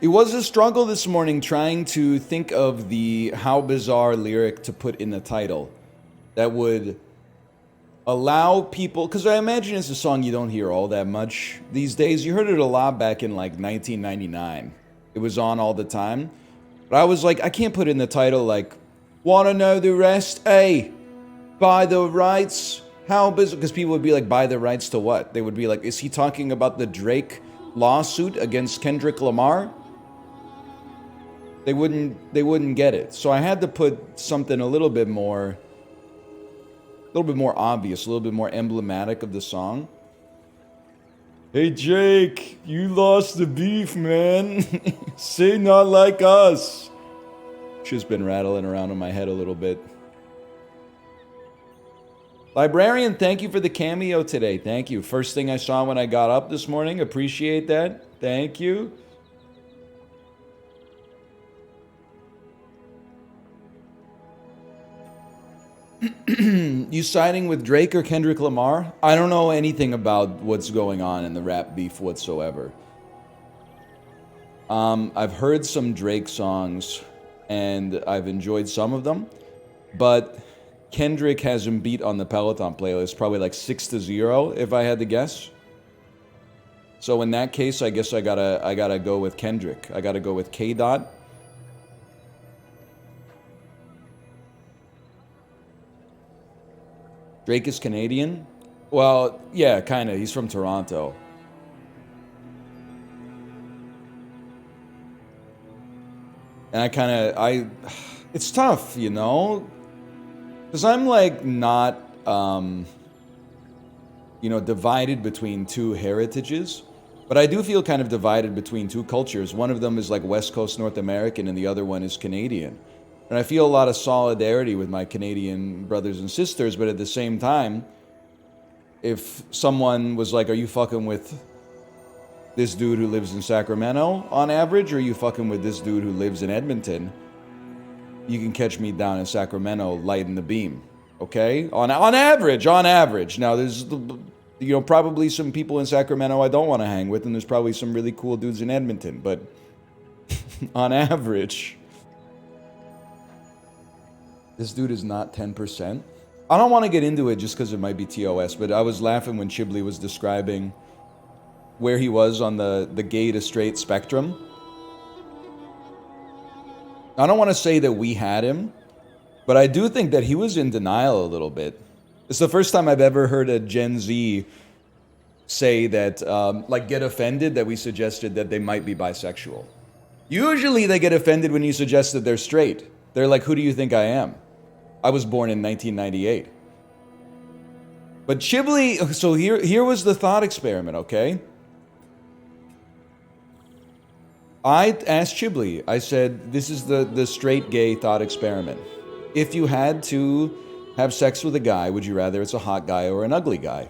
It was a struggle this morning trying to think of the how bizarre lyric to put in the title that would allow people, because I imagine it's a song you don't hear all that much these days. You heard it a lot back in like 1999. It was on all the time. But I was like, I can't put in the title like, wanna know the rest? Hey, buy the rights? How bizarre? Because people would be like, buy the rights to what? They would be like, is he talking about the Drake lawsuit against Kendrick Lamar? They wouldn't get it. So I had to put something a little bit more obvious, a little bit more emblematic of the song. Hey Drake, you lost the beef, man. Say not like us. Just been rattling around in my head a little bit. Librarian, thank you for the cameo today. Thank you. First thing I saw when I got up this morning. Appreciate that. Thank you. You siding with Drake or Kendrick Lamar? I don't know anything about what's going on in the rap beef whatsoever. I've heard some Drake songs and I've enjoyed some of them, but Kendrick has him beat on the Peloton playlist, probably like 6-0 if I had to guess. So in that case, I guess I gotta go with Kendrick. I gotta go with K Dot. Drake is Canadian? Well, yeah, kinda. He's from Toronto. And it's tough, you know? Because I'm like not, divided between two heritages. But I do feel kind of divided between two cultures. One of them is like West Coast North American and the other one is Canadian. And I feel a lot of solidarity with my Canadian brothers and sisters, but at the same time, if someone was like, are you fucking with this dude who lives in Sacramento on average, or are you fucking with this dude who lives in Edmonton? You can catch me down in Sacramento lighting the beam, okay? On average. Now, there's, probably some people in Sacramento I don't want to hang with, and there's probably some really cool dudes in Edmonton, but on average... This dude is not 10%. I don't want to get into it just because it might be TOS, but I was laughing when Chiblee was describing where he was on the gay to straight spectrum. I don't want to say that we had him, but I do think that he was in denial a little bit. It's the first time I've ever heard a Gen Z say that, get offended that we suggested that they might be bisexual. Usually they get offended when you suggest that they're straight. They're like, who do you think I am? I was born in 1998. But Chiblee, so here was the thought experiment, okay? I asked Chiblee, I said, this is the straight gay thought experiment. If you had to have sex with a guy, would you rather it's a hot guy or an ugly guy?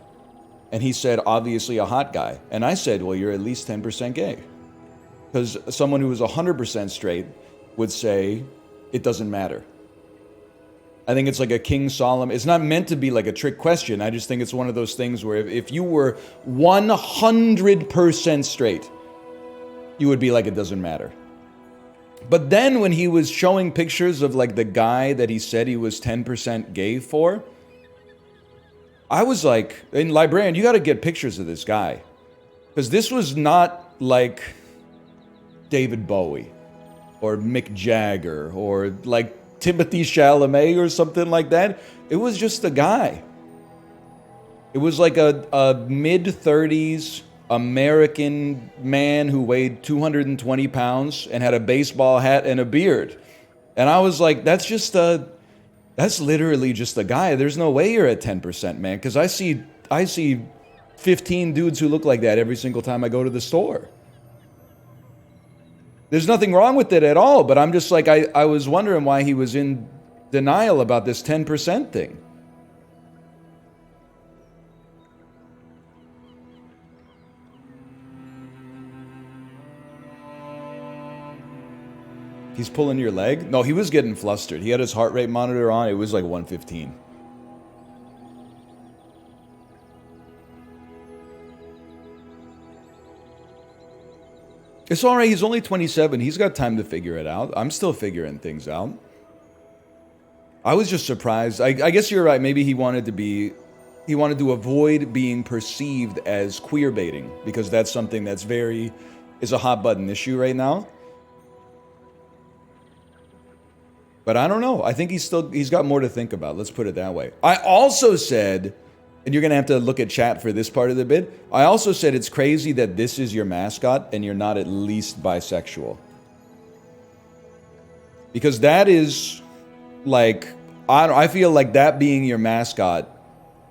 And he said, obviously a hot guy. And I said, well, you're at least 10% gay. Because someone who was 100% straight would say, it doesn't matter. I think it's like a King Solomon. It's not meant to be like a trick question. I just think it's one of those things where if you were 100% straight, you would be like, it doesn't matter. But then when he was showing pictures of like the guy that he said he was 10% gay for, I was like, and Librarian, you got to get pictures of this guy. Because this was not like David Bowie or Mick Jagger or like Timothy Chalamet or something like that. It was just a guy. It was like a mid-30s American man who weighed 220 pounds and had a baseball hat and a beard. And I was like, that's literally just a guy. There's no way you're at 10%, man. Because I see 15 dudes who look like that every single time I go to the store. There's nothing wrong with it at all, but I'm just like, I was wondering why he was in denial about this 10% thing. He's pulling your leg? No, he was getting flustered. He had his heart rate monitor on. It was like 115. It's all right. He's only 27. He's got time to figure it out. I'm still figuring things out. I was just surprised. I guess you're right. Maybe he wanted to avoid being perceived as queer baiting, because that's something that's is a hot button issue right now. But I don't know. I think he's got more to think about. Let's put it that way. I also said, and you're going to have to look at chat for this part of the bit. I also said it's crazy that this is your mascot and you're not at least bisexual. Because that is like, I feel like that being your mascot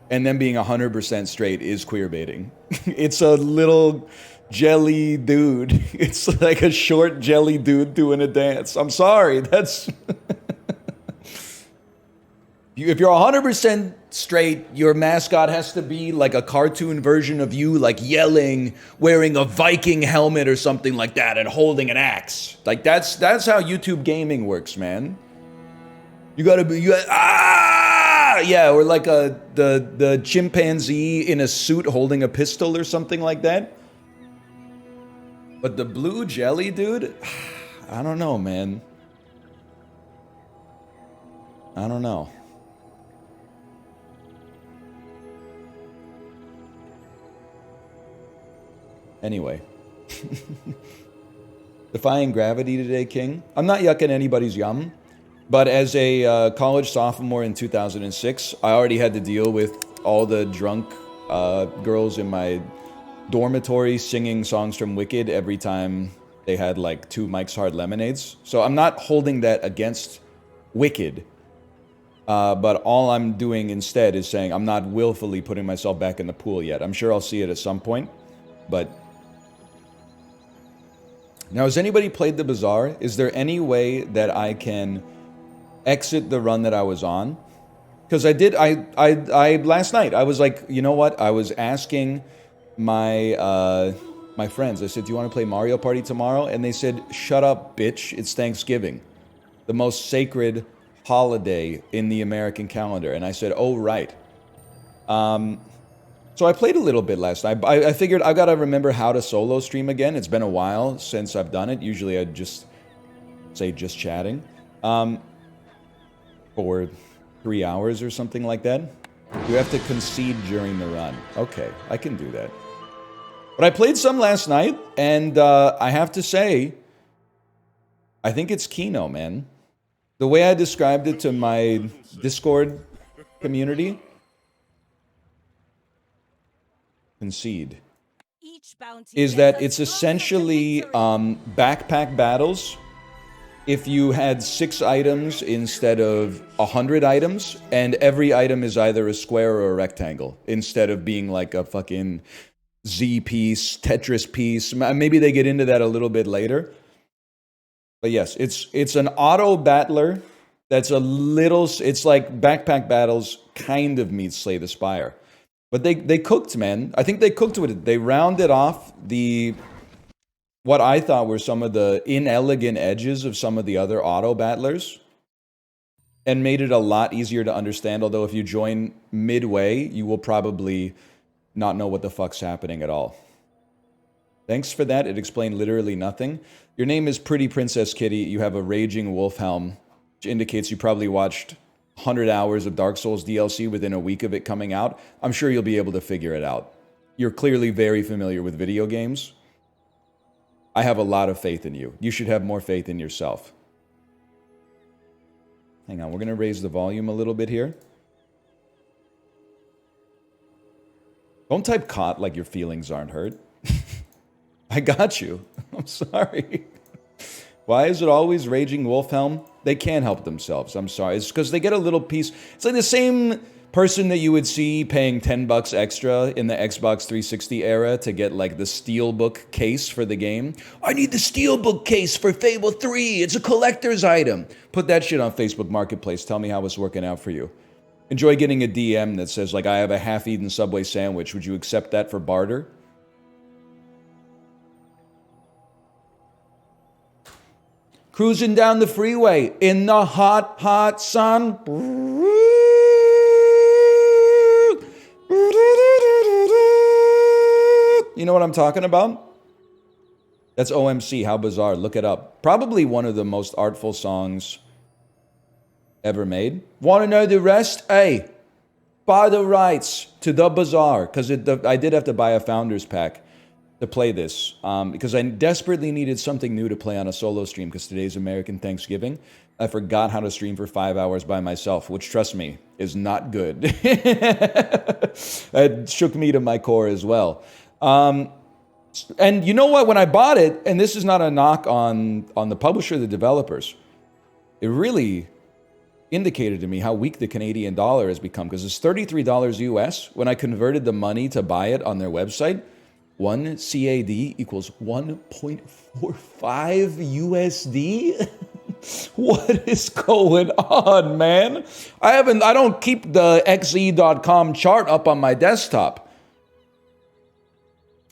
and then being 100% straight is queer baiting. It's a little jelly dude. It's like a short jelly dude doing a dance. I'm sorry. That's... If you're 100% straight, your mascot has to be like a cartoon version of you, like yelling, wearing a Viking helmet or something like that, and holding an axe. Like that's how YouTube gaming works, man. You gotta be yeah, or like the chimpanzee in a suit holding a pistol or something like that. But the blue jelly dude, I don't know, man. I don't know. Anyway. Defying gravity today, King. I'm not yucking anybody's yum, but as a college sophomore in 2006, I already had to deal with all the drunk girls in my dormitory singing songs from Wicked every time they had like 2 Mike's Hard Lemonades. So I'm not holding that against Wicked, but all I'm doing instead is saying I'm not willfully putting myself back in the pool yet. I'm sure I'll see it at some point, but... Now, has anybody played the Bazaar? Is there any way that I can exit the run that I was on? Because last night, I was like, you know what? I was asking my my friends, I said, do you want to play Mario Party tomorrow? And they said, shut up, bitch, it's Thanksgiving. The most sacred holiday in the American calendar. And I said, oh, right. So I played a little bit last night. I figured I've got to remember how to solo stream again. It's been a while since I've done it. Usually I'd just say just chatting for 3 hours or something like that. You have to concede during the run. Okay, I can do that. But I played some last night, and I have to say, I think it's Kino, man. The way I described it to my Discord community... concede is that it's essentially backpack battles if you had 6 items instead of 100 items, and every item is either a square or a rectangle instead of being like a fucking Z piece, Tetris piece. Maybe they get into that a little bit later, but yes, it's an auto battler that's a little, it's like backpack battles kind of meets Slay the Spire. But they cooked, man. I think they cooked with it. They rounded off what I thought were some of the inelegant edges of some of the other auto battlers and made it a lot easier to understand. Although if you join midway, you will probably not know what the fuck's happening at all. Thanks for that. It explained literally nothing. Your name is Pretty Princess Kitty. You have a raging wolf helm, which indicates you probably watched 100 hours of Dark Souls DLC within a week of it coming out. I'm sure you'll be able to figure it out. You're clearly very familiar with video games. I have a lot of faith in you. You should have more faith in yourself. Hang on, we're going to raise the volume a little bit here. Don't type caught like your feelings aren't hurt. I got you. I'm sorry. Why is it always Raging Wolfhelm? They can't help themselves. I'm sorry. It's because they get a little piece. It's like the same person that you would see paying $10 extra in the Xbox 360 era to get like the Steelbook case for the game. I need the Steelbook case for Fable 3. It's a collector's item. Put that shit on Facebook Marketplace. Tell me how it's working out for you. Enjoy getting a DM that says like, I have a half-eaten Subway sandwich. Would you accept that for barter? Cruising down the freeway in the hot, hot sun. You know what I'm talking about? That's OMC, How Bizarre. Look it up. Probably one of the most artful songs ever made. Want to know the rest? Hey, buy the rights to the Bazaar, because I did have to buy a Founders Pack to play this, because I desperately needed something new to play on a solo stream, because today's American Thanksgiving. I forgot how to stream for 5 hours by myself, which, trust me, is not good. It shook me to my core as well. And you know what? When I bought it, and this is not a knock on the publisher, the developers, it really indicated to me how weak the Canadian dollar has become, because it's $33 US. When I converted the money to buy it on their website, 1 CAD equals 1.45 USD. What is going on, man? I don't keep the xe.com chart up on my desktop.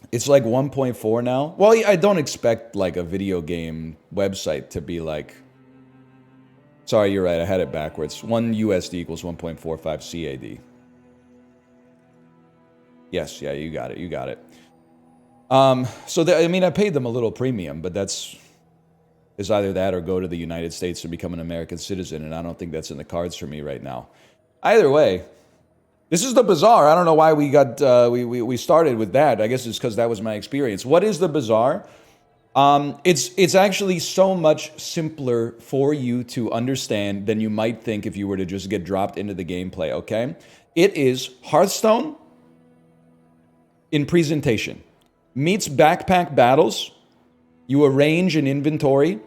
It's like 1.4 now. Well, I don't expect like a video game website to be like, sorry, you're right, I had it backwards. 1 USD equals 1.45 CAD. Yes, yeah, you got it. So I paid them a little premium, but is either that or go to the United States and become an American citizen, and I don't think that's in the cards for me right now. Either way, this is the Bazaar. I don't know why we got we started with that. I guess it's because that was my experience. What is the Bazaar? It's actually so much simpler for you to understand than you might think if you were to just get dropped into the gameplay, okay? It is Hearthstone in presentation. Meets backpack battles. You arrange an inventory,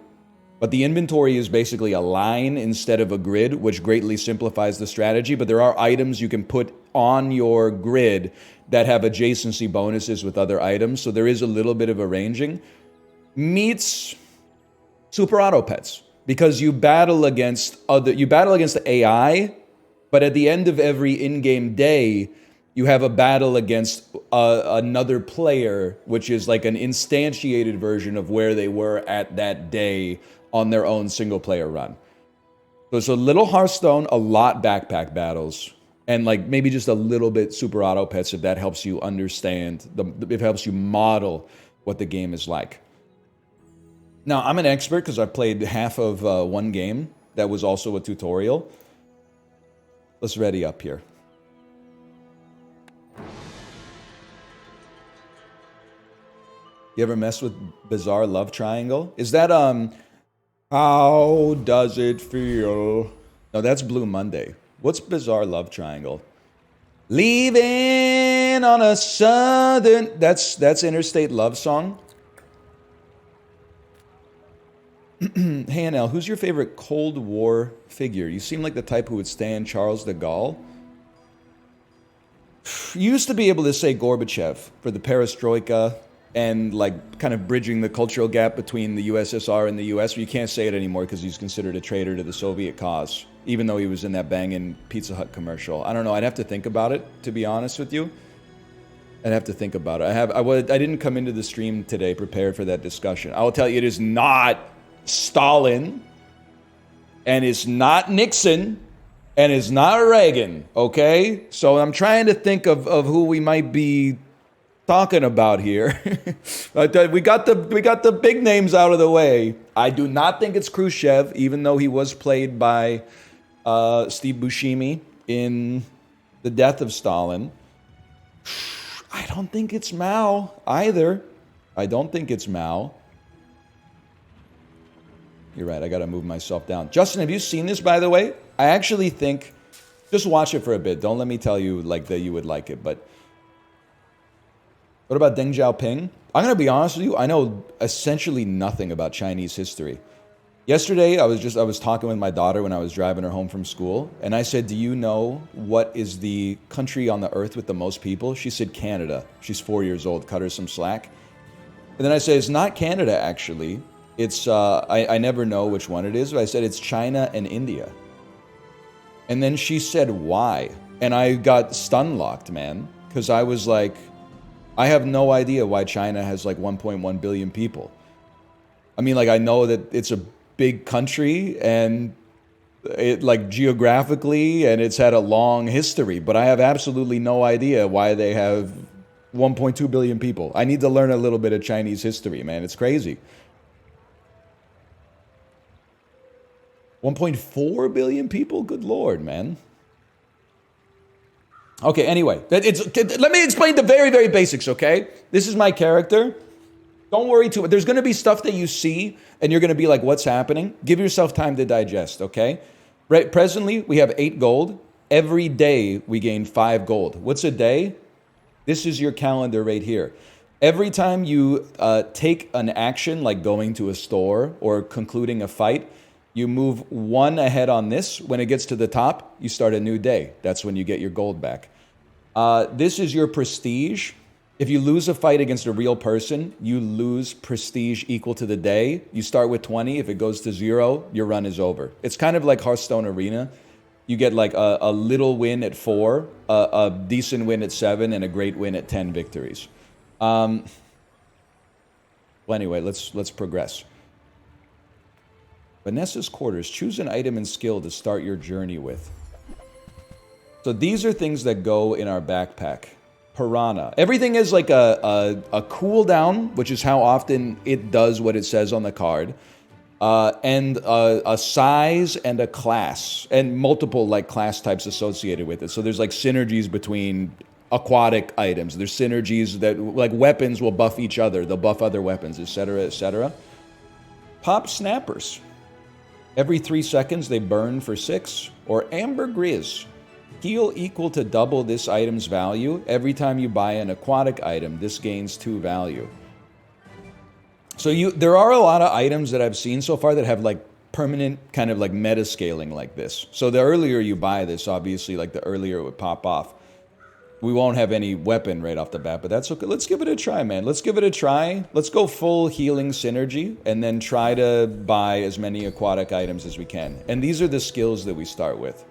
but the inventory is basically a line instead of a grid, which greatly simplifies the strategy. But there are items you can put on your grid that have adjacency bonuses with other items, so there is a little bit of arranging. Meets Super Auto Pets, because you battle against the AI, but at the end of every in-game day, you have a battle against another player, which is like an instantiated version of where they were at that day on their own single-player run. So it's a little Hearthstone, a lot backpack battles, and like maybe just a little bit Super Auto Pets if that helps you understand, if it helps you model what the game is like. Now, I'm an expert because I played half of one game that was also a tutorial. Let's ready up here. You ever mess with Bazaar Love Triangle? Is that, how does it feel? No, that's Blue Monday. What's Bazaar Love Triangle? Leaving on a southern... That's Interstate Love Song. Hey, NL, who's your favorite Cold War figure? You seem like the type who would stand Charles de Gaulle. You used to be able to say Gorbachev for the perestroika and like kind of bridging the cultural gap between the USSR and the US. But you can't say it anymore because he's considered a traitor to the Soviet cause, even though he was in that banging Pizza Hut commercial. I don't know. I'd have to think about it, to be honest with you. I'd have to think about it. I didn't come into the stream today prepared for that discussion. I will tell you, it is not Stalin, and it's not Nixon, and it's not Reagan, okay? So I'm trying to think of who we might be talking about here. we got the big names out of the way. I do not think it's Khrushchev, even though he was played by Steve Buscemi in The Death of Stalin. I don't think it's Mao either. I don't think it's Mao. You're right, I gotta move myself down. Justin, have you seen this, by the way? I actually think, just watch it for a bit. Don't let me tell you like that you would like it, but what about Deng Xiaoping? I'm gonna be honest with you, I know essentially nothing about Chinese history. Yesterday, I was talking with my daughter when I was driving her home from school, and I said, do you know what is the country on the earth with the most people? She said Canada. She's 4 years old, cut her some slack. And then I said, it's not Canada, actually. It's, I never know which one it is, but I said it's China and India. And then she said, why? And I got stun-locked, man, because I was like, I have no idea why China has like 1.1 billion people. I mean, like, I know that it's a big country and it like geographically, and it's had a long history, but I have absolutely no idea why they have 1.2 billion people. I need to learn a little bit of Chinese history, man. It's crazy. 1.4 billion people? Good Lord, man. Okay, anyway. Let me explain the very, very basics, okay? This is my character. Don't worry too much. There's going to be stuff that you see, and you're going to be like, what's happening? Give yourself time to digest, okay? Right. Presently, we have 8 gold. Every day, we gain 5 gold. What's a day? This is your calendar right here. Every time you take an action, like going to a store or concluding a fight, you move 1 ahead on this. When it gets to the top, you start a new day. That's when you get your gold back. This is your prestige. If you lose a fight against a real person, you lose prestige equal to the day. You start with 20. If it goes to 0, your run is over. It's kind of like Hearthstone Arena. You get like a little win at 4, a decent win at 7, and a great win at 10 victories. Well, anyway, let's progress. Vanessa's Quarters. Choose an item and skill to start your journey with. So these are things that go in our backpack. Piranha. Everything is like a cooldown, which is how often it does what it says on the card. And a size and a class. And multiple like class types associated with it. So there's like synergies between aquatic items. There's synergies that like weapons will buff each other. They'll buff other weapons, etc., etc. Pop snappers. Every 3 seconds they burn for 6. Or ambergris. Heal equal to double this item's value. Every time you buy an aquatic item, this gains 2 value. So there are a lot of items that I've seen so far that have like permanent kind of like meta scaling like this. So the earlier you buy this, obviously, like the earlier it would pop off. We won't have any weapon right off the bat, but that's okay. Let's give it a try, man. Let's give it a try. Let's go full healing synergy and then try to buy as many aquatic items as we can. And these are the skills that we start with.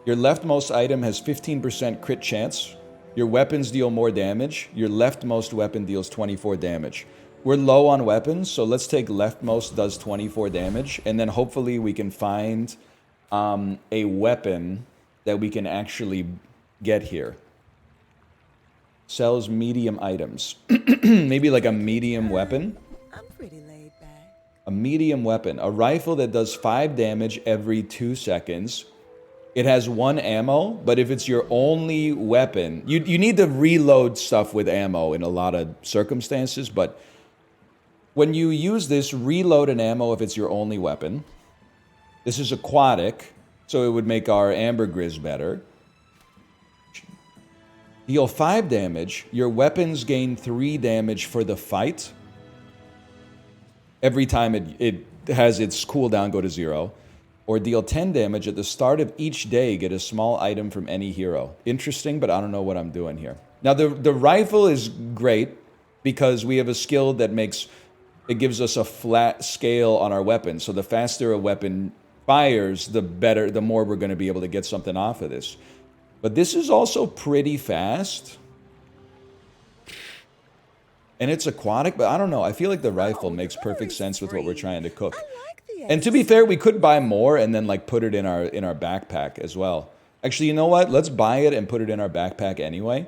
Your leftmost item has 15% crit chance. Your weapons deal more damage. Your leftmost weapon deals 24 damage. We're low on weapons, so let's take leftmost does 24 damage, and then hopefully we can find a weapon that we can actually get here. Sells medium items. Maybe like a medium weapon. I'm pretty laid back. A medium weapon. A rifle that does 5 damage every 2 seconds. It has 1 ammo, but if it's your only weapon, you need to reload stuff with ammo in a lot of circumstances, but when you use this, reload an ammo if it's your only weapon. This is aquatic, so it would make our ambergris better. Deal 5 damage. Your weapons gain 3 damage for the fight. Every time it has its cooldown go to 0. Or deal 10 damage at the start of each day. Get a small item from any hero. Interesting, but I don't know what I'm doing here. Now, the rifle is great because we have a skill that it gives us a flat scale on our weapon. So the faster a weapon fires, the better, the more we're going to be able to get something off of this. But this is also pretty fast. And it's aquatic, but I don't know. I feel like the rifle makes perfect sense with what we're trying to cook. And to be fair, we could buy more and then like put it in our backpack as well. Actually, you know what? Let's buy it and put it in our backpack anyway.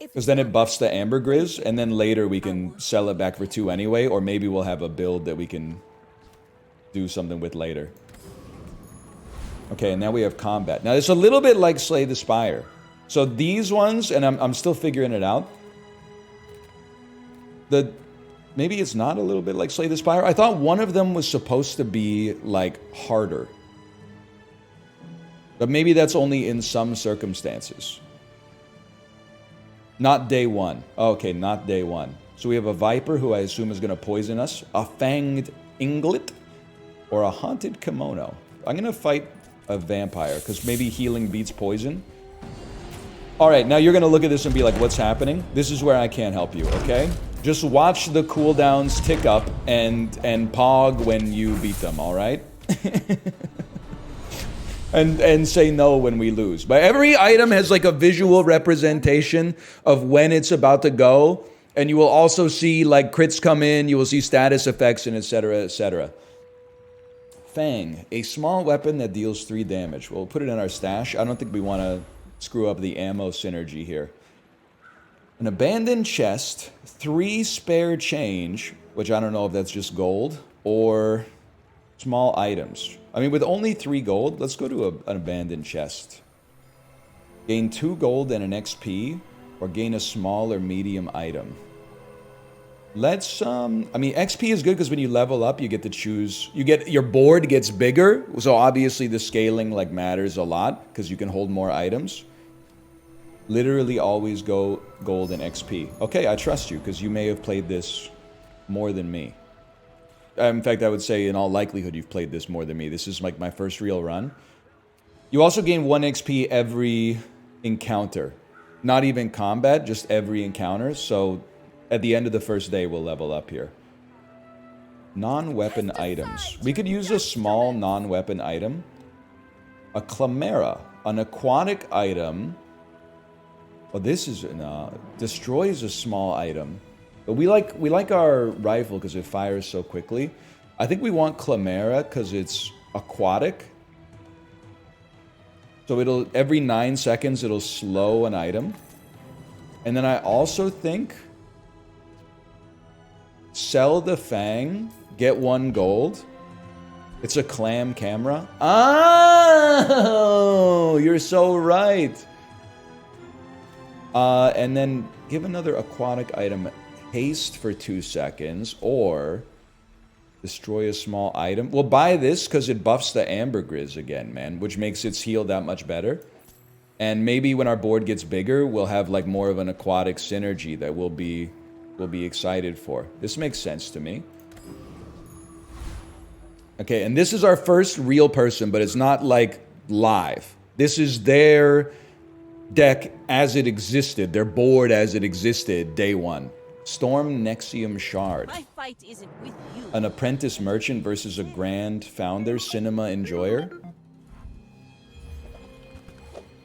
Because then it buffs the ambergris, and then later we can sell it back for 2 anyway, or maybe we'll have a build that we can do something with later. Okay, and now we have combat. Now it's a little bit like Slay the Spire. So these ones, and I'm still figuring it out. Maybe it's not a little bit like Slay the Spire. I thought one of them was supposed to be like harder. But maybe that's only in some circumstances. Not day 1. Okay, not day 1. So we have a Viper who I assume is going to poison us. A Fanged Inglet. Or a Haunted Kimono. I'm going to fight a Vampire because maybe healing beats poison. Alright, now you're going to look at this and be like, what's happening? This is where I can't help you, okay? Just watch the cooldowns tick up and pog when you beat them, alright? And say no when we lose. But every item has like a visual representation of when it's about to go. And you will also see like crits come in, you will see status effects, and etc., etc. Fang, a small weapon that deals 3 damage. We'll put it in our stash. I don't think we want to screw up the ammo synergy here. An abandoned chest, 3 spare change, which I don't know if that's just gold, or small items. I mean, with only 3 gold, let's go to an abandoned chest. Gain 2 gold and an XP, or gain a small or medium item. Let's, I mean, XP is good because when you level up, you get to choose, your board gets bigger, so obviously the scaling, like, matters a lot, because you can hold more items. Literally always go gold and XP. Okay, I trust you, because you may have played this more than me. In fact, I would say in all likelihood you've played this more than me. This is like my first real run. You also gain 1 XP every encounter. Not even combat, just every encounter. So at the end of the first day, we'll level up here. Non-weapon items. We could use a small non-weapon item. A chimera. An aquatic item. Oh, this is destroys a small item. But we like our rifle because it fires so quickly. I think we want chimera because it's aquatic. So it'll every 9 seconds it'll slow an item. And then I also think sell the fang, get 1 gold. It's a clam camera. Oh, you're so right. And then give another aquatic item haste for 2 seconds, or destroy a small item. We'll buy this because it buffs the ambergris again, man, which makes its heal that much better. And maybe when our board gets bigger, we'll have like more of an aquatic synergy that we'll be excited for. This makes sense to me. Okay, and this is our first real person, but it's not like live. This is their deck as it existed, their board as it existed, day 1. Storm Nexium Shard. My fight isn't with you. An apprentice merchant versus a grand founder cinema enjoyer.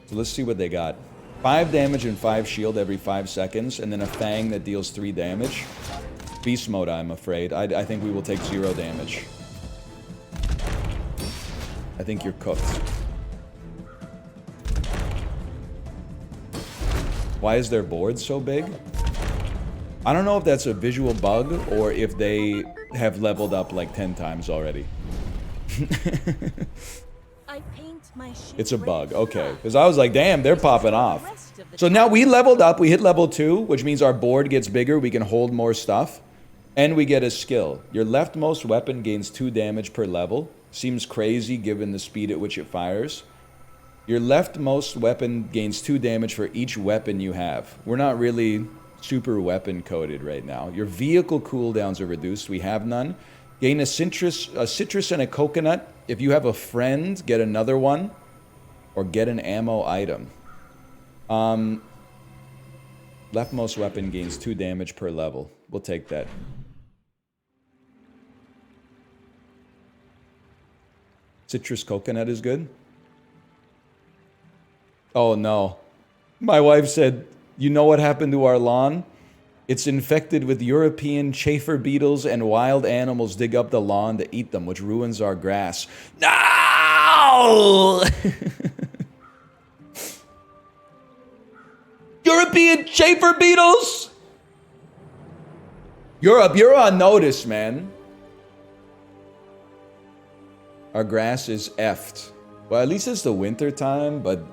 So let's see what they got. 5 damage and 5 shield every 5 seconds, and then a fang that deals 3 damage. Beast mode, I'm afraid. I think we will take 0 damage. I think you're cooked. Why is their board so big? I don't know if that's a visual bug or if they have leveled up like 10 times already. I paint my It's a bug, okay. Because I was like, damn, they're popping off. So now we leveled up, we hit level 2, which means our board gets bigger, we can hold more stuff. And we get a skill. Your leftmost weapon gains 2 damage per level. Seems crazy given the speed at which it fires. Your leftmost weapon gains 2 damage for each weapon you have. We're not really super weapon coded right now. Your vehicle cooldowns are reduced. We have none. Gain a citrus and a coconut. If you have a friend, get another one. Or get an ammo item. Leftmost weapon gains 2 damage per level. We'll take that. Citrus coconut is good. Oh no. My wife said, you know what happened to our lawn? It's infected with European chafer beetles and wild animals dig up the lawn to eat them, which ruins our grass. No! European chafer beetles? Europe, you're on notice, man. Our grass is effed. Well, at least it's the winter time, but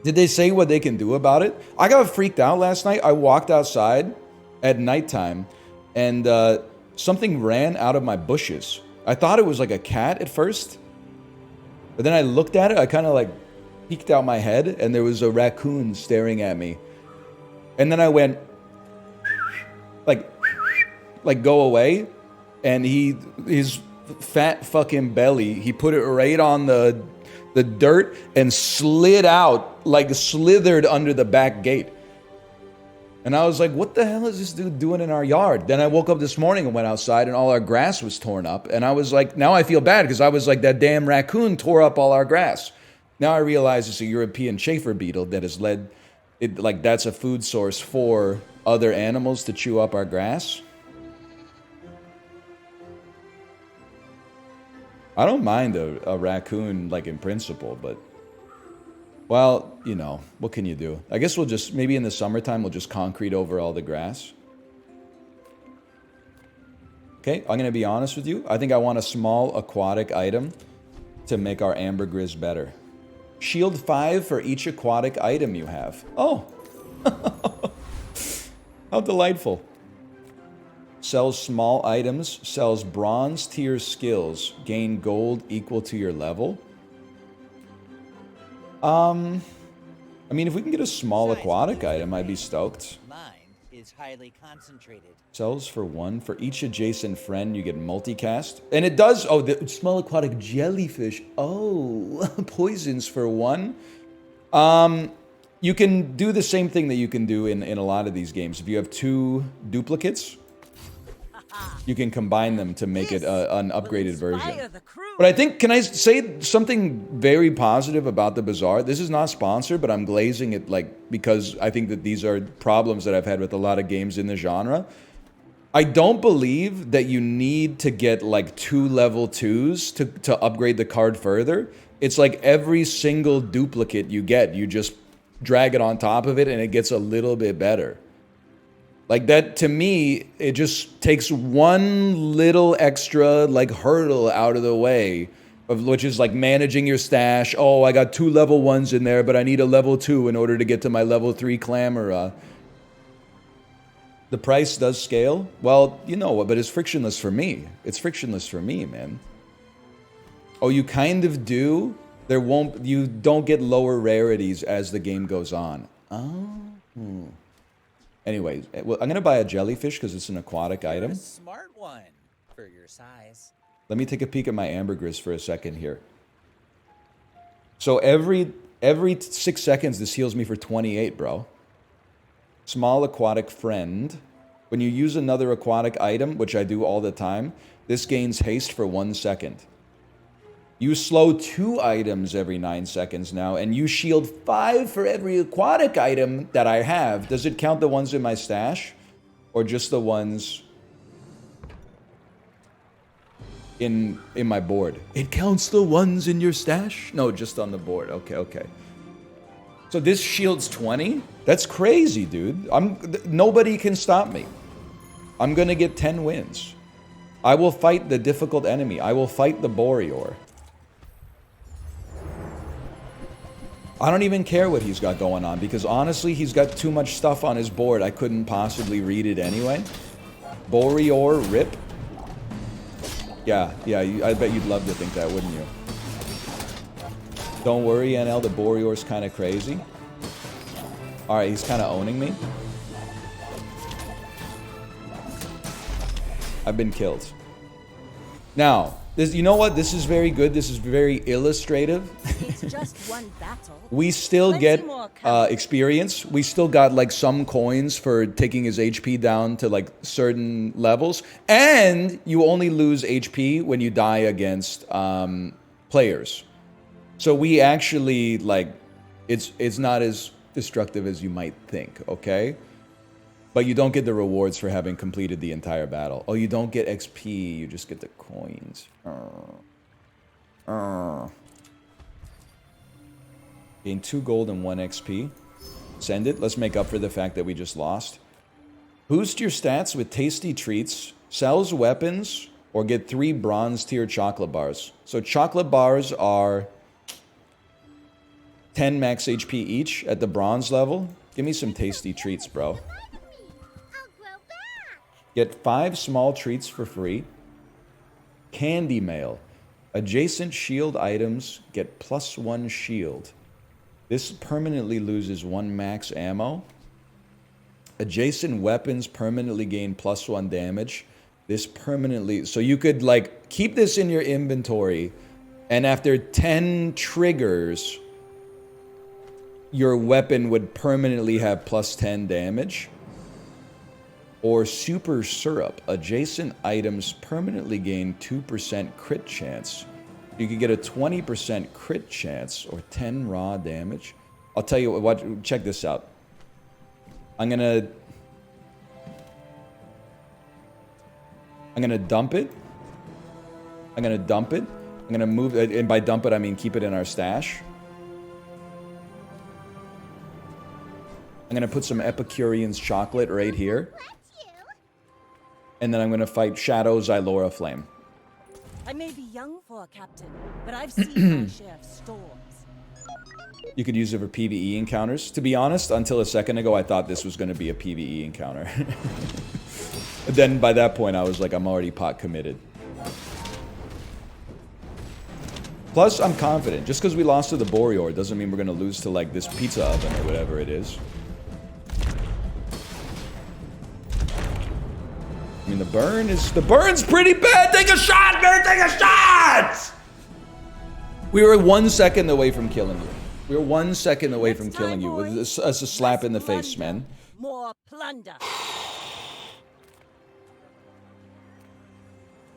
did they say what they can do about it? I got freaked out last night. I walked outside at nighttime, and something ran out of my bushes. I thought it was like a cat at first, but then I looked at it. I kind of like peeked out my head, and there was a raccoon staring at me. And then I went, like go away, and his fat fucking belly, he put it right on the dirt and slid out, like slithered under the back gate. And I was like, what the hell is this dude doing in our yard? Then I woke up this morning and went outside and all our grass was torn up. And I was like, now I feel bad because I was like, that damn raccoon tore up all our grass. Now I realize it's a European chafer beetle that has led it, like that's a food source for other animals to chew up our grass. I don't mind a raccoon, like in principle, but Well, you know, what can you do? I guess we'll just, maybe in the summertime, we'll just concrete over all the grass. Okay, I'm going to be honest with you. I think I want a small aquatic item to make our ambergris better. Shield 5 for each aquatic item you have. Oh! How delightful. Sells small items, sells bronze tier skills, gain gold equal to your level. I mean, if we can get a small aquatic item, I'd be stoked. Mine is highly concentrated. Sells for 1. For each adjacent friend, you get multicast. And it does... Oh, the small aquatic jellyfish. Oh, poisons for 1. You can do the same thing that you can do in a lot of these games. If you have 2 duplicates, you can combine them to make it an upgraded version. But I think, can I say something very positive about the Bazaar? This is not sponsored, but I'm glazing it like because I think that these are problems that I've had with a lot of games in the genre. I don't believe that you need to get like 2 level 2s to upgrade the card further. It's like every single duplicate you get, you just drag it on top of it and it gets a little bit better. Like that, to me, it just takes one little extra like hurdle out of the way, which is like managing your stash. Oh, I got 2 level 1s in there, but I need a level 2 in order to get to my level 3 Clamora. The price does scale. Well, you know what, but it's frictionless for me. It's frictionless for me, man. Oh, you kind of do? You don't get lower rarities as the game goes on. Oh. Anyways, well, I'm going to buy a jellyfish because it's an aquatic item. A smart one for your size. Let me take a peek at my ambergris for a second here. So every 6 seconds, this heals me for 28, bro. Small aquatic friend. When you use another aquatic item, which I do all the time, this gains haste for 1 second. You slow 2 items every 9 seconds now, and you shield 5 for every aquatic item that I have. Does it count the ones in my stash? Or just the ones in my board? It counts the ones in your stash? No, just on the board. Okay, okay. So this shields 20? That's crazy, dude. Nobody can stop me. I'm gonna get 10 wins. I will fight the difficult enemy. I will fight the Boreor. I don't even care what he's got going on, because honestly, he's got too much stuff on his board. I couldn't possibly read it anyway. Boreor rip. Yeah, I bet you'd love to think that, wouldn't you? Don't worry, NL, the Boreor's kind of crazy. Alright, he's kind of owning me. I've been killed. Now, you know what? This is very good. This is very illustrative. It's just one battle. We still get experience. We still got like some coins for taking his HP down to like certain levels. And you only lose HP when you die against players. So we actually like, it's not as destructive as you might think, okay? But you don't get the rewards for having completed the entire battle. Oh, you don't get XP, you just get the coins. Gain 2 gold and 1 XP. Send it. Let's make up for the fact that we just lost. Boost your stats with tasty treats, sells weapons, or get 3 bronze tier chocolate bars. So chocolate bars are 10 max HP each at the bronze level. Give me some tasty treats, bro. Get 5 small treats for free. Candy mail. Adjacent shield items get +1 shield. This permanently loses 1 max ammo. Adjacent weapons permanently gain +1 damage. This permanently... So you could, like, keep this in your inventory, and after 10 triggers, your weapon would permanently have +10 damage. Or super syrup. Adjacent items permanently gain 2% crit chance. You could get a 20% crit chance or 10 raw damage. I'll tell you what, check this out. I'm gonna dump it. I'm gonna dump it. I'm gonna move it, and by dump it I mean keep it in our stash. I'm going to put some Epicurean's chocolate right here. And then I'm going to fight Shadow Xylora Flame. I may be young for a captain, but I've seen my share of storms. You could use it for PvE encounters. To be honest, until a second ago, I thought this was going to be a PvE encounter. Then by that point, I was like, I'm already pot committed. Plus, I'm confident. Just because we lost to the Boreor doesn't mean we're going to lose to, like, this pizza oven or whatever it is. I mean, the burn's pretty bad! Take a shot, man! Take a shot! We were 1 second away from killing you. We were 1 second away from killing you with a slap in the face, man. More plunder.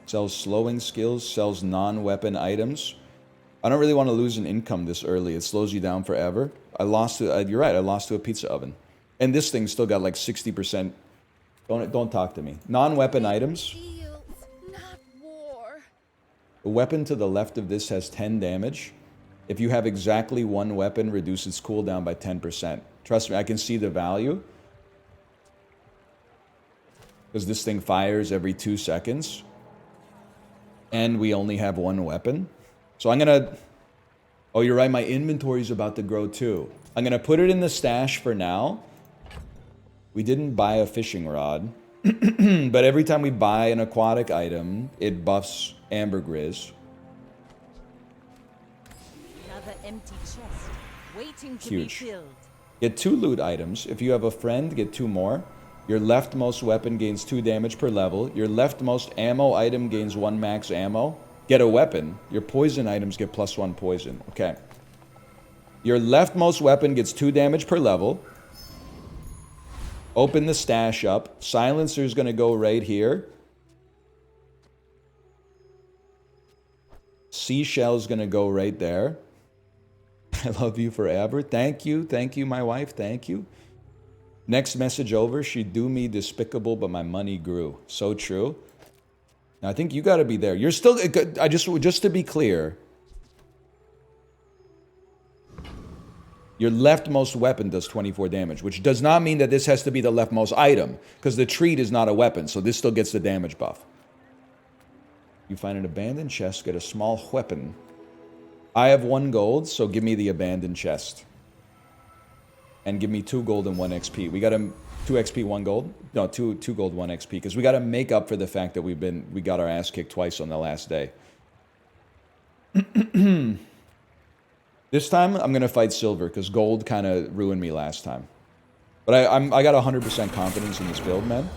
Sells slowing skills, sells non-weapon items. I don't really want to lose an income this early. It slows you down forever. I lost to, you're right, I lost to a pizza oven. And this thing still got like 60%. Don't talk to me. Non-weapon items. Not war. The weapon to the left of this has 10 damage. If you have exactly one weapon, reduce its cooldown by 10%. Trust me, I can see the value. Because this thing fires every 2 seconds. And we only have one weapon. So I'm going to... Oh, you're right, my inventory's about to grow too. I'm going to put it in the stash for now. We didn't buy a fishing rod. But every time we buy an aquatic item, it buffs ambergris. Another empty chest, waiting to Huge. be filled. Get 2 loot items. If you have a friend, get 2 more. Your leftmost weapon gains 2 damage per level. Your leftmost ammo item gains 1 max ammo. Get a weapon. Your poison items get +1 poison. Okay. Your leftmost weapon gets 2 damage per level. Open the stash up. Silencer's going to go right here. Seashell's going to go right there. I love you forever. Thank you. Thank you, my wife. Thank you. Next message over. She do me despicable, but my money grew. So true. Now, I think you got to be there. You're still... just to be clear. Your leftmost weapon does 24 damage, which does not mean that this has to be the leftmost item, because the treat is not a weapon, so this still gets the damage buff. You find an abandoned chest, get a small weapon. I have 1 gold, so give me the abandoned chest. And give me 2 gold and 1 XP. We got a 2 XP, 1 gold? No, 2 gold, 1 XP, because we got to make up for the fact that we got our ass kicked twice on the last day. This time, I'm going to fight silver, because gold kind of ruined me last time. But I got 100% confidence in this build, man.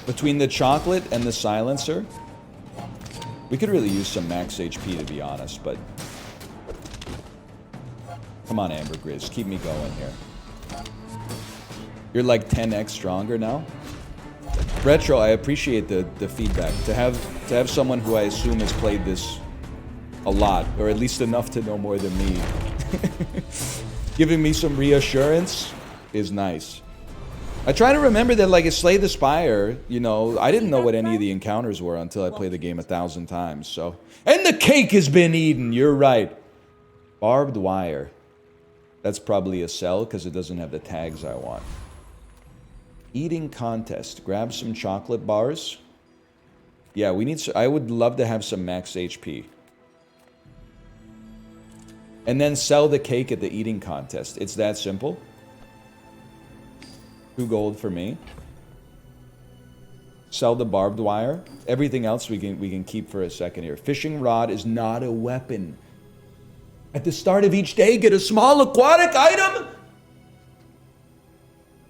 Between the chocolate and the silencer, we could really use some max HP, to be honest, but... Come on, ambergris, keep me going here. You're like 10x stronger now? Retro, I appreciate the feedback. To have someone who I assume has played this a lot, or at least enough to know more than me, giving me some reassurance is nice. I try to remember that, like, Slay the Spire, you know, I didn't know what any of the encounters were until I played the game 1,000 times, so... And the cake has been eaten, you're right. Barbed wire. That's probably a sell, because it doesn't have the tags I want. Eating contest. Grab some chocolate bars. Yeah, we need... I would love to have some max HP. And then sell the cake at the eating contest. It's that simple. 2 gold for me. Sell the barbed wire. Everything else we can keep for a second here. Fishing rod is not a weapon. At the start of each day, get a small aquatic item.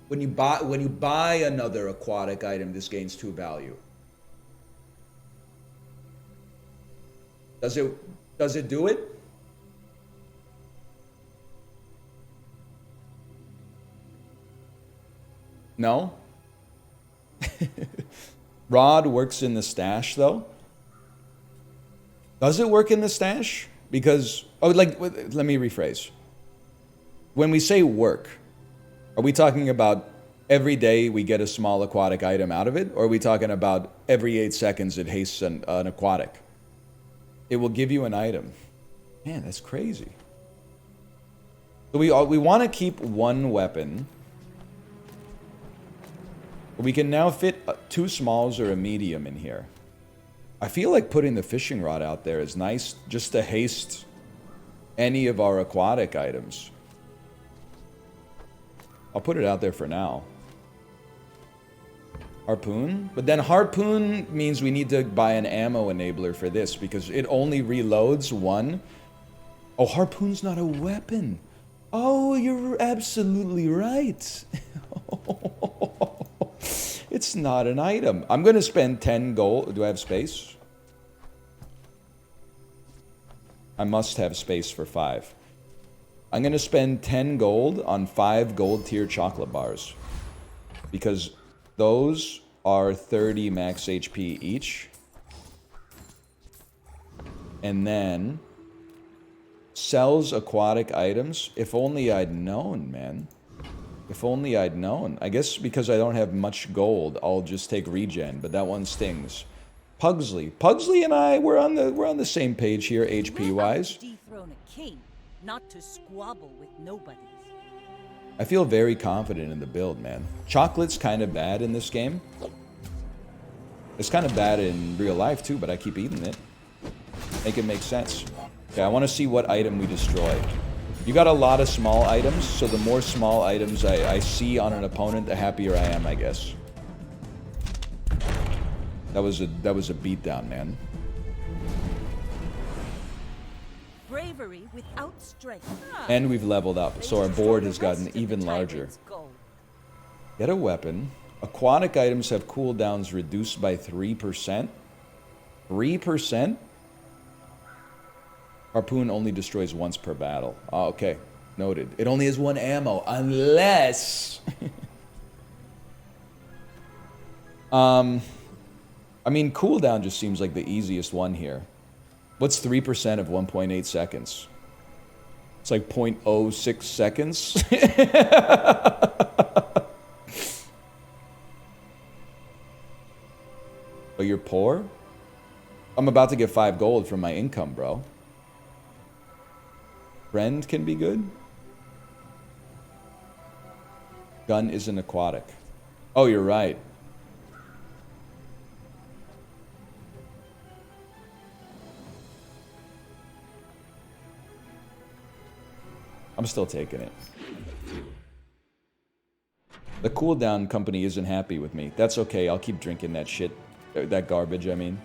When you buy another aquatic item, this gains 2 value. Does it do it? No? Rod works in the stash, though. Does it work in the stash? Because, oh, like, let me rephrase. When we say work, are we talking about every day we get a small aquatic item out of it? Or are we talking about every 8 seconds it hastes an aquatic? It will give you an item. Man, that's crazy. So we want to keep one weapon. We can now fit 2 smalls or a medium in here. I feel like putting the fishing rod out there is nice just to haste any of our aquatic items. I'll put it out there for now. Harpoon? But then harpoon means we need to buy an ammo enabler for this because it only reloads 1. Oh, harpoon's not a weapon. Oh, you're absolutely right. It's not an item. I'm going to spend 10 gold. Do I have space? I must have space for 5. I'm going to spend 10 gold on 5 gold tier chocolate bars. Because those are 30 max HP each. And then sells aquatic items. If only I'd known, man. If only I'd known. I guess because I don't have much gold, I'll just take regen, but that one stings. Pugsley. Pugsley and I, we're on the same page here, HP wise. Dethrone a king, not to squabble with nobodies. I feel very confident in the build, man. Chocolate's kind of bad in this game. It's kind of bad in real life too, but I keep eating it. Make it make sense. Okay, I want to see what item we destroy. You got a lot of small items, so the more small items I see on an opponent, the happier I am, I guess. That was a beatdown, man. Bravery without strength. And we've leveled up, so our board has gotten even larger. Get a weapon. Aquatic items have cooldowns reduced by 3%. 3%? Harpoon only destroys once per battle. Oh, okay. Noted. It only has 1 ammo, unless... I mean, cooldown just seems like the easiest one here. What's 3% of 1.8 seconds? It's like 0.06 seconds. But you're poor? I'm about to get 5 gold from my income, bro. Friend can be good. Gun isn't aquatic. Oh, you're right. I'm still taking it. The cooldown company isn't happy with me. That's okay. I'll keep drinking that shit. That garbage, I mean.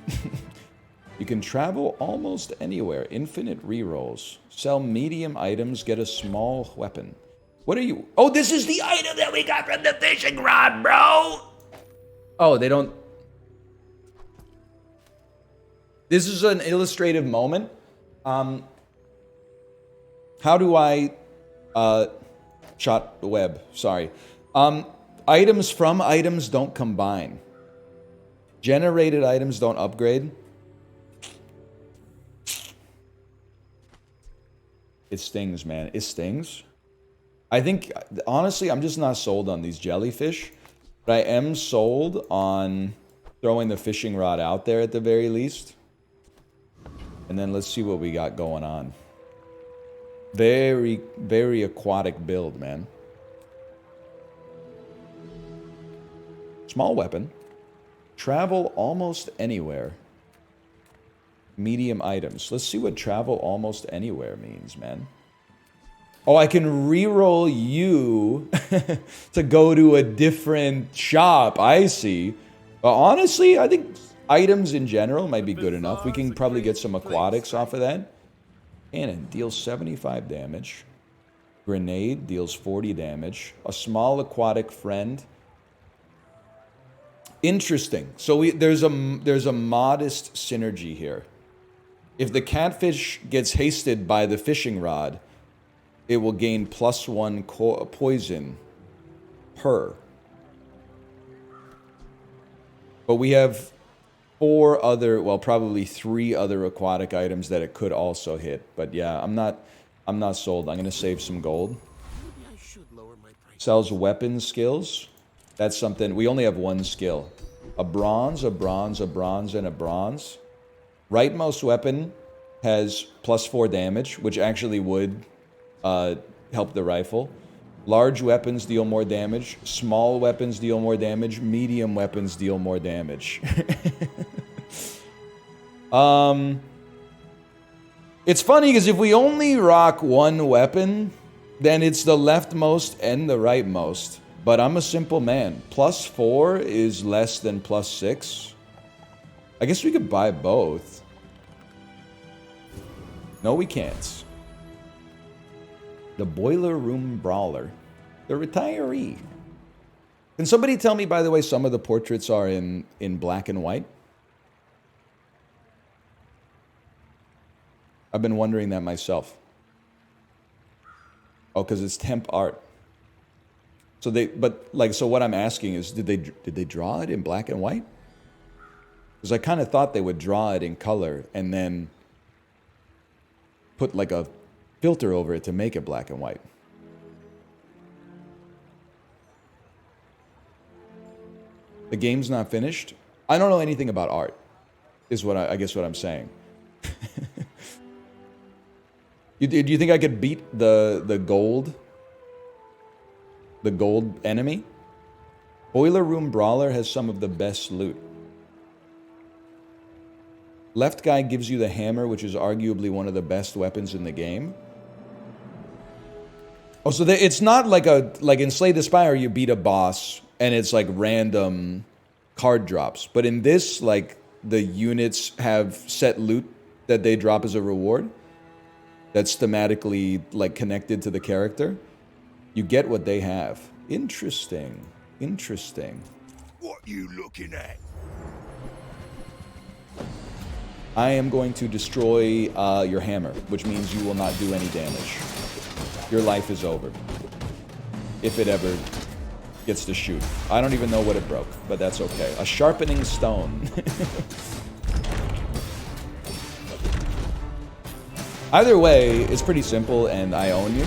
You can travel almost anywhere. Infinite rerolls. Sell medium items. Get a small weapon. What are you... Oh, this is the item that we got from the fishing rod, bro! Oh, they don't... This is an illustrative moment. How do I... shot the web. Sorry. Items from items don't combine. Generated items don't upgrade. It stings, man. It stings. I think, honestly, I'm just not sold on these jellyfish. But I am sold on throwing the fishing rod out there at the very least. And then let's see what we got going on. Very, very aquatic build, man. Small weapon. Travel almost anywhere. Medium items. Let's see what travel almost anywhere means, man. Oh, I can reroll you to go to a different shop. I see. But honestly, I think items in general might be good enough. We can probably get some aquatics off of that. Cannon deals 75 damage. Grenade deals 40 damage. A small aquatic friend. Interesting. So there's a modest synergy here. If the catfish gets hasted by the fishing rod, it will gain +1 poison per. But we have 4 other, well, probably 3 other aquatic items that it could also hit. But yeah, I'm not sold. I'm gonna save some gold. Sells weapon skills. That's something. We only have 1 skill. A bronze, a bronze, a bronze, and a bronze. Rightmost weapon has +4 damage, which actually would help the rifle. Large weapons deal more damage. Small weapons deal more damage. Medium weapons deal more damage. It's funny because if we only rock one weapon, then it's the leftmost and the rightmost. But I'm a simple man. +4 is less than +6. I guess we could buy both. No, we can't. The Boiler Room Brawler. The Retiree. Can somebody tell me, by the way, some of the portraits are in black and white? I've been wondering that myself. Oh, because it's temp art. So so what I'm asking is, did they draw it in black and white? Because I kind of thought they would draw it in color and then put like a filter over it to make it black and white. The game's not finished. I don't know anything about art, is what I guess what I'm saying. Do you think I could beat the gold enemy? Boiler Room Brawler has some of the best loot. Left guy gives you the hammer, which is arguably one of the best weapons in the game. Oh, so it's not like in Slay the Spire, you beat a boss and it's like random card drops. But in this, like, the units have set loot that they drop as a reward that's thematically like connected to the character. You get what they have. Interesting. Interesting. What you looking at? I am going to destroy your hammer, which means you will not do any damage. Your life is over. If it ever gets to shoot. I don't even know what it broke, but that's okay. A sharpening stone. Either way, it's pretty simple, and I own you.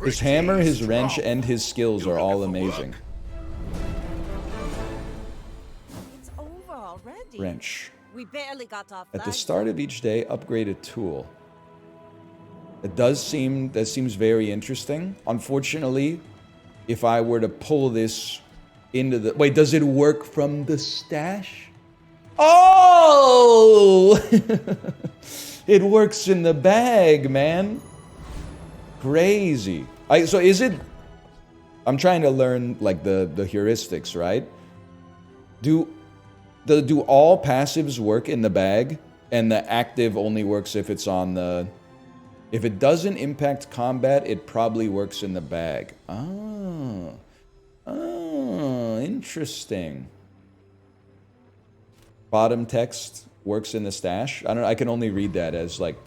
His hammer, his wrench, and his skills are all amazing. It's over already. Wrench. We barely got off. At the start of each day, upgrade a tool. That seems very interesting. Unfortunately, if I were to pull this into the... Wait, does it work from the stash? Oh! It works in the bag, man. Crazy. So is it... I'm trying to learn, like, the heuristics, right? Do all passives work in the bag? And the active only works if it's on the... If it doesn't impact combat, it probably works in the bag. Oh, interesting. Bottom text works in the stash. I don't know, I can only read that as like,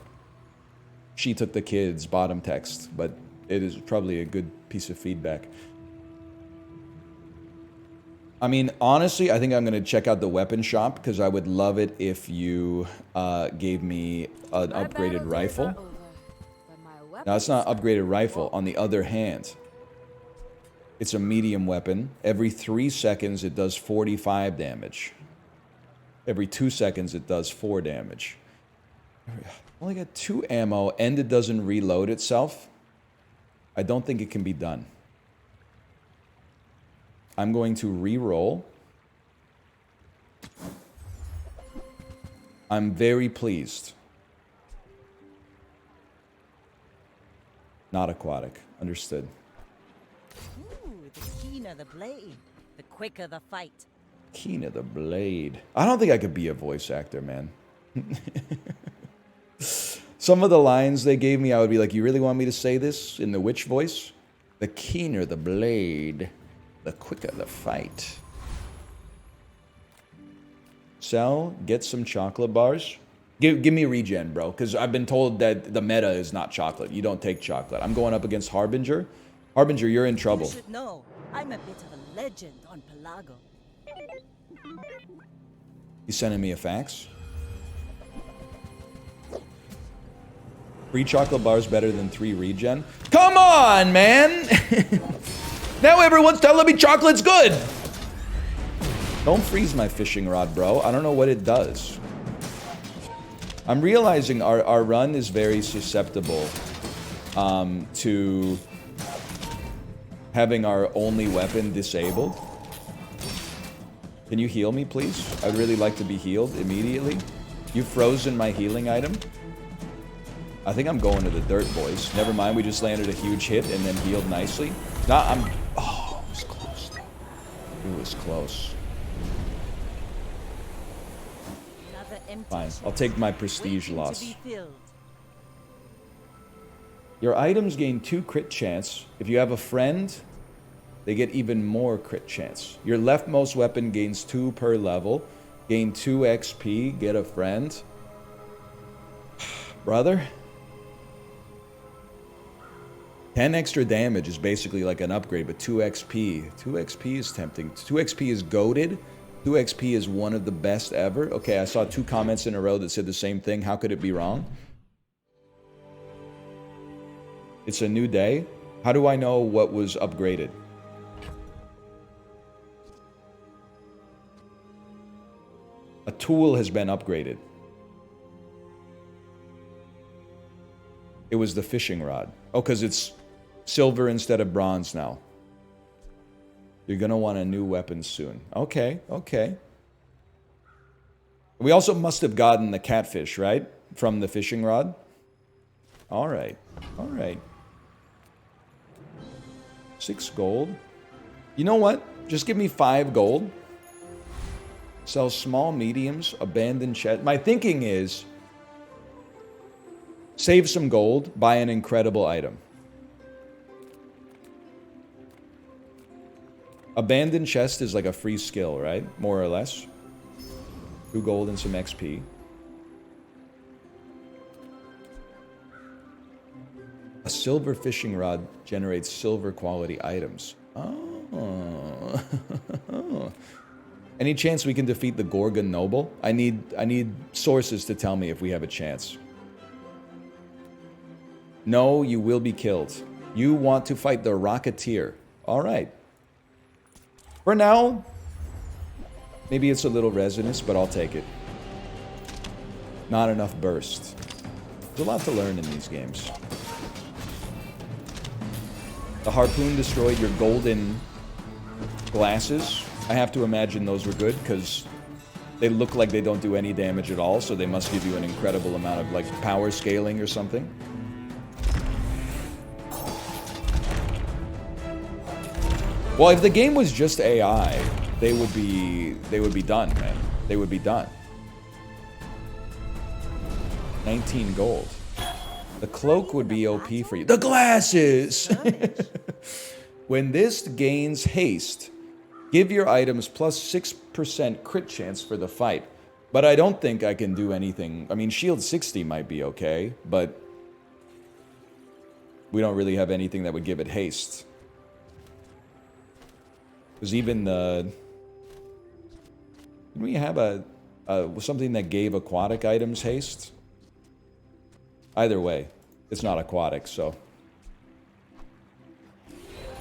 she took the kids, bottom text, but it is probably a good piece of feedback. I mean, honestly, I think I'm going to check out the weapon shop because I would love it if you gave me an upgraded rifle. Now, it's not an upgraded rifle. On the other hand, it's a medium weapon. Every 3 seconds, it does 45 damage. Every 2 seconds, it does 4 damage. Only got 2 ammo, and it doesn't reload itself. I don't think it can be done. I'm going to re-roll. I'm very pleased. Not aquatic. Understood. Ooh, the keener the blade, the quicker the fight. Keen of the blade. I don't think I could be a voice actor, man. Some of the lines they gave me, I would be like, you really want me to say this in the witch voice? The keener the blade, the quicker the fight. Sell, get some chocolate bars. Give me regen, bro, because I've been told that the meta is not chocolate. You don't take chocolate. I'm going up against Harbinger. Harbinger, you're in trouble. You should know, I'm a bit of a legend on Pelago. He's sending me a fax. 3 chocolate bars better than 3 regen. Come on, man! Now everyone's telling me chocolate's good! Don't freeze my fishing rod, bro. I don't know what it does. I'm realizing our run is very susceptible to having our only weapon disabled. Can you heal me, please? I'd really like to be healed immediately. You've frozen my healing item. I think I'm going to the dirt, boys. Never mind, we just landed a huge hit and then healed nicely. Nah, I'm... Oh, it was close. It was close. Fine, I'll take my prestige loss. Your items gain 2 crit chance. If you have a friend, they get even more crit chance. Your leftmost weapon gains 2 per level. Gain 2 XP, get a friend. Brother? 10 extra damage is basically like an upgrade, but 2 XP. 2 XP is tempting. 2 XP is goated. 2 XP is one of the best ever. Okay, I saw 2 comments in a row that said the same thing. How could it be wrong? It's a new day. How do I know what was upgraded? A tool has been upgraded. It was the fishing rod. Oh, because it's silver instead of bronze now. You're going to want a new weapon soon. Okay, okay. We also must have gotten the catfish, right? From the fishing rod. All right, all right. 6 gold. You know what? Just give me 5 gold. Sell small, mediums, abandoned chest. My thinking is save some gold, buy an incredible item. Abandoned chest is like a free skill, right? More or less. 2 gold and some XP. A silver fishing rod generates silver quality items. Oh. Any chance we can defeat the Gorgon Noble? I need sources to tell me if we have a chance. No, you will be killed. You want to fight the Rocketeer. All right. For now, maybe it's a little resonance, but I'll take it. Not enough burst. There's a lot to learn in these games. The harpoon destroyed your golden glasses. I have to imagine those were good, because they look like they don't do any damage at all, so they must give you an incredible amount of, like, power scaling or something. Well, if the game was just AI, they would be done, man. They would be done. 19 gold. The cloak would be OP for you. The glasses! When this gains haste, give your items plus 6% crit chance for the fight. But I don't think I can do anything. I mean, shield 60 might be okay, but we don't really have anything that would give it haste. Because even the... Didn't we have something that gave aquatic items haste? Either way, it's not aquatic, so...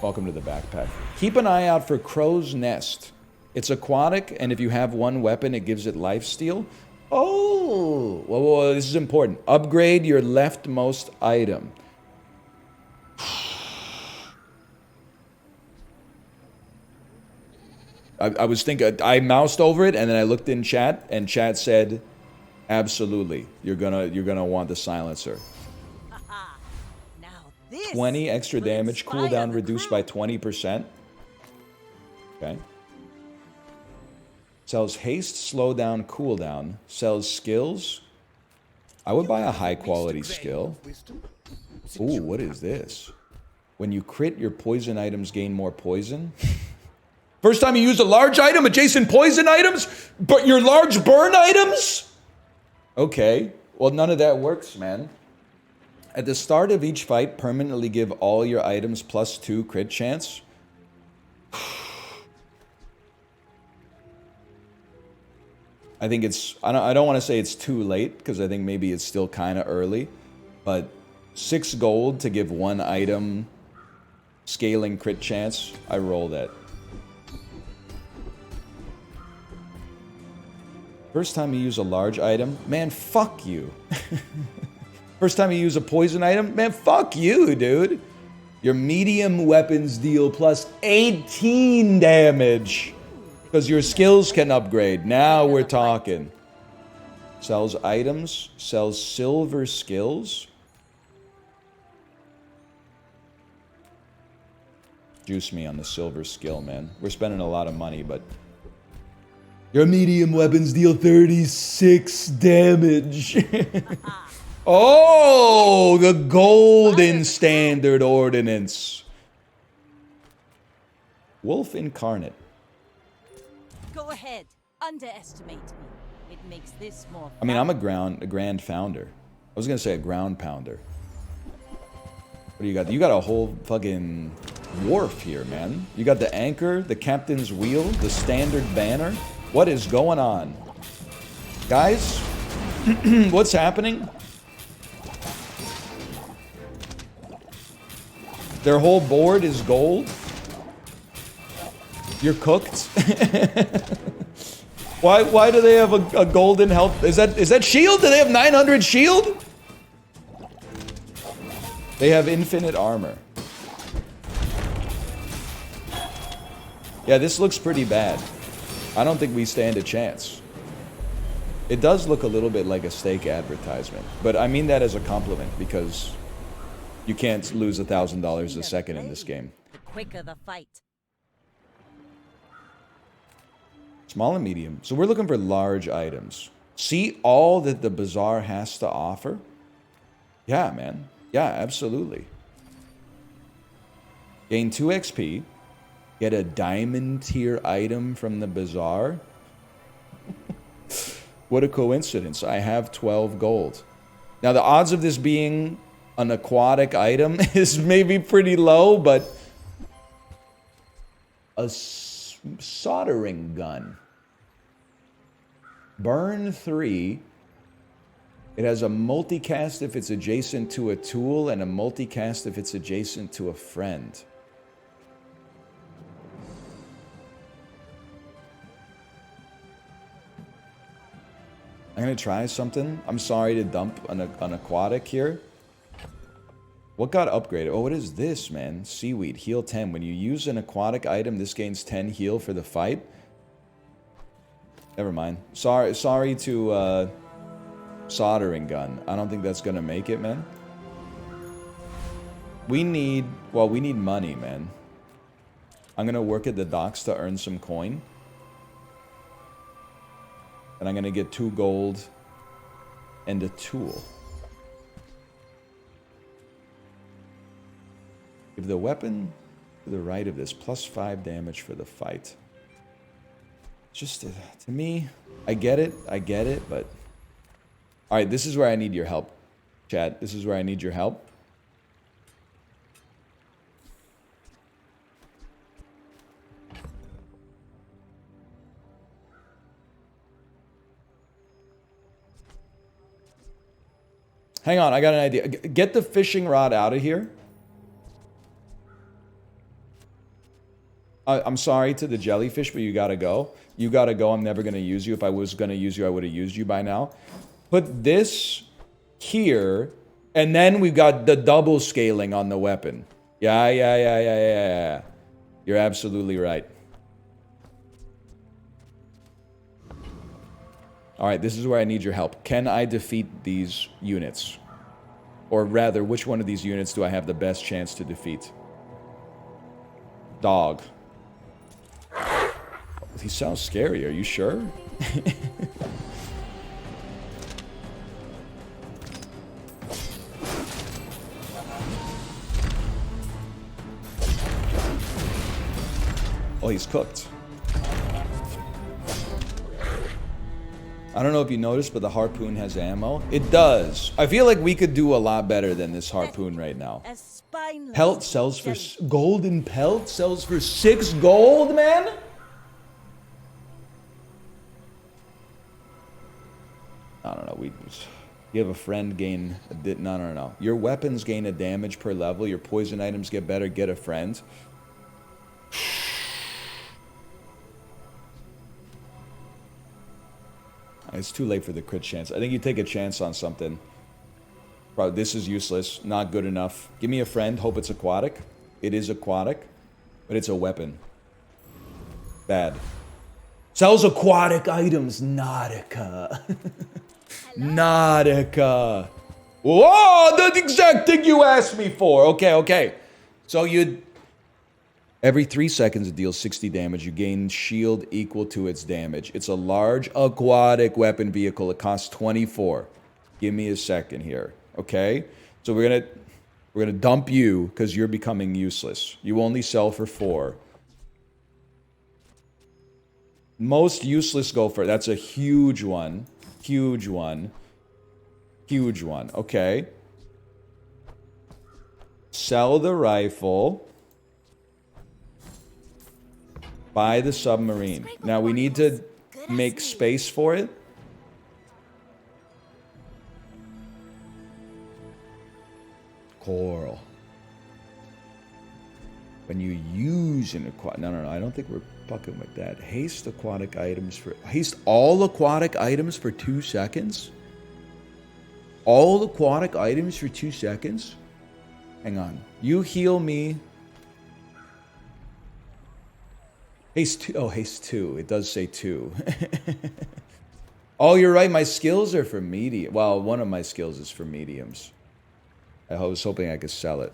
Welcome to the backpack. Keep an eye out for Crow's Nest. It's aquatic, and if you have one weapon, it gives it lifesteal. Oh! Well, this is important. Upgrade your leftmost item. I was thinking, I moused over it, and then I looked in chat, and chat said, absolutely, you're gonna want the silencer. Now this 20 extra will damage, inspire cooldown the reduced crew. by 20%. Okay. Sells haste, slowdown, cooldown. Sells skills. I would buy a high quality skill. Ooh, what is this? When you crit, your poison items gain more poison. First time you use a large item, adjacent poison items, but your large burn items? Okay, well, none of that works, man. At the start of each fight, permanently give all your items plus 2 crit chance. I think it's... I don't want to say it's too late, because I think maybe it's still kind of early. But 6 gold to give 1 item scaling crit chance, I roll that. First time you use a large item, man, fuck you. First time you use a poison item, man, fuck you, dude. Your medium weapons deal plus 18 damage. Because your skills can upgrade. Now we're talking. Sells items, sells silver skills. Juice me on the silver skill, man. We're spending a lot of money, but... Your medium weapons deal 36 damage. Oh, the golden standard ordinance. Wolf incarnate. Go ahead. Underestimate me. It makes this more. I mean, I'm a grand founder. I was gonna say a ground pounder. What do you got? You got a whole fucking wharf here, man. You got the anchor, the captain's wheel, the standard banner. What is going on? Guys, what's happening? Their whole board is gold. You're cooked. Why do they have a golden health? Is that shield? Do they have 900 shield? They have infinite armor. Yeah, this looks pretty bad. I don't think we stand a chance. It does look a little bit like a steak advertisement, but I mean that as a compliment because you can't lose $1,000 a second in this game. The quicker the fight. Small and medium. So we're looking for large items. See all that the Bazaar has to offer? Yeah, man. Yeah, absolutely. Gain 2 XP. Get a diamond tier item from the Bazaar. What a coincidence. I have 12 gold. Now, the odds of this being an aquatic item is maybe pretty low, but... A soldering gun. Burn 3. It has a multicast if it's adjacent to a tool and a multicast if it's adjacent to a friend. I'm gonna try something. I'm sorry to dump an aquatic here. What got upgraded? Oh, what is this, man? Seaweed, heal 10. When you use an aquatic item, this gains 10 heal for the fight. Never mind. Sorry to soldering gun. I don't think that's gonna make it, man. We need money, man. I'm gonna work at the docks to earn some coin. And I'm gonna get 2 gold and a tool. Give the weapon to the right of this, plus 5 damage for the fight. Just, to me, I get it, but... Alright, this is where I need your help, chat. This is where I need your help. Hang on, I got an idea. Get the fishing rod out of here. I'm sorry to the jellyfish, but you gotta go. You gotta go. I'm never gonna use you. If I was gonna use you, I would have used you by now. Put this here, and then we've got the double scaling on the weapon. Yeah. You're absolutely right. Alright, this is where I need your help. Can I defeat these units? Or rather, which one of these units do I have the best chance to defeat? Dog. He sounds scary, are you sure? Oh, he's cooked. I don't know if you noticed, but the harpoon has ammo. It does. I feel like we could do a lot better than this harpoon right now. Pelt sells for... Golden pelt sells for 6 gold, man? I don't know. You have a friend gain... No. Your weapons gain a damage per level. Your poison items get better. Get a friend. It's too late for the crit chance. I think you take a chance on something. Bro, this is useless. Not good enough. Give me a friend. Hope it's aquatic. It is aquatic, but it's a weapon. Bad. Sells aquatic items. Nautica. Nautica. Whoa, the exact thing you asked me for. Okay, okay. So you... Every 3 seconds it deals 60 damage. You gain shield equal to its damage. It's a large aquatic weapon vehicle. It costs 24. Give me a second here. Okay? So we're gonna dump you because you're becoming useless. You only sell for 4. Most useless go for... That's a huge one. Huge one. Huge one. Okay. Sell the rifle. Buy the submarine. Now we need to make space for it. Coral. When you use an aquatic... No, I don't think we're fucking with that. Haste aquatic items for... Haste all aquatic items for 2 seconds? All aquatic items for 2 seconds? Hang on. You heal me... Haste 2. Oh, haste 2. It does say 2. Oh, you're right. My skills are for medium. Well, one of my skills is for mediums. I was hoping I could sell it.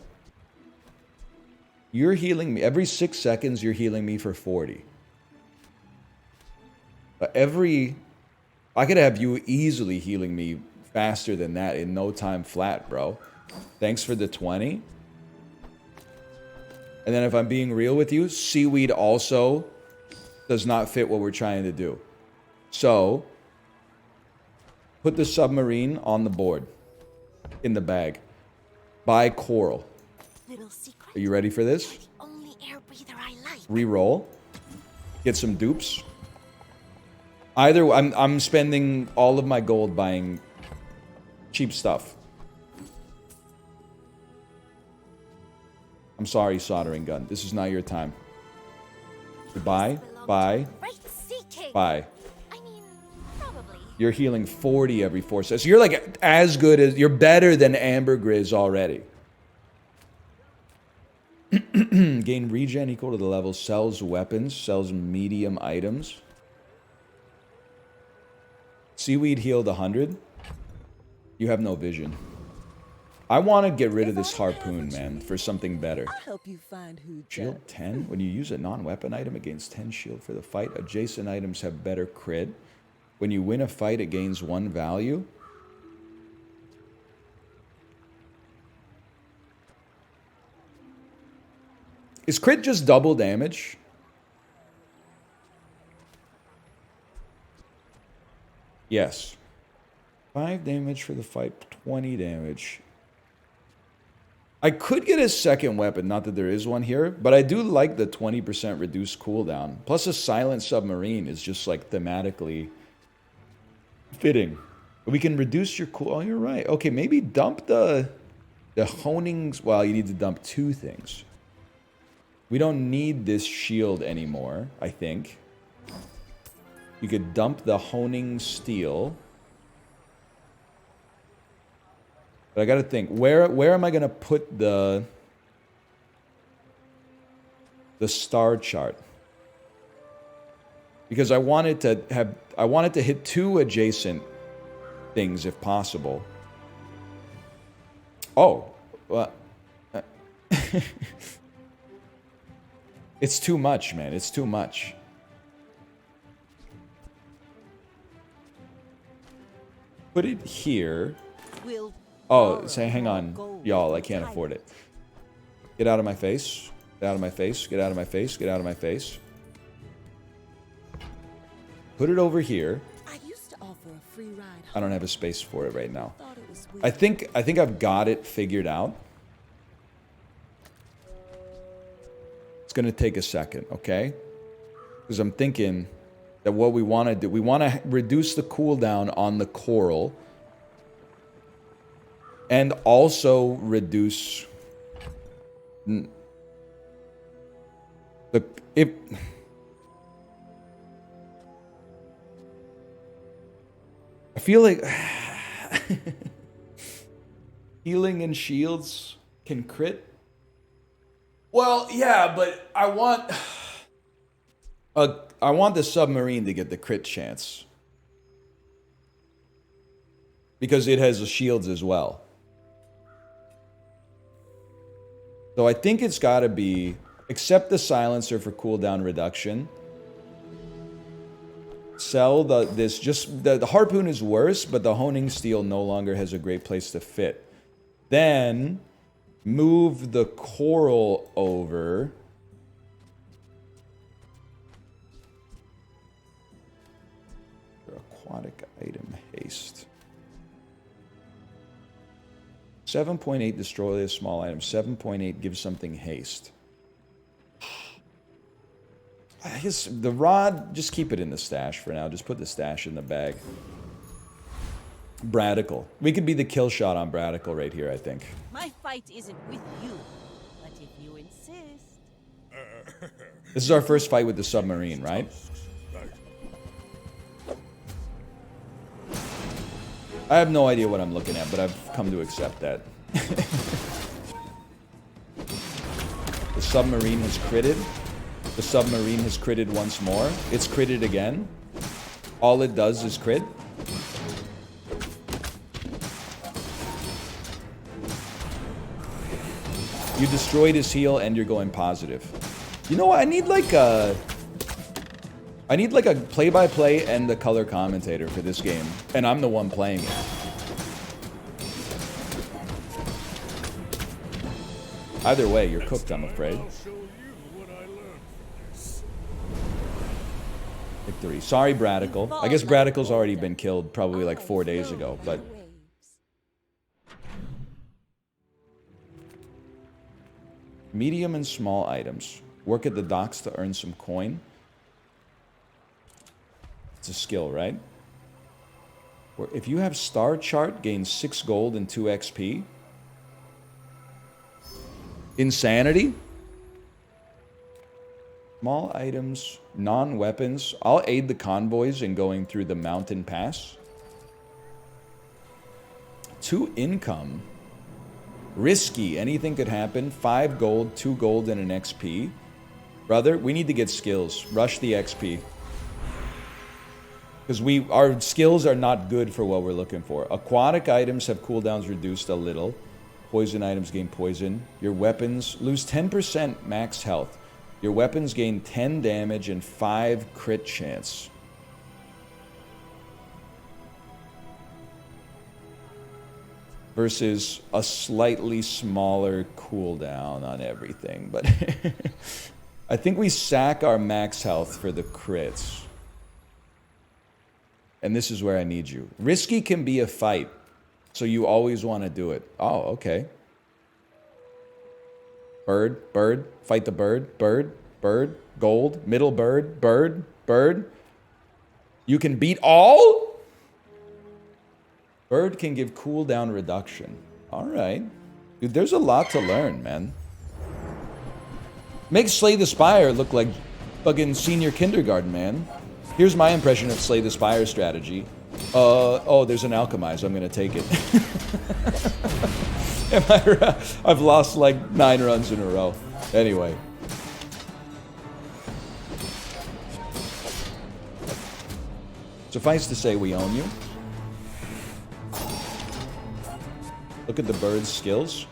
You're healing me. Every 6 seconds, you're healing me for 40. I could have you easily healing me faster than that in no time flat, bro. Thanks for the 20. And then if I'm being real with you, seaweed also does not fit what we're trying to do. So, put the submarine on the board. In the bag. Buy coral. Little secret. Are you ready for this? Only air breather I like. Reroll. Get some dupes. Either I'm spending all of my gold buying cheap stuff. I'm sorry, soldering gun. This is not your time. Buy, buy, buy. I mean, probably. You're healing 40 every 4 seconds. So you're like as good as... You're better than Ambergris already. Gain regen equal to the level. Sells weapons. Sells medium items. Seaweed healed 100. You have no vision. I want to get rid of this harpoon, man, for something better. I'll help you find who Shield 10. When you use a non-weapon item, it gains 10 shield for the fight. Adjacent items have better crit. When you win a fight, it gains 1 value. Is crit just double damage? Yes. 5 damage for the fight, 20 damage. I could get a second weapon, not that there is one here, but I do like the 20% reduced cooldown. Plus a silent submarine is just like thematically fitting. We can reduce your cool... Oh, you're right. Okay, maybe dump the honings... Well, you need to dump 2 things. We don't need this shield anymore, I think. You could dump the honing steel. But I gotta think, where am I gonna put the star chart? Because I wanted to hit 2 adjacent things if possible. Oh, well, it's too much, man. It's too much. Put it here. We'll Oh, say, hang on, y'all, I can't afford it. Get out of my face. Get out of my face. Get out of my face. Get out of my face. Put it over here. I used to offer a free ride home. I don't have a space for it right now. Thought it was weird. I think I've got it figured out. It's gonna take a second, okay? Because I'm thinking that what we want to do, we want to reduce the cooldown on the coral. And also reduce the feel like healing and shields can crit. Well, yeah, but I want the submarine to get the crit chance because it has the shields as well. So I think it's got to be accept the silencer for cooldown reduction. Sell the harpoon is worse, but the honing steel no longer has a great place to fit. Then move the coral over. Aquatic item haste. 7.8 destroy a small item. 7.8 gives something haste. I guess the rod, just keep it in the stash for now. Just put the stash in the bag. Bradical. We could be the kill shot on Bradical right here, I think. My fight isn't with you, but if you insist. This is our first fight with the submarine, right? I have no idea what I'm looking at, but I've come to accept that. The submarine has critted. The submarine has critted once more. It's critted again. All it does is crit. You destroyed his heal and you're going positive. You know what? I need like a play-by-play and the color commentator for this game. And I'm the one playing it. Either way, you're cooked, I'm afraid. Victory. Sorry, Bradical. I guess Bradical's already been killed probably like 4 days ago, but... Medium and small items. Work at the docks to earn some coin. It's a skill, right? Or if you have Star Chart, gain 6 gold and 2 XP. Insanity? Small items, non-weapons. I'll aid the convoys in going through the mountain pass. 2 income. Risky. Anything could happen. 5 gold, 2 gold, and an XP. Brother, we need to get skills. Rush the XP. Because our skills are not good for what we're looking for. Aquatic items have cooldowns reduced a little. Poison items gain poison. Your weapons lose 10% max health. Your weapons gain 10 damage and 5 crit chance. Versus a slightly smaller cooldown on everything. But I think we sack our max health for the crits. And this is where I need you. Risky can be a fight. So you always want to do it. Oh, okay. Bird, bird, fight the bird, bird, bird, gold, middle bird, bird, bird. You can beat all? Bird can give cooldown reduction. All right. Dude, there's a lot to learn, man. Make Slay the Spire look like fucking senior kindergarten, man. Here's my impression of Slay the Spire strategy. Oh, there's an Alchemize. I'm going to take it. Am I right? I've lost like 9 runs in a row. Anyway. Suffice to say, we own you. Look at the bird's skills.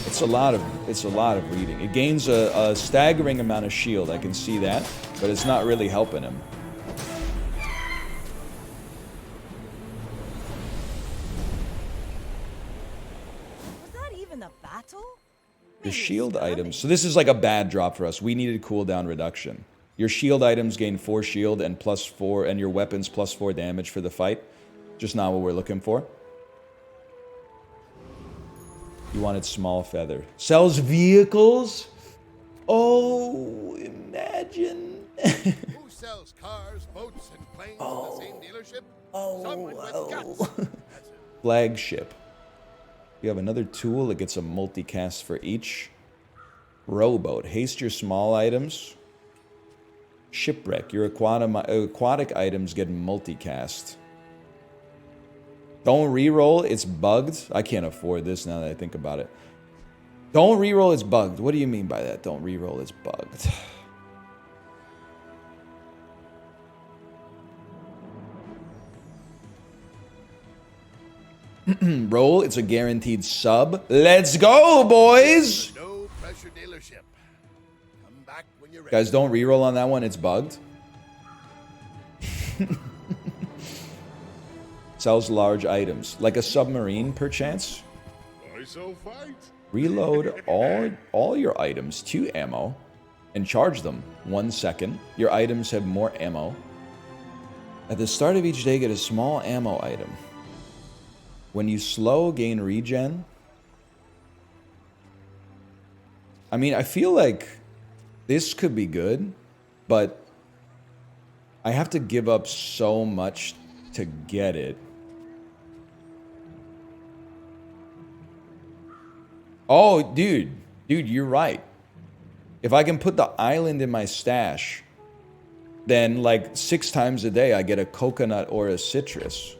It's a lot of reading. It gains a staggering amount of shield. I can see that, but it's not really helping him. The shield items. So this is like a bad drop for us. We needed cooldown reduction. Your shield items gain 4 shield and +4, and your weapons +4 damage for the fight. Just not what we're looking for. You wanted small feather. Sells vehicles? Oh, imagine. Who sells cars, boats, and planes in the same dealership? Someone with guts. That's it. Flagship. You have another tool that gets a multicast for each. Rowboat. Haste your small items. Shipwreck. Your aquatic items get multicast. Don't reroll, it's bugged. I can't afford this now that I think about it. Don't reroll, it's bugged. What do you mean by that? Don't reroll, it's bugged. Roll, it's a guaranteed sub. Let's go, boys! No pressure dealership. Come back when you're ready. Guys, don't reroll on that one, it's bugged. Sells large items. Like a submarine, perchance? Why so fight? Reload all your items to ammo and charge them 1 second. Your items have more ammo. At the start of each day, get a small ammo item. When you slow, gain regen. I mean, I feel like this could be good, but I have to give up so much to get it. Oh, dude, you're right. If I can put the island in my stash, then like 6 times a day I get a coconut or a citrus.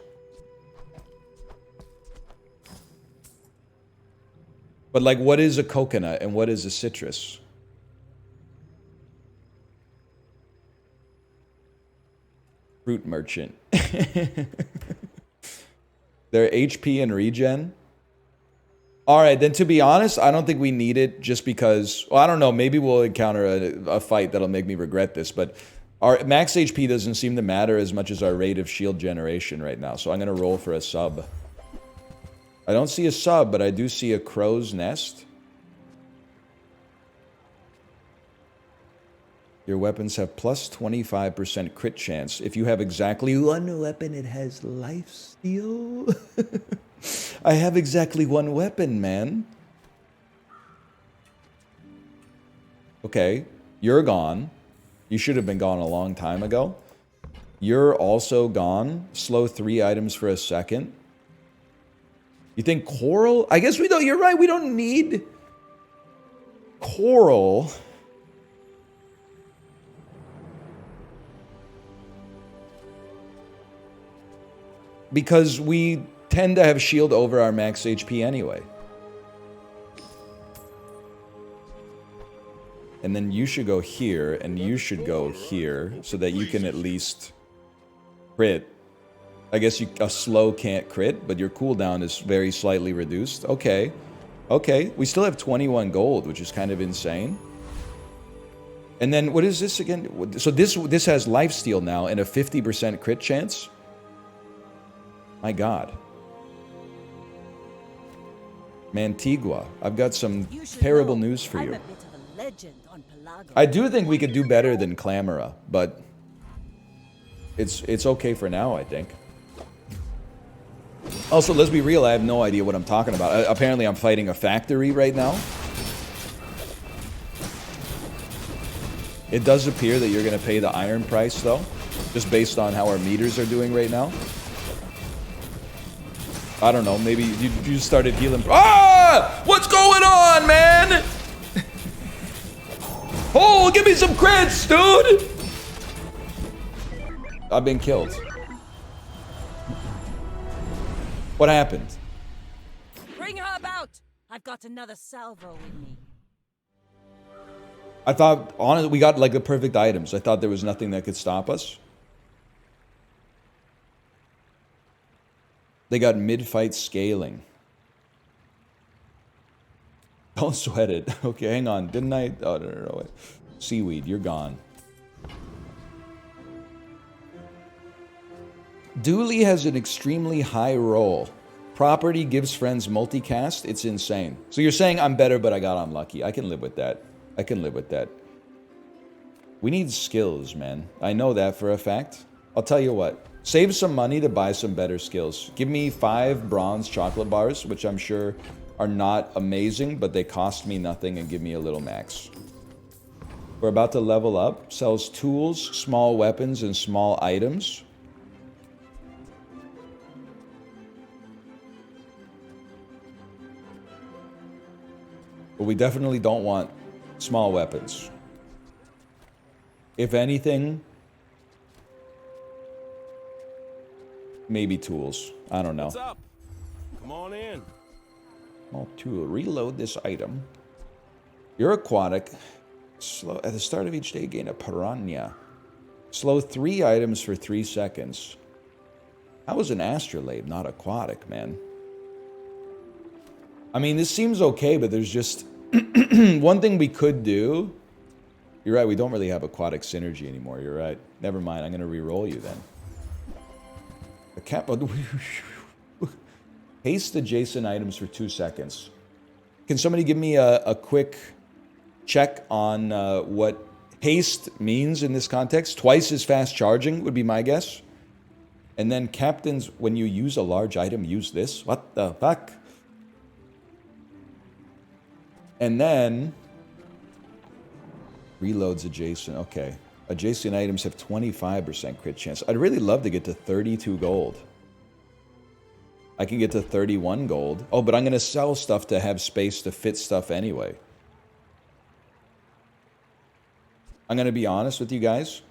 But like, what is a coconut and what is a citrus? Fruit merchant. They're HP and regen. All right, then to be honest, I don't think we need it just because, well, I don't know, maybe we'll encounter a fight that'll make me regret this, but our max HP doesn't seem to matter as much as our rate of shield generation right now, so I'm going to roll for a sub. I don't see a sub, but I do see a crow's nest. Your weapons have plus 25% crit chance. If you have exactly one weapon, it has lifesteal. I have exactly one weapon, man. Okay, you're gone. You should have been gone a long time ago. You're also gone. Slow 3 items for a second. You think coral? I guess we don't. You're right. We don't need coral. Because we tend to have shield over our max HP anyway. And then you should go here, and you should go here, so that you can at least crit. I guess a slow can't crit, but your cooldown is very slightly reduced. Okay. Okay. We still have 21 gold, which is kind of insane. And then, what is this again? So this has lifesteal now and a 50% crit chance? My god. Mantigua, I've got some terrible news for you. I'm a bit of a legend on Pelago. I do think we could do better than Clamora, but it's okay for now, I think. Also, let's be real, I have no idea what I'm talking about. Apparently, I'm fighting a factory right now. It does appear that you're going to pay the iron price, though, just based on how our meters are doing right now. I don't know, maybe you started healing. Ah! What's going on, man? Oh, give me some crits, dude! I've been killed. What happened? Bring her about! I've got another salvo with me. I thought, honestly, we got like the perfect items. I thought there was nothing that could stop us. They got mid-fight scaling. Don't sweat it. Okay, hang on. Didn't I? Oh, no. Wait. Seaweed, you're gone. Dooley has an extremely high roll. Property gives friends multicast. It's insane. So you're saying I'm better, but I got unlucky. I can live with that. I can live with that. We need skills, man. I know that for a fact. I'll tell you what. Save some money to buy some better skills. Give me 5 bronze chocolate bars, which I'm sure are not amazing, but they cost me nothing and give me a little max. We're about to level up. Sells tools, small weapons, and small items. But we definitely don't want small weapons. If anything, maybe tools. I don't know. What's up? Come on in. Oh, to reload this item. You're aquatic. Slow at the start of each day, gain a piranha. Slow 3 items for 3 seconds. I was an astrolabe, not aquatic, man. I mean, this seems okay, but there's just one thing we could do. You're right, we don't really have aquatic synergy anymore. You're right. Never mind, I'm going to re-roll you then. A cap. Haste adjacent items for 2 seconds. Can somebody give me a quick check on what haste means in this context? Twice as fast charging would be my guess. And then captains, when you use a large item, use this. What the fuck? And then reloads adjacent. Okay. Adjacent items have 25% crit chance. I'd really love to get to 32 gold. I can get to 31 gold. Oh, but I'm going to sell stuff to have space to fit stuff anyway. I'm going to be honest with you guys.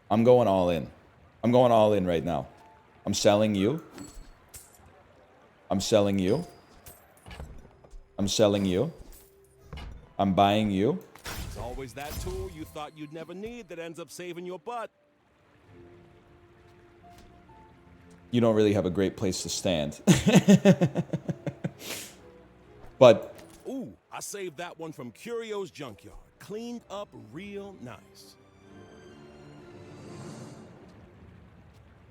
I'm going all in. I'm going all in right now. I'm selling you. I'm selling you. I'm selling you. I'm buying you. It's always that tool you thought you'd never need that ends up saving your butt. You don't really have a great place to stand. But Ooh, I saved that one from Curio's Junkyard. Cleaned up real nice.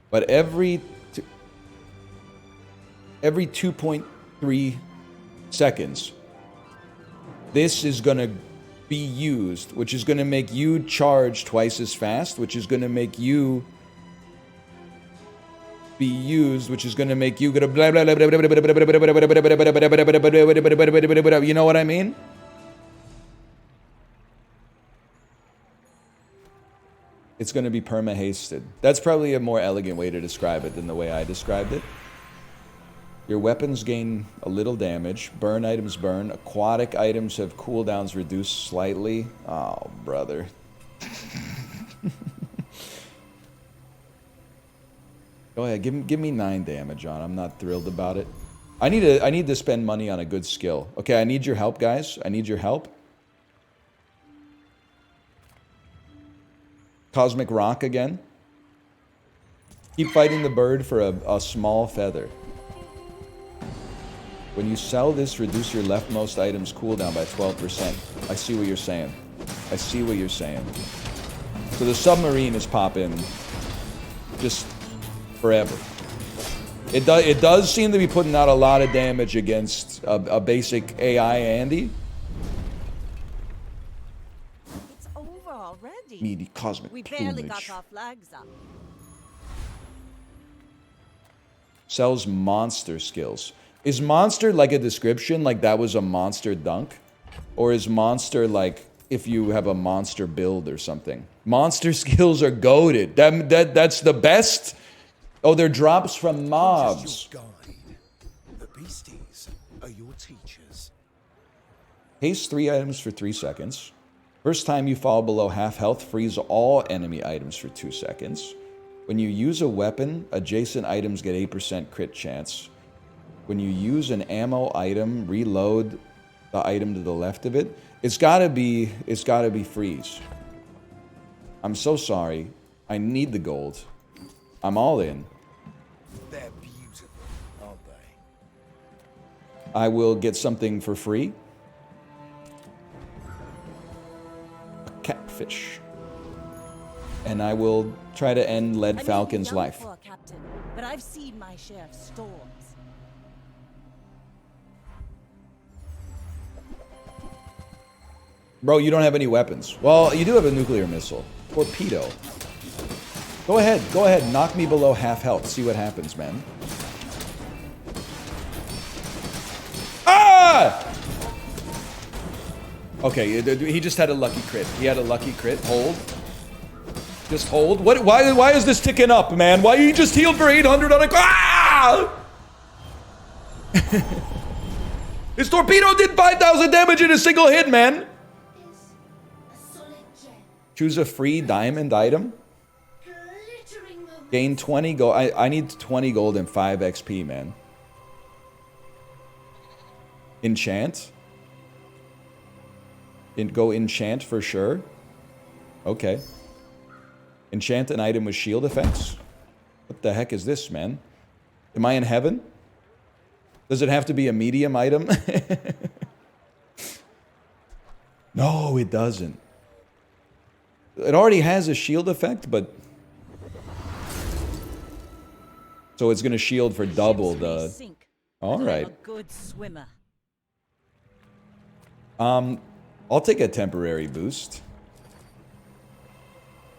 But every 2.3 seconds, this is going to be used, which is going to make you charge twice as fast, which is going to make you be used, which is going to make you... You know what I mean? It's going to be perma-hasted. That's probably a more elegant way to describe it than the way I described it. Your weapons gain a little damage. Burn items burn. Aquatic items have cooldowns reduced slightly. Oh, brother. Go ahead, give me 9 damage on. I'm not thrilled about it. I need to spend money on a good skill. Okay, I need your help, guys. I need your help. Cosmic Rock again. Keep fighting the bird for a small feather. When you sell this, reduce your leftmost item's cooldown by 12%. I see what you're saying. I see what you're saying. So the submarine is popping just forever. It does seem to be putting out a lot of damage against a basic AI Andy. It's over already. Meaty cosmic We barely plumage. got our flags up. Sells monster skills. Is monster like a description, like that was a monster dunk? Or is monster like if you have a monster build or something? Monster skills are goated. That's the best. Oh, they're drops from mobs. Your guide. The beasties are your teachers. Haste 3 items for 3 seconds. First time you fall below half health, freeze all enemy items for 2 seconds. When you use a weapon, adjacent items get 8% crit chance. When you use an ammo item, reload the item to the left of it. It's gotta be freeze. I'm so sorry. I need the gold. I'm all in. They're beautiful, aren't they? I will get something for free. A catfish. And I will try to end Lead I may be Falcon's young life. for a captain, but I've seen my share of storms. Bro, you don't have any weapons. Well, you do have a nuclear missile. Torpedo. Go ahead, knock me below half health. See what happens, man. Ah! Okay, he just had a lucky crit. He had a lucky crit. Hold. Just hold. What? Why is this ticking up, man? Why you just healed for 800 on a... Ah! His torpedo did 5,000 damage in a single hit, man. Choose a free diamond item. Glittering Gain 20 gold. I need 20 gold and 5 XP, man. Enchant. Go enchant for sure. Okay. Enchant an item with shield effects. What the heck is this, man? Am I in heaven? Does it have to be a medium item? No, it doesn't. It already has a shield effect, but... So it's going to shield for double the... Alright. I'm a good swimmer. I'll take a temporary boost.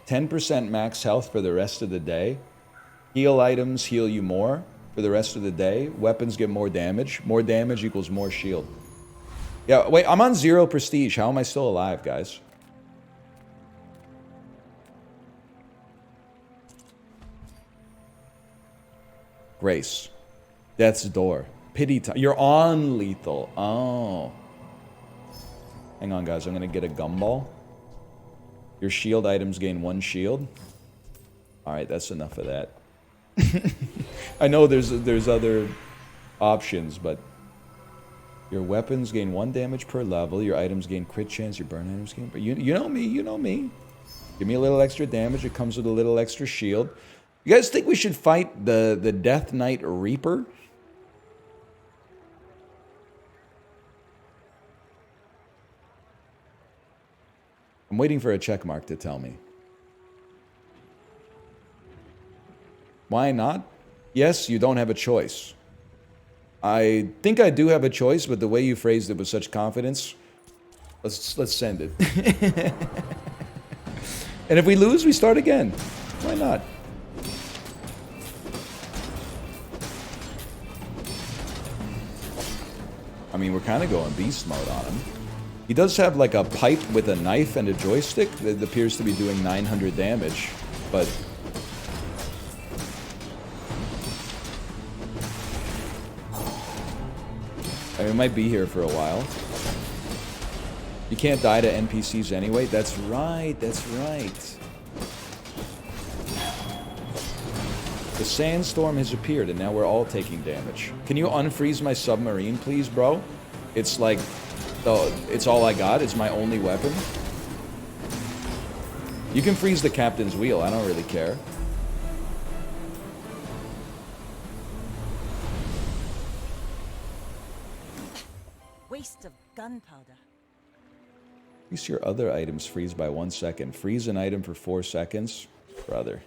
10% max health for the rest of the day. Heal items heal you more for the rest of the day. Weapons get more damage. More damage equals more shield. Yeah, wait, I'm on 0 prestige. How am I still alive, guys? Grace. Death's Door. Pity time. You're on lethal. Oh. Hang on, guys. I'm going to get a gumball. Your shield items gain 1 shield. Alright, that's enough of that. I know there's other options, but... Your weapons gain 1 damage per level. Your items gain crit chance. Your burn items gain... But you know me. You know me. Give me a little extra damage. It comes with a little extra shield. You guys think we should fight the Death Knight Reaper? I'm waiting for a check mark to tell me. Why not? Yes, you don't have a choice. I think I do have a choice, but the way you phrased it with such confidence, let's send it. And if we lose, we start again. Why not? I mean, we're kind of going beast mode on him. He does have like a pipe with a knife and a joystick that appears to be doing 900 damage, but... I mean, it might be here for a while. You can't die to NPCs anyway. That's right, that's right. The sandstorm has appeared and now we're all taking damage. Can you unfreeze my submarine, please, bro? It's like... it's all I got. It's my only weapon. You can freeze the captain's wheel. I don't really care. Waste of gunpowder. Increase your other items freeze by 1 second. Freeze an item for 4 seconds. Brother.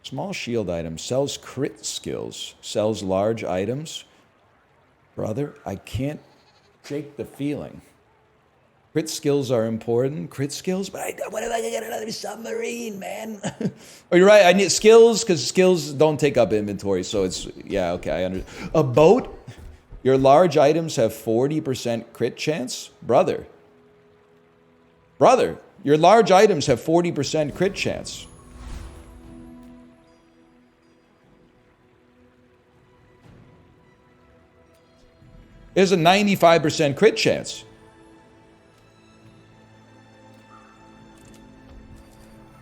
Small shield item. Sells crit skills. Sells large items. Brother, I can't shake the feeling. Crit skills are important. Crit skills? But what if I can get another submarine, man? Oh, you're right. I need skills, because skills don't take up inventory. So it's... Yeah, okay. I understand. A boat? Your large items have 40% crit chance? Brother. Brother, your large items have 40% crit chance. There's a 95% crit chance.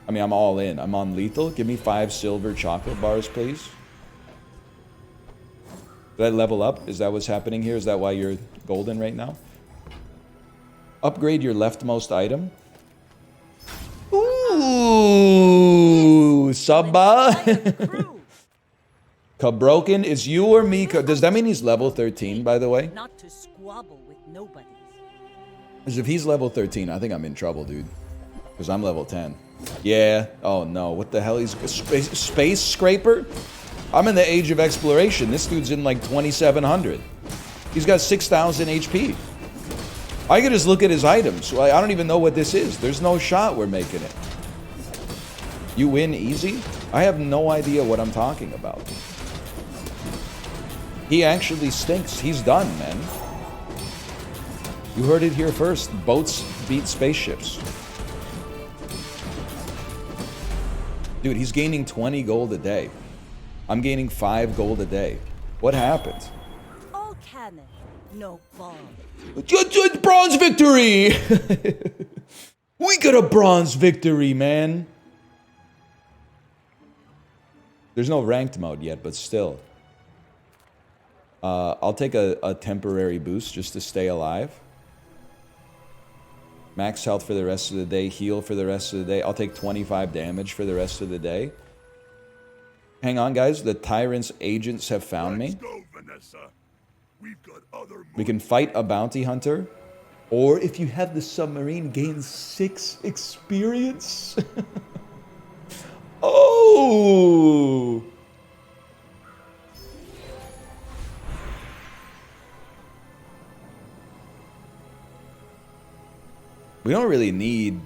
I mean, I'm all in. I'm on lethal. Give me 5 silver chocolate bars, please. Did I level up? Is that what's happening here? Is that why you're golden right now? Upgrade your leftmost item. Ooh, Sabba. Cabroken, is you or me? Does that mean he's level 13, by the way? Not to squabble with nobody. Because if he's level 13, I think I'm in trouble, dude. Because I'm level 10. Yeah. Oh, no. What the hell? He's a space scraper? I'm in the age of exploration. This dude's in like 2700. He's got 6,000 HP. I could just look at his items. I don't even know what this is. There's no shot we're making it. You win easy? I have no idea what I'm talking about. He actually stinks. He's done, man. You heard it here first. Boats beat spaceships. Dude, he's gaining 20 gold a day. I'm gaining 5 gold a day. What happened? All cannon, no ball. Bronze victory! We got a bronze victory, man. There's no ranked mode yet, but still. I'll take a temporary boost just to stay alive. Max health for the rest of the day. Heal for the rest of the day. I'll take 25 damage for the rest of the day. Hang on, guys. The Tyrant's agents have found me. Let's go, Vanessa. We've got other We can fight a bounty hunter. Or if you have the submarine, gain 6 experience. Oh! We don't really need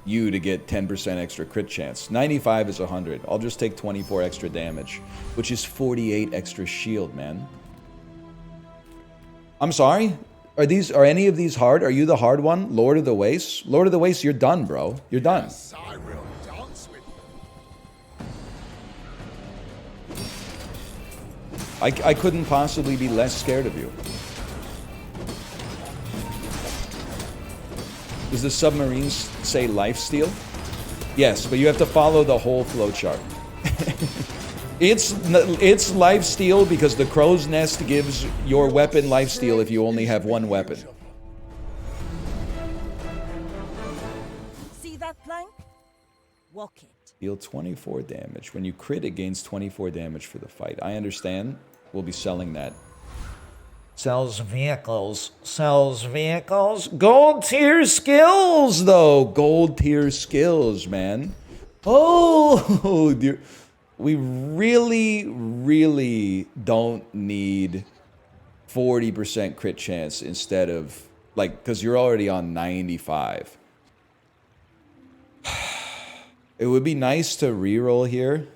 you to get 10% extra crit chance. 95 is 100. I'll just take 24 extra damage, which is 48 extra shield, man. I'm sorry? Are any of these hard? Are you the hard one? Lord of the Wastes? Lord of the Wastes, you're done, bro. You're done. Yes, I will dance with you. I couldn't possibly be less scared of you. Does the submarines say lifesteal? Yes, but you have to follow the whole flowchart. It's lifesteal because the crow's nest gives your weapon lifesteal if you only have one weapon. See that plank? Walk it. Deal 24 damage. When you crit, it gains 24 damage for the fight. I understand. We'll be selling that. Sells vehicles. Sells vehicles. Gold tier skills, though. Gold tier skills, man. Oh, dear. We really, really don't need 40% crit chance instead of, like, because you're already on 95. It would be nice to reroll here.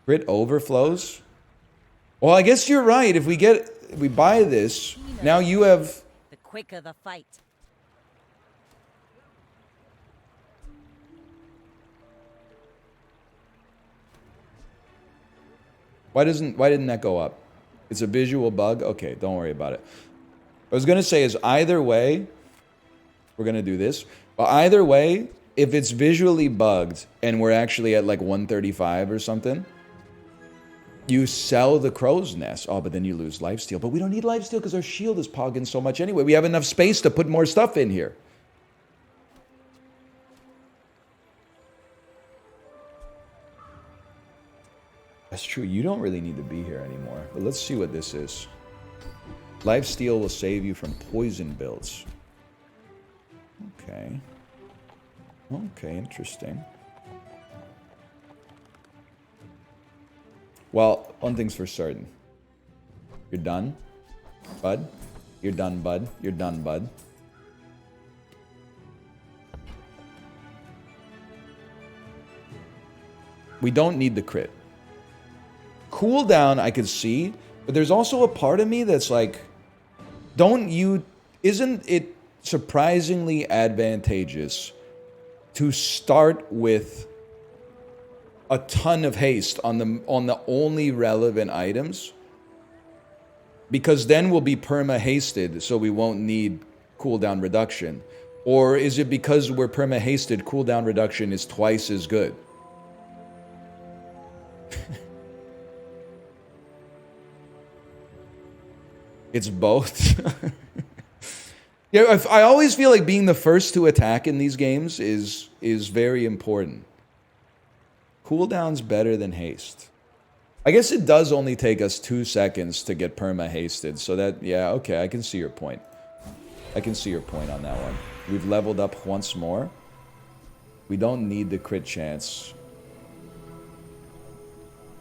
Crit overflows. Well, I guess you're right. If we buy this, now you have... The quicker the fight. Why didn't that go up? It's a visual bug? Okay, don't worry about it. What I was going to say is either way, we're going to do this. But either way, if it's visually bugged and we're actually at like 135 or something, you sell the crow's nest. Oh, but then you lose lifesteal. But we don't need lifesteal because our shield is pogging so much anyway. We have enough space to put more stuff in here. That's true. You don't really need to be here anymore. But let's see what this is. Lifesteal will save you from poison builds. Okay. Okay, interesting. Well, one thing's for certain. You're done, bud. You're done, bud. You're done, bud. We don't need the crit. Cooldown I could see, but there's also a part of me that's like, isn't it surprisingly advantageous to start with a ton of haste on the only relevant items? Because then we'll be perma-hasted, so we won't need cooldown reduction. Or is it because we're perma-hasted, cooldown reduction is twice as good? It's both. Yeah, I always feel like being the first to attack in these games is very important. Cooldown's better than haste. I guess it does only take us 2 seconds to get perma-hasted, so that, yeah, okay, I can see your point. I can see your point on that one. We've leveled up once more. We don't need the crit chance.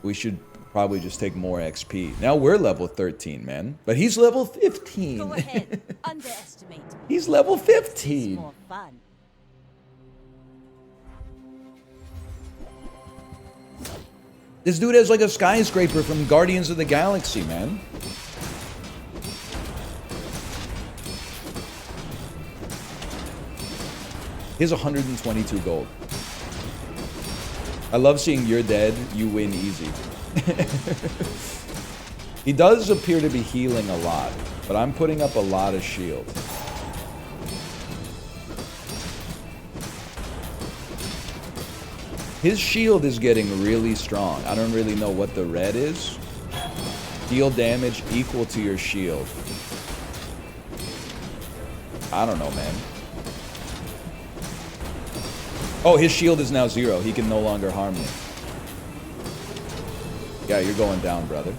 We should probably just take more XP. Now we're level 13, man. But he's level 15. Go ahead. Underestimate me. He's level It's 15. more fun. This dude has like a skyscraper from Guardians of the Galaxy, man. He has 122 gold. I love seeing you're dead, you win easy. He does appear to be healing a lot, but I'm putting up a lot of shield. His shield is getting really strong. I don't really know what the red is. Deal damage equal to your shield. I don't know, man. Oh, his shield is now 0. He can no longer harm me. Yeah, you're going down, brother.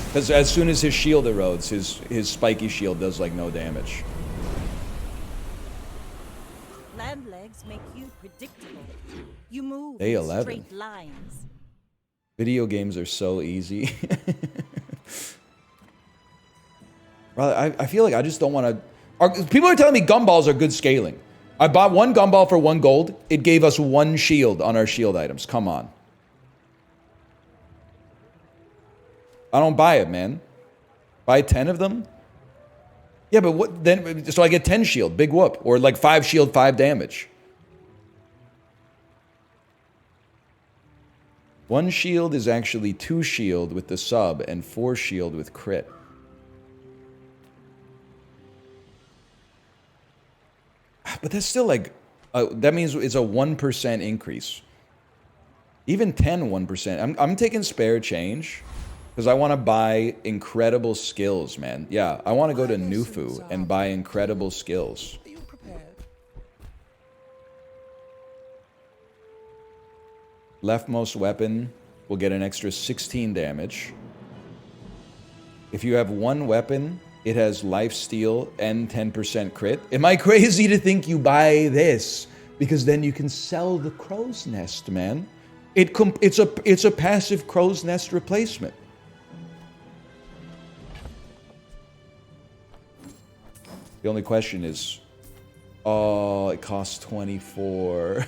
Because as soon as his shield erodes, his spiky shield does like no damage. Land legs make you predictable. You move Day in 11. straight lines. Video games are so easy. Brother, I feel like I just don't want to... People are telling me gumballs are good scaling. I bought 1 gumball for 1 gold. It gave us 1 shield on our shield items. Come on. I don't buy it, man. Buy 10 of them? Yeah, but what then? So I get 10 shield, big whoop. Or like 5 shield, 5 damage. 1 shield is actually 2 shield with the sub and 4 shield with crit. But that's still like, that means it's a 1% increase. Even 10, 1%. I'm taking spare change because I want to buy incredible skills, man. Yeah, I want to go to Nufu and buy incredible skills. Are you prepared? Leftmost weapon will get an extra 16 damage. If you have 1 weapon, it has lifesteal and 10% crit. Am I crazy to think you buy this? Because then you can sell the crow's nest, man. It's a passive crow's nest replacement. The only question is, oh, it costs 24.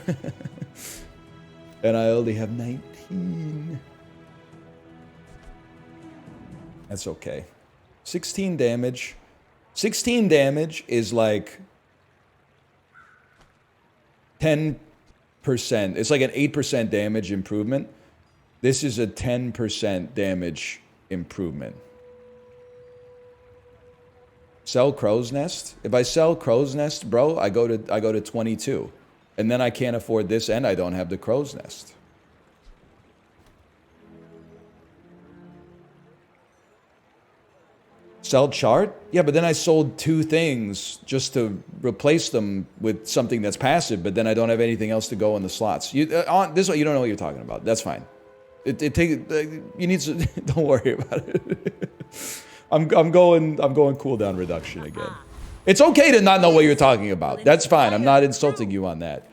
And I only have 19. That's okay. 16 damage. 16 damage is like 10%. It's like an 8% damage improvement. This is a 10% damage improvement. Sell Crow's Nest. If I sell Crow's Nest, bro, I go to 22. And then I can't afford this and I don't have the Crow's Nest. Sell chart? Yeah, but then I sold 2 things just to replace them with something that's passive, but then I don't have anything else to go in the slots. This way, you don't know what you're talking about. That's fine. You need to, don't worry about it. I'm going cooldown reduction again. It's okay to not know what you're talking about. That's fine. I'm not insulting you on that.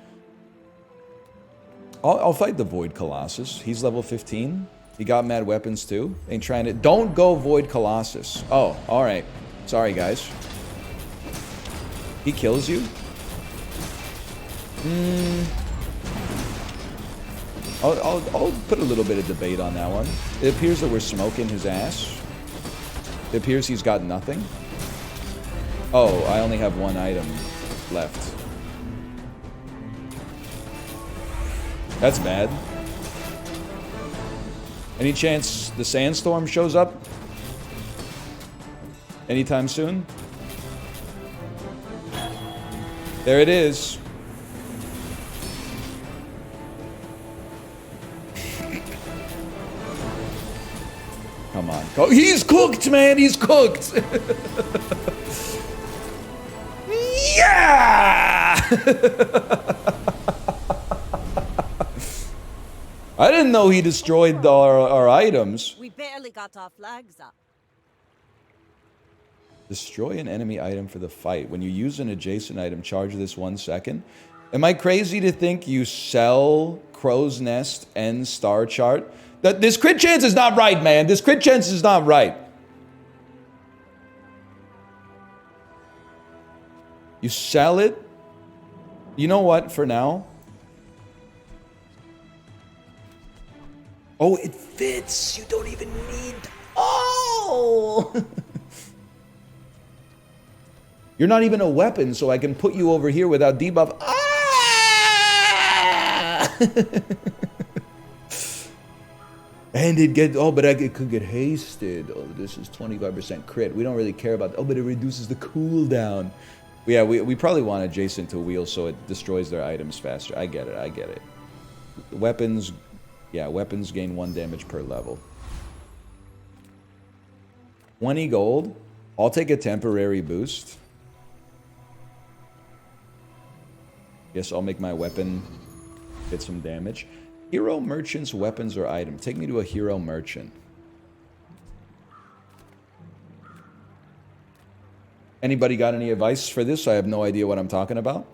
I'll fight the Void Colossus. He's level 15. He got mad weapons too. Ain't trying to... Don't go Void Colossus. Oh, alright. Sorry, guys. He kills you? I'll put a little bit of debate on that one. It appears that we're smoking his ass. It appears he's got nothing. Oh, I only have 1 item left. That's bad. Any chance the sandstorm shows up? Anytime soon? There it is. Come on. Go. He's cooked, man. He's cooked. Yeah! I didn't know he destroyed our items. We barely got our flags up. Destroy an enemy item for the fight. When you use an adjacent item, charge this 1 second. Am I crazy to think you sell Crow's Nest and Star Chart? This crit chance is not right, man. This crit chance is not right. You sell it. You know what, for now? Oh, it fits. You don't even need... Oh! You're not even a weapon, so I can put you over here without debuff. Ah! And it get... Oh, but it could get hasted. Oh, this is 25% crit. We don't really care about... Oh, but it reduces the cooldown. Yeah, we probably want adjacent to wheels so it destroys their items faster. I get it. I get it. weapons, yeah, weapons gain 1 damage per level. 20 gold. I'll take a temporary boost. Guess I'll make my weapon get some damage. Hero merchant's weapons or item. Take me to a hero merchant. Anybody got any advice for this? I have no idea what I'm talking about.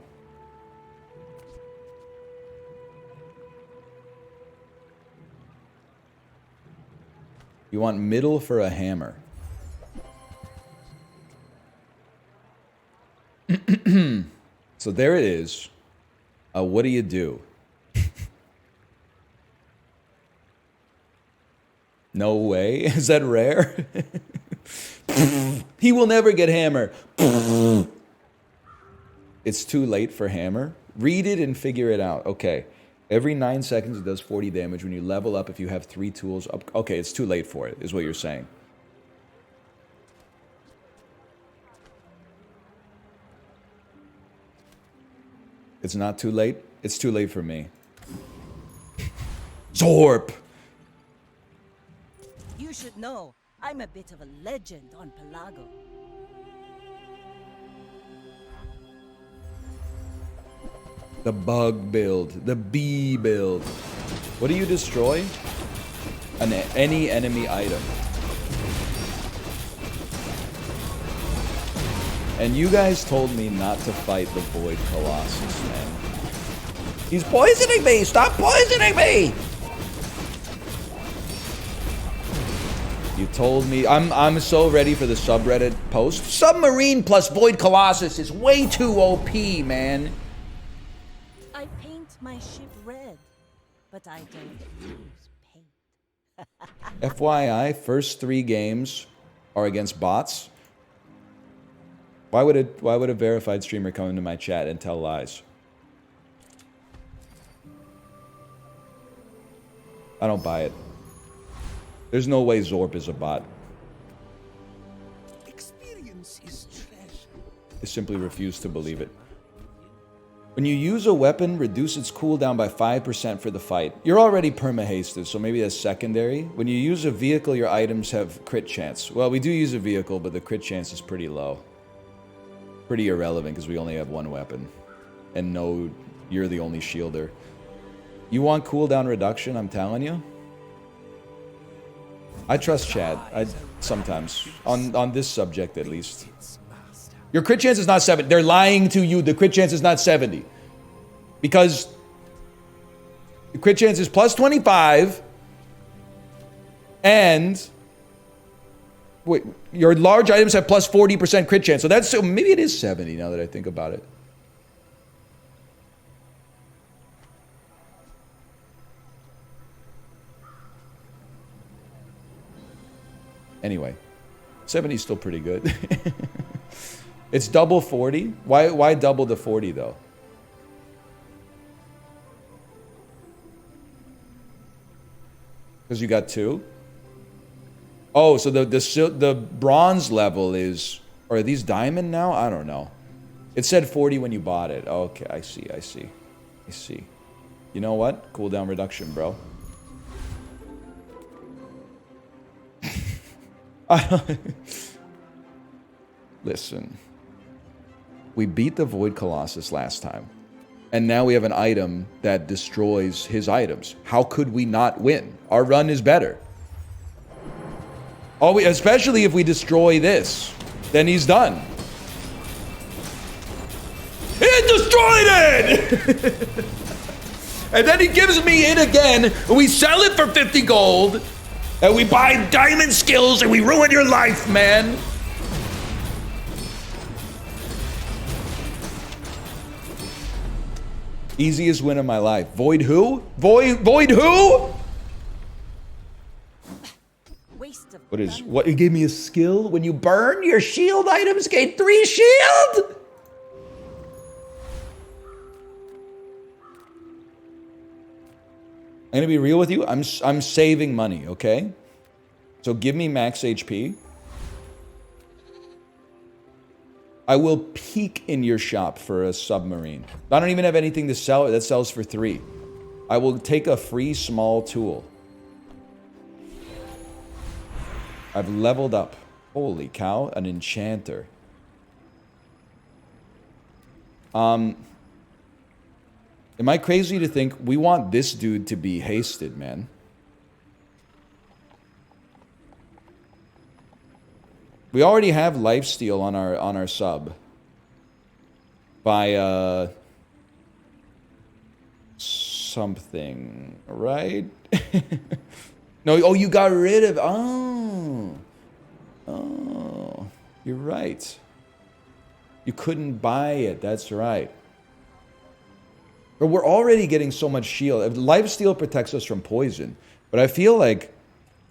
You want middle for a hammer. So there it is. What do you do? No way. Is that rare? He will never get hammer. It's too late for hammer. Read it and figure it out. Okay. Every 9 seconds it does 40 damage. When you level up, if you have 3 tools up. Okay, it's too late for it, is what you're saying. It's not too late? It's too late for me. Zorp! You should know, I'm a bit of a legend on Pelago. The bug build. The bee build. What do you destroy? Any enemy item. And you guys told me not to fight the Void Colossus, man. He's poisoning me! Stop poisoning me! You told me. I'm so ready for the subreddit post. Submarine plus Void Colossus is way too OP, man. I paint my ship red, but I don't use paint. FYI, first 3 games are against bots. Why would a verified streamer come into my chat and tell lies? I don't buy it. There's no way Zorp is a bot. Experience is treasure. I simply refuse to believe it. When you use a weapon, reduce its cooldown by 5% for the fight. You're already perma-hasted, so maybe that's secondary. When you use a vehicle, your items have crit chance. Well, we do use a vehicle, but the crit chance is pretty low. Pretty irrelevant, because we only have 1 weapon. And no, you're the only shielder. You want cooldown reduction, I'm telling you? I trust Chad. Sometimes. On this subject, at least. Your crit chance is not 70. They're lying to you. The crit chance is not 70. Because the crit chance is plus 25. And wait, your large items have plus 40% crit chance. So maybe it is 70 now that I think about it. Anyway, 70 is still pretty good. It's double 40. Why double the 40 though? Because you got 2. Oh, so the bronze level is, or are these diamond now? I don't know. It said 40 when you bought it. Okay, I see. You know what? Cooldown reduction, bro. Listen. We beat the Void Colossus last time. And now we have an item that destroys his items. How could we not win? Our run is better. Especially if we destroy this. Then he's done. He destroyed it! And then he gives me it again. And we sell it for 50 gold. And we buy diamond skills and we ruin your life, man. Easiest win of my life. Void who? Void who? Waste of What? It gave me a skill? When you burn, your shield items gain 3 shield? I'm gonna be real with you. I'm saving money, okay? So give me max HP. I will peek in your shop for a submarine. I don't even have anything to sell. That sells for 3. I will take a free small tool. I've leveled up. Holy cow, an enchanter. Am I crazy to think we want this dude to be hasted, man? We already have lifesteal on our sub. By something, right? No, oh, you got rid of, oh, you're right. You couldn't buy it, that's right. But we're already getting so much shield. Lifesteal protects us from poison, but I feel like,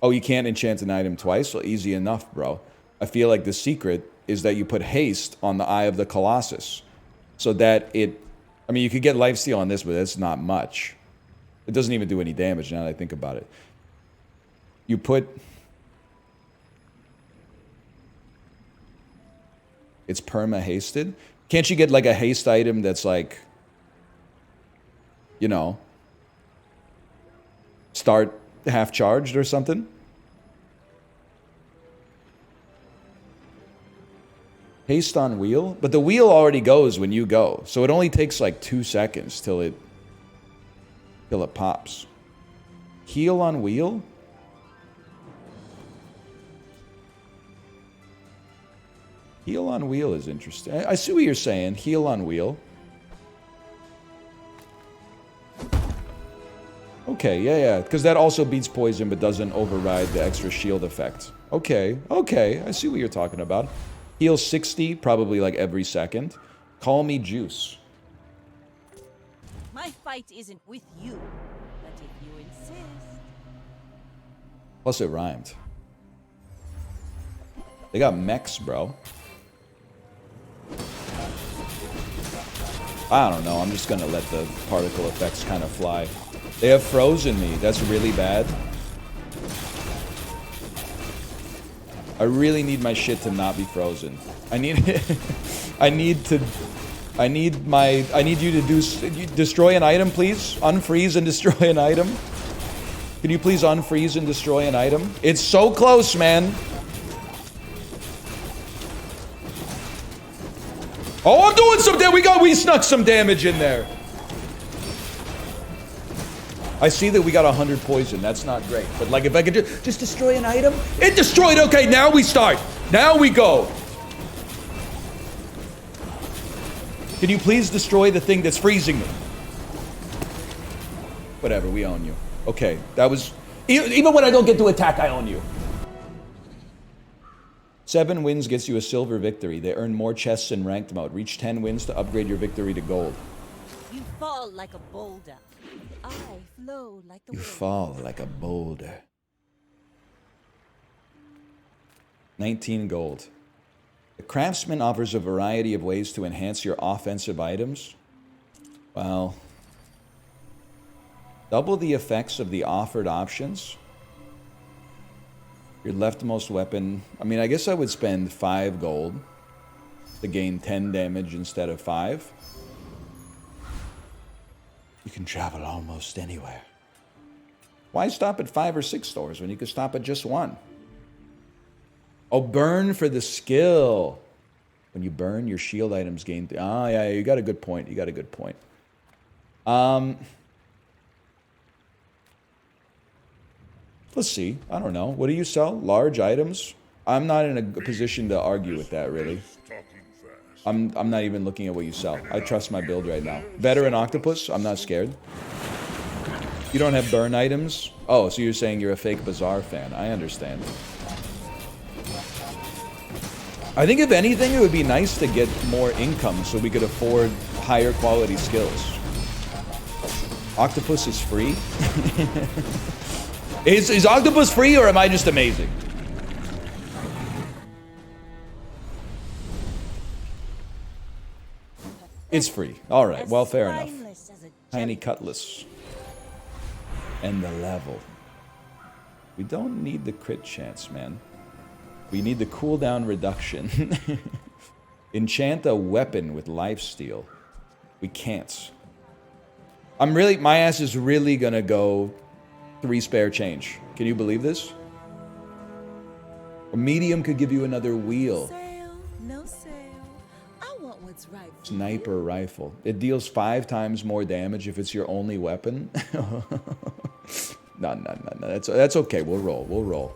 oh, you can't enchant an item twice? Well, easy enough, bro. I feel like the secret is that you put haste on the Eye of the Colossus. So that it, I mean, you could get lifesteal on this, but that's not much. It doesn't even do any damage now that I think about it. You put, it's perma hasted. Can't you get like a haste item that's like, you know, start half charged or something? Haste on wheel? But the wheel already goes when you go. So it only takes like 2 seconds till it pops. Heal on wheel? Heal on wheel is interesting. I see what you're saying. Heal on wheel. Okay, yeah. Because that also beats poison but doesn't override the extra shield effect. Okay. I see what you're talking about. Heal 60, probably like every second. Call me Juice. My fight isn't with you, but if you insist. Plus it rhymed. They got mechs, bro. I don't know, I'm just gonna let the particle effects kind of fly. They have frozen me, that's really bad. I really need my shit to not be frozen. I need I need you to destroy an item, please. Unfreeze and destroy an item. Can you please unfreeze and destroy an item? It's so close, man. Oh, I'm doing some damage. We snuck some damage in there. I see that we got 100 poison. That's not great. But like if I could just destroy an item. It destroyed. Okay, now we start. Now we go. Can you please destroy the thing that's freezing me? Whatever, we own you. Okay, that was... Even when I don't get to attack, I own you. 7 wins gets you a silver victory. They earn more chests in ranked mode. Reach 10 wins to upgrade your victory to gold. You fall like a boulder. I flow like the You wind. fall like a boulder. 19 gold. The craftsman offers a variety of ways to enhance your offensive items. Well, double the effects of the offered options. Your leftmost weapon. I mean, I guess I would spend 5 gold to gain 10 damage instead of 5. You can travel almost anywhere. Why stop at 5 or 6 stores when you could stop at just 1? Oh, burn for the skill. When you burn, your shield items gain... Oh, yeah, you got a good point. You got a good point. Let's see. I don't know. What do you sell? Large items? I'm not in a position to argue with that, really. I'm not even looking at what you sell. I trust my build right now. Veteran Octopus? I'm not scared. You don't have burn items? Oh, so you're saying you're a fake Bazaar fan. I understand. I think if anything, it would be nice to get more income so we could afford higher quality skills. Octopus is free? Is Octopus free or am I just amazing? It's free. Alright, well, fair enough. Tiny Cutlass. And the level. We don't need the crit chance, man. We need the cooldown reduction. Enchant a weapon with lifesteal. We can't. My ass is really gonna go 3 spare change. Can you believe this? A medium could give you another wheel. Sale, no sale. I want what's right for Sniper you. rifle. It deals 5 times more damage if it's your only weapon. No. That's okay. We'll roll.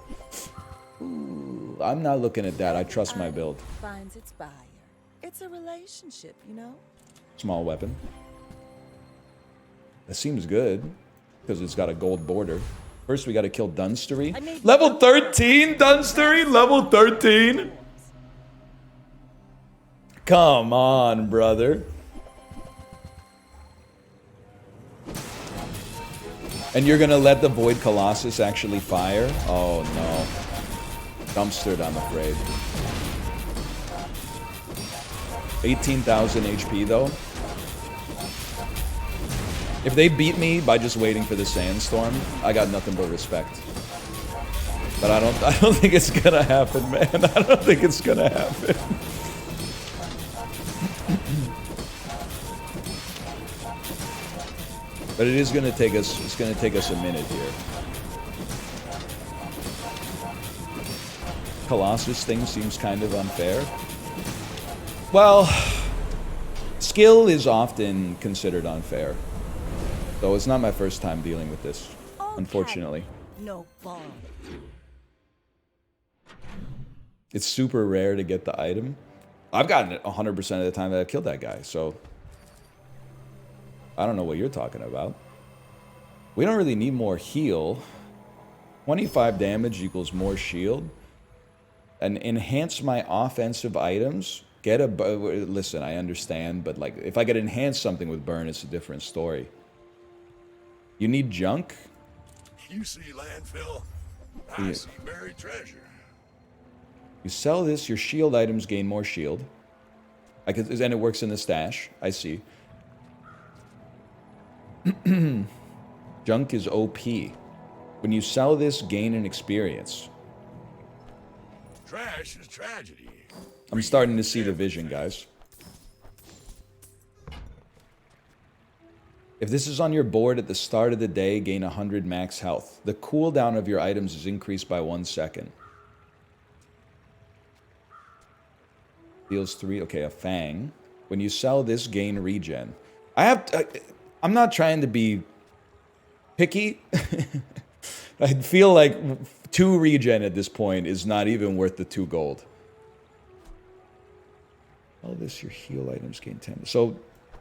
Ooh, I'm not looking at that. I trust my build. Finds its buyer. It's a relationship, you know? Small weapon. That seems good because it's got a gold border. First, we got to kill Dunstery. Level 13, Dunstery. Level 13. Come on, brother. And you're gonna let the Void Colossus actually fire? Oh no. Dumpstered, I'm afraid. 18,000 HP though. If they beat me by just waiting for the sandstorm, I got nothing but respect. But I don't think it's gonna happen, man. I don't think it's gonna happen. But it is gonna take us. It's gonna take us a minute here. Colossus thing seems kind of unfair. Well, skill is often considered unfair. Though it's not my first time dealing with this, unfortunately. No ball. It's super rare to get the item. I've gotten it 100% of the time that I've killed that guy, so I don't know what you're talking about. We don't really need more heal. 25 damage equals more shield. And enhance my offensive items. Get a... Listen, I understand, but like, if I could enhance something with burn, it's a different story. You need junk? You see landfill, I see buried treasure. You sell this, your shield items gain more shield. And it works in the stash. I see. Junk is OP. When you sell this, gain an experience. Trash is tragedy. I'm starting to see the vision, guys. If this is on your board at the start of the day, gain 100 max health. The cooldown of your items is increased by 1 second. Deals 3. Okay, a fang. When you sell this, gain regen. I'm not trying to be picky. I feel like 2 regen at this point is not even worth the 2 gold. All this, your heal items gain 10. So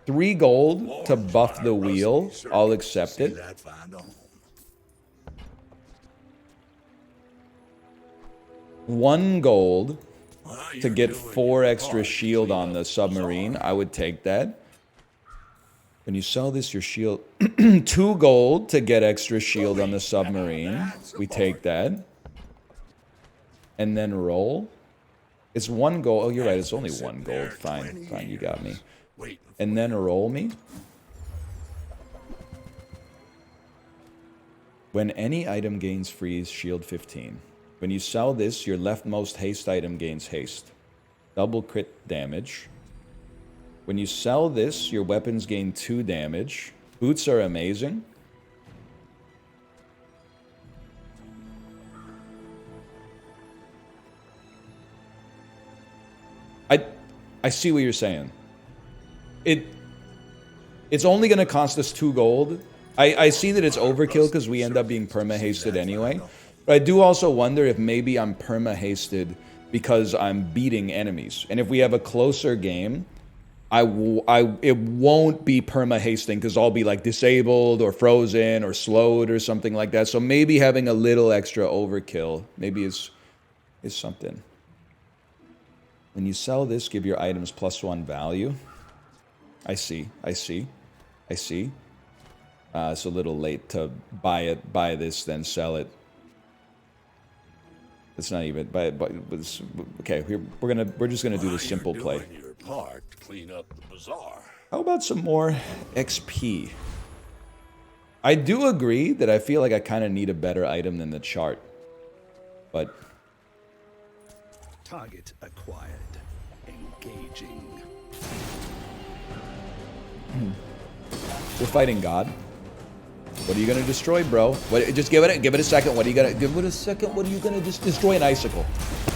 3 gold to buff the wheel. I'll accept it. 1 gold to get 4 extra shield on the submarine. I would take that. When you sell this, your shield... 2 gold to get extra shield on the submarine. We take that. And then roll. It's 1 gold. Oh, you're right. It's only 1 gold. Fine. Fine, you got me. And then roll me. When any item gains freeze, shield 15. When you sell this, your leftmost haste item gains haste. Double crit damage. When you sell this, your weapons gain 2 damage. Boots are amazing. I see what you're saying. It's only going to cost us 2 gold. I see that it's overkill because we end up being perma-hasted anyway. But I do also wonder if maybe I'm perma-hasted because I'm beating enemies. And if we have a closer game, it won't be perma-hasting because I'll be like disabled or frozen or slowed or something like that. So maybe having a little extra overkill maybe is something. When you sell this, give your items +1 value. I see. It's a little late to buy this, then sell it. It's not even. Okay, we're just gonna do the simple play. Your part to clean up the bazaar. How about some more XP? I do agree that I feel like I kind of need a better item than the chart, but target acquired. Engaging. We're fighting God. What are you gonna destroy, bro? What, just give it a second. What are you gonna give it a second? What are you gonna just destroy? An icicle?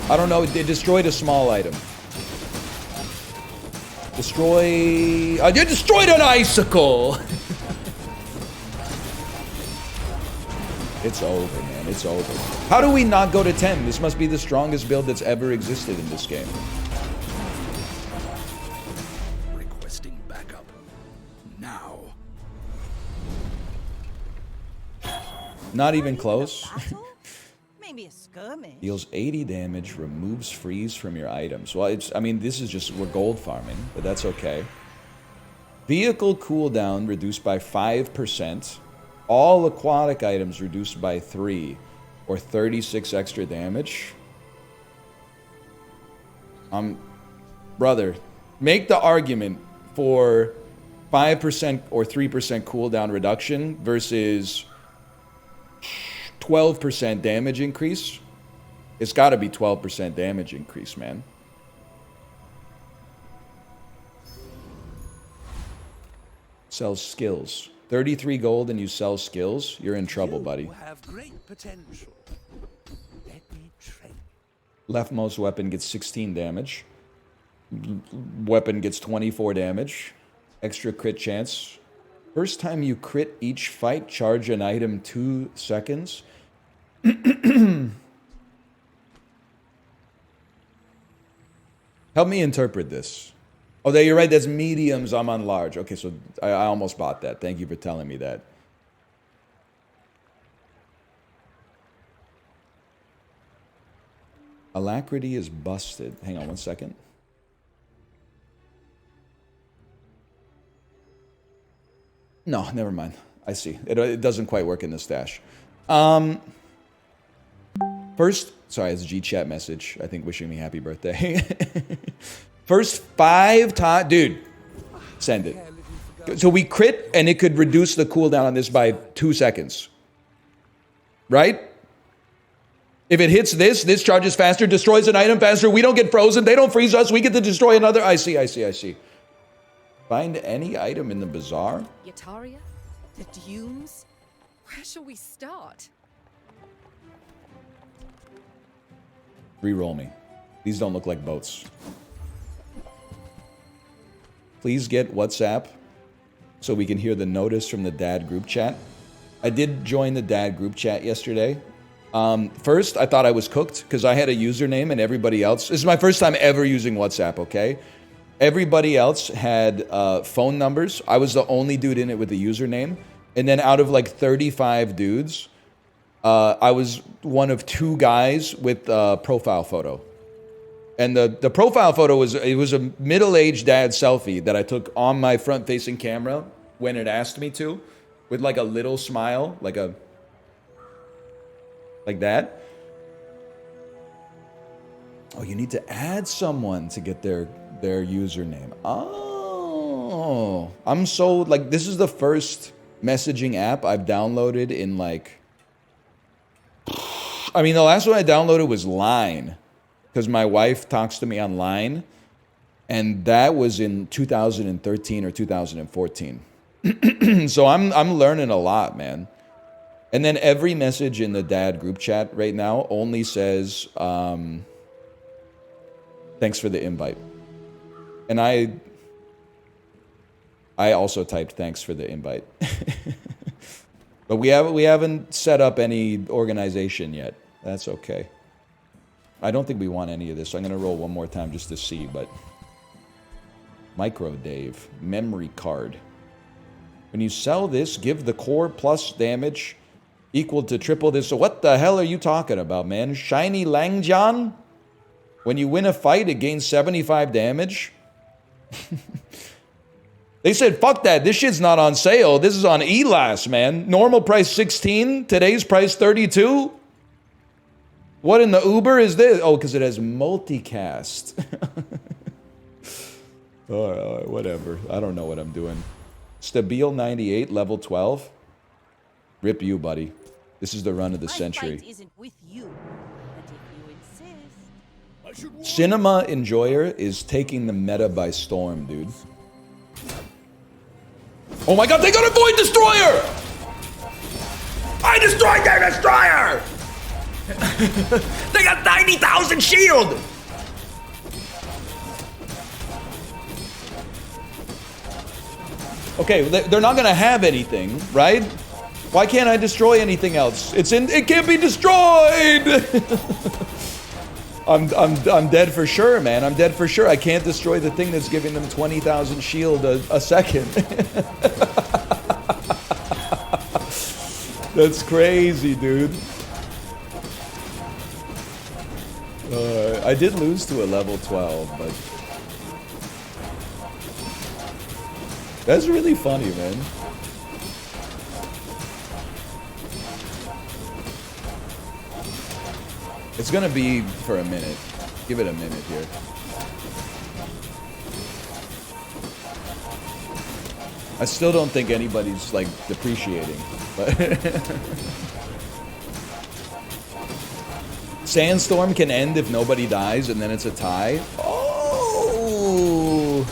I don't know. They destroyed a small item. Destroy. You destroyed an icicle. It's over, man. It's over. How do we not go to 10? This must be the strongest build that's ever existed in this game. Requesting backup. Now. Not even close. Maybe a skirmish. Deals 80 damage, removes freeze from your items. Well, it's, I mean, this is just, we're gold farming, but that's okay. Vehicle cooldown reduced by 5%. All aquatic items reduced by 3, or 36 extra damage. Brother, make the argument for 5% or 3% cooldown reduction versus 12% damage increase. It's got to be 12% damage increase, man. Sells skills. 33 gold and you sell skills, you're in trouble, buddy. You have great potential. Let me train. Leftmost weapon gets 16 damage. Weapon gets 24 damage. Extra crit chance. First time you crit each fight, charge an item 2 seconds. Help me interpret this. Oh, you're right. That's mediums. I'm on large. Okay, so I almost bought that. Thank you for telling me that. Alacrity is busted. Hang on one second. No, never mind. I see. It doesn't quite work in the stash. First, sorry, it's a G-chat message. I think wishing me happy birthday. First 5 times, dude, send it. So we crit, and it could reduce the cooldown on this by 2 seconds. Right? If it hits this charges faster, destroys an item faster. We don't get frozen. They don't freeze us. We get to destroy another. I see. Find any item in the bazaar. Yataria? The dunes? Where shall we start? Reroll me. These don't look like boats. Please get WhatsApp so we can hear the notice from the dad group chat. I did join the dad group chat yesterday. First, I thought I was cooked because I had a username and everybody else. This is my first time ever using WhatsApp, okay? Everybody else had phone numbers. I was the only dude in it with a username. And then out of like 35 dudes, I was one of 2 guys with a profile photo. And the profile photo was a middle-aged dad selfie that I took on my front-facing camera when it asked me to, with like a little smile, like that. Oh, you need to add someone to get their username. Oh, I'm so like, this is the first messaging app I've downloaded in like, I mean, the last one I downloaded was Line. Because my wife talks to me on Line, and that was in 2013 or 2014. So I'm learning a lot, man. And then every message in the dad group chat right now only says, thanks for the invite. And I also typed thanks for the invite. But we haven't set up any organization yet. That's okay. I don't think we want any of this. I'm going to roll one more time just to see, but... Micro Dave. Memory card. When you sell this, give the core plus damage equal to triple this. So what the hell are you talking about, man? Shiny Langjian? When you win a fight, it gains 75 damage? They said, fuck that. This shit's not on sale. This is on ELAS, man. Normal price 16. Today's price 32. What in the Uber is this? Oh, because it has multicast. All right, whatever. I don't know what I'm doing. Stabile 98, level 12. Rip you, buddy. This is the run of the century. My fight isn't with you, but if you insist. Cinema Enjoyer is taking the meta by storm, dude. Oh my god, they got a Void Destroyer! I destroyed their destroyer! They got 90,000 shield! Okay, they're not gonna have anything, right? Why can't I destroy anything else? It can't be destroyed! I'm dead for sure, man. I'm dead for sure. I can't destroy the thing that's giving them 20,000 shield a second. That's crazy, dude. I did lose to a level 12, but that's really funny, man. It's gonna be for a minute. Give it a minute here. I still don't think anybody's like depreciating, but Sandstorm can end if nobody dies and then it's a tie. Oh!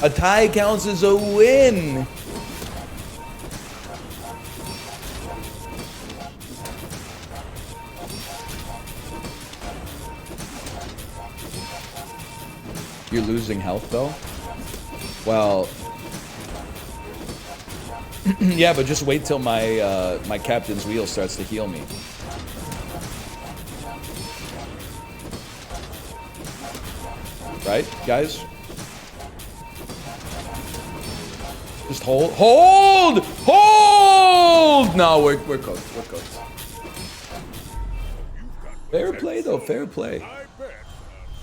A tie counts as a win! You're losing health though? Well, yeah, but just wait till my my captain's wheel starts to heal me. Right, guys? Just hold. Hold! Hold! No, we're cooked. We're cooked. Fair play, though. Fair play.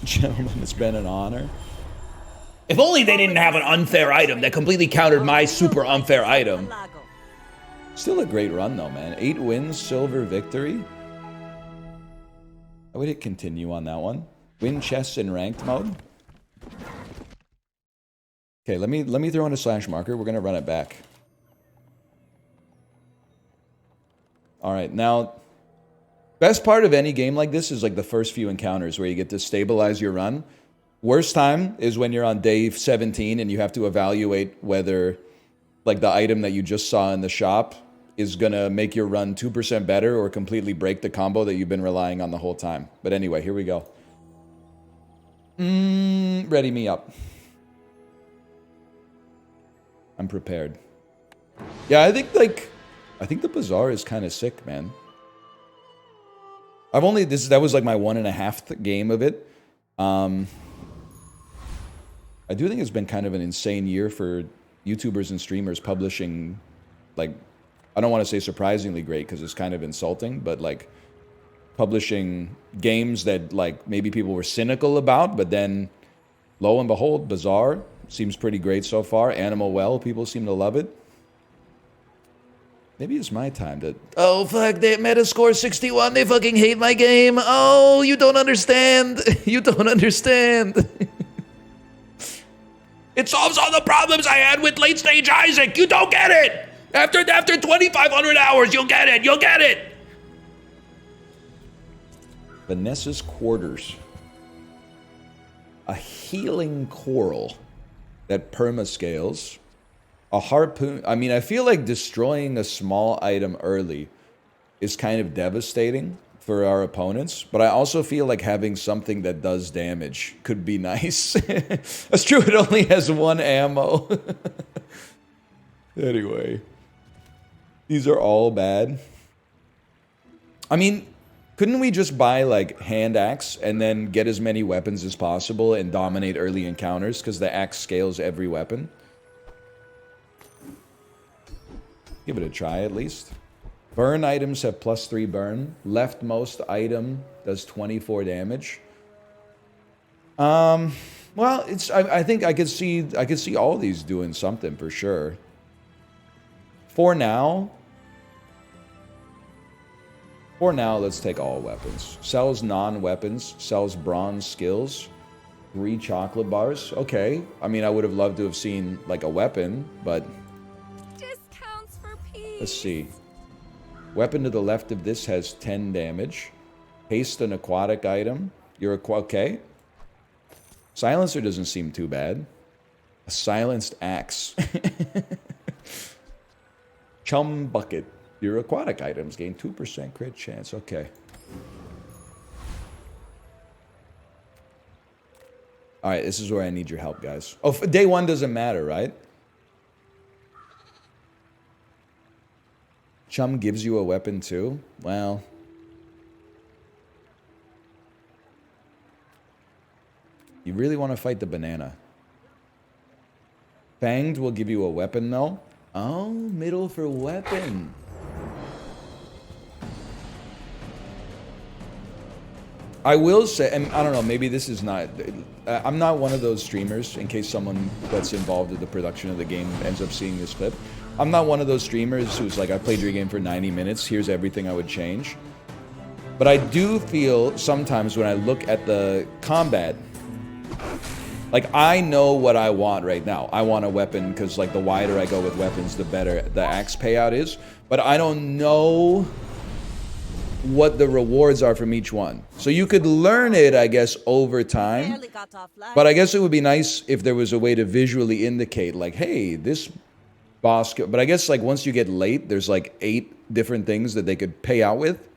Gentlemen, it's been an honor. If only they didn't have an unfair item that completely countered my super unfair item. Still a great run, though, man. 8 wins, silver victory. I would hit continue on that one. Win chests in ranked mode. Okay, let me throw in a slash marker. We're gonna run it back. All right, now, best part of any game like this is like the first few encounters where you get to stabilize your run. Worst time is when you're on day 17 and you have to evaluate whether like the item that you just saw in the shop is gonna make your run 2% better or completely break the combo that you've been relying on the whole time. But anyway, here we go. Ready me up. I'm prepared. Yeah, I think the Bazaar is kind of sick, man. I've only that was like my 1.5th game of it. I do think it's been kind of an insane year for YouTubers and streamers publishing, like, I don't want to say surprisingly great because it's kind of insulting, but like publishing games that like maybe people were cynical about, but then lo and behold, Bazaar seems pretty great so far. Animal Well, people seem to love it. Maybe it's my time to... Oh, fuck, they Metascore 61. They fucking hate my game. Oh, you don't understand. You don't understand. It solves all the problems I had with Late Stage Isaac. You don't get it. After 2,500 hours, you'll get it. You'll get it. Vanessa's Quarters. A healing coral that permascales. A harpoon. I mean, I feel like destroying a small item early is kind of devastating for our opponents, but I also feel like having something that does damage could be nice. That's true, it only has 1 ammo. Anyway. These are all bad. I mean, couldn't we just buy, like, hand axe and then get as many weapons as possible and dominate early encounters? Because the axe scales every weapon. Give it a try, at least. Burn items have +3 burn. Leftmost item does 24 damage. Well, it's. I think I could see all these doing something for sure. For now, let's take all weapons. Sells non-weapons. Sells bronze skills. 3 chocolate bars. Okay. I mean, I would have loved to have seen like a weapon, but. Let's see. Weapon to the left of this has 10 damage. Haste an aquatic item. Okay. Silencer doesn't seem too bad. A silenced axe. Chum bucket. Your aquatic items gain 2% crit chance. Okay. All right, this is where I need your help, guys. Oh, day one doesn't matter, right? Chum gives you a weapon too? Well. You really want to fight the banana. Fanged will give you a weapon though. Oh, middle for weapon. I will say, and I don't know, maybe this is not... I'm not one of those streamers, in case someone that's involved in the production of the game ends up seeing this clip. I'm not one of those streamers who's like, I played your game for 90 minutes, here's everything I would change. But I do feel sometimes when I look at the combat, like, I know what I want right now. I want a weapon, because, like, the wider I go with weapons, the better the axe payout is. But I don't know what the rewards are from each one. So you could learn it, I guess, over time. Barely got off light. But I guess it would be nice if there was a way to visually indicate, like, hey, this boss... But I guess, like, once you get late, there's, like, 8 different things that they could pay out with.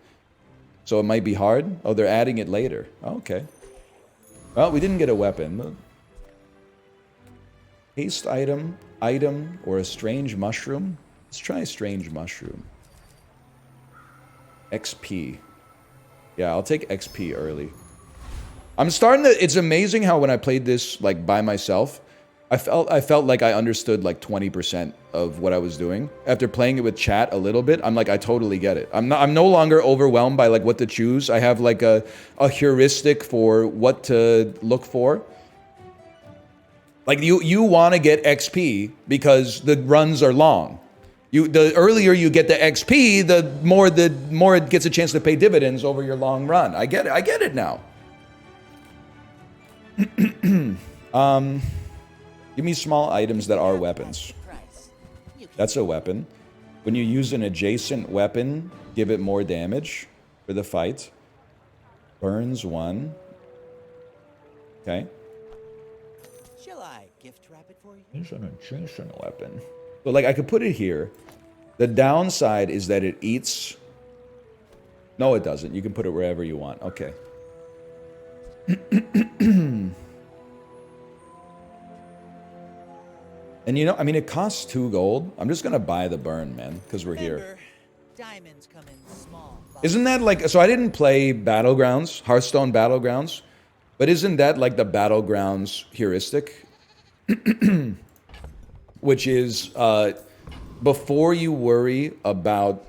So it might be hard. Oh, they're adding it later. Okay. Well, we didn't get a weapon. Haste item, or a strange mushroom. Let's try a strange mushroom. XP. Yeah, I'll take XP early. I'm starting to... It's amazing how when I played this, like, by myself, I felt like I understood, like, 20% of what I was doing. After playing it with chat a little bit, I'm like, I totally get it. I'm no longer overwhelmed by, like, what to choose. I have, like, a heuristic for what to look for. Like, you want to get XP because the runs are long. The earlier you get the XP, the more it gets a chance to pay dividends over your long run. I get it now. Give me small items that are weapons. That's a weapon. When you use an adjacent weapon, give it more damage for the fight. Burns 1. Okay. Shall I gift wrap it for you? Use an adjacent weapon. So, like, I could put it here. The downside is that it eats... No, it doesn't. You can put it wherever you want. Okay. And, you know, I mean, it costs 2 gold. I'm just going to buy the burn, man, because we're here. Diamonds come in small. Isn't that like... So I didn't play Battlegrounds, Hearthstone Battlegrounds, but isn't that like the Battlegrounds heuristic? Which is, before you worry about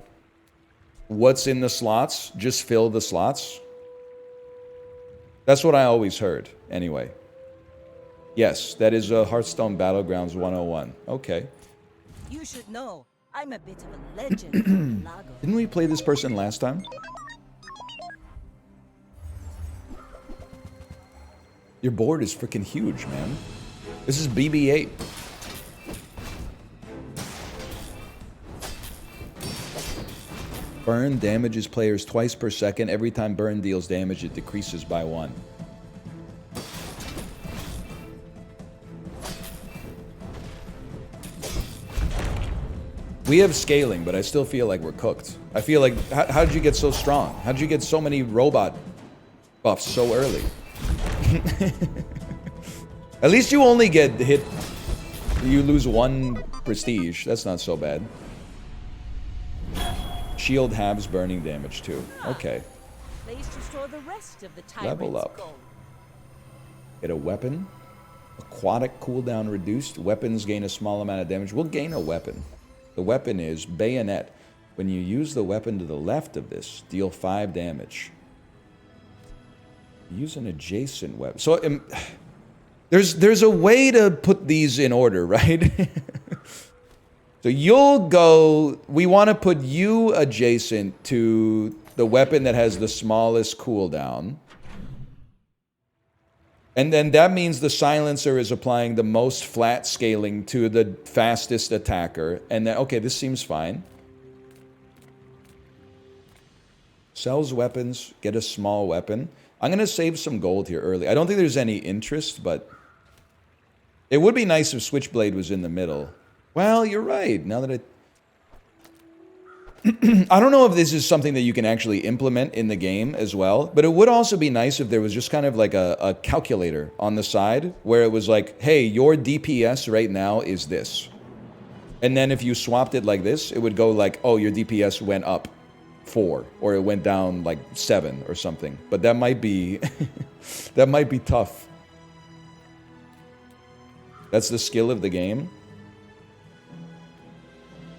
what's in the slots, just fill the slots. That's what I always heard, anyway. Yes, that is a Hearthstone Battlegrounds 101. Okay. You should know, I'm a bit of a legend in Lago. Didn't we play this person last time? Your board is freaking huge, man. This is BB-8. Burn damages players twice per second. Every time burn deals damage, it decreases by 1. We have scaling, but I still feel like we're cooked. I feel like, how did you get so strong? How did you get so many robot buffs so early? At least you only get hit... You lose 1 prestige. That's not so bad. Shield halves burning damage too. Okay. Place to store the rest of the Level tyrant's up. gold. Get a weapon. Aquatic cooldown reduced. Weapons gain a small amount of damage. We'll gain a weapon. The weapon is Bayonet. When you use the weapon to the left of this, deal 5 damage. Use an adjacent weapon. So there's a way to put these in order, right? So you'll go... We want to put you adjacent to the weapon that has the smallest cooldown. And then that means the silencer is applying the most flat scaling to the fastest attacker. And then, okay, this seems fine. Sells weapons, get a small weapon. I'm going to save some gold here early. I don't think there's any interest, but... It would be nice if Switchblade was in the middle. Well, you're right. Now that I don't know if this is something that you can actually implement in the game as well, but it would also be nice if there was just kind of like a calculator on the side where it was like, hey, your DPS right now is this. And then if you swapped it like this, it would go like, oh, your DPS went up 4 or it went down like 7 or something. But that might be that might be tough. That's the skill of the game.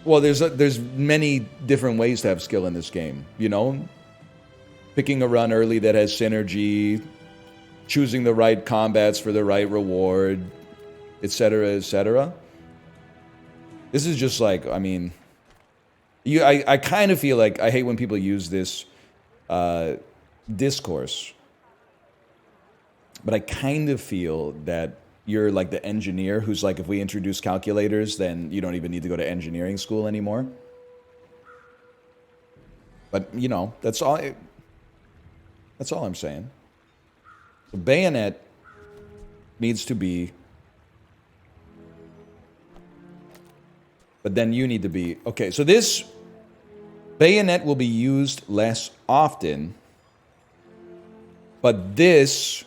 Well, there's many different ways to have skill in this game, you know? Picking a run early that has synergy, choosing the right combats for the right reward, etc., etc. This is just like, I mean, I kind of feel like I hate when people use this discourse, but I kind of feel that you're like the engineer who's like, if we introduce calculators, then you don't even need to go to engineering school anymore. But, you know, that's all I'm saying. The bayonet needs to be... But then you need to be... Okay, so this bayonet will be used less often. But this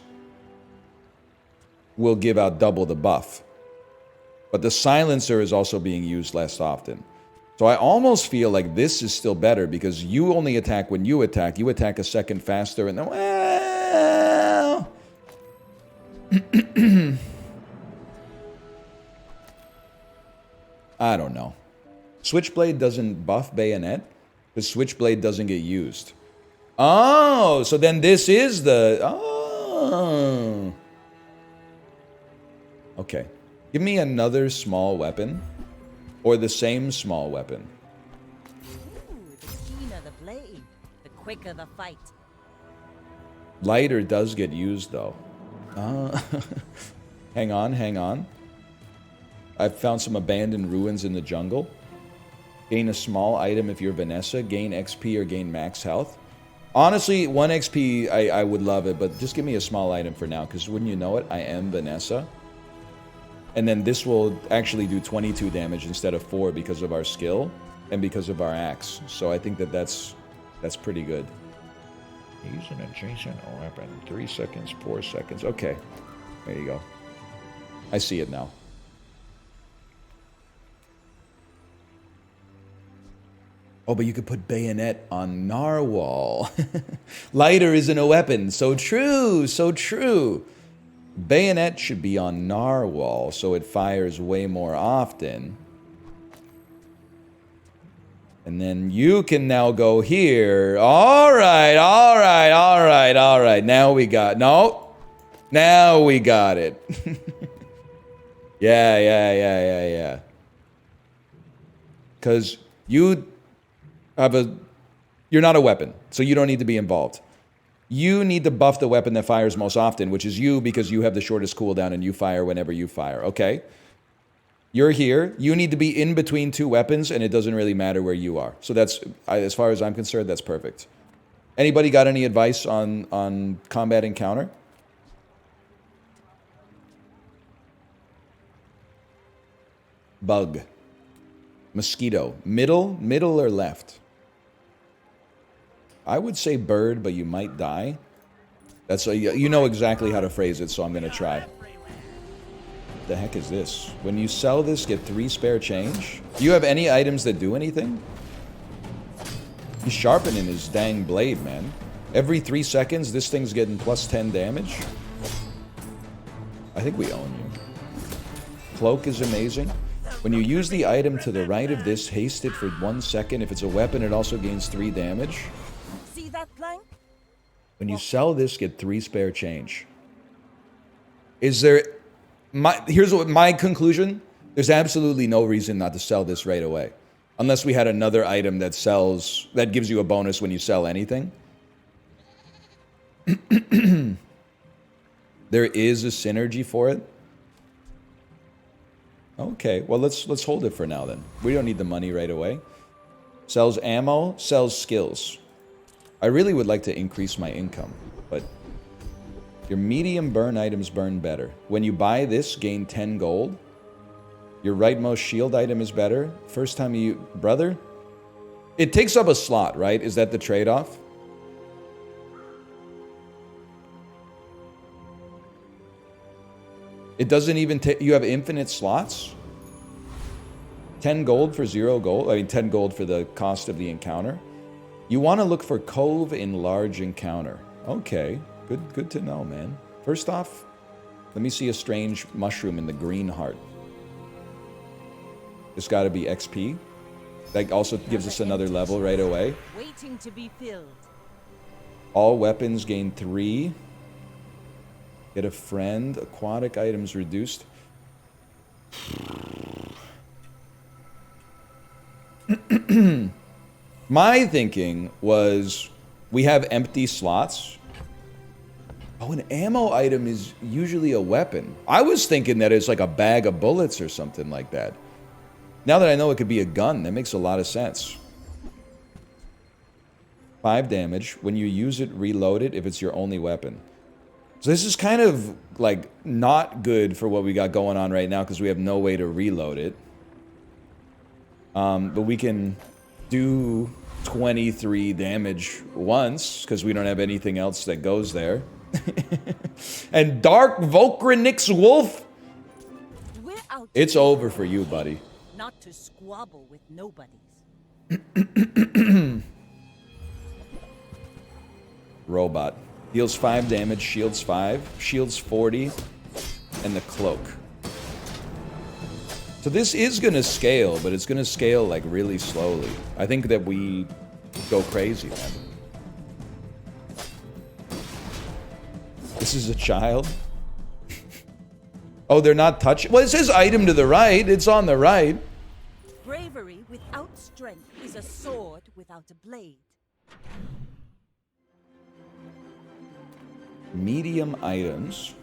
will give out double the buff. But the silencer is also being used less often. So I almost feel like this is still better because you only attack when you attack. You attack a second faster and then... Well... I don't know. Switchblade doesn't buff bayonet because Switchblade doesn't get used. Oh, so then this is the... Oh... Okay. Give me another small weapon. Or the same small weapon. Ooh, the keener the blade, the quicker the fight. Lighter does get used, though. Hang on, hang on. I've found some abandoned ruins in the jungle. Gain a small item if you're Vanessa. Gain XP or gain max health. Honestly, 1 XP, I would love it, but just give me a small item for now, because wouldn't you know it, I am Vanessa. And then this will actually do 22 damage instead of 4 because of our skill and because of our axe. So I think that that's pretty good. Use an adjacent weapon. 3 seconds, 4 seconds. Okay. There you go. I see it now. Oh, but you could put bayonet on narwhal. Lighter isn't a weapon. So true, so true. Bayonet should be on narwhal, so it fires way more often. And then you can now go here. All right, all right, all right, all right. Now we got... No. Now we got it. Yeah. Because you have a... You're not a weapon, so you don't need to be involved. You need to buff the weapon that fires most often, which is you, because you have the shortest cooldown and you fire whenever you fire, okay? You're here. You need to be in between 2 weapons, and it doesn't really matter where you are. So that's, as far as I'm concerned, that's perfect. Anybody got any advice on combat encounter? Bug. Mosquito. Middle or left? I would say bird, but you might die. That's you know exactly how to phrase it, so I'm going to try. What the heck is this? When you sell this, get 3 spare change? Do you have any items that do anything? He's sharpening his dang blade, man. Every 3 seconds, this thing's getting plus 10 damage. I think we own you. Cloak is amazing. When you use the item to the right of this, haste it for 1 second. If it's a weapon, it also gains 3 damage. See that plank? When you sell this, get 3 spare change. Is there... Here's what my conclusion. There's absolutely no reason not to sell this right away. Unless we had another item that sells... that gives you a bonus when you sell anything. There is a synergy for it. Okay, well, let's hold it for now then. We don't need the money right away. Sells ammo, sells skills. I really would like to increase my income, but your medium burn items burn better. When you buy this, gain 10 gold. Your rightmost shield item is better. First time you... Brother? It takes up a slot, right? Is that the trade-off? It doesn't even take... You have infinite slots? 10 gold for 0 gold? I mean, 10 gold for the cost of the encounter? You want to look for Cove in large encounter. Okay. Good to know, man. First off, let me see a strange mushroom in the green heart. It's got to be XP. That also gives us another level right away. Waiting to be filled. All weapons gain 3. Get a friend. Aquatic items reduced. My thinking was we have empty slots. Oh, an ammo item is usually a weapon. I was thinking that it's like a bag of bullets or something like that. Now that I know it could be a gun, that makes a lot of sense. 5 damage. When you use it, reload it if it's your only weapon. So this is kind of, like, not good for what we got going on right now because we have no way to reload it. But we can do 23 damage once because we don't have anything else that goes there. And Dark Volcranix Wolf, it's over for you, buddy. Not to squabble with nobodies. Robot. Deals 5 damage, shields 5, shields 40, and the cloak. So this is going to scale, but it's going to scale like really slowly. I think that we go crazy, man. This is a child. Oh, they're not touching. Well, it says item to the right. It's on the right. Bravery without strength is a sword without a blade. Medium items.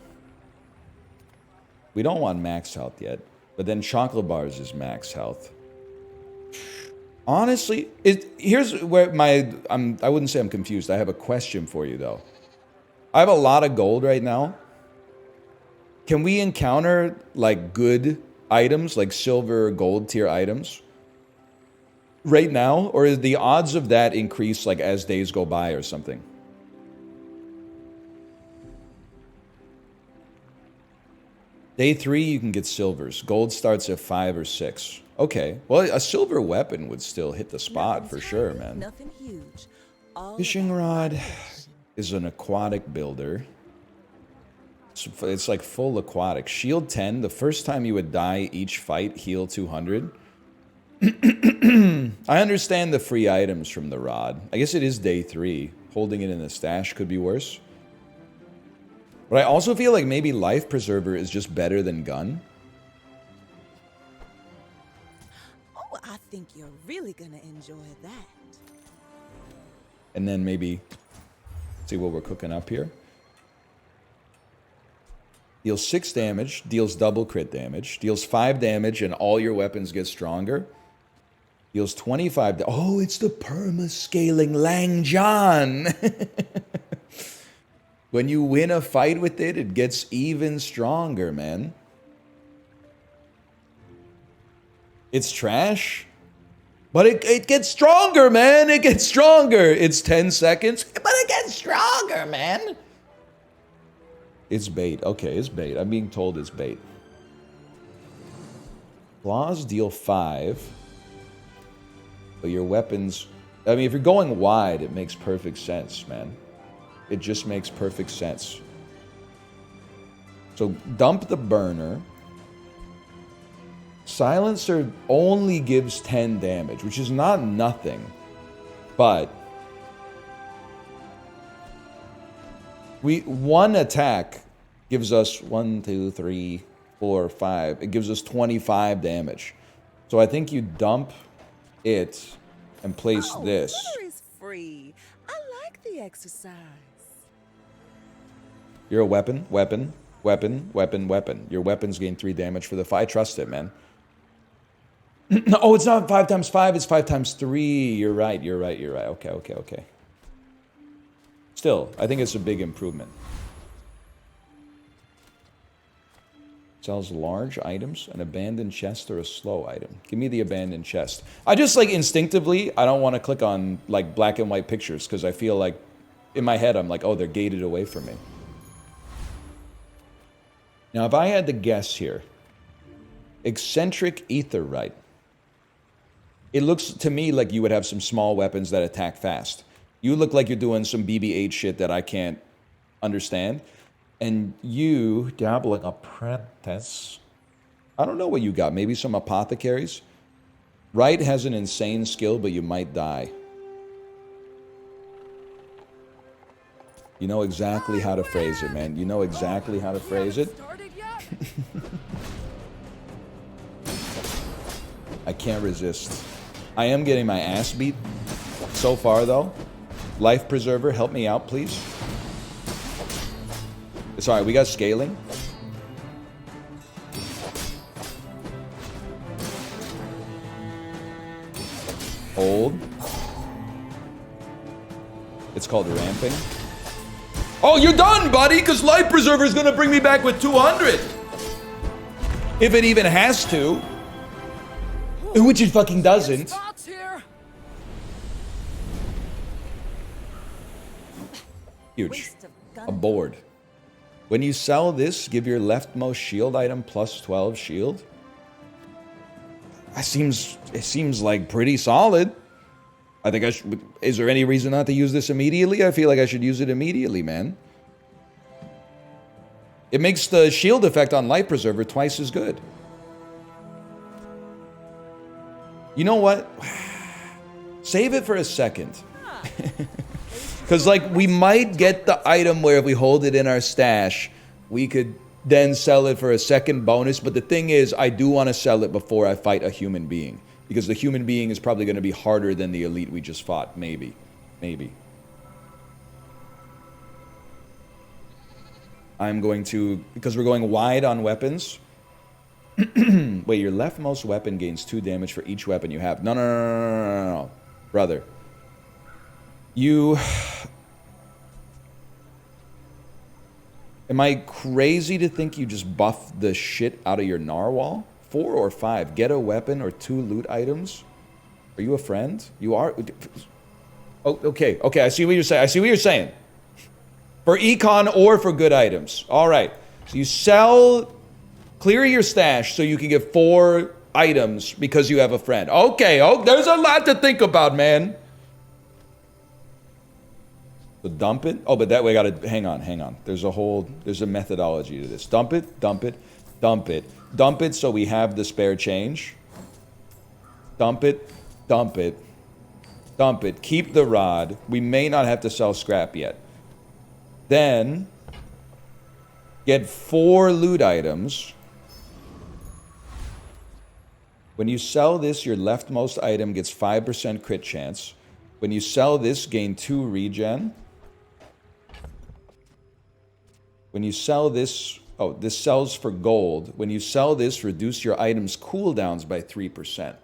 We don't want max health yet, but then chocolate bars is max health. Honestly, here's where I wouldn't say I'm confused. I have a question for you though. I have a lot of gold right now. Can we encounter like good items, like silver or gold tier items right now? Or is the odds of that increase like as days go by or something? Day 3, you can get silvers. Gold starts at 5 or 6. Okay. Well, a silver weapon would still hit the spot for sure, man. Nothing huge. Fishing rod is an aquatic builder. It's like full aquatic. Shield 10, the first time you would die each fight, heal 200. I understand the free items from the rod. I guess it is day 3. Holding it in the stash could be worse. But I also feel like maybe Life Preserver is just better than gun. Oh, I think you're really gonna enjoy that. And then maybe see what we're cooking up here. Deals 6 damage, deals double crit damage, deals 5 damage, and all your weapons get stronger. Deals 25. Oh, it's the perma-scaling Lang John. When you win a fight with it, it gets even stronger, man. It's trash, but it gets stronger, man. It gets stronger. It's 10 seconds, but it gets stronger, man. It's bait. Okay, it's bait. I'm being told it's bait. Claws deal 5. But your weapons... I mean, if you're going wide, it makes perfect sense, man. It just makes perfect sense. So, dump the burner. Silencer only gives 10 damage, which is not nothing. But... one attack gives us 1, 2, 3, 4, 5. It gives us 25 damage. So I think you dump it and place this. Water is free. I like the exercise. You're a weapon, weapon, weapon, weapon, weapon. Your weapons gain 3 damage for the fight. I trust it, man. Oh, it's not 5 times 5. It's 5 times 3. You're right. You're right. You're right. Okay, okay, okay. Still, I think it's a big improvement. Sells large items, an abandoned chest, or a slow item. Give me the abandoned chest. I just, like, instinctively, I don't want to click on, like, black and white pictures because I feel like, in my head, I'm like, oh, they're gated away from me. Now, if I had to guess here, eccentric etherite. It looks to me like you would have some small weapons that attack fast. You look like you're doing some BB-8 shit that I can't understand. And you, dabbling apprentice, I don't know what you got. Maybe some apothecaries? Wright has an insane skill, but you might die. You know exactly how to phrase it, man. You know exactly how to phrase it. I can't resist. I am getting my ass beat so far, though. Life Preserver, help me out, please. Sorry, we got scaling. Hold. It's called ramping. Oh, you're done, buddy, because Life Preserver is going to bring me back with 200. If it even has to. Which it fucking doesn't. Huge. A board. When you sell this, give your leftmost shield item plus 12 shield. It seems like pretty solid. I think I should. Is there any reason not to use this immediately? I feel like I should use it immediately, man. It makes the shield effect on Life Preserver twice as good. You know what? Save it for a second. Because, like, we might get the item where if we hold it in our stash, we could then sell it for a second bonus. But the thing is, I do want to sell it before I fight a human being. Because the human being is probably going to be harder than the elite we just fought. Maybe. Maybe. I'm going to... Because we're going wide on weapons. Wait, your leftmost weapon gains 2 damage for each weapon you have. No. Brother. You... Am I crazy to think you just buffed the shit out of your narwhal? 4 or 5. Get a weapon or 2 loot items. Are you a friend? You are? Oh, okay. Okay, I see what you're saying. I see what you're saying. For econ or for good items. All right. So you sell... Clear your stash so you can get 4 items because you have a friend. Okay. Oh, there's a lot to think about, man. So dump it. Oh, but that way I gotta hang on. There's a methodology to this. Dump it. Dump it so we have the spare change. Dump it. Keep the rod. We may not have to sell scrap yet. Then get 4 loot items. When you sell this, your leftmost item gets 5% crit chance. When you sell this, gain 2 regen. When you sell this... Oh, this sells for gold. When you sell this, reduce your item's cooldowns by 3%.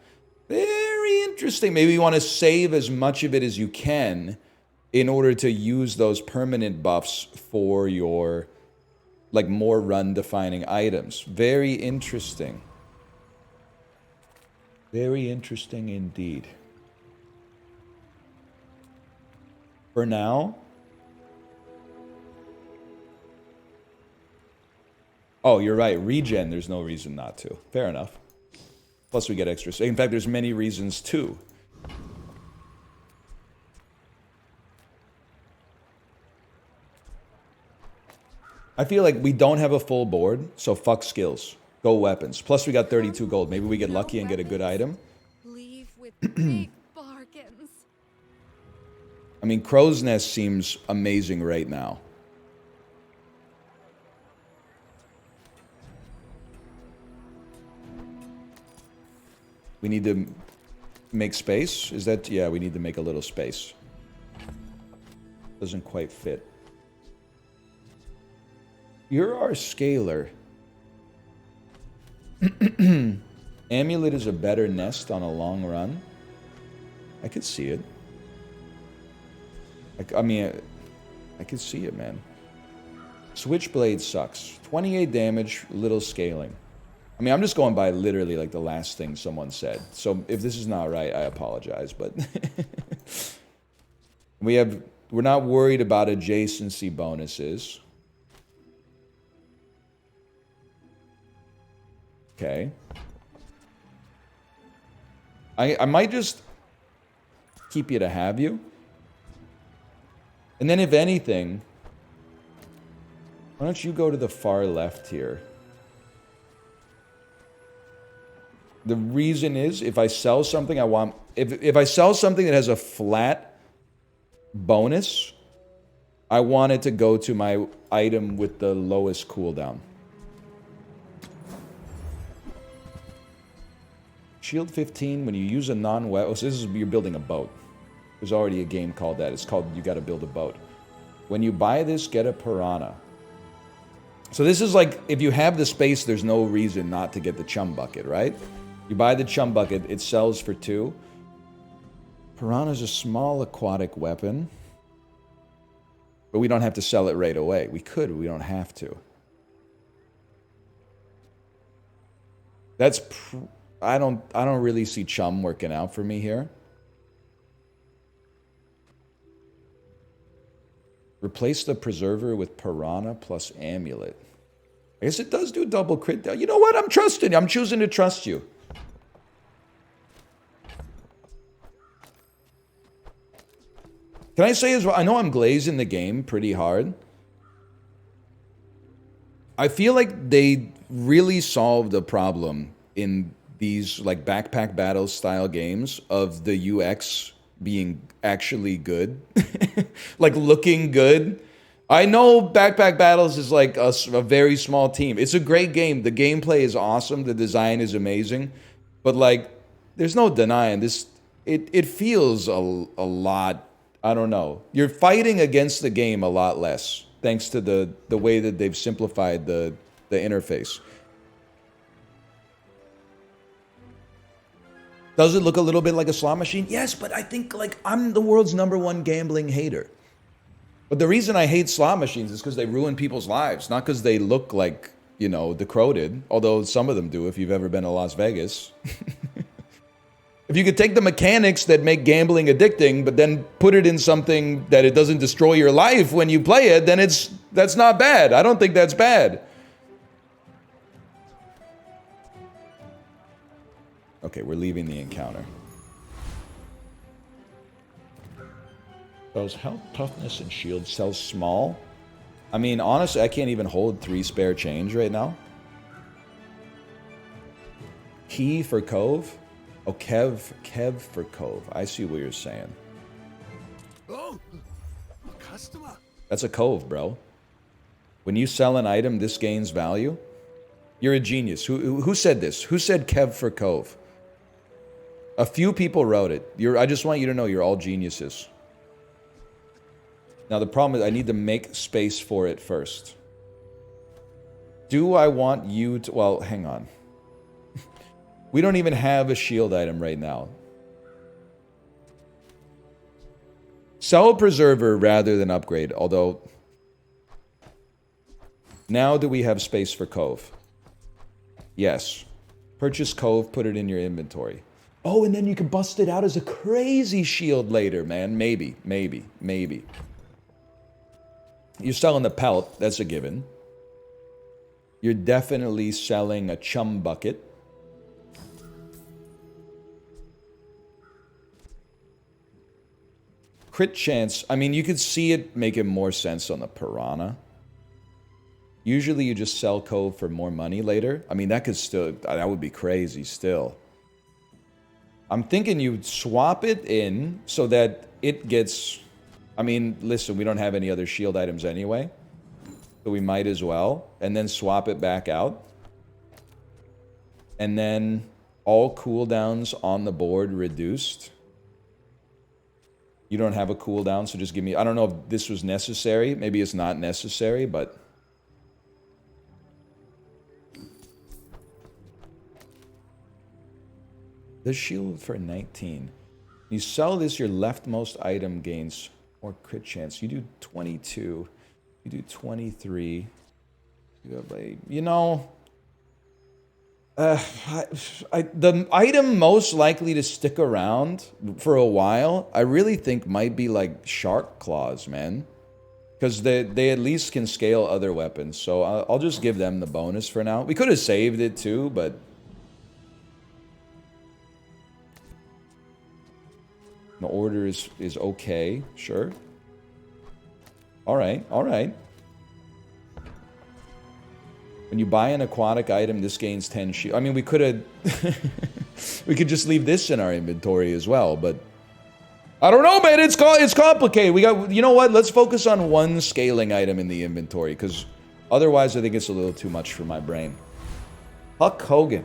Very interesting. Maybe you want to save as much of it as you can in order to use those permanent buffs for your, like, more run-defining items. Very interesting. Very interesting indeed. For now... Oh, you're right. Regen, there's no reason not to. Fair enough. Plus we get extra... In fact, there's many reasons too. I feel like we don't have a full board, so fuck skills. Go weapons. Plus we got 32 gold. Maybe we get lucky and get a good item. Leave with big bargains. I mean, Crow's Nest seems amazing right now. We need to make space? Is that... Yeah, we need to make a little space. Doesn't quite fit. You're our scaler. Amulet is a better nest on a long run. I could see it. I mean, I could see it, man. Switchblade sucks. 28 damage, little scaling. I mean, I'm just going by literally like the last thing someone said. So if this is not right, I apologize. But we're not worried about adjacency bonuses. Okay. I might just keep you to have you. And then if anything, why don't you go to the far left here? The reason is, if I sell something, I want... If I sell something that has a flat bonus, I want it to go to my item with the lowest cooldown. Shield 15, when you use a non-weapon... Oh, so this is... You're building a boat. There's already a game called that. It's called You Gotta Build a Boat. When you buy this, get a piranha. So this is like, if you have the space, there's no reason not to get the chum bucket, right? You buy the chum bucket, it sells for 2. Piranha's a small aquatic weapon. But we don't have to sell it right away. We could, but we don't have to. That's... I don't really see chum working out for me here. Replace the preserver with piranha plus amulet. I guess it does do double crit. You know what? I'm trusting you. I'm choosing to trust you. Can I say as well? I know I'm glazing the game pretty hard. I feel like they really solved a problem in these like backpack battle style games of the UX being actually good. Like looking good. I know Backpack Battles is like a very small team. It's a great game. The gameplay is awesome. The design is amazing. But like, there's no denying this. It feels a lot, I don't know. You're fighting against the game a lot less, thanks to the way that they've simplified the interface. Does it look a little bit like a slot machine? Yes, but I think like I'm the world's #1 gambling hater. But the reason I hate slot machines is because they ruin people's lives, not because they look like, you know, decrepit, although some of them do if you've ever been to Las Vegas. If you could take the mechanics that make gambling addicting, but then put it in something that it doesn't destroy your life when you play it, then that's not bad. I don't think that's bad. Okay, we're leaving the encounter. Those health, toughness, and shield sells small. I mean, honestly, I can't even hold 3 spare change right now. Key for Cove? Oh, Kev for Cove. I see what you're saying. Oh, a customer. That's a Cove, bro. When you sell an item, this gains value. You're a genius. Who said this? Who said Kev for Cove? A few people wrote it. I just want you to know you're all geniuses. Now the problem is I need to make space for it first. Do I want you to... Well, hang on. We don't even have a shield item right now. Sell a preserver rather than upgrade, although... Now do we have space for Cove? Yes. Purchase Cove, put it in your inventory. Oh, and then you can bust it out as a crazy shield later, man. Maybe. You're selling the pelt. That's a given. You're definitely selling a chum bucket. Crit chance. I mean, you could see it making more sense on the piranha. Usually you just sell Cove for more money later. I mean, that would be crazy still. I'm thinking you'd swap it in so that it gets... I mean, listen, we don't have any other shield items anyway. So we might as well. And then swap it back out. And then all cooldowns on the board reduced. You don't have a cooldown, so just give me... I don't know if this was necessary. Maybe it's not necessary, but... The shield for 19. You sell this, your leftmost item gains more crit chance. You do 22. You do 23. You have you know, the item most likely to stick around for a while, I really think might be like shark claws, man. Because they at least can scale other weapons. So I'll just give them the bonus for now. We could have saved it too, but... The order is okay, sure. Alright, alright. When you buy an aquatic item, this gains 10 shield. I mean, we could have... we could just leave this in our inventory as well, but... I don't know, man. It's complicated. We got... You know what? Let's focus on one scaling item in the inventory, because otherwise I think it's a little too much for my brain. Huck Hogan.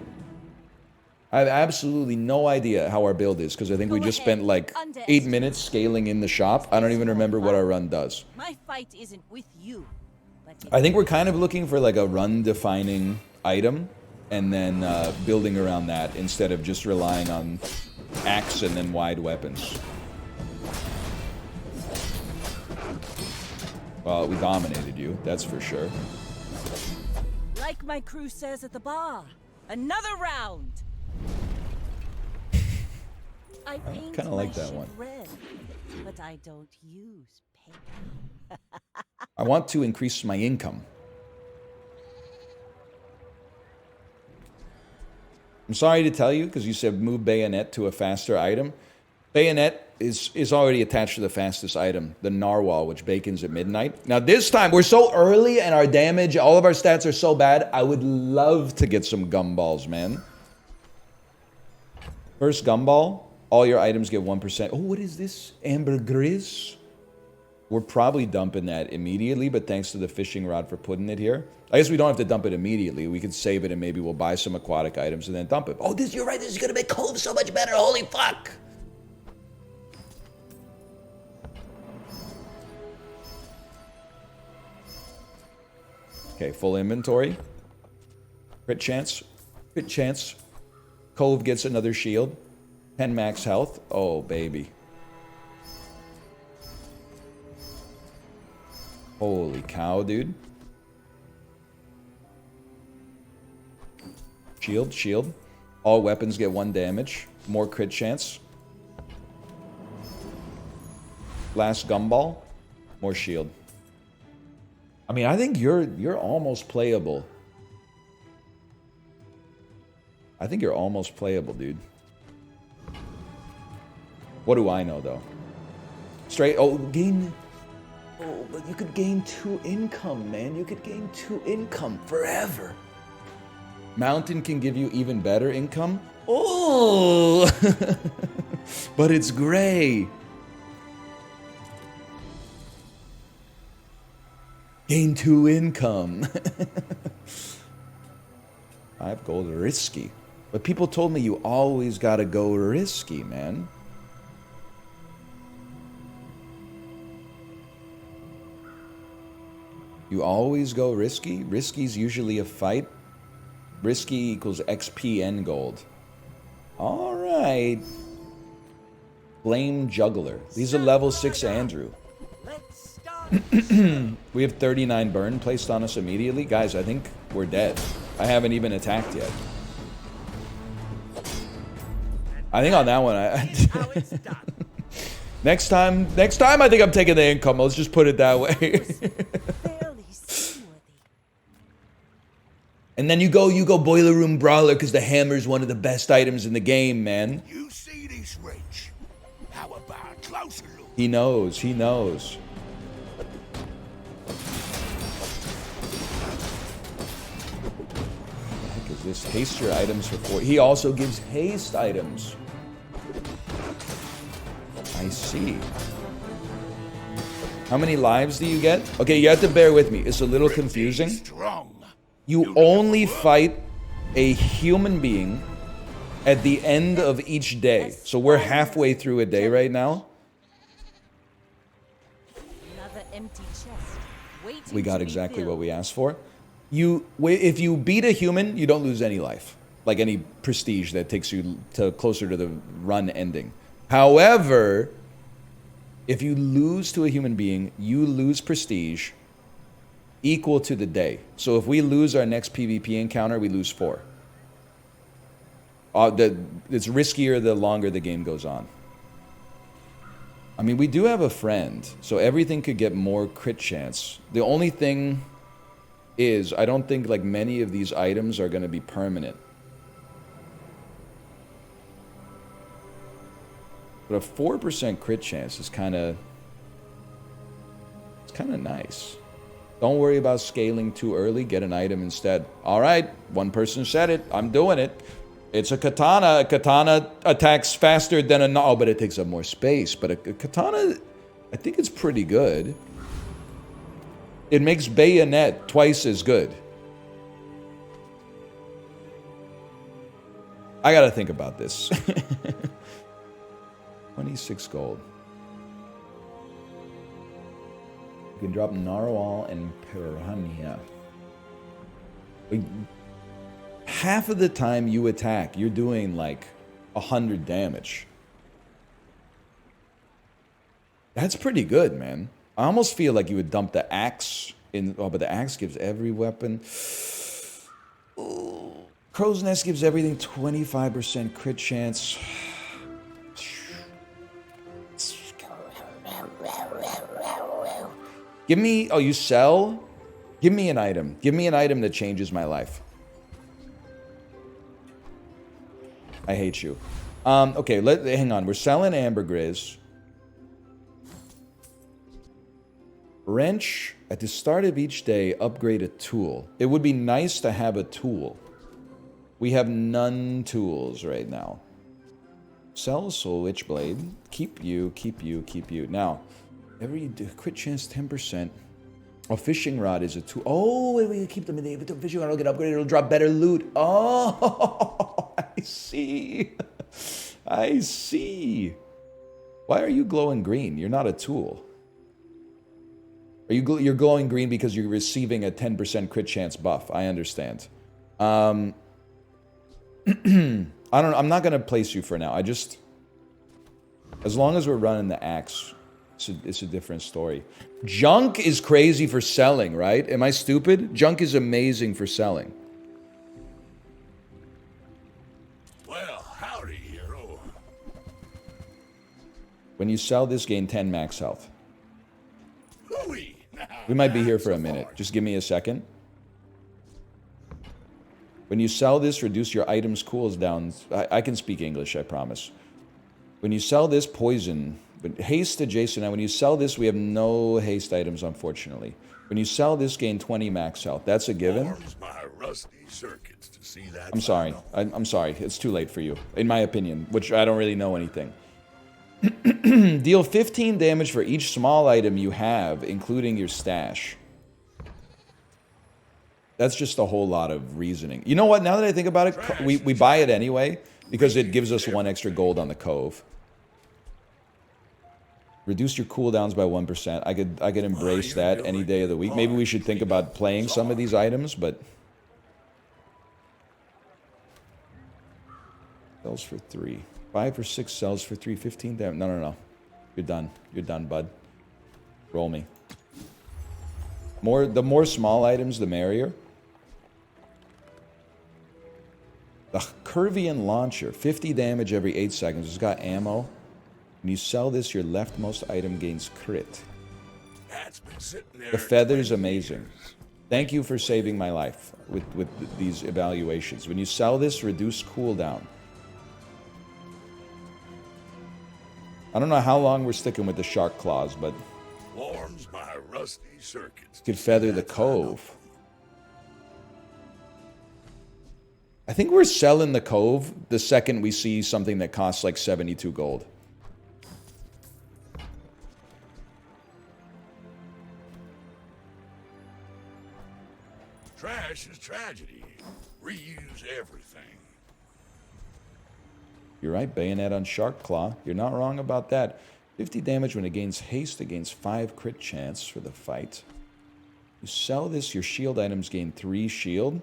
I have absolutely no idea how our build is, because I think we just spent like 8 minutes scaling in the shop. I don't even remember what our run does. My fight isn't with you, but I think we're kind of looking for like a run-defining item, and then building around that instead of just relying on axe and then wide weapons. Well, we dominated you, that's for sure. like my crew says at the bar, another round. I paint kinda my like that ship one. red, but I don't use paint. I want to increase my income. I'm sorry to tell you, because you said move bayonet to a faster item. Bayonet is already attached to the fastest item, the narwhal, which bacons at midnight. Now this time, we're so early and our damage, all of our stats are so bad, I would love to get some gumballs, man. First gumball, all your items get 1%. Oh, what is this? Ambergris? We're probably dumping that immediately, but thanks to the fishing rod for putting it here. I guess we don't have to dump it immediately. We could save it and maybe we'll buy some aquatic items and then dump it. Oh, you're right. This is going to make Cove so much better. Holy fuck. Okay, full inventory. Crit chance. Crit chance. Cove gets another shield. 10 max health. Oh, baby. Holy cow, dude. Shield, shield. All weapons get 1 damage. More crit chance. Last gumball. More shield. I mean, I think you're almost playable. I think you're almost playable, dude. What do I know, though? Straight... Oh, gain... Oh, but you could gain 2 income, man. You could gain 2 income forever. Mountain can give you even better income. Oh! But it's gray. Gain 2 income. 5 gold, risky. But people told me you always gotta go risky, man. You always go risky? Risky's usually a fight. Risky equals XP and gold. Alright. Flame Juggler. These are level 6 Andrew. We have 39 burn placed on us immediately. Guys, I think we're dead. I haven't even attacked yet. I think on that one, next time I think I'm taking the income. Let's just put it that way. And then you go Boiler Room Brawler because the hammer's one of the best items in the game, man. You see this ridge? How about a closer look? He knows, he knows. Because this haste your items for 4. He also gives haste items. I see. How many lives do you get? Okay, you have to bear with me. It's a little confusing. Strong. You only fight a human being at the end of each day. So we're halfway through a day right now. Another empty chest. Waiting We got to be exactly what filled. we asked for. If you beat a human, you don't lose any life. Like any prestige that takes you to closer to the run ending. However, if you lose to a human being, you lose prestige. equal to the day. So if we lose our next PvP encounter, we lose 4. It's riskier the longer the game goes on. I mean, we do have a friend, so everything could get more crit chance. The only thing is, I don't think like many of these items are going to be permanent. But a 4% crit chance is kind of... It's kind of nice. Don't worry about scaling too early. Get an item instead. All right, one person said it. I'm doing it. It's a katana. A katana attacks faster than a... Oh, but it takes up more space. But a katana, I think it's pretty good. It makes bayonet twice as good. I gotta think about this. 26 gold. You can drop Narwhal and Piranha. Half of the time you attack, you're doing like 100 damage. That's pretty good, man. I almost feel like you would dump the axe in... Oh, but the axe gives every weapon... Ooh. Crow's Nest gives everything 25% crit chance. Give me... Oh, you sell? Give me an item. Give me an item that changes my life. I hate you. Okay, hang on. We're selling ambergris. Wrench. At the start of each day, upgrade a tool. It would be nice to have a tool. We have none tools right now. Sell Soul Witchblade. Keep you, keep you, keep you. Now, every crit chance 10%. A fishing rod is a tool. Oh, wait, keep them in the fishing rod will get upgraded. It'll drop better loot. Oh, I see. I see. Why are you glowing green? You're not a tool. You're glowing green because you're receiving a 10% crit chance buff. I understand. I'm not gonna place you for now. As long as we're running the axe, it's a different story. Junk is crazy for selling, right? Am I stupid? Junk is amazing for selling. Well, howdy, hero. When you sell this, gain 10 max health. Hooey. We might be here for a minute. Just give me a second. When you sell this, reduce your items cooldowns. I can speak English, I promise. When you sell this, poison. But haste adjacent. Now, when you sell this, we have no haste items, unfortunately. When you sell this, gain 20 max health. That's a given. Warms my rusty circuits to see that. I'm sorry. I'm sorry. It's too late for you, in my opinion, which I don't really know anything. Deal 15 damage for each small item you have, including your stash. That's just a whole lot of reasoning. You know what? Now that I think about it, we buy it anyway because it gives us 1 extra gold on the cove. Reduce your cooldowns by 1%. I could embrace that any day of the week. Maybe we should think about playing some of these items, but... Sells for 3. 5 or 6 sells for 3. 15 damage. No. You're done. You're done, bud. Roll me. The more small items, the merrier. The Curvian Launcher. 50 damage every 8 seconds. It's got ammo. When you sell this, your leftmost item gains crit. That's been sitting there The feather's amazing. Thank you for saving my life with these evaluations. When you sell this, reduce cooldown. I don't know how long we're sticking with the shark claws, but... Warms my rusty circuits. Could feather the cove. I think we're selling the cove the second we see something that costs like 72 gold. Trash is tragedy. Reuse everything. You're right, bayonet on shark claw. You're not wrong about that. 50 damage when it gains haste. It gains 5 crit chance for the fight. You sell this, your shield items gain 3 shield.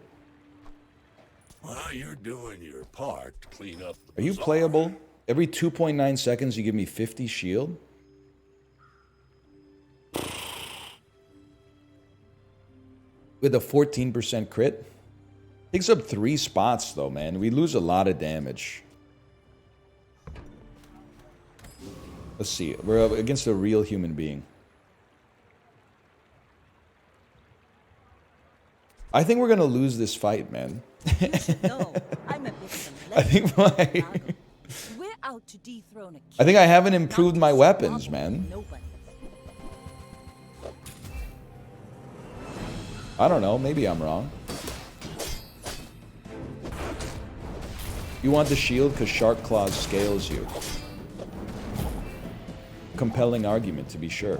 Well, you're doing your part to clean up the Are you bazaar. playable? Every 2.9 seconds you give me 50 shield? with a 14% crit. Takes up 3 spots though, man. We lose a lot of damage. Let's see. We're up against a real human being. I think we're gonna lose this fight, man. No, I'm a bit of a I think legend. We're out to dethrone a I think I haven't king, improved not my to weapons, squabble man. with nobody. I don't know. Maybe I'm wrong. You want the shield because Shark Claws scales you. Compelling argument, to be sure.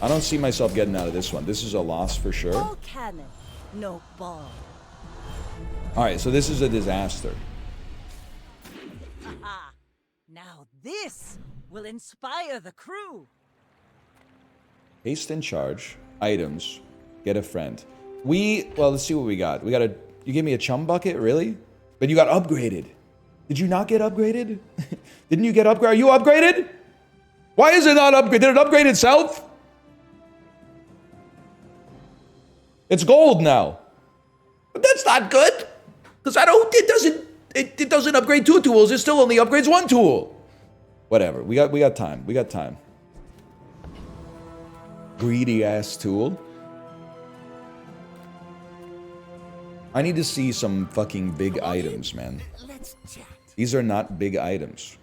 I don't see myself getting out of this one. This is a loss for sure. All cannon, no ball. Alright, so this is a disaster. Aha! Now this will inspire the crew. Haste and charge. Items. Get a friend. Well, let's see what we got. You gave me a chum bucket? Really? But you got upgraded. Did you not get upgraded? Didn't you get upgraded? Are you upgraded? Why is it not upgraded? Did it upgrade itself? It's gold now. But that's not good. Because it doesn't upgrade 2 tools. It still only upgrades 1 tool. Whatever. We got time. We got time. Greedy ass tool. I need to see some fucking big items, man. Let's chat. These are not big items.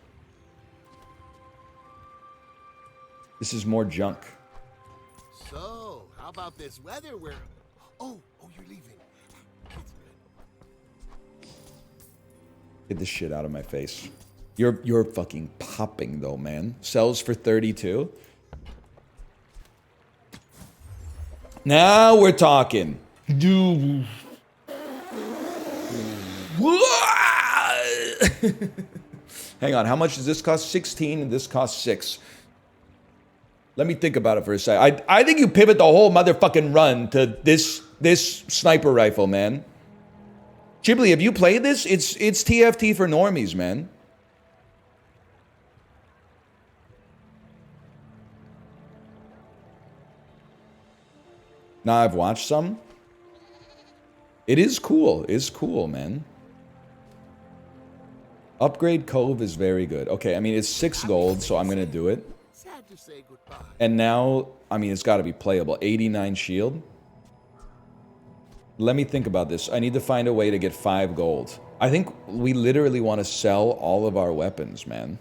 This is more junk. So, how about this weather where... Oh, you're leaving. It's good. Get this shit out of my face. You're fucking popping though, man. Sells for 32. Now we're talking. Dude. Hang on, how much does this cost? 16 and this costs 6. Let me think about it for a second. I think you pivot the whole motherfucking run to this sniper rifle, man. Ghibli, have you played this? It's TFT for normies, man. Now I've watched some. It is cool. It's cool, man. Upgrade Cove is very good. Okay, I mean, it's 6 gold, so I'm going to do it. Sad to say goodbye. And now, I mean, it's got to be playable. 89 shield. Let me think about this. I need to find a way to get 5 gold. I think we literally want to sell all of our weapons, man.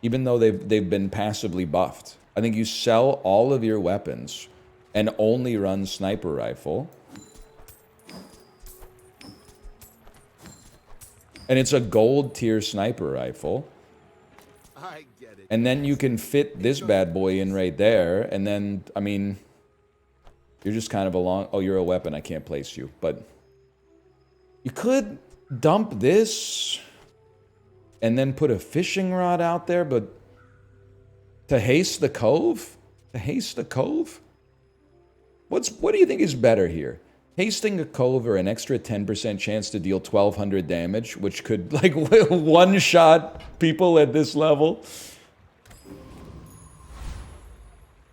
Even though they've been passively buffed. I think you sell all of your weapons and only run sniper rifle. And it's a gold tier sniper rifle. I get it. And then you can fit this bad boy in right there. And then, I mean, you're just kind of along. Oh, you're a weapon. I can't place you. But you could dump this and then put a fishing rod out there. But to haste the cove? To haste the cove? What do you think is better here? Hasting a cove or an extra 10% chance to deal 1,200 damage, which could, like, one-shot people at this level.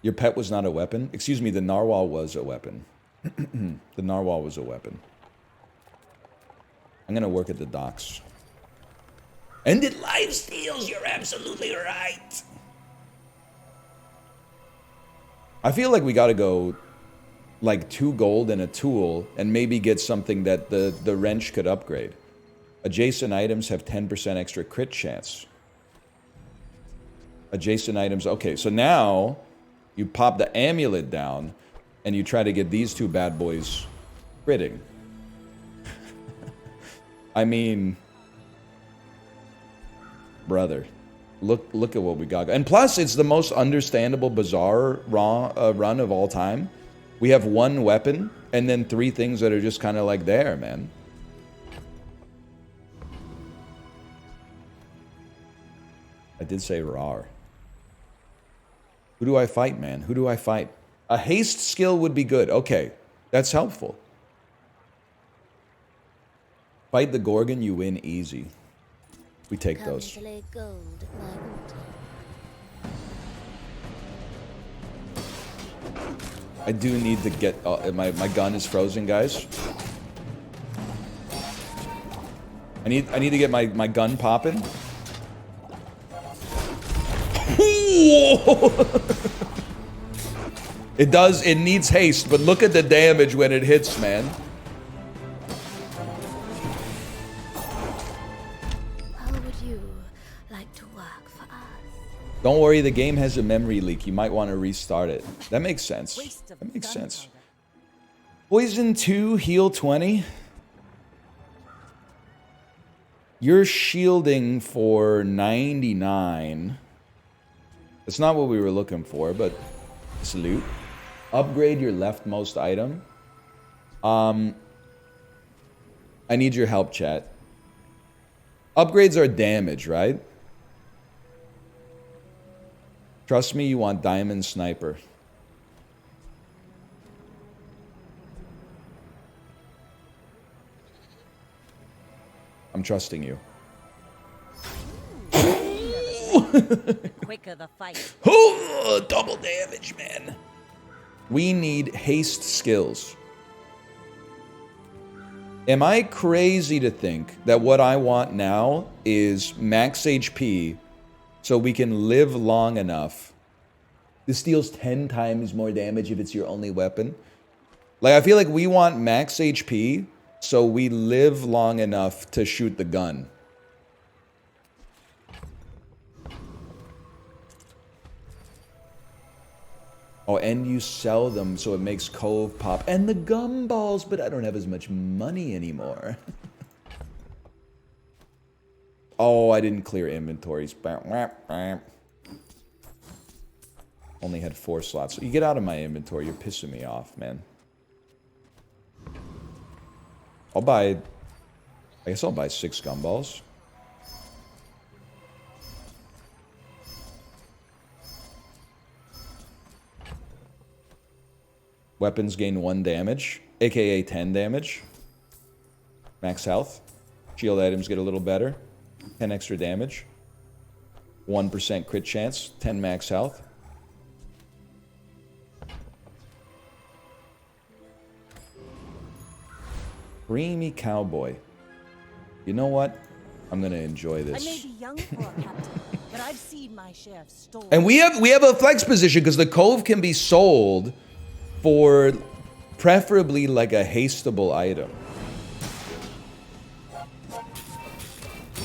Your pet was not a weapon? Excuse me, the narwhal was a weapon. The narwhal was a weapon. I'm gonna work at the docks. And it life steals, you're absolutely right. I feel like we gotta go like 2 gold and a tool and maybe get something that the wrench could upgrade. Adjacent items have 10% extra crit chance. Adjacent items, okay, so now you pop the amulet down and you try to get these 2 bad boys critting. I mean, brother, look at what we got. And plus, it's the most understandable Bazaar run of all time. We have 1 weapon, and then 3 things that are just kind of like there, man. I did say rar. Who do I fight, man? Who do I fight? A haste skill would be good. Okay, that's helpful. Fight the Gorgon, you win easy. We take those. I do need to get... my gun is frozen, guys. I need to get my gun popping. It needs haste, but look at the damage when it hits, man. How would you like to work for us? Don't worry, the game has a memory leak. You might want to restart it. That makes sense. That makes sense. Poison 2, heal 20. You're shielding for 99. That's not what we were looking for, but salute. Upgrade your leftmost item. I need your help, chat. Upgrades are damage, right? Trust me, you want Diamond Sniper. I'm trusting you. Quicker the fight. Oh, double damage, man. We need haste skills. Am I crazy to think that what I want now is max HP so we can live long enough? This deals 10 times more damage if it's your only weapon. Like, I feel like we want max HP so we live long enough to shoot the gun. Oh, and you sell them so it makes Cove pop. And the gumballs, but I don't have as much money anymore. Oh, I didn't clear inventories. Only had 4 slots. You get out of my inventory. You're pissing me off, man. I'll buy... I guess I'll buy 6 gumballs. Weapons gain 1 damage, aka 10 damage. Max health. Shield items get a little better. 10 extra damage. 1% crit chance, 10 max health. Creamy cowboy. You know what? I'm gonna enjoy I may this. be young for a captain, but I've seen my share of stolen. And we have a flex position because the Cove can be sold for preferably like a hasteable item.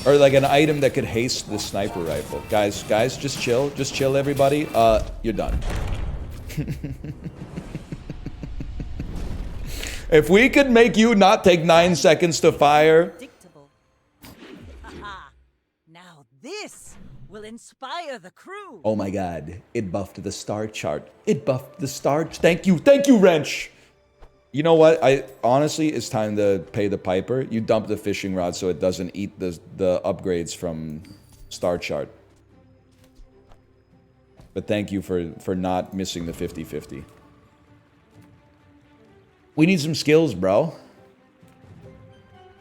Or like an item that could haste the sniper rifle. Guys, just chill. Just chill, everybody. You're done. If we could make you not take 9 seconds to fire. Predictable. Haha. Now this will inspire the crew. Oh my god, it buffed the star chart. It buffed the star. Thank you, Wrench. You know what? Honestly, it's time to pay the piper. You dump the fishing rod so it doesn't eat the upgrades from star chart. But thank you for not missing the 50-50. We need some skills, bro.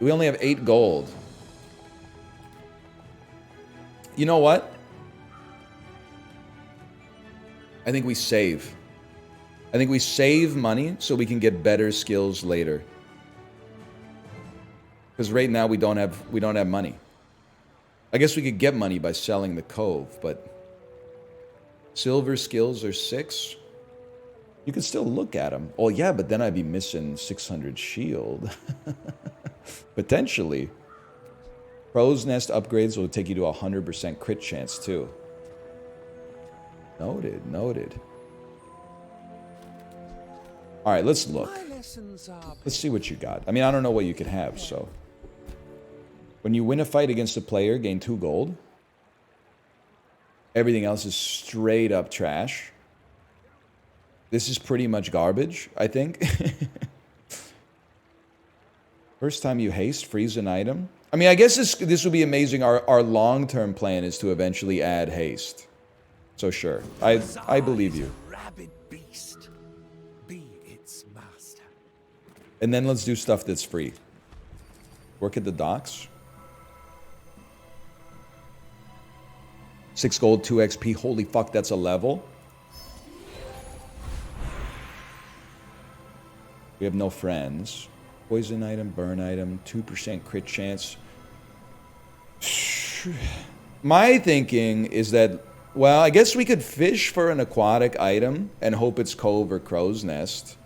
We only have 8 gold. You know what? I think we save. I think we save money so we can get better skills later. Because right now we don't have money. I guess we could get money by selling the Cove, but silver skills are 6. You could still look at them. Oh yeah, but then I'd be missing 600 shield. Potentially. Crow's Nest upgrades will take you to 100% crit chance too. Noted, noted. Alright, let's look. Let's see what you got. I mean, I don't know what you could have, so. When you win a fight against a player, gain 2 gold. Everything else is straight up trash. This is pretty much garbage, I think. First time you haste, freeze an item. I mean, I guess this would be amazing. Our long-term plan is to eventually add haste. So sure, I believe you. Rabid beast. Be its master. And then let's do stuff that's free. Work at the docks. 6 gold, 2 XP. Holy fuck, that's a level. We have no friends. Poison item, burn item, 2% crit chance. My thinking is that, well, I guess we could fish for an aquatic item and hope it's Cove or Crow's Nest.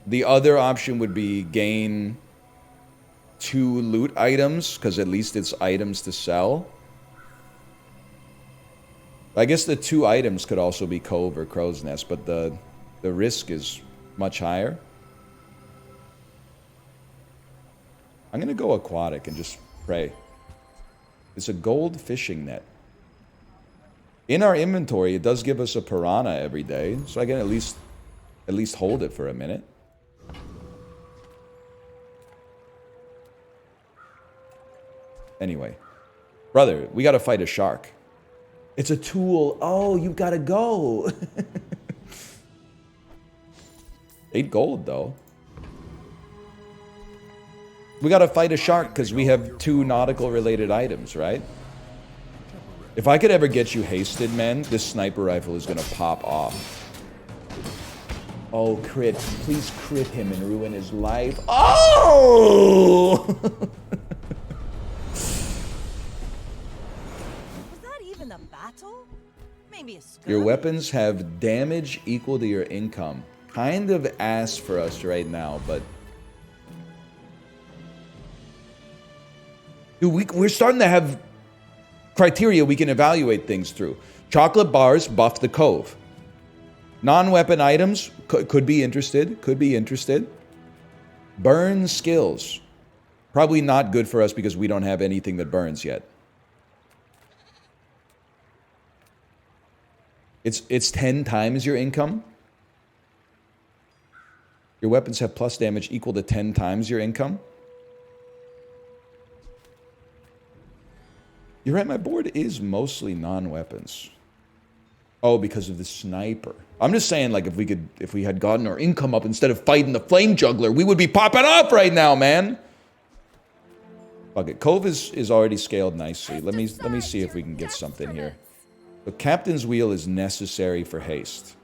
The other option would be gain 2 loot items, because at least it's items to sell. I guess the 2 items could also be Cove or Crow's Nest, but the risk is much higher. I'm going to go aquatic and just pray. It's a gold fishing net. In our inventory, it does give us a piranha every day, so I can at least hold it for a minute. Anyway, brother, we got to fight a shark. It's a tool. Oh, you got to go. 8 gold, though. We got to fight a shark because we have 2 nautical-related items, right? If I could ever get you hasted, man, this sniper rifle is going to pop off. Oh, crit. Please crit him and ruin his life. Oh! Was that even a battle? Maybe a skirmish. Your weapons have damage equal to your income. Kind of ass for us right now, but... Dude, we're starting to have criteria we can evaluate things through. Chocolate bars buff the Cove. Non-weapon items could be interested. Could be interested. Burn skills. Probably not good for us because we don't have anything that burns yet. It's 10 times your income. Your weapons have plus damage equal to 10 times your income. You're right, my board is mostly non-weapons. Oh, because of the sniper. I'm just saying, like, if we had gotten our income up instead of fighting the flame juggler, we would be popping off right now, man. Fuck it. Cove is already scaled nicely. Let me see if we can get something here. The Captain's Wheel is necessary for haste.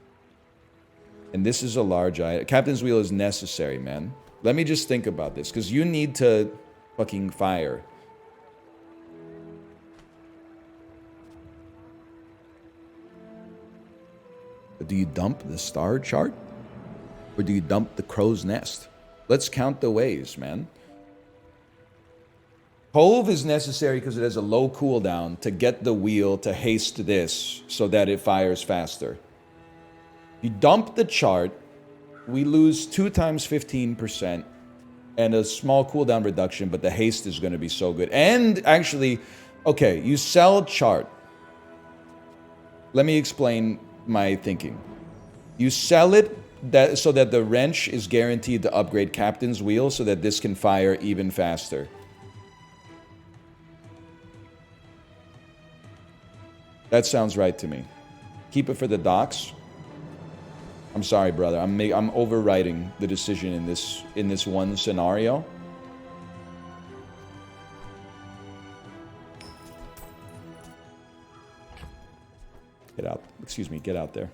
And this is a large item. Captain's Wheel is necessary, man. Let me just think about this, because you need to fucking fire. Do you dump the star chart? Or do you dump the crow's nest? Let's count the ways, man. Cove is necessary because it has a low cooldown to get the wheel to haste this so that it fires faster. You dump the chart, we lose 2 times 15% and a small cooldown reduction, but the haste is going to be so good. And actually, okay, you sell chart. Let me explain my thinking. You sell it so that the wrench is guaranteed to upgrade Captain's Wheel so that this can fire even faster. That sounds right to me. Keep it for the docks. I'm sorry, brother. I'm overwriting the decision in this one scenario. Get out. Excuse me. Get out there.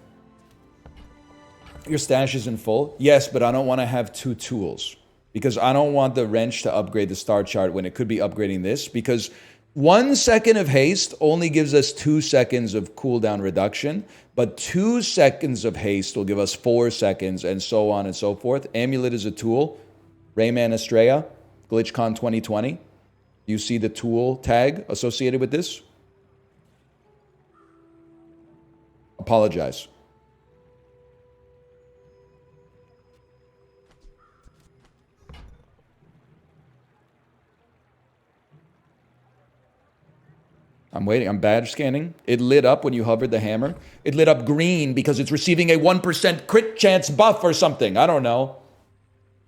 Your stash isn't full? Yes, but I don't want to have 2 tools. Because I don't want the wrench to upgrade the star chart when it could be upgrading this. Because 1 second of haste only gives us 2 seconds of cooldown reduction. But 2 seconds of haste will give us 4 seconds and so on and so forth. Amulet is a tool. Rayman Estrella. GlitchCon 2020. You see the tool tag associated with this? Apologize. I'm waiting. I'm badge scanning. It lit up when you hovered the hammer. It lit up green because it's receiving a 1% crit chance buff or something. I don't know.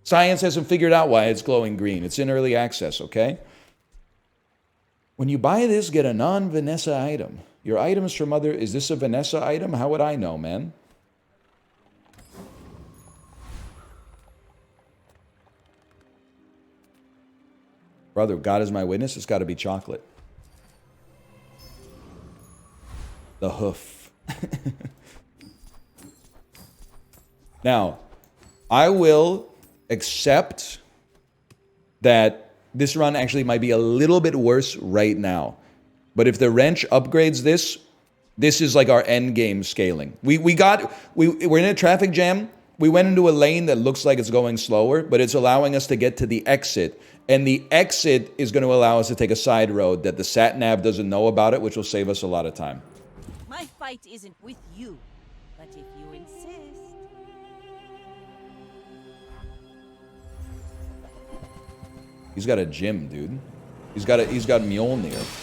Science hasn't figured out why it's glowing green. It's in early access, okay? When you buy this, get a non-Vanessa item. Your items from other... Is this a Vanessa item? How would I know, man? Brother, God is my witness. It's got to be chocolate. The hoof. Now, I will Except that this run actually might be a little bit worse right now. But if the wrench upgrades this, this is like our end game scaling. We're in a traffic jam. We went into a lane that looks like it's going slower, but it's allowing us to get to the exit. And the exit is going to allow us to take a side road that the sat nav doesn't know about it, which will save us a lot of time. My fight isn't with you, but if you insist. He's got a gym, dude. He's got Mjolnir.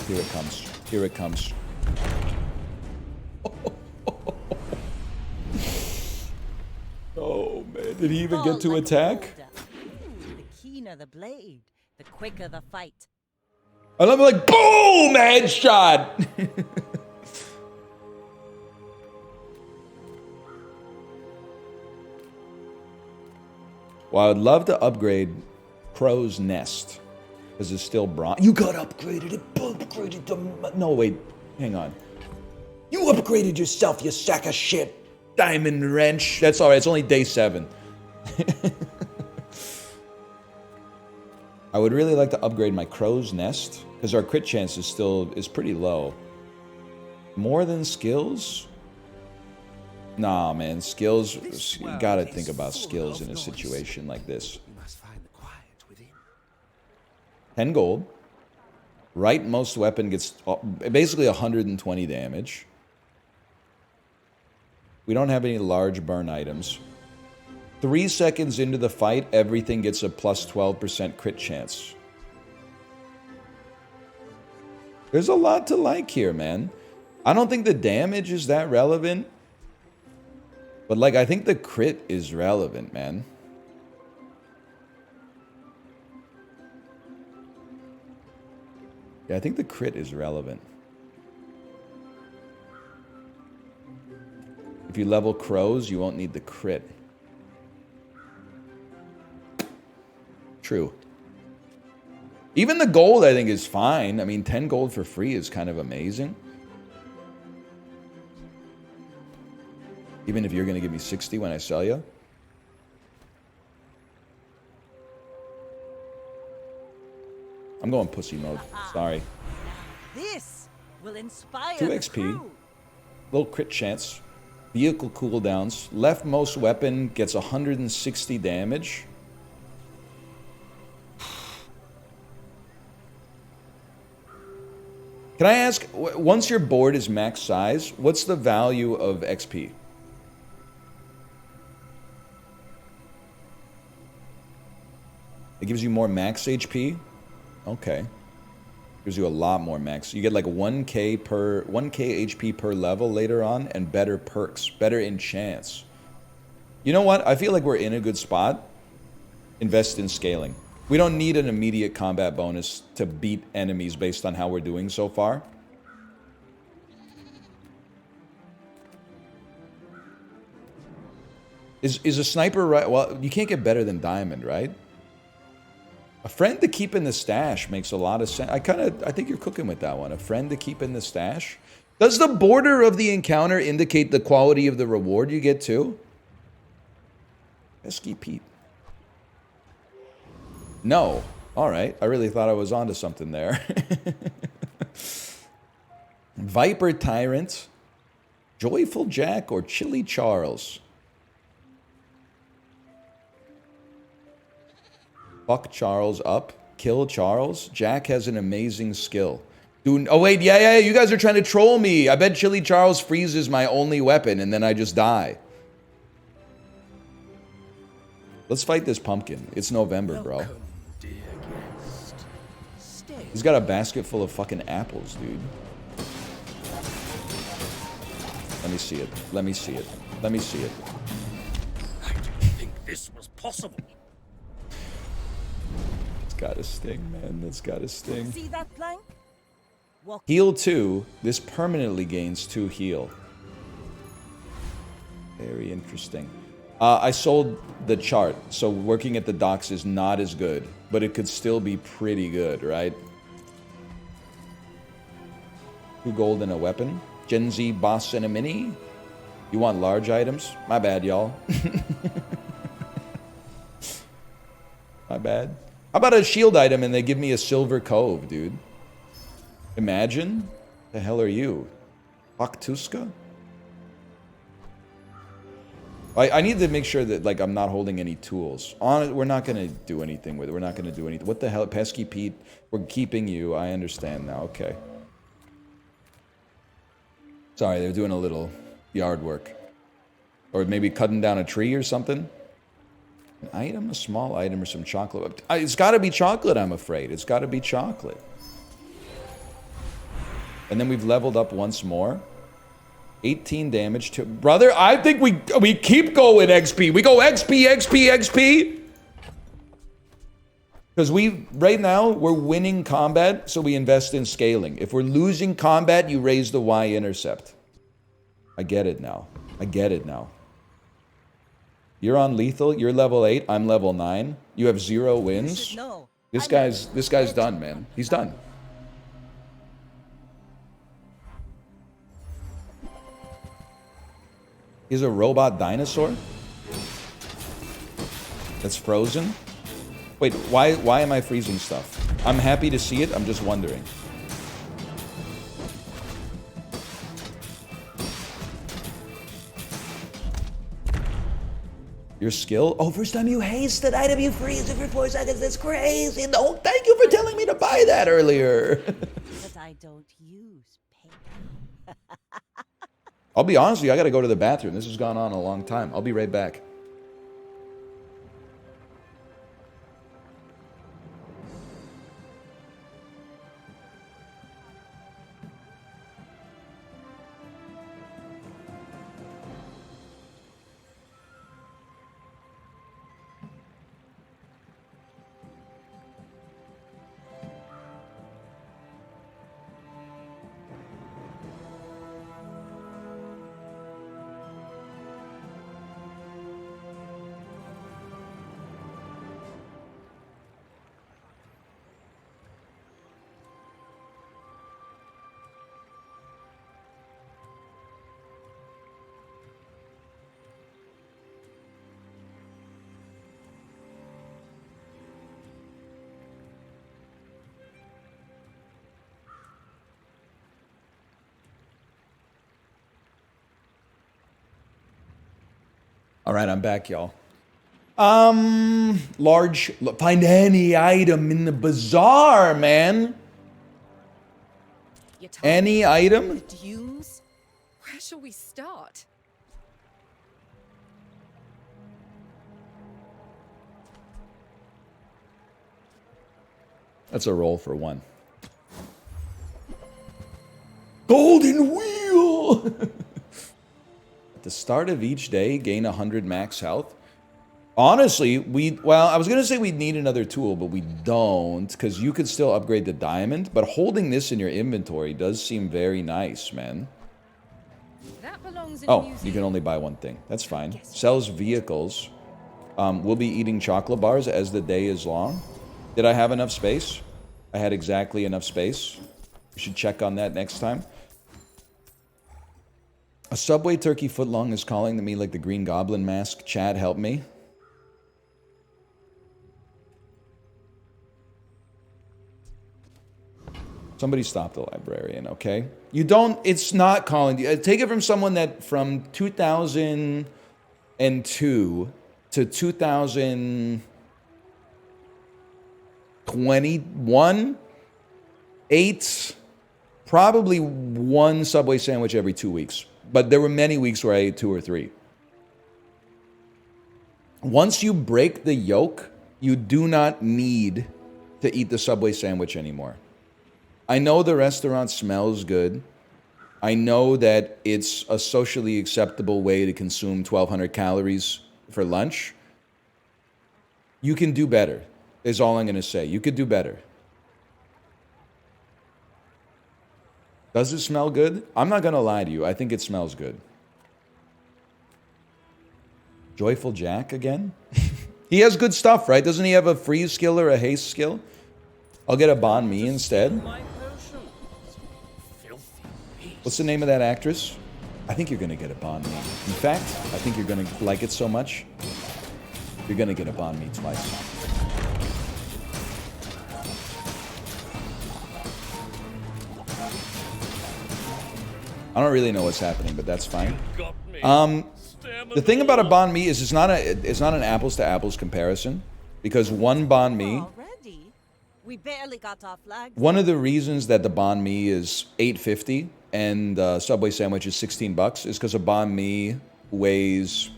Here it comes. Here it comes. Oh man, did he even get to attack? The keener the blade, the quicker the fight. And I'm like, boom, headshot. Well, I'd love to upgrade Crow's Nest. Because it's still bronze. You got upgraded. It upgraded to... No, wait. Hang on. You upgraded yourself, you sack of shit. Diamond wrench. That's alright. It's only day 7. I would really like to upgrade my Crow's Nest. Because our crit chance is pretty low. More than skills? Nah, man. Skills... You gotta think about skills in a situation like this. 10 gold. Right most weapon gets basically 120 damage. We don't have any large burn items. 3 seconds into the fight, everything gets a plus 12% crit chance. There's a lot to like here, man. I don't think the damage is that relevant. But, like, I think the crit is relevant, man. Yeah, I think the crit is relevant. If you level crows, you won't need the crit. True. Even the gold, I think, is fine. I mean, 10 gold for free is kind of amazing. Even if you're going to give me 60 when I sell you. I'm going pussy mode. Sorry. This will inspire 2 the XP. crew. Little crit chance. Vehicle cooldowns. Leftmost weapon gets 160 damage. Can I ask, once your board is max size, what's the value of XP? It gives you more max HP? Okay. Gives you a lot more max. You get like 1k HP per level later on, and better perks, better enchants. You know what? I feel like we're in a good spot. Invest in scaling. We don't need an immediate combat bonus to beat enemies based on how we're doing so far. Is a sniper right? Well, you can't get better than diamond, right? A friend to keep in the stash makes a lot of sense. I think you're cooking with that one. A friend to keep in the stash. Does the border of the encounter indicate the quality of the reward you get too? Pesky Pete. No. All right. I really thought I was onto something there. Viper Tyrant, Joyful Jack, or Chilly Charles? Fuck Charles up. Kill Charles. Jack has an amazing skill. Dude, oh wait, yeah, you guys are trying to troll me. I bet Chilly Charles freezes my only weapon and then I just die. Let's fight this pumpkin. It's November, bro. He's got a basket full of fucking apples, dude. Let me see it. Let me see it. Let me see it. I didn't think this was possible. It's gotta sting, man. That's gotta sting. See that plank? Walk. Heal 2. This permanently gains 2 heal. Very interesting. I sold the chart, so working at the docks is not as good, but it could still be pretty good, right? 2 gold and a weapon. Gen Z boss and a mini. You want large items? My bad, y'all. My bad. How about a shield item and they give me a silver cove, dude? Imagine? The hell are you? Baktuska? I need to make sure that, like, I'm not holding any tools. We're not going to do anything with it. We're not going to do anything. What the hell? Pesky Pete, we're keeping you. I understand now. Okay. Sorry, they're doing a little yard work. Or maybe cutting down a tree or something. An item, a small item, or some chocolate. It's got to be chocolate, I'm afraid. It's got to be chocolate. And then we've leveled up once more. 18 damage to... Brother, I think we keep going XP. We go XP, XP, XP. Because right now, we're winning combat, so we invest in scaling. If we're losing combat, you raise the Y-intercept. I get it now. I get it now. You're on lethal. You're level 8. I'm level 9. You have 0 wins. This guy's done, man. He's done. He's a robot dinosaur? That's frozen? Wait, why am I freezing stuff? I'm happy to see it, I'm just wondering. Your skill? Oh, first time you haste an item, you freeze it for 4 seconds. That's crazy. No, thank you for telling me to buy that earlier. But I don't use paint. I'll be honest with you, I gotta go to the bathroom. This has gone on a long time. I'll be right back. All right, I'm back, y'all. Find any item in the bazaar, man. Any item? The dunes? Where shall we start? That's a roll for 1. Golden wheel! At the start of each day, gain 100 max health. Honestly, I was going to say we'd need another tool, but we don't, because you could still upgrade the diamond, but holding this in your inventory does seem very nice, man. That belongs in Oh, you can only buy one thing. That's fine. Sells vehicles. We'll be eating chocolate bars as the day is long. Did I have enough space? I had exactly enough space. We should check on that next time. A Subway turkey footlong is calling to me like the Green Goblin mask. Chad, help me. Somebody stop the librarian, okay? You don't, it's not calling you. Take it from someone that from 2002 to 2021 ate probably 1 Subway sandwich every 2 weeks. But there were many weeks where I ate 2 or 3. Once you break the yoke, you do not need to eat the Subway sandwich anymore. I know the restaurant smells good. I know that it's a socially acceptable way to consume 1,200 calories for lunch. You can do better, is all I'm going to say. You could do better. Does it smell good? I'm not going to lie to you. I think it smells good. Joyful Jack again? He has good stuff, right? Doesn't he have a freeze skill or a haste skill? I'll get a banh mi instead. What's the name of that actress? I think you're gonna get a banh mi. In fact, I think you're gonna like it so much, you're gonna get a banh mi twice. I don't really know what's happening, but that's fine. The thing about a banh mi is it's not an apples to apples comparison, because one banh mi. Already? We barely got off flags. One of the reasons that the banh mi is $8.50 and Subway sandwich is $16 is because a banh mi weighs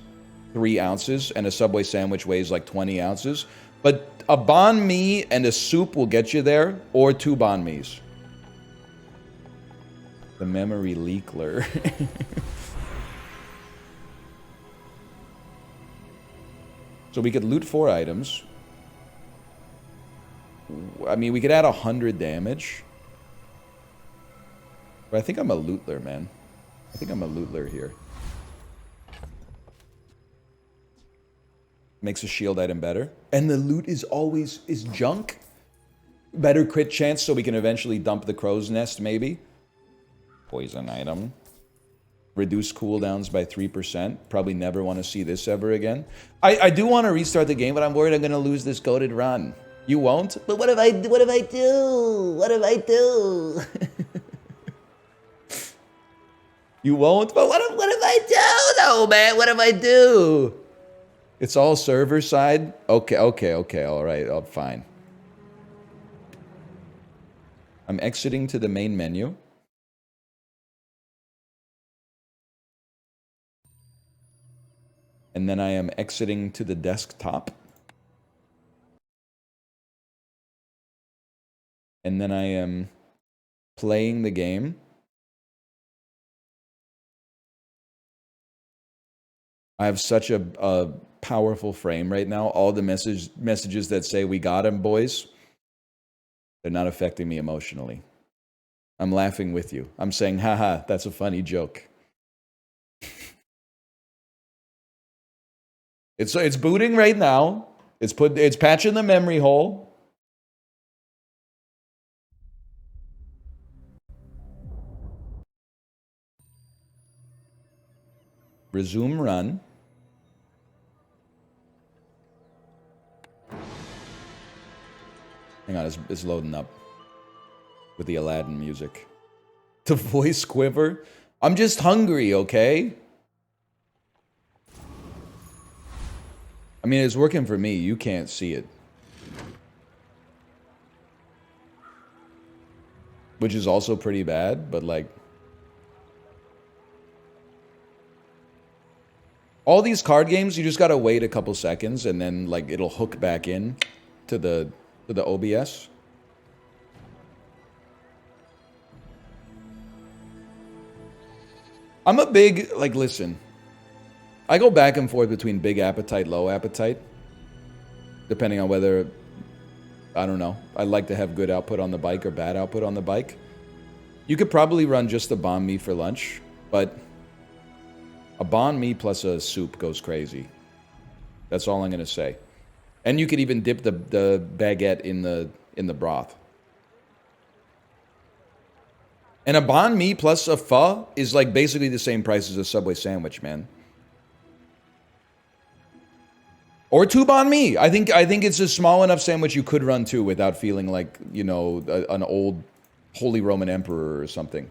3 ounces and a Subway sandwich weighs like 20 ounces. But a banh mi and a soup will get you there, or 2 banh mis. The memory leakler. So we could loot 4 items. I mean, we could add 100 damage. But I think I'm a lootler, man. I think I'm a lootler here. Makes a shield item better. And the loot is always junk. Better crit chance so we can eventually dump the crow's nest, maybe. Poison item. Reduce cooldowns by 3%. Probably never want to see this ever again. I do want to restart the game, but I'm worried I'm going to lose this goated run. You won't? But what if I do? What if I do? You won't? But what if I do, though, man? What if I do? It's all server side? Okay, all right, fine. I'm exiting to the main menu. And then I am exiting to the desktop. And then I am playing the game. I have such a powerful frame right now. All the messages that say, "We got him, boys," they're not affecting me emotionally. I'm laughing with you. I'm saying, haha, that's a funny joke. It's booting right now. It's patching the memory hole. Resume run. Hang on, it's loading up with the Aladdin music. The voice quiver. I'm just hungry, okay? I mean, it's working for me. You can't see it. Which is also pretty bad, but like... all these card games, you just gotta wait a couple seconds and then like it'll hook back in to the OBS. I'm a big, like, listen. I go back and forth between big appetite, low appetite. Depending on whether, I don't know, I like to have good output on the bike or bad output on the bike. You could probably run just a banh mi for lunch, but a banh mi plus a soup goes crazy. That's all I'm gonna say. And you could even dip the baguette in the broth. And a banh mi plus a pho is like basically the same price as a Subway sandwich, man. Or 2 banh mi. I think it's a small enough sandwich you could run 2 without feeling like, you know, an old Holy Roman Emperor or something.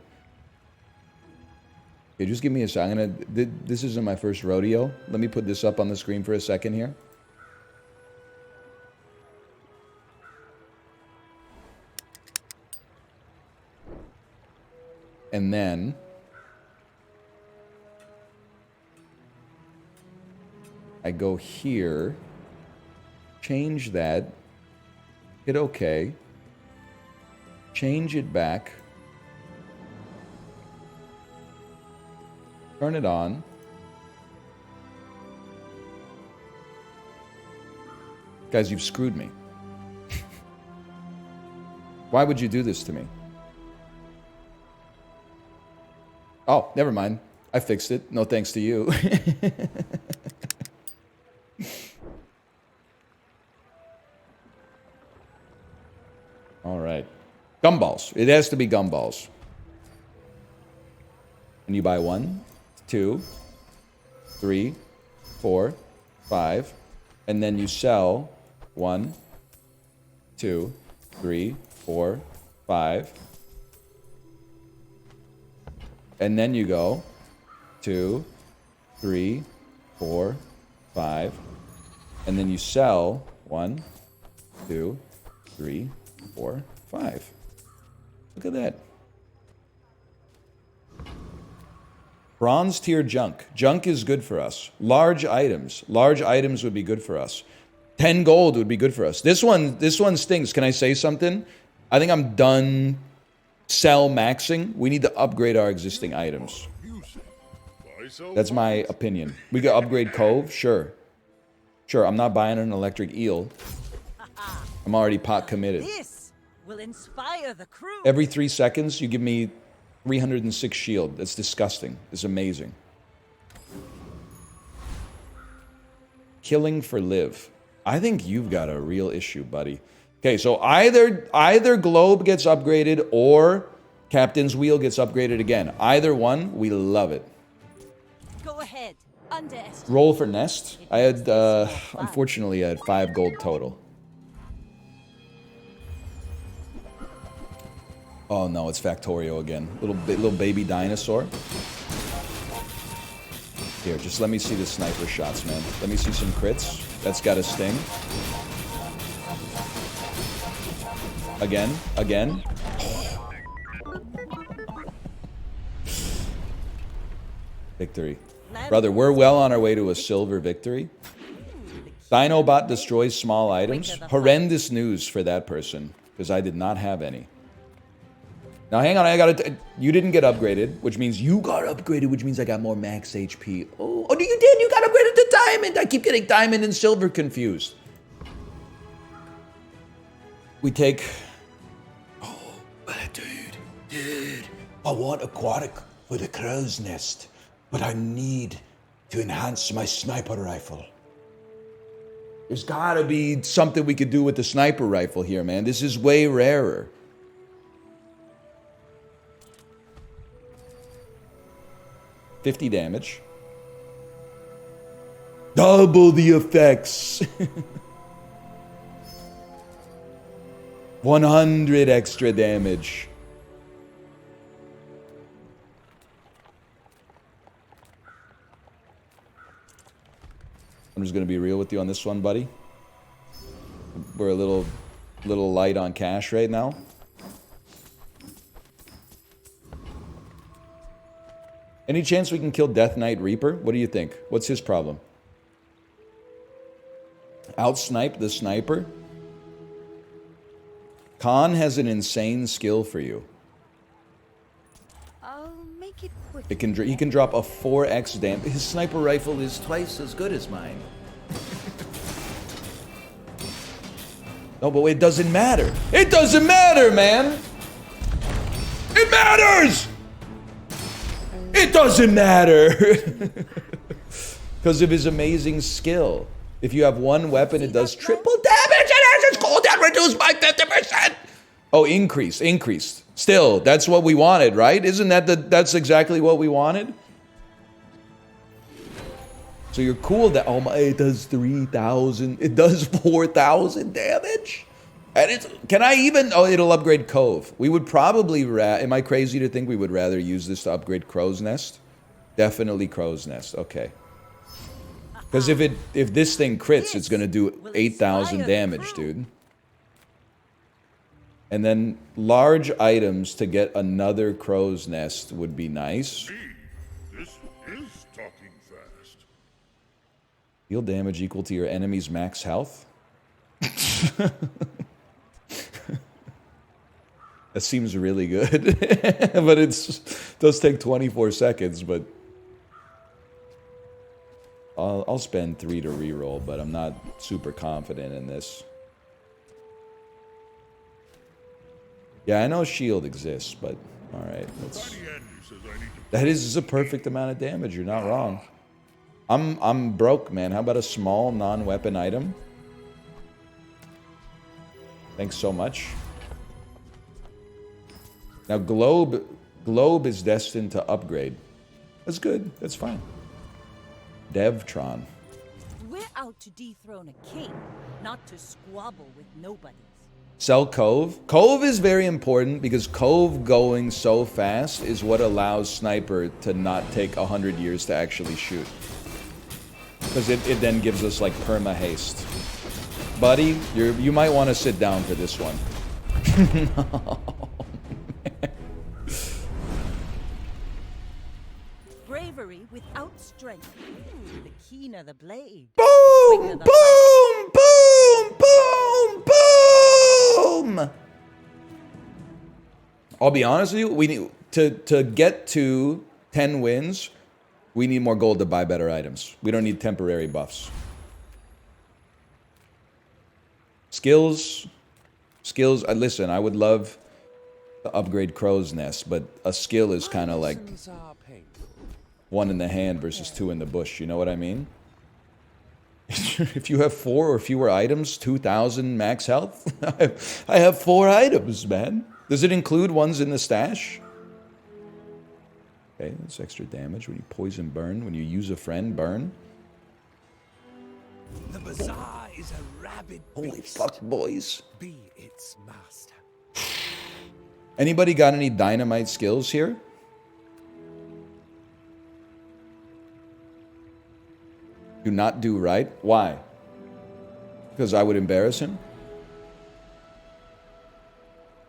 Okay, just give me a second. This isn't my first rodeo. Let me put this up on the screen for a second here. And then I go here, change that, hit OK, change it back, turn it on. Guys, you've screwed me. Why would you do this to me? Oh, never mind. I fixed it. No thanks to you. All right. Gumballs. It has to be gumballs. And you buy 1, 2, 3, 4, 5. And then you sell 1, 2, 3, 4, 5. And then you go 2, 3, 4, 5. And then you sell 1, 2, 3, 4, 5. Look at that. Bronze tier junk. Junk is good for us. Large items. Large items would be good for us. 10 gold would be good for us. This one stinks. Can I say something? I think I'm done sell maxing. We need to upgrade our existing items. That's my opinion. We could upgrade Cove? Sure. Sure, I'm not buying an electric eel. I'm already pot committed. This will inspire the crew. Every 3 seconds, you give me 306 shield. That's disgusting. It's amazing. Killing for live. I think you've got a real issue, buddy. Okay, so either Globe gets upgraded or Captain's Wheel gets upgraded again. Either one, we love it. Go ahead. Underestimate. Roll for Nest. I had, unfortunately, I had 5 gold total. Oh no, it's Factorio again. Little baby dinosaur. Here, just let me see the sniper shots, man. Let me see some crits. That's got a sting. Again. Victory. Brother, we're well on our way to a silver victory. Dinobot destroys small items. Horrendous news for that person, because I did not have any. Now, hang on, you didn't get upgraded, which means you got upgraded, which means I got more max HP. Oh, you did? You got upgraded to diamond! I keep getting diamond and silver confused. We take... Oh, dude. I want aquatic with a crow's nest, but I need to enhance my sniper rifle. There's gotta be something we could do with the sniper rifle here, man. This is way rarer. $50 damage. Double the effects. 100 extra damage. I'm just gonna be real with you on this one, buddy. We're a little light on cash right now. Any chance we can kill Death Knight Reaper? What do you think? What's his problem? Outsnipe the sniper? Khan has an insane skill for you. I'll make it quick. He can drop a 4x damage. His sniper rifle is twice as good as mine. No, but it doesn't matter. It doesn't matter, man! It matters! It doesn't matter! Because of his amazing skill. If you have one weapon, it does triple damage and has its cooldown reduced by 50%! Oh, increased. Still, that's what we wanted, right? Isn't that's exactly what we wanted? So you're cool that, oh my, it does 3,000, it does 4,000 damage? And it's, can I even, oh, it'll upgrade Cove. We would probably, am I crazy to think we would rather use this to upgrade Crow's Nest? Definitely Crow's Nest, okay. Because if this thing crits, it's gonna do 8,000 damage, dude. And then large items to get another Crow's Nest would be nice. This is talking fast. Deal damage equal to your enemy's max health? That seems really good. But it does take 24 seconds, but... I'll spend 3 to reroll, but I'm not super confident in this. Yeah, I know shield exists, but... Alright, let's... That is a perfect amount of damage, you're not wrong. I'm broke, man. How about a small non-weapon item? Thanks so much. Now, Globe is destined to upgrade. That's good. That's fine. Devtron. We're out to dethrone a king, not to squabble with nobodies. Sell Cove. Cove is very important because Cove going so fast is what allows Sniper to not take 100 years to actually shoot. Because it then gives us like perma haste. Buddy, you might want to sit down for this one. No. Bravery without strength. The keener the blade. Boom! The Boom! Boom! Boom! Boom! I'll be honest with you, we need to get to 10 wins, we need more gold to buy better items. We don't need temporary buffs. Skills, listen, I would love to upgrade Crow's Nest, but a skill is kind of like Lessons are painful. 1 in the hand versus 2 in the bush, you know what I mean? If you have 4 or fewer items, 2,000 max health, I have 4 items, man. Does it include ones in the stash? Okay, that's extra damage when you poison burn, when you use a friend, burn. The Bazaar is a rabid Holy beast. fuck, boys. Be its master. Anybody got any dynamite skills here? Do not do right. Why? Because I would embarrass him?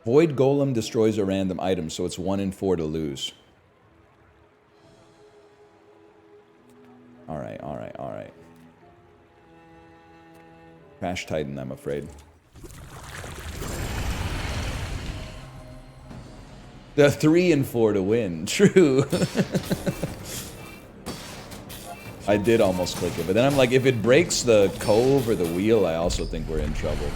Void Golem destroys a random item, so it's 1 in 4 to lose. Alright, alright, alright. Crash Titan, I'm afraid. The 3 and 4 to win. True. I did almost click it, but then I'm like, if it breaks the cove or the wheel, I also think we're in trouble.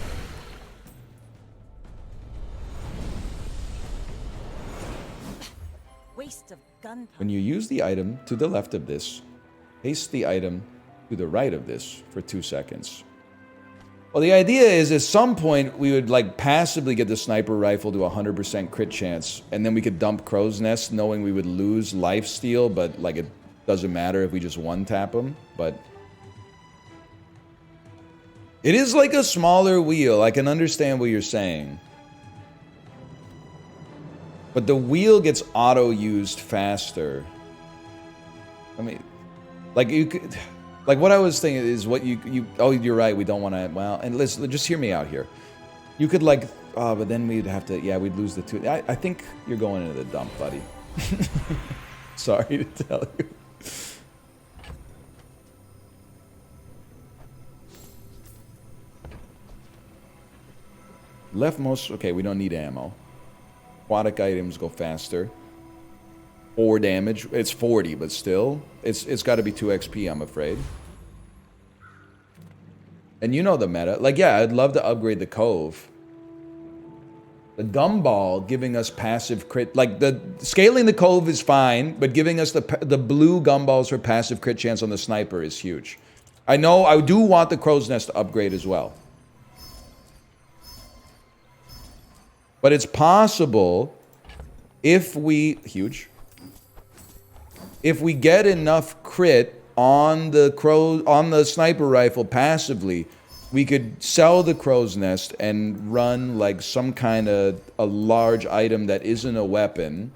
waste of gunpowder. When you use the item to the left of this, haste the item to the right of this for 2 seconds. Well, the idea is at some point we would like passively get the sniper rifle to 100% crit chance, and then we could dump Crow's Nest knowing we would lose lifesteal, but like it doesn't matter if we just one-tap them. But it is like a smaller wheel. I can understand what you're saying. But the wheel gets auto-used faster. I mean, like you could... Like, what I was thinking is what oh, you're right, we don't want to... Well, and listen, just hear me out here. You could, like... Oh, but then we'd have to... Yeah, we'd lose the 2... I think you're going into the dump, buddy. Sorry to tell you. Leftmost... Okay, we don't need ammo. Aquatic items go faster. 4 damage. It's 40, but still. It's got to be 2 XP, I'm afraid. And you know the meta. Like, yeah, I'd love to upgrade the Cove. The Gumball giving us passive crit... Like, the scaling the Cove is fine, but giving us the blue Gumballs for passive crit chance on the Sniper is huge. I know, I do want the Crow's Nest to upgrade as well. But it's possible if we... Huge. If we get enough crit on the sniper rifle passively, we could sell the Crow's Nest and run like some kind of a large item that isn't a weapon.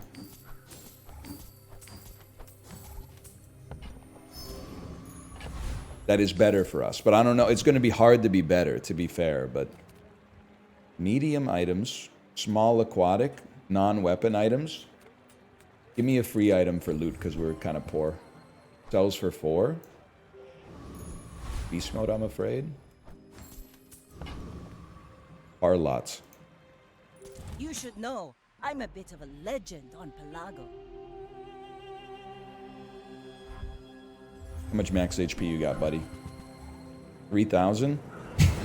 That is better for us. But I don't know. It's going to be hard to be better, to be fair. But medium items, small aquatic, non-weapon items. Give me a free item for loot because we're kind of poor. Sells for 4. Beast mode, I'm afraid. Lots. You should know, I'm a bit of a legend on Pelago. How much max HP you got, buddy? 3,000?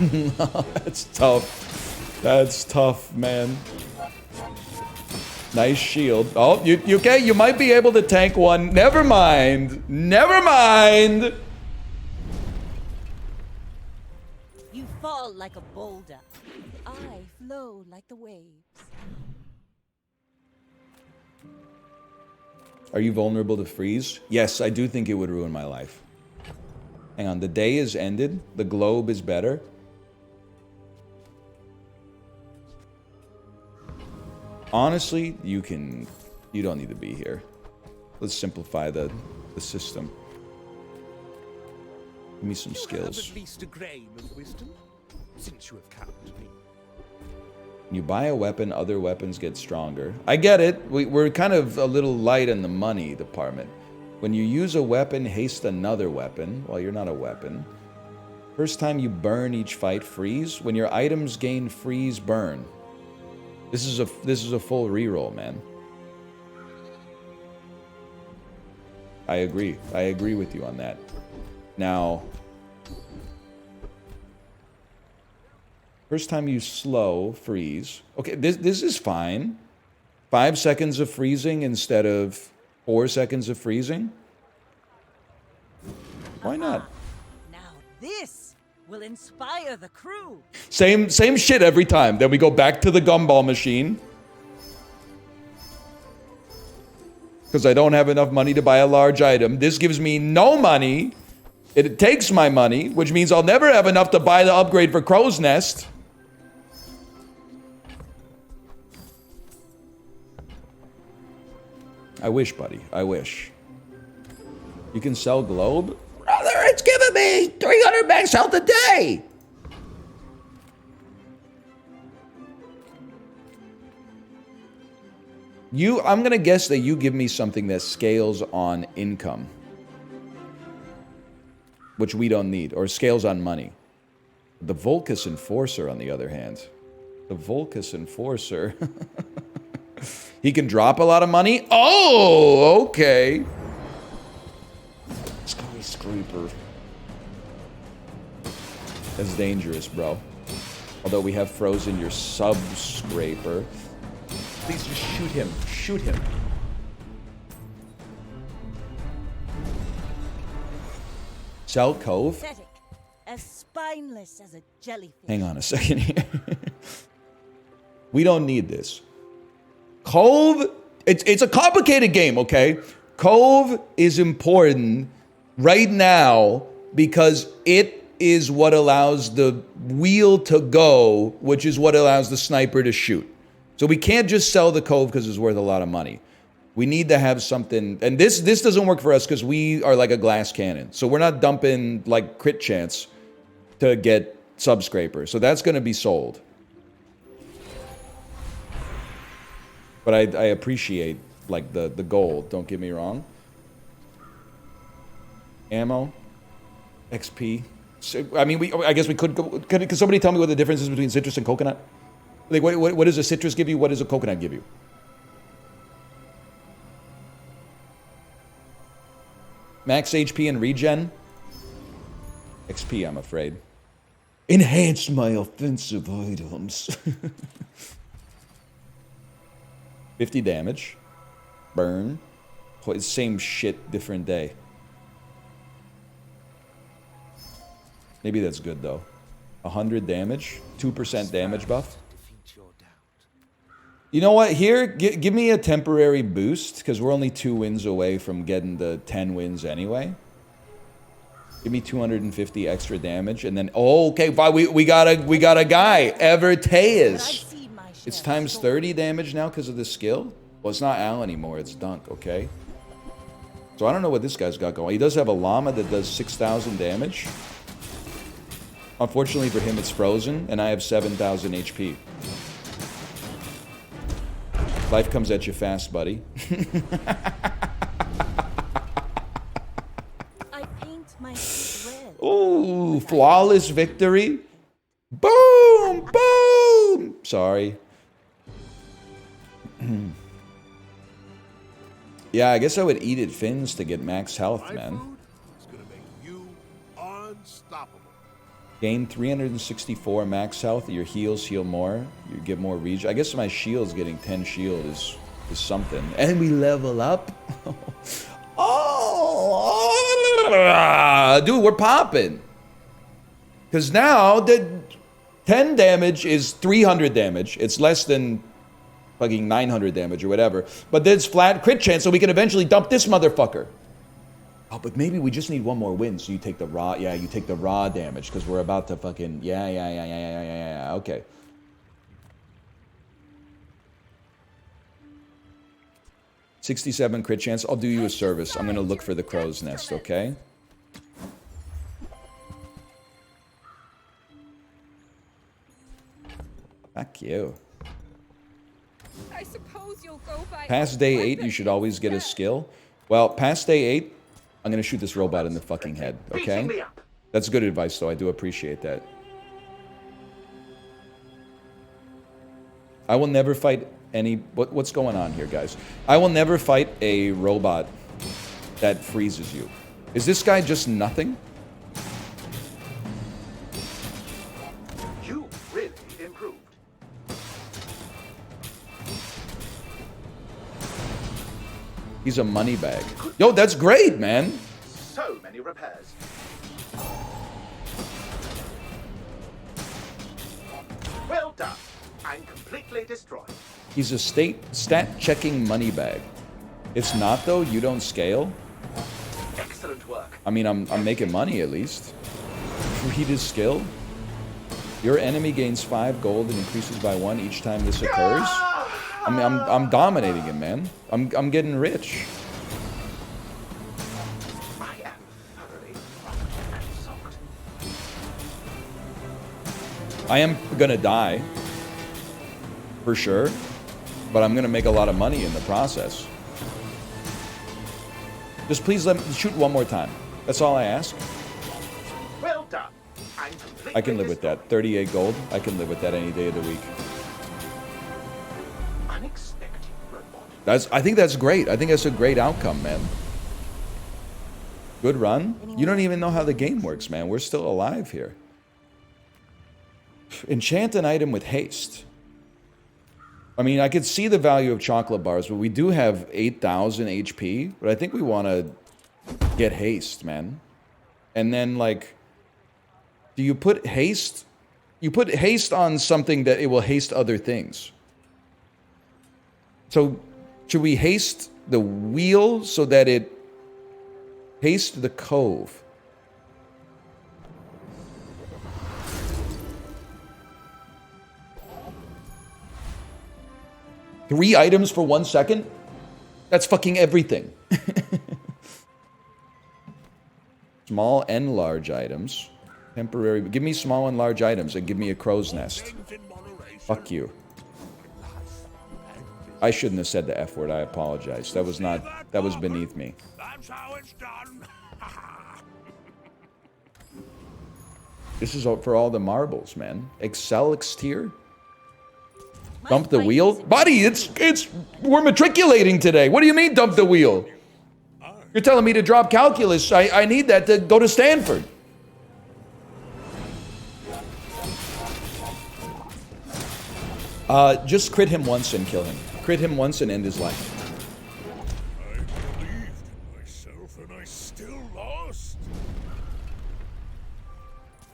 No, that's tough. That's tough, man. Nice shield. Oh, you okay? You might be able to tank one. Never mind. Never mind. You fall like a boulder. I flow like the waves. Are you vulnerable to freeze? Yes, I do think it would ruin my life. Hang on, the day is ended. The globe is better. Honestly, you don't need to be here. Let's simplify the system. Give me some You skills. have at least a grain of wisdom, since you have come to me. When you buy a weapon, other weapons get stronger. I get it. We're kind of a little light in the money department. When you use a weapon, haste another weapon. Well, you're not a weapon. First time you burn each fight, freeze. When your items gain freeze, burn. This is a full reroll, man. I agree. I agree with you on that. Now, first time you slow, freeze. Okay, this is fine. 5 seconds of freezing instead of 4 seconds of freezing. Why not? Now this will inspire the crew. Same shit every time. Then we go back to the gumball machine. Because I don't have enough money to buy a large item. This gives me no money. It takes my money, which means I'll never have enough to buy the upgrade for Crow's Nest. I wish, buddy. I wish. You can sell globe? Brother, it's giving me 300 max health a day! I'm gonna guess that you give me something that scales on income. Which we don't need, or scales on money. The Volcus Enforcer, on the other hand. The Volcus Enforcer. He can drop a lot of money? Oh, okay. Skyscraper. That's dangerous, bro. Although we have frozen your sub-scraper. Please just shoot him. Shoot him. Sell Cove? Pathetic, as spineless as a jellyfish. Hang on a second here. We don't need this. Cove, it's a complicated game, okay? Cove is important right now because it is what allows the wheel to go, which is what allows the sniper to shoot. So we can't just sell the Cove because it's worth a lot of money. We need to have something, and this doesn't work for us because we are like a glass cannon. So we're not dumping like crit chance to get sub-scraper. So that's going to be sold. But I appreciate like the gold, don't get me wrong. Ammo, XP. So, I mean, I guess we could go, could somebody tell me what the difference is between citrus and coconut? Like what does a citrus give you? What does a coconut give you? Max HP and regen? XP, I'm afraid. Enhance my offensive items. 50 damage. Burn. Same shit, different day. Maybe that's good, though. 100 damage. 2% damage buff. You know what? Here, give me a temporary boost, because we're only 2 wins away from getting the 10 wins anyway. Give me 250 extra damage, and then... Oh, okay, fine, we got a guy. Evertaeus. It's times 30 damage now because of the skill? Well, it's not Al anymore, it's Dunk, okay? So I don't know what this guy's got going. He does have a llama that does 6,000 damage. Unfortunately for him, it's frozen, and I have 7,000 HP. Life comes at you fast, buddy. I paint my red. Ooh, flawless victory. Boom! Boom! Sorry. Yeah, I guess I would eat at Finn's to get max health, My man. food is gonna make you unstoppable. Gain 364 max health. Your heals heal more. You get more regen. I guess my shield's getting 10 shield is something. And we level up. Oh, dude, we're popping. Because now the 10 damage is 300 damage. It's less than fucking 900 damage or whatever. But there's flat crit chance, so we can eventually dump this motherfucker. Oh, but maybe we just need one more win, so you take the raw, yeah, you take the raw damage, because we're about to fucking, yeah, okay. $67 crit chance. I'll do you a service. I'm going to look for the crow's nest, okay? Fuck you. I suppose you'll go by. Past day 8, you should always get a skill. Well, past day 8, I'm going to shoot this robot in the fucking head, okay? That's good advice, though. I do appreciate that. I will never fight any... What's going on here, guys? I will never fight a robot that freezes you. Is this guy just nothing? You really improved. He's a money bag. Yo, that's great, man. So many repairs. Well done. I'm completely destroyed. He's a stat-checking money bag. It's not, though. You don't scale. Excellent work. I mean, I'm making money, at least. Read his skill. Your enemy gains 5 gold and increases by 1 each time this occurs. I mean, I'm dominating him, man. I'm getting rich. I am thoroughly and soaked. I am gonna die. For sure. But I'm gonna make a lot of money in the process. Just please let me shoot one more time. That's all I ask. Well done. I'm completely I can live with that. 38 gold. I can live with that any day of the week. Unexpected robot. I think that's great. I think that's a great outcome, man. Good run. You don't even know how the game works, man. We're still alive here. Enchant an item with haste. I mean, I could see the value of chocolate bars, but we do have 8,000 HP. But I think we want to get haste, man. And then, like, do you put haste? You put haste on something that it will haste other things. So, should we haste the wheel so that it haste the cove? Three items for 1 second? That's fucking everything. Small and large items. Temporary. Give me small and large items and give me a crow's nest. Fuck you. I shouldn't have said the F word. I apologize. That was beneath me. That's how it's done. This is for all the marbles, man. Excelix tier? Dump the wheel? Buddy, we're matriculating today. What do you mean dump the wheel? You're telling me to drop calculus. I need that to go to Stanford. Just crit him once and kill him. Crit him once and end his life. I believed in myself and I still lost.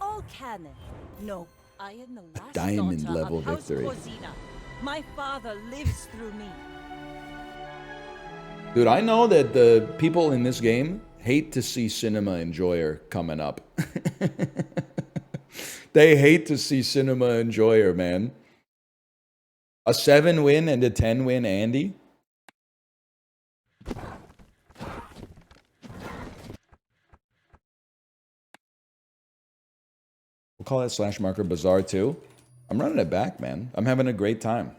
All cannon. No, I am the last diamond daughter level of House victory. Rosina. My father lives through me. Dude, I know that the people in this game hate to see Cinema Enjoyer coming up. They hate to see Cinema Enjoyer, man. A 7-win and a 10-win Andy? We'll call that slash marker Bazaar too. I'm running it back, man. I'm having a great time.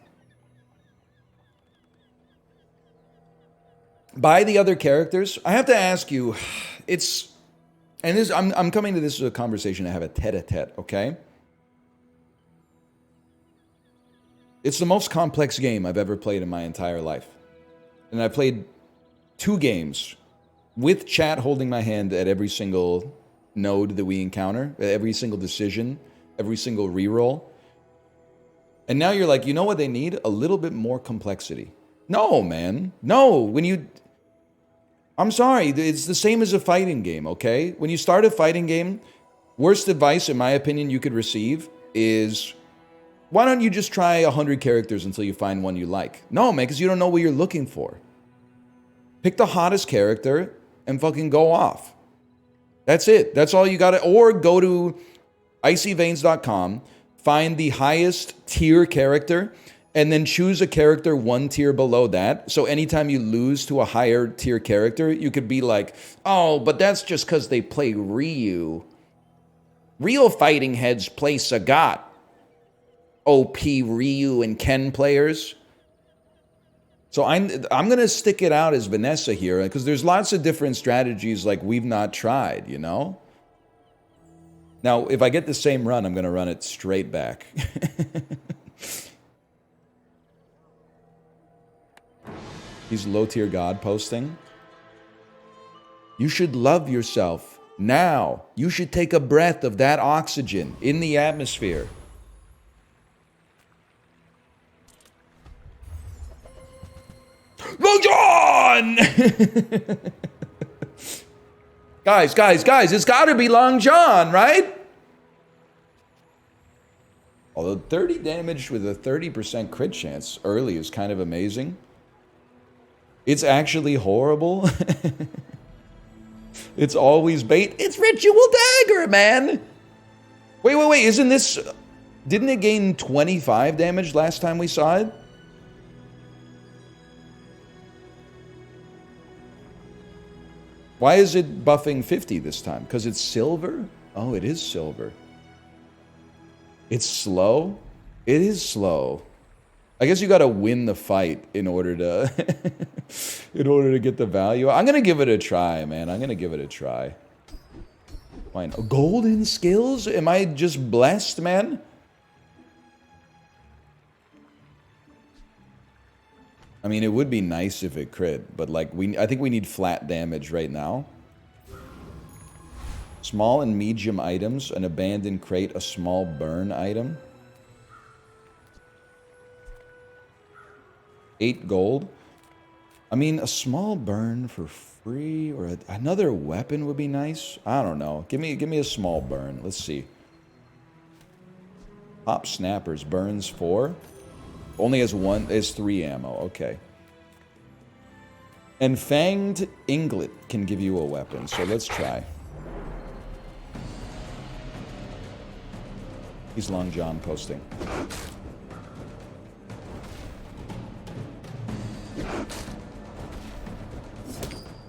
By the other characters, I have to ask you, I'm coming to this as a conversation to have a tete-a-tete, okay? It's the most complex game I've ever played in my entire life. And I played 2 games with chat holding my hand at every single node that we encounter, at every single decision, every single reroll. And now you're like, you know what they need? A little bit more complexity. No, man. No. I'm sorry. It's the same as a fighting game, okay? When you start a fighting game, worst advice, in my opinion, you could receive is Why don't you just try 100 characters until you find one you like? No, man, because you don't know what you're looking for. Pick the hottest character and fucking go off. That's it. That's all you got to... Or go to icyveins.com, find the highest tier character, and then choose a character one tier below that. So anytime you lose to a higher tier character, you could be like, oh, but that's just because they play Ryu. Real fighting heads play Sagat. OP Ryu and Ken players. So I'm going to stick it out as Vanessa here, because there's lots of different strategies like we've not tried, you know? Now, if I get the same run, I'm going to run it straight back. He's low-tier god posting. You should love yourself. Now, you should take a breath of that oxygen in the atmosphere. Long John! Guys, it's gotta be Long John, right? Although 30 damage with a 30% crit chance early is kind of amazing. It's actually horrible. It's always bait. It's Ritual Dagger, man! Wait, isn't this... Didn't it gain 25 damage last time we saw it? Why is it buffing 50 this time? Because it's silver? Oh, it is silver. It's slow? It is slow. I guess you gotta win the fight in order to in order to get the value. I'm gonna give it a try, man. I'm gonna give it a try. Fine. Golden skills? Am I just blessed, man? I mean, it would be nice if it crit, but like I think we need flat damage right now. Small and medium items, an abandoned crate, a small burn item. 8 gold. I mean, a small burn for free or another weapon would be nice. I don't know. Give me a small burn. Let's see. Pop snappers burns 4. Only has 3 ammo. Okay. And Fanged Inglet can give you a weapon, so let's try. He's Long John posting.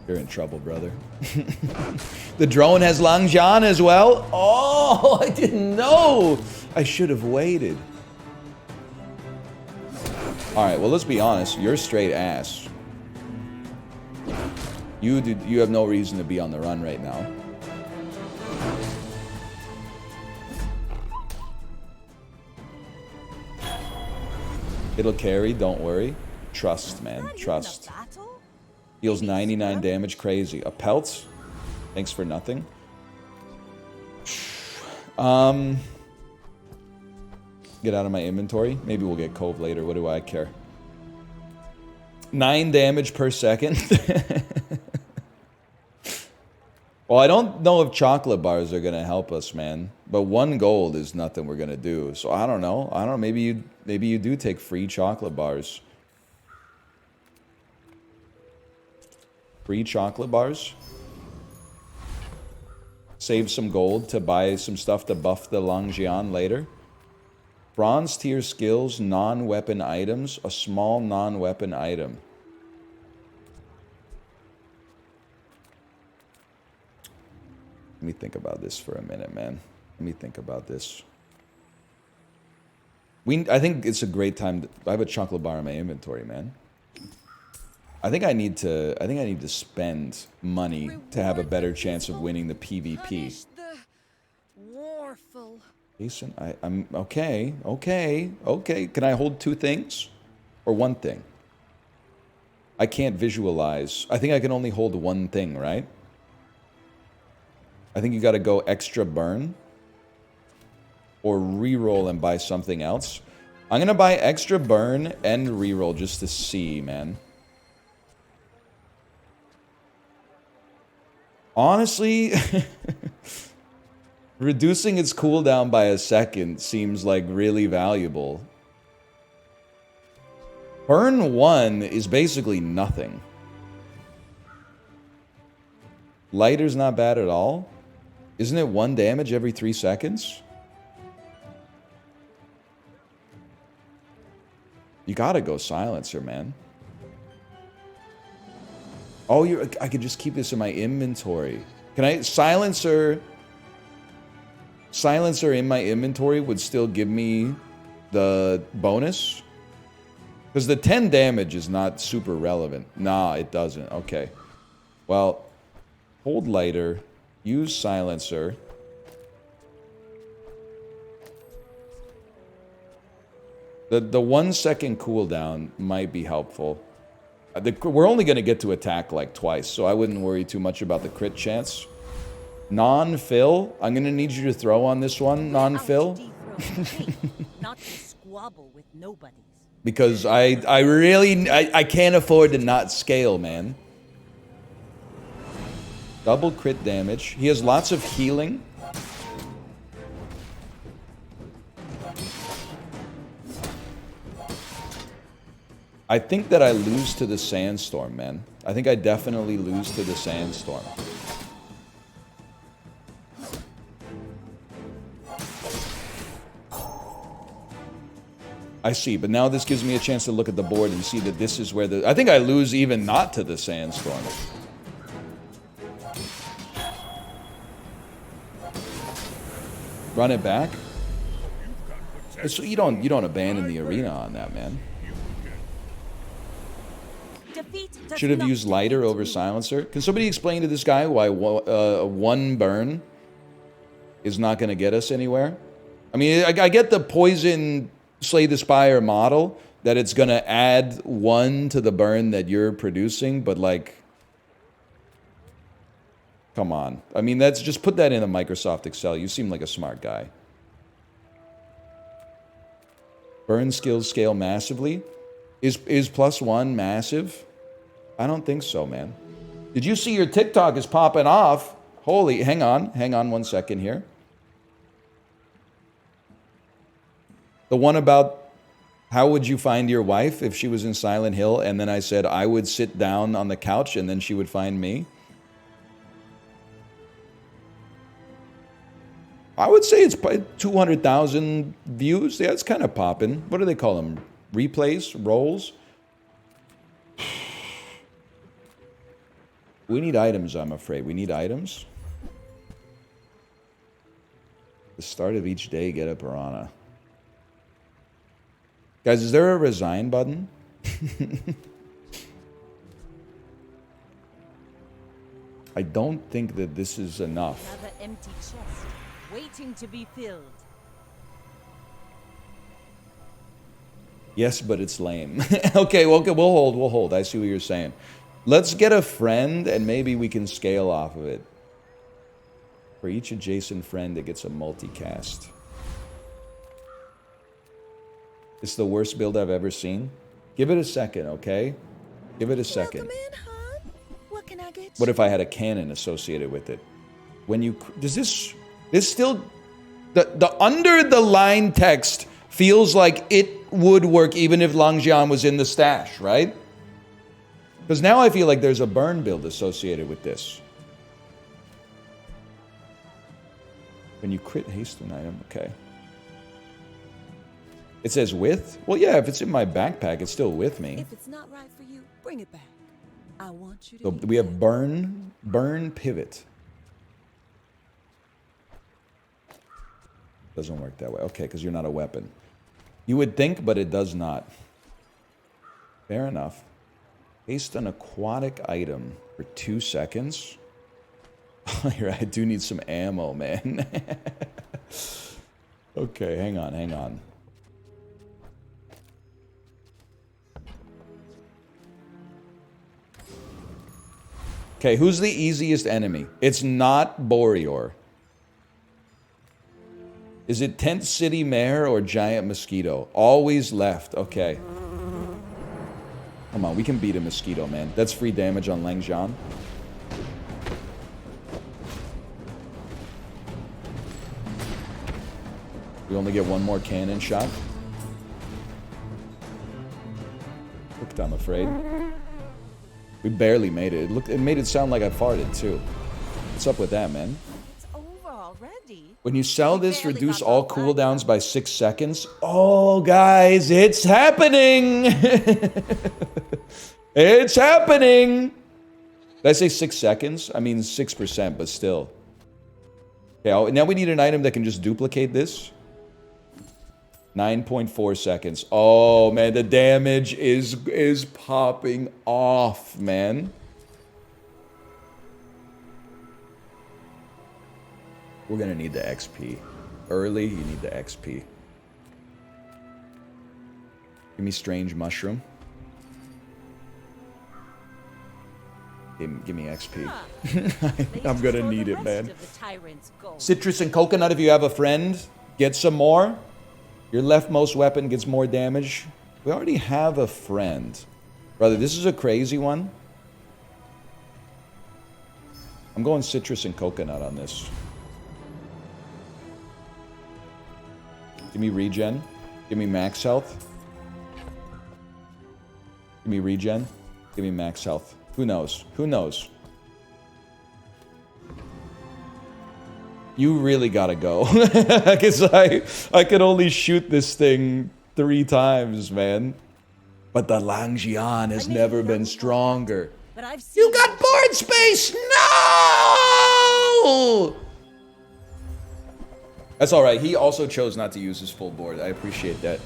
You're in trouble, brother. The drone has Long John as well? Oh, I didn't know. I should have waited. Alright, well, let's be honest. You're straight ass. You have no reason to be on the run right now. It'll carry, don't worry. Trust, man. Trust. Deals 99 damage, crazy. A pelt? Thanks for nothing. Get out of my inventory. Maybe we'll get Cove later. What do I care? 9 damage per second. Well, I don't know if chocolate bars are going to help us, man. But 1 gold is nothing we're going to do. So I don't know. Maybe you do take free chocolate bars. Free chocolate bars. Save some gold to buy some stuff to buff the Langjian later. Bronze tier skills, non-weapon items, a small non-weapon item. Let me think about this for a minute, man. Let me think about this. I think it's a great time. I have a chocolate bar in my inventory, man. I think I need to spend money to have a better chance of winning the PvP. Jason, I'm okay. Can I hold 2 things? Or 1 thing? I can't visualize. I think I can only hold 1 thing, right? I think you gotta go extra burn. Or reroll and buy something else. I'm gonna buy extra burn and reroll just to see, man. Honestly... Reducing its cooldown by a second seems like really valuable. Burn 1 is basically nothing. Lighter's not bad at all. Isn't it 1 damage every 3 seconds? You gotta go silencer, man. Oh, I could just keep this in my inventory. Can I... Silencer in my inventory would still give me the bonus? Because the 10 damage is not super relevant. Nah, it doesn't. Okay. Well, hold lighter. Use silencer. The 1 second cooldown might be helpful. We're only going to get to attack like twice, so I wouldn't worry too much about the crit chance. Non-fill. I'm going to need you to throw on this one, non-fill. Not to squabble with nobodies. Because I really... I can't afford to not scale, man. Double crit damage. He has lots of healing. I think that I lose to the sandstorm, man. I think I definitely lose to the sandstorm. I see, but now this gives me a chance to look at the board and see that this is where the... I think I lose even not to the sandstorm. Run it back? So you don't abandon the arena on that, man. Should have used lighter over silencer. Can somebody explain to this guy why 1 burn is not going to get us anywhere? I mean, I get the poison Slay the Spire model, that it's going to add 1 to the burn that you're producing, but like... Come on. I mean, that's just put that in a Microsoft Excel. You seem like a smart guy. Burn skills scale massively. Is +1 massive? I don't think so, man. Did you see your TikTok is popping off? Holy, hang on 1 second here. The one about how would you find your wife if she was in Silent Hill, and then I said I would sit down on the couch and then she would find me. I would say it's probably 200,000 views. Yeah, it's kind of popping. What do they call them? Replays? Rolls? We need items, I'm afraid. We need items. The start of each day, get a piranha. Guys, is there a resign button? I don't think that this is enough. Another empty chest, waiting to be filled. Yes, but it's lame. Okay, we'll hold. I see what you're saying. Let's get a friend, and maybe we can scale off of it. For each adjacent friend, it gets a multicast. It's the worst build I've ever seen. Give it a second, okay? Give it a second. Welcome in, hon. What can I get you? What if I had a cannon associated with it? When you... Does this still... The under the line text feels like it would work even if Langjian was in the stash, right? Because now I feel like there's a burn build associated with this. When you crit haste an item, okay. It says with? Well, yeah, if it's in my backpack, it's still with me. If it's not right for you, bring it back. I want you to. So we have burn pivot. Doesn't work that way. Okay, because you're not a weapon. You would think, but it does not. Fair enough. Haste an aquatic item for 2 seconds. Here, I do need some ammo, man. Okay, hang on. Okay, who's the easiest enemy? It's not Boreor. Is it Tent City Mare or Giant Mosquito? Always left. Okay. Come on, we can beat a mosquito, man. That's free damage on Langjian. We only get one more cannon shot. Hooked, I'm afraid. We barely made it. It made it sound like I farted too. What's up with that, man? It's over already. When you sell this, barely reduce got all the cooldowns by 6 seconds. Oh, guys, it's happening! It's happening! Did I say 6 seconds? I mean 6%, but still. Okay, now we need an item that can just duplicate this. 9.4 seconds. Oh, man, the damage is popping off, man. We're gonna need the XP. Early, you need the XP. Give me strange mushroom. Give me XP. I'm gonna need it, man. Citrus and coconut if you have a friend. Get some more. Your leftmost weapon gets more damage. We already have a friend. Brother, this is a crazy one. I'm going citrus and coconut on this. Give me regen. Give me max health. Give me regen. Give me max health. Who knows? Who knows? You really gotta go. Because I could only shoot this thing 3 times, man. But the Langjian has never been stronger. But I've seen You got board space! No! That's alright. He also chose not to use his full board. I appreciate that.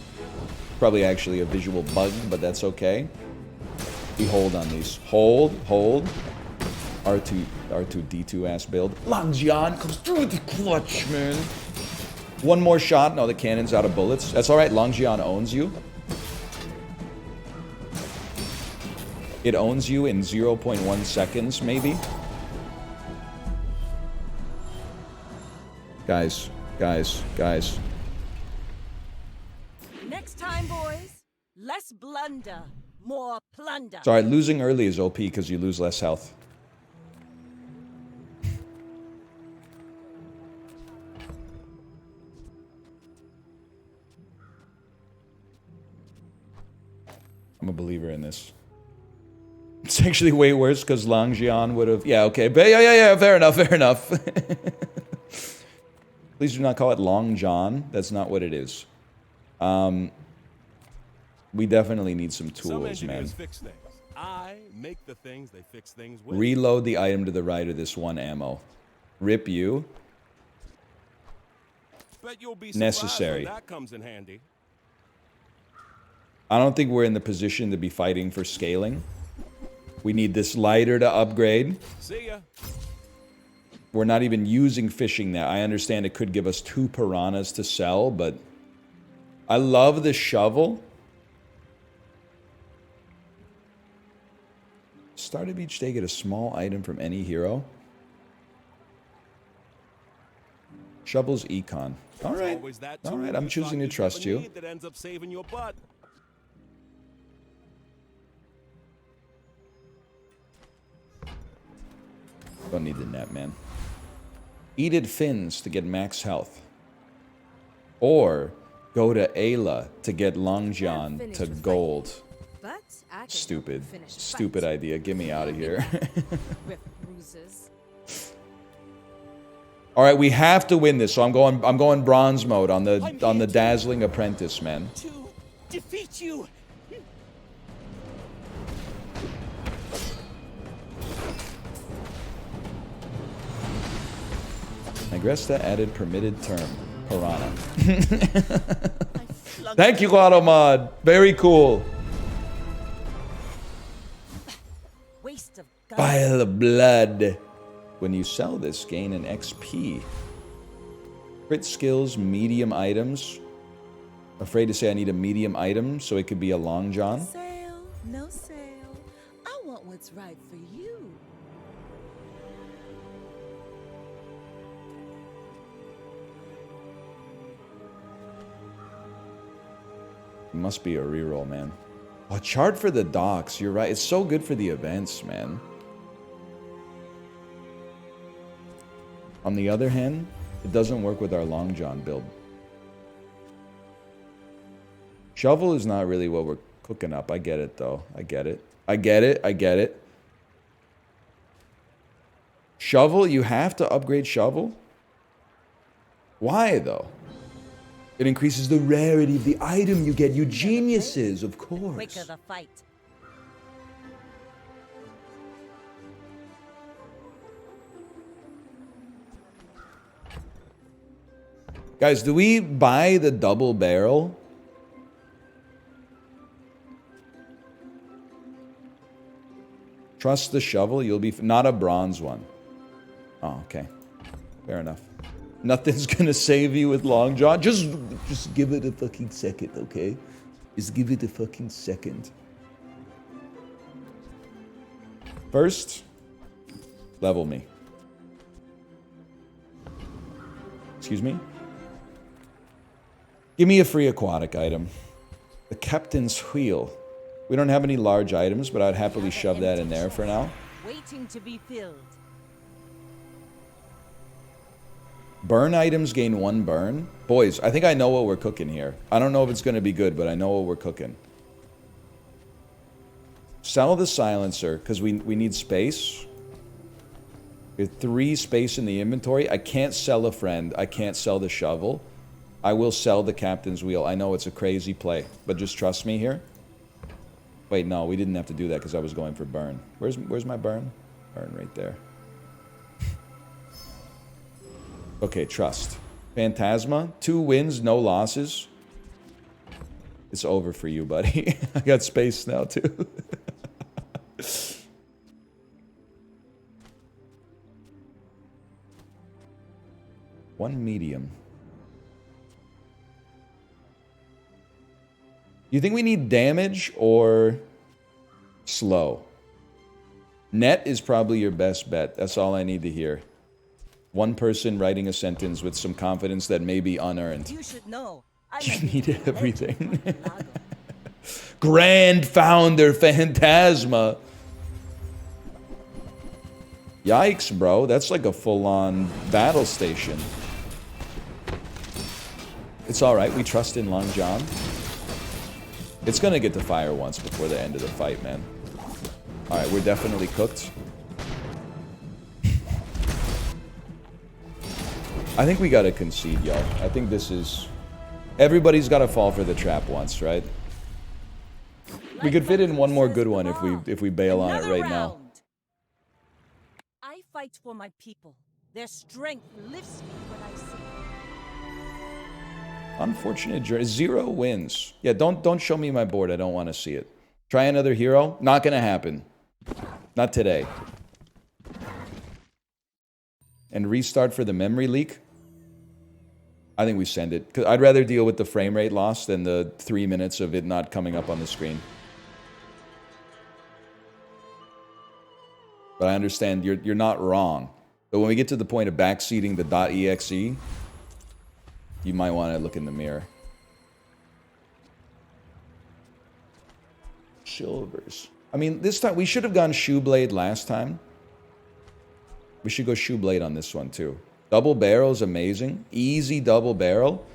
Probably actually a visual bug, but that's okay. We hold on these. Hold. R2D2 ass build. Langjian comes through with the clutch, man. One more shot. No, the cannon's out of bullets. That's alright. Langjian owns you. It owns you in 0.1 seconds, maybe. Guys. Next time, boys, less blunder, more plunder. Sorry, losing early is OP because you lose less health. I'm a believer in this. It's actually way worse because Langjian would have... Yeah, okay. But yeah, fair enough. Please do not call it Long John. That's not what it is. We definitely need some tools, man. Fix things. I make the things they fix things with. Reload the item to the right of this one ammo. Rip you. Bet you'll be Necessary. when that comes in handy. I don't think we're in the position to be fighting for scaling. We need this lighter to upgrade. See ya. We're not even using fishing net. I understand it could give us 2 piranhas to sell, but I love the shovel. Start of each day, get a small item from any hero. Shovel's econ. All right. I'm choosing to trust you. That ends up saving your butt. Don't need the net, man. Eated fins to get max health. Or go to Ayla to get Langjian to gold. But I can Stupid. finish the Stupid fight. idea. Get me out of here. With bruises. All right, we have to win this. So I'm going bronze mode on the dazzling apprentice, man. To defeat you. Agresta added permitted term. Piranha. Thank you, Automod. Very cool. Waste of guns. Pile of blood. When you sell this, gain an XP. Crit skills, medium items. Afraid to say I need a medium item, so it could be a Long John. Sale, no sale. I want what's right for you. Must be a reroll, man. Oh, chart for the docks. You're right. It's so good for the events, man. On the other hand, it doesn't work with our Long John build. Shovel is not really what we're cooking up. I get it, though. I get it. I get it. I get it. Shovel? You have to upgrade shovel? Why, though? It increases the rarity of the item you get. You geniuses, of course. Quicker the fight. Guys, do we buy the double barrel? Trust the shovel, you'll be... Not a bronze one. Oh, okay. Fair enough. Nothing's gonna save you with Long John. Just give it a fucking second, okay? Just give it a fucking second. First, level me. Excuse me? Give me a free aquatic item. The Captain's Wheel. We don't have any large items, but I'd happily shove that in there for now. Waiting to be filled. Burn items gain 1 burn. Boys, I think I know what we're cooking here. I don't know if it's going to be good, but I know what we're cooking. Sell the silencer, because we need space. We have 3 space in the inventory. I can't sell a friend. I can't sell the shovel. I will sell the Captain's Wheel. I know it's a crazy play, but just trust me here. Wait, no, we didn't have to do that because I was going for burn. Where's my burn? Burn right there. Okay, trust. Phantasma, 2 wins, no losses. It's over for you, buddy. I got space now, too. One medium. You think we need damage or slow? Net is probably your best bet. That's all I need to hear. One person writing a sentence with some confidence that may be unearned. You should know. You need everything. Grand Founder Phantasma. Yikes, bro. That's like a full-on battle station. It's alright. We trust in Long John. It's gonna get to fire once before the end of the fight, man. Alright, we're definitely cooked. I think we gotta concede, y'all. I think this is... Everybody's gotta fall for the trap once, right? We could fit in one more good one if we bail on it right now. I fight for my people. Their strength lifts me when I see it. Unfortunate journey. 0 wins. Yeah, don't show me my board. I don't want to see it. Try another hero. Not gonna happen. Not today. And restart for the memory leak. I think we send it. 'Cause I'd rather deal with the frame rate loss than the 3 minutes of it not coming up on the screen. But I understand you're not wrong. But when we get to the point of backseating the .exe, you might want to look in the mirror. Silvers. I mean, this time we should have gone Shoeblade last time. We should go Shoeblade on this one too. Double barrel is amazing. Easy double barrel.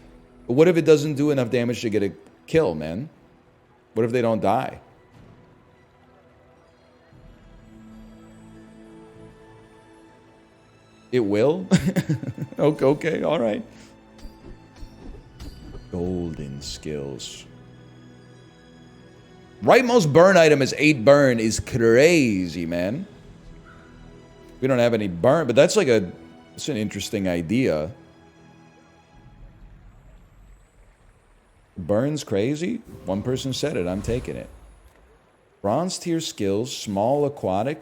But what if it doesn't do enough damage to get a kill, man? What if they don't die? It will? Okay, all right. Golden skills. Rightmost burn item is 8 burn is crazy, man. We don't have any burn, but that's like it's an interesting idea. Burn's crazy? One person said it, I'm taking it. Bronze tier skills, small aquatic.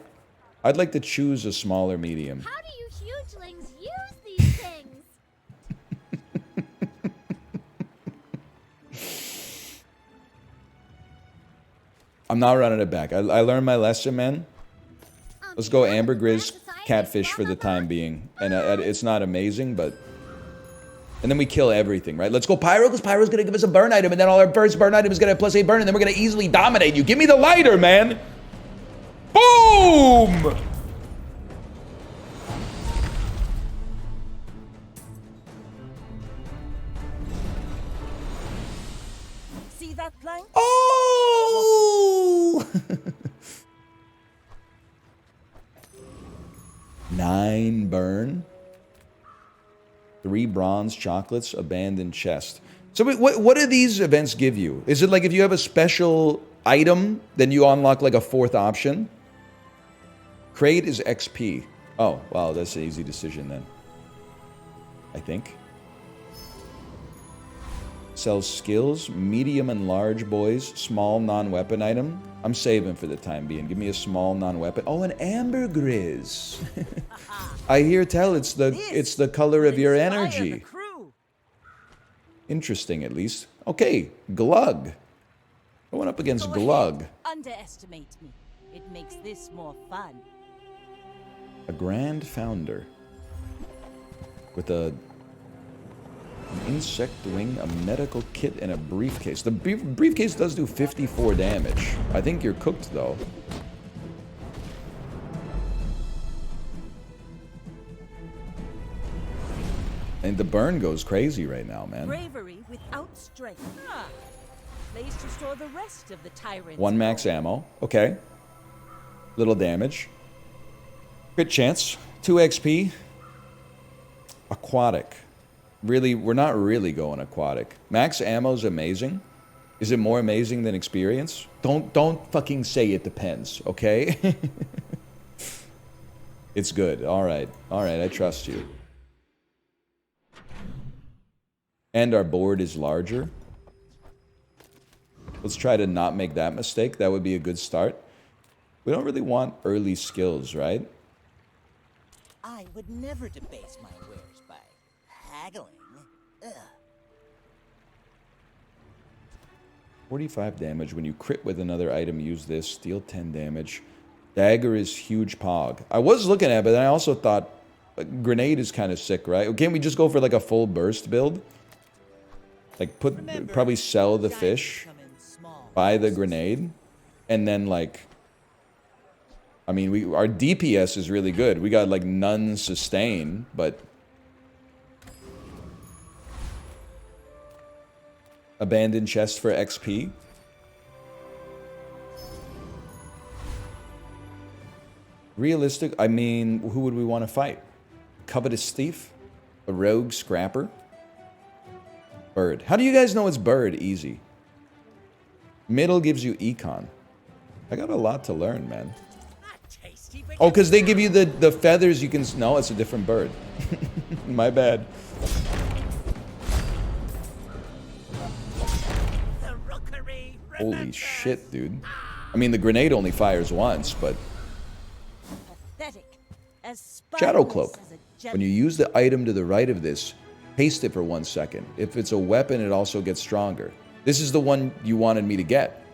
I'd like to choose a smaller medium. How do you hugelings use these things? I'm not running it back. I learned my lesson, man. Let's go ambergris catfish for the time being. And it's not amazing, but... And then we kill everything, right? Let's go Pyro, because Pyro's going to give us a burn item, and then our first burn item is going to have +8 burn, and then we're going to easily dominate you. Give me the lighter, man! Boom! See that that plank? Oh! 9 burn. 3 bronze chocolates, abandoned chest. So what do these events give you? Is it like if you have a special item, then you unlock like a 4th option? Crate is XP. Oh, wow, that's an easy decision then. I think. Sells skills, medium and large boys, small non-weapon item. I'm saving for the time being. Give me a small non-weapon. Oh, an ambergris. I hear tell it's the color of your Inspire the energy. crew. Interesting, at least. Okay, Glug. Going up against Go Glug. ahead. Underestimate me. It makes this more fun. A Grand Founder. With an insect wing, a medical kit, and a briefcase. The briefcase does do 54 damage. I think you're cooked, though. And the burn goes crazy right now, man. Bravery without strength. Ah, place to store the rest of the tyrants. 1 max ammo. Okay. Little damage. Crit chance. 2 XP. Aquatic. Really, we're not really going aquatic. Max ammo's amazing. Is it more amazing than experience? Don't fucking say it depends, okay? It's good. All right, I trust you. And our board is larger. Let's try to not make that mistake. That would be a good start. We don't really want early skills, right? I would never debase my wares by haggling. Ugh. 45 damage. When you crit with another item, use this. Deal 10 damage. Dagger is huge pog. I was looking at it, but then I also thought grenade is kind of sick, right? Can't we just go for like a full burst build? Like probably sell the fish, buy the grenade, and then like, I mean, our DPS is really good. We got like none sustain, but abandoned chest for XP. Realistic, I mean, who would we want to fight? Covetous thief? A rogue scrapper? Bird. How do you guys know it's bird? Easy. Middle gives you econ. I got a lot to learn, man. Oh, because they give you the feathers you can... No, it's a different bird. My bad. Holy shit, dude. I mean, the grenade only fires once, but... Pathetic. As Shadow spineless Cloak. as a gem- When you use the item to the right of this, paste it for 1 second. If it's a weapon, it also gets stronger. This is the one you wanted me to get.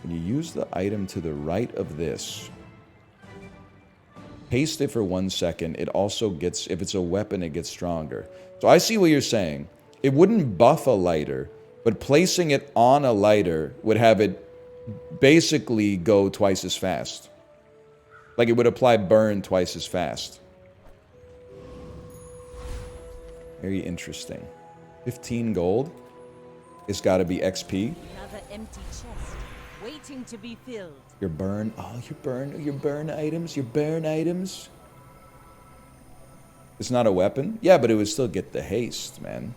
When you use the item to the right of this, paste it for 1 second. It also gets, if it's a weapon, it gets stronger. So I see what you're saying. It wouldn't buff a lighter, but placing it on a lighter would have it basically go twice as fast. Like it would apply burn twice as fast. Very interesting. 15 gold. It's got to be XP. Another empty chest, waiting to be filled. Your burn. Oh, your burn items. Your burn items. It's not a weapon. Yeah, but it would still get the haste, man.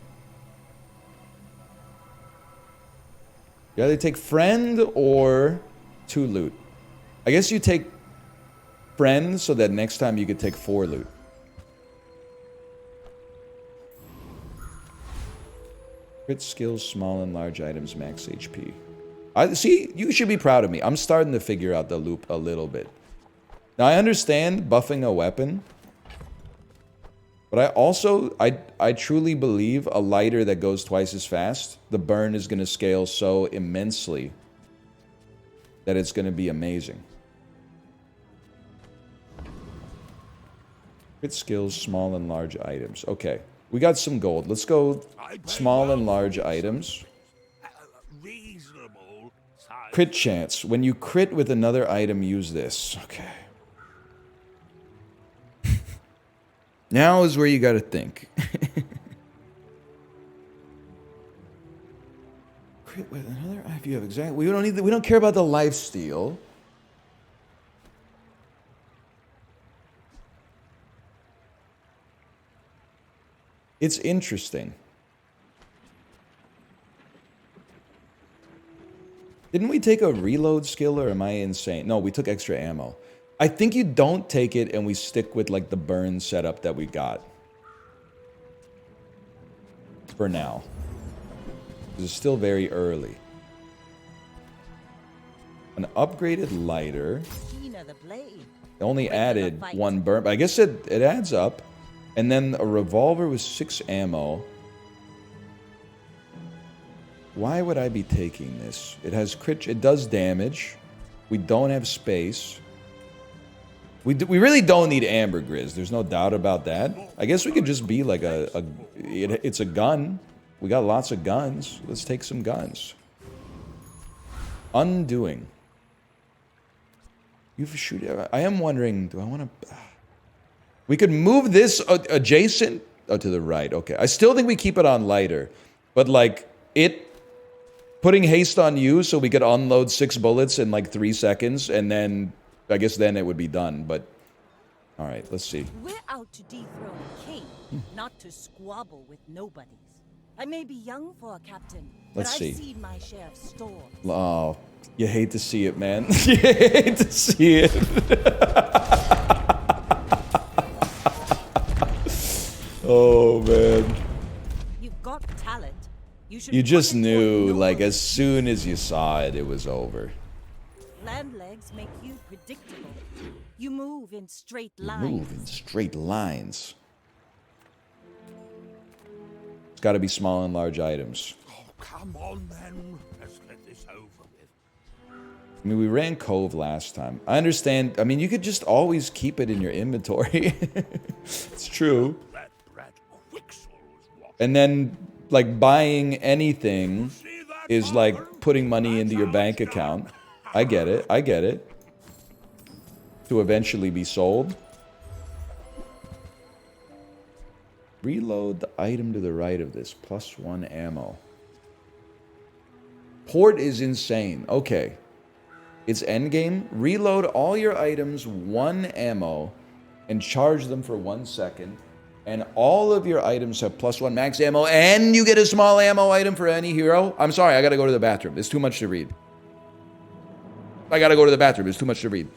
You either take friend or 2 loot. I guess you take friend so that next time you could take 4 loot. Crit skills, small and large items, max HP. I see, you should be proud of me. I'm starting to figure out the loop a little bit. Now I understand buffing a weapon, but I truly believe a lighter that goes twice as fast, the burn is going to scale so immensely that it's going to be amazing. Crit skills, small and large items. Okay, we got some gold. Let's go small and large items. Reasonable size. Crit chance. When you crit with another item, use this. Okay. Now is where you got to think. Crit with another. If you have exact, we don't need. We don't care about the life steal. It's interesting. Didn't we take a reload skill, or am I insane? No, we took extra ammo. I think you don't take it and we stick with like the burn setup that we got. For now. It's still very early. An upgraded lighter. Keener the blade. They only added 1 burn, but I guess it adds up. And then a revolver with 6 ammo. Why would I be taking this? It has crit. It does damage. We don't have space. We really don't need ambergris. There's no doubt about that. I guess we could just be like it's a gun. We got lots of guns. Let's take some guns. Undoing. You've shoot. I am wondering. Do I want to? We could move this adjacent. Oh, to the right. Okay. I still think we keep it on lighter, but like it. Putting haste on you so we could unload 6 bullets in like 3 seconds, and then I guess then it would be done. But all right, let's see. We're out to dethrone a king, not to squabble with nobodies. I may be young for a captain, but Let's see. I've seen my share of storms. Oh, you hate to see it, man. You hate to see it. Oh man. You've got talent. You just knew, like, as soon as you saw it, it was over. Land legs make you predictable. You move in straight You lines. move in straight lines. It's got to be small and large items. Oh, come on then. Let's get this over with. I mean, we ran Cove last time. I understand. I mean, you could just always keep it in your inventory. It's true. That brat Quixel was what? And then, like, buying anything is like putting money into your bank account. I get it. I get it. To eventually be sold. Reload the item to the right of this. +1 ammo. Port is insane. Okay. It's endgame. Reload all your items 1 ammo and charge them for 1 second. And all of your items have +1 max ammo, and you get a small ammo item for any hero. I'm sorry, I gotta go to the bathroom. It's too much to read. I gotta go to the bathroom. It's too much to read.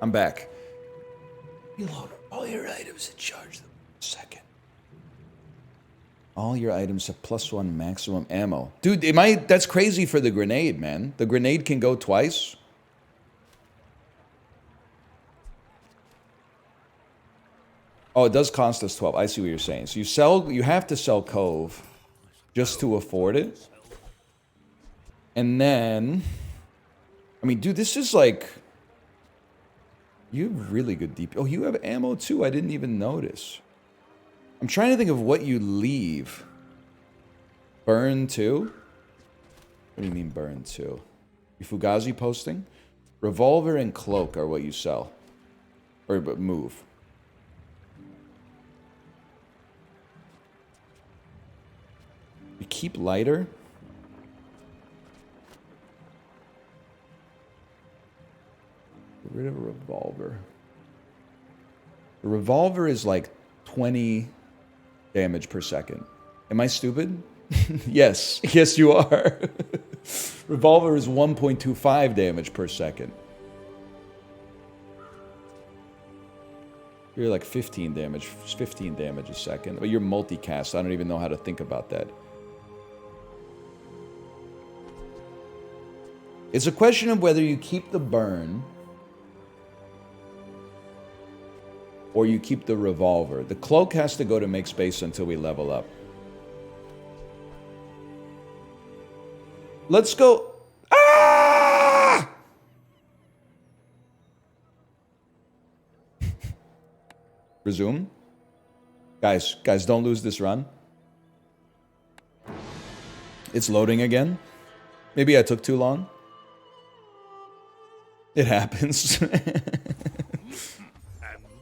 I'm back. You load all your items and charge them. Second. All your items have +1 maximum ammo. Dude, that's crazy for the grenade, man. The grenade can go twice. Oh, it does cost us 12. I see what you're saying. So you have to sell Cove just to afford it. And then, I mean, dude, this is like, you have really good DP. Oh, you have ammo too. I didn't even notice. I'm trying to think of what you leave. Burn 2? What do you mean burn 2? You Fugazi posting? Revolver and cloak are what you sell. Or move. You keep lighter? Get rid of a revolver. The revolver is like 20 damage per second. Am I stupid? Yes. Yes, you are. Revolver is 1.25 damage per second. You're like 15 damage a second. But you're multicast. I don't even know how to think about that. It's a question of whether you keep the burn or you keep the revolver. The cloak has to go to make space until we level up. Let's go. Ah! Resume. Guys, don't lose this run. It's loading again. Maybe I took too long. It happens. And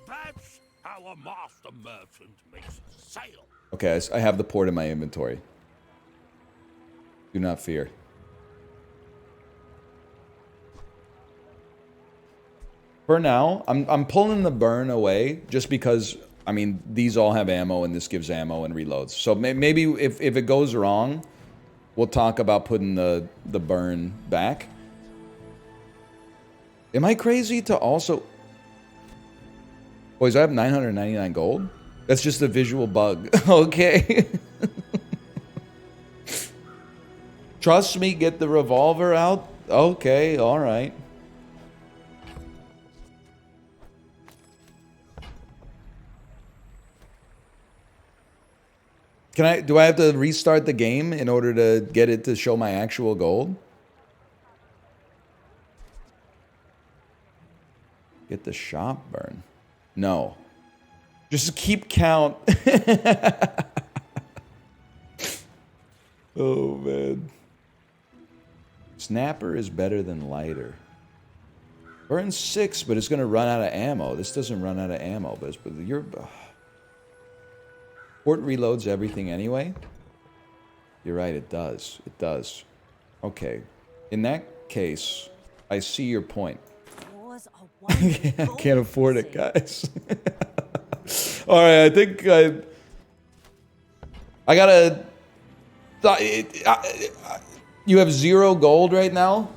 that's how a master merchant makes a sale. Okay, I have the port in my inventory. Do not fear. For now, I'm pulling the burn away just because, I mean, these all have ammo and this gives ammo and reloads. So maybe if it goes wrong, we'll talk about putting the burn back. Am I crazy to also... Boys, I have 999 gold? That's just a visual bug. Okay. Trust me, get the revolver out? Okay, alright. Do I have to restart the game in order to get it to show my actual gold? Get the shop burn. No. Just keep count. Oh, man. Snapper is better than lighter. Burn 6, but it's going to run out of ammo. This doesn't run out of ammo, but you're... Port reloads everything anyway? You're right, it does. It does. Okay. In that case, I see your point. I can't afford it, guys. Alright, I think I gotta... You have 0 gold right now?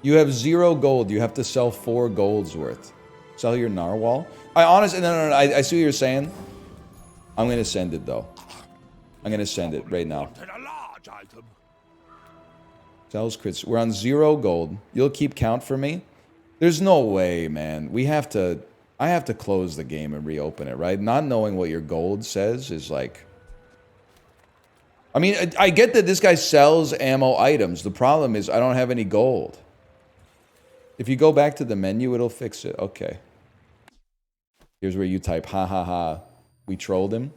You have 0 gold. You have to sell 4 golds worth. Sell your narwhal? I honestly... No. I see what you're saying. I'm gonna send it, though. I'm gonna send it right now. Sells crits. We're on 0 gold. You'll keep count for me? There's no way, man. We have to... I have to close the game and reopen it, right? Not knowing what your gold says is like... I mean, I get that this guy sells ammo items. The problem is I don't have any gold. If you go back to the menu, it'll fix it. Okay. Here's where you type, ha ha ha. We trolled him.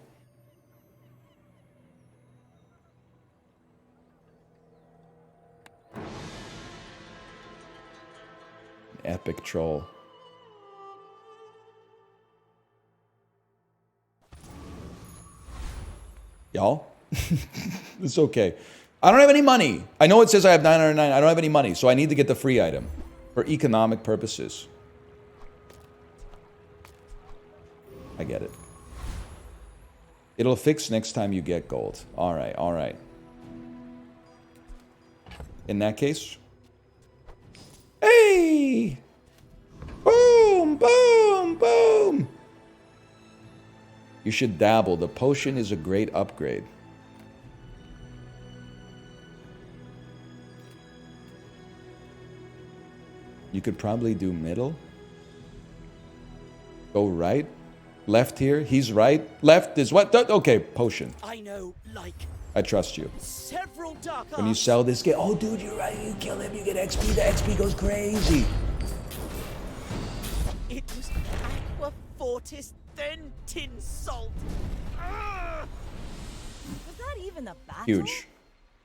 Epic troll. Y'all? It's okay. I don't have any money. I know it says I have 909. I don't have any money, so I need to get the free item for economic purposes. I get it. It'll fix next time you get gold. All right, all right. In that case... Hey! Boom, boom, boom! You should dabble. The potion is a great upgrade. You could probably do middle. Go right. Left here. He's right. Left is what? Okay, potion. I know, like... I trust you. Several dark When you sell this game... Oh, dude, you're right. You kill him, you get XP. The XP goes crazy. It was Aqua Fortis, then Tin Salt. Was that even a battle? Huge.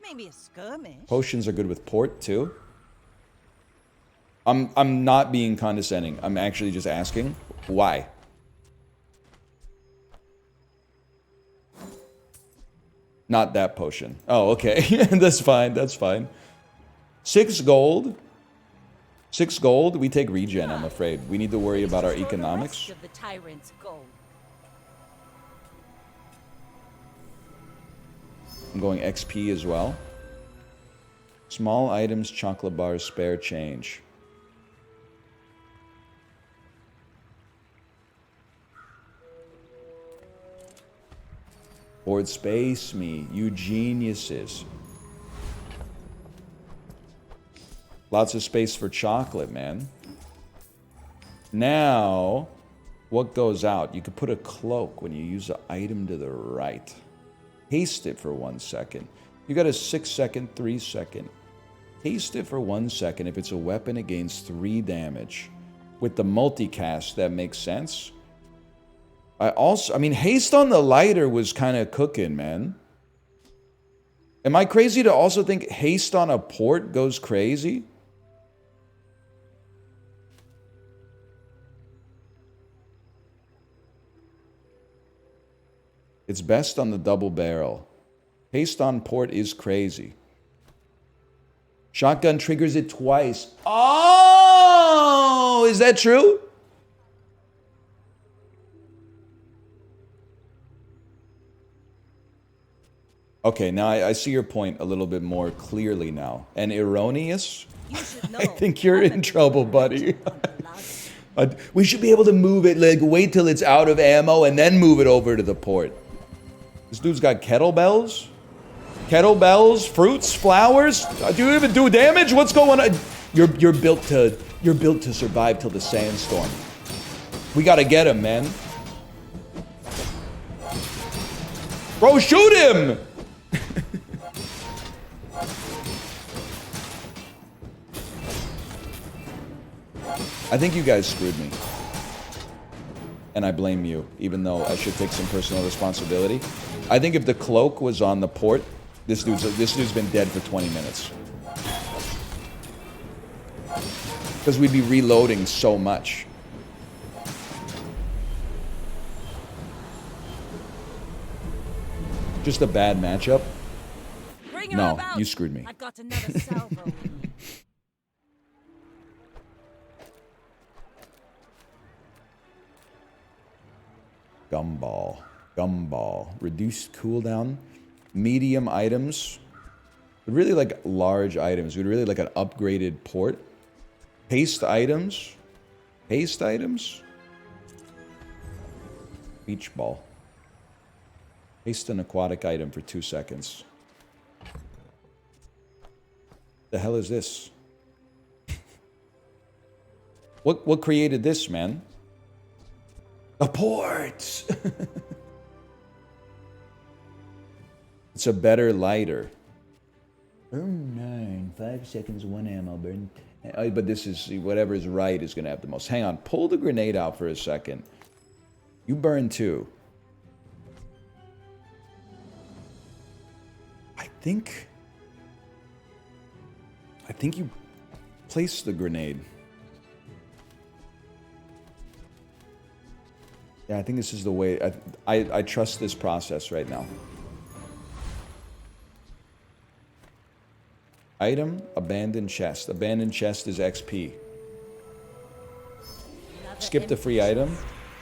Maybe a skirmish. Potions are good with port, too. I'm not being condescending. I'm actually just asking. Why? Not that potion. Oh, okay. That's fine. That's fine. 6 gold. 6 gold. We take regen, I'm afraid. We need to worry about our economics. Of the tyrant's gold. I'm going XP as well. Small items, chocolate bars, spare change. Board space me, you geniuses. Lots of space for chocolate, man. Now, what goes out? You could put a cloak when you use an item to the right. Haste it for 1 second. You got a 6 second, 3 second. Haste it for 1 second. If it's a weapon, it gains 3 damage. With the multicast, that makes sense. I mean, haste on the lighter was kind of cooking, man. Am I crazy to also think haste on a port goes crazy? It's best on the double barrel. Haste on port is crazy. Shotgun triggers it twice. Oh, is that true? Okay, now I see your point a little bit more clearly now. And erroneous? You should know. I think you're in trouble, buddy. We should be able to move it, like wait till it's out of ammo and then move it over to the port. This dude's got kettlebells? Kettlebells, fruits, flowers? Do you even do damage? What's going on? You're built to survive till the sandstorm. We gotta get him, man. Bro, shoot him! I think you guys screwed me. And I blame you, even though I should take some personal responsibility. I think if the cloak was on the port, this dude's been dead for 20 minutes. Because we'd be reloading so much. Just a bad matchup? Bring her No, about. you screwed me. I've got another salvo. Gumball. Gumball. Reduced cooldown. Medium items. We'd really like large items. We'd really like an upgraded port. Haste items. Haste items. Beach ball. Haste an aquatic item for 2 seconds. The hell is this? What created this, man? A port! It's a better lighter. Burn 9. 5 seconds, 1 ammo. Burn 10. But this is, whatever is right is going to have the most. Hang on. Pull the grenade out for a second. You burn 2. I think you place the grenade. Yeah, I think this is the way. I trust this process right now. Item, abandoned chest. Abandoned chest is XP. Skip the free item.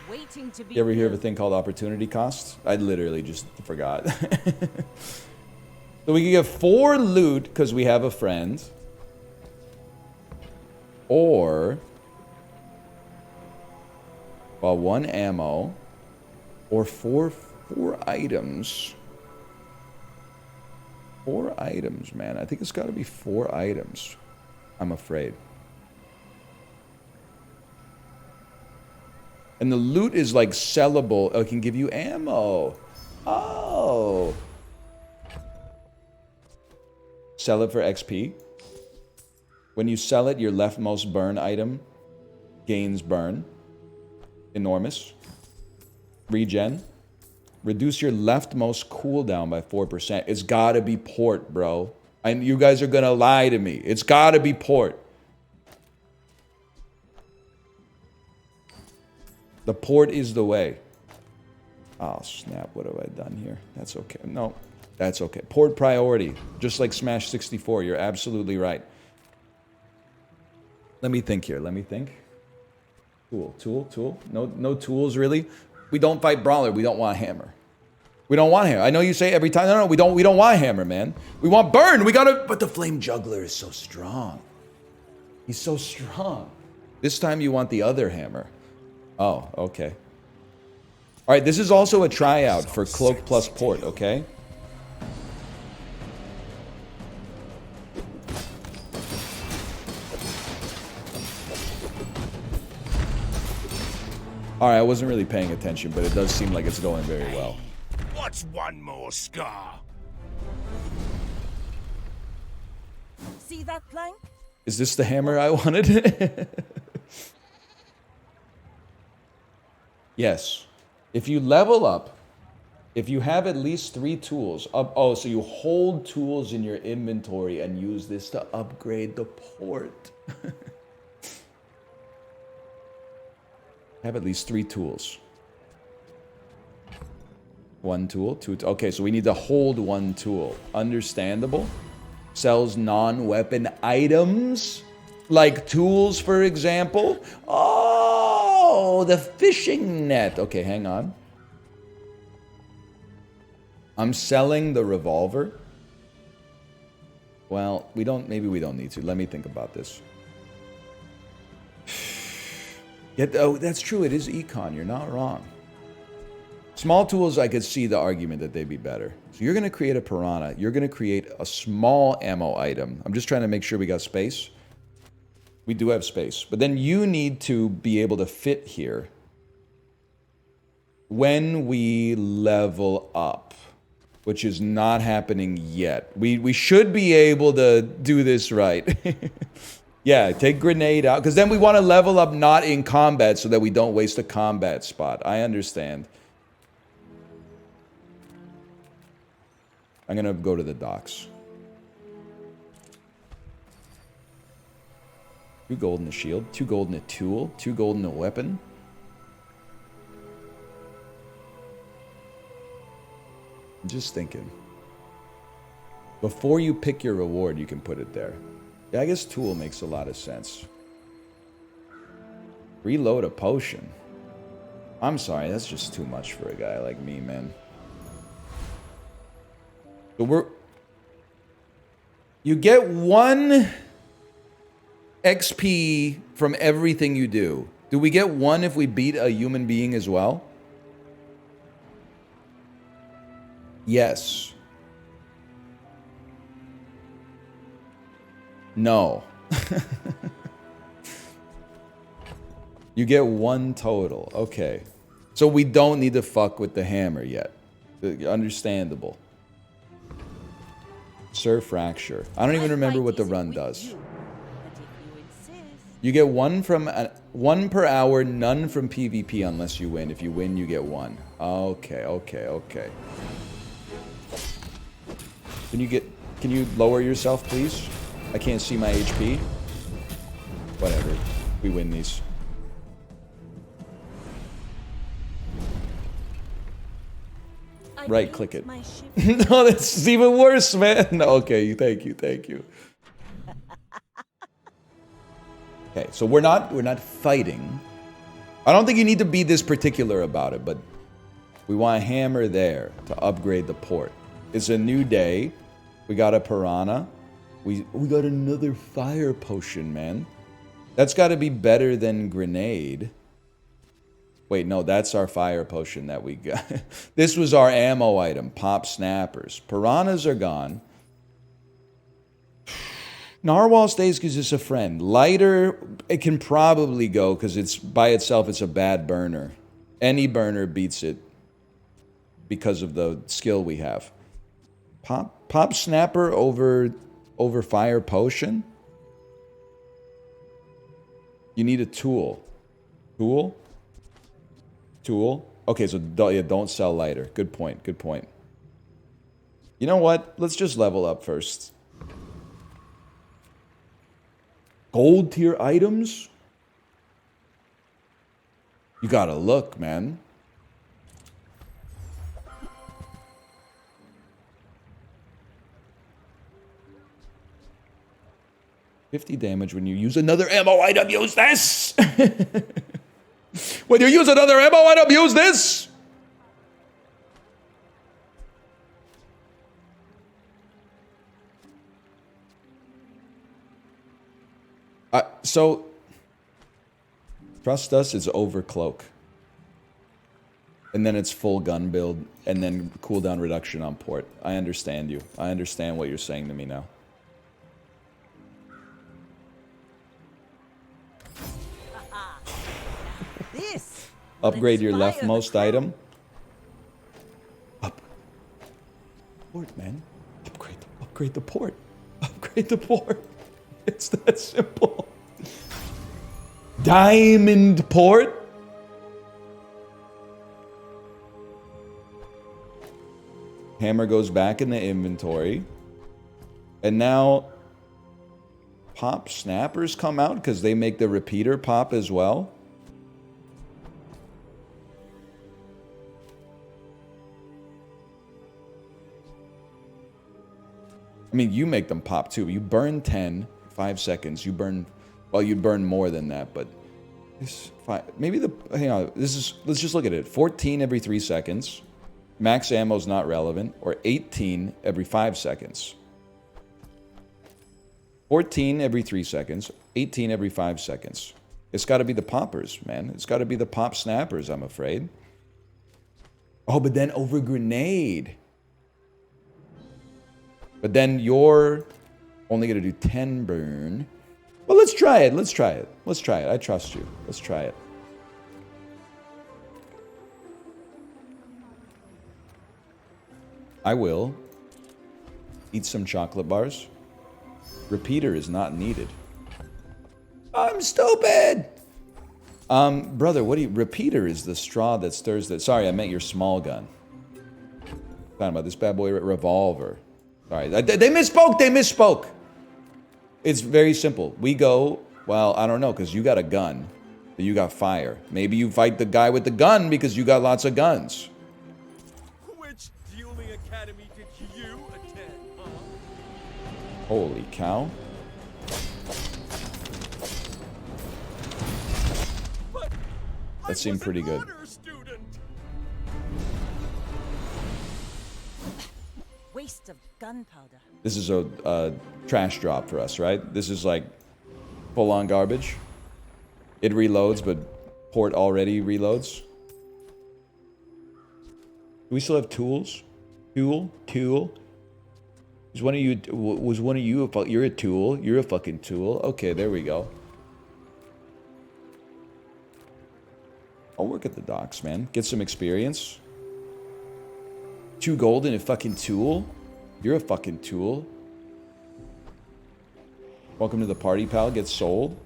Waiting to be You ever hear of a filled. thing called opportunity cost? I literally just forgot. So we can get 4 loot because we have a friend. Or... well, 1 ammo. Or 4 items. 4 items, man. I think it's got to be 4 items. I'm afraid. And the loot is like sellable. Oh, it can give you ammo. Oh. Sell it for XP. When you sell it, your leftmost burn item gains burn. Enormous. Regen. Reduce your leftmost cooldown by 4%. It's gotta be port, bro. And you guys are gonna lie to me. It's gotta be port. The port is the way. Oh, snap. What have I done here? That's okay. No, that's okay. Port priority. Just like Smash 64. You're absolutely right. Let me think here. Let me think. Tool. No tools, really? We don't fight Brawler. We don't want a hammer. We don't want hammer. I know you say every time. No, we don't want hammer, man. We want burn. We gotta. But the flame juggler is so strong. He's so strong. This time you want the other hammer. Oh, okay. All right, this is also a tryout for cloak plus port. Okay. All right, I wasn't really paying attention, but it does seem like it's going very well. What's one more scar? See that plank? Is this the hammer I wanted? Yes. If you level up, if you have at least 3 tools, oh, so you hold tools in your inventory and use this to upgrade the port. Have at least 3 tools. 1 tool, 2. Okay, so we need to hold 1 tool. Understandable. Sells non-weapon items, like tools, for example. Oh, the fishing net. Okay, hang on. I'm selling the revolver. Well, maybe we don't need to. Let me think about this. Oh, that's true. It is econ. You're not wrong. Small tools, I could see the argument that they'd be better. So you're going to create a piranha. You're going to create a small ammo item. I'm just trying to make sure we got space. We do have space. But then you need to be able to fit here when we level up, which is not happening yet. We should be able to do this right. Yeah, take grenade out. Because then we want to level up not in combat so that we don't waste a combat spot. I understand. I'm going to go to the docks. 2 gold in a shield. 2 gold in a tool. 2 gold in a weapon. I'm just thinking. Before you pick your reward, you can put it there. Yeah, I guess tool makes a lot of sense. Reload a potion. I'm sorry, that's just too much for a guy like me, man. So you get 1 XP from everything you do. Do we get 1 if we beat a human being as well? Yes. No. You get 1 total. Okay. So we don't need to fuck with the hammer yet. Understandable. Sir Fracture. I don't even remember what the run does. You get 1 from 1 per hour, none from PvP unless you win. If you win, you get 1. Okay, okay, okay. Can you lower yourself, please? I can't see my HP. Whatever. We win these. Right click it. No, that's even worse, man. No, okay, thank you, thank you. Okay, so we're not fighting. I don't think you need to be this particular about it, but we want a hammer there to upgrade the port. It's a new day. We got a piranha. We got another fire potion, man. That's got to be better than grenade. Wait, no, that's our fire potion that we got. This was our ammo item, pop snappers. Piranhas are gone. Narwhal stays because it's a friend. Lighter, it can probably go because it's by itself, it's a bad burner. Any burner beats it because of the skill we have. Pop snapper over fire potion? You need a tool. Tool? Tool? Okay, so don't sell lighter. Good point, good point. You know what? Let's just level up first. Gold tier items? You gotta look, man. $50 damage when you use another ammo item. Use this! When you use another ammo item, use this! So, trust us, it's overcloak. And then it's full gun build, and then cooldown reduction on port. I understand you. I understand what you're saying to me now. This Upgrade your inspire the leftmost crew. item. Up. Port, man. Upgrade the port. Upgrade the port. It's that simple. Diamond port? Hammer goes back in the inventory. And now pop snappers come out because they make the repeater pop as well. I mean, you make them pop too. You burn 10, 5 seconds. You burn, well, you burn more than that, but this maybe hang on. Let's just look at it. 14 every 3 seconds. Max ammo is not relevant. Or 18 every 5 seconds. 14 every 3 seconds. 18 every 5 seconds. It's got to be the poppers, man. It's got to be the pop snappers, I'm afraid. Oh, but then over grenade. But then you're only going to do 10 burn. Well, let's try it. Let's try it. Let's try it. I trust you. Let's try it. I will eat some chocolate bars. Repeater is not needed. I'm stupid! Brother, what do you... Repeater is the straw that stirs the... Sorry, I meant your small gun. Talking about this bad boy revolver. Sorry, they misspoke! They misspoke! It's very simple. We go... Well, I don't know, because you got a gun. But you got fire. Maybe you fight the guy with the gun because you got lots of guns. Which dueling academy did you attend, huh? Holy cow. That seemed pretty good. Waste of gunpowder. This is a trash drop for us, right? This is like full-on garbage. It reloads, but port already reloads. Do we still have tools? Tool? Was one of you, you're a tool? You're a fucking tool? Okay, there we go. I'll work at the docks, man. Get some experience. 2 gold and a fucking tool? You're a fucking tool. Welcome to the party, pal. Get sold.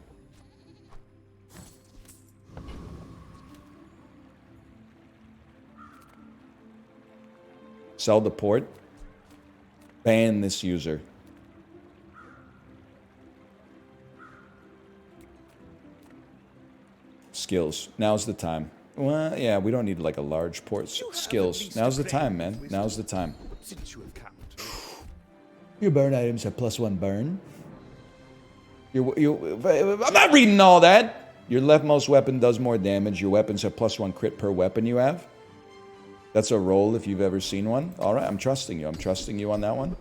Sell the port. Ban this user. Skills. Now's the time. Well, yeah, we don't need like a large port. Skills. Now's the time, man. Now's the time. Since you have capped. Your burn items have +1 burn. I'm not reading all that. Your leftmost weapon does more damage. Your weapons have +1 crit per weapon you have. That's a roll if you've ever seen one. All right, I'm trusting you. I'm trusting you on that one.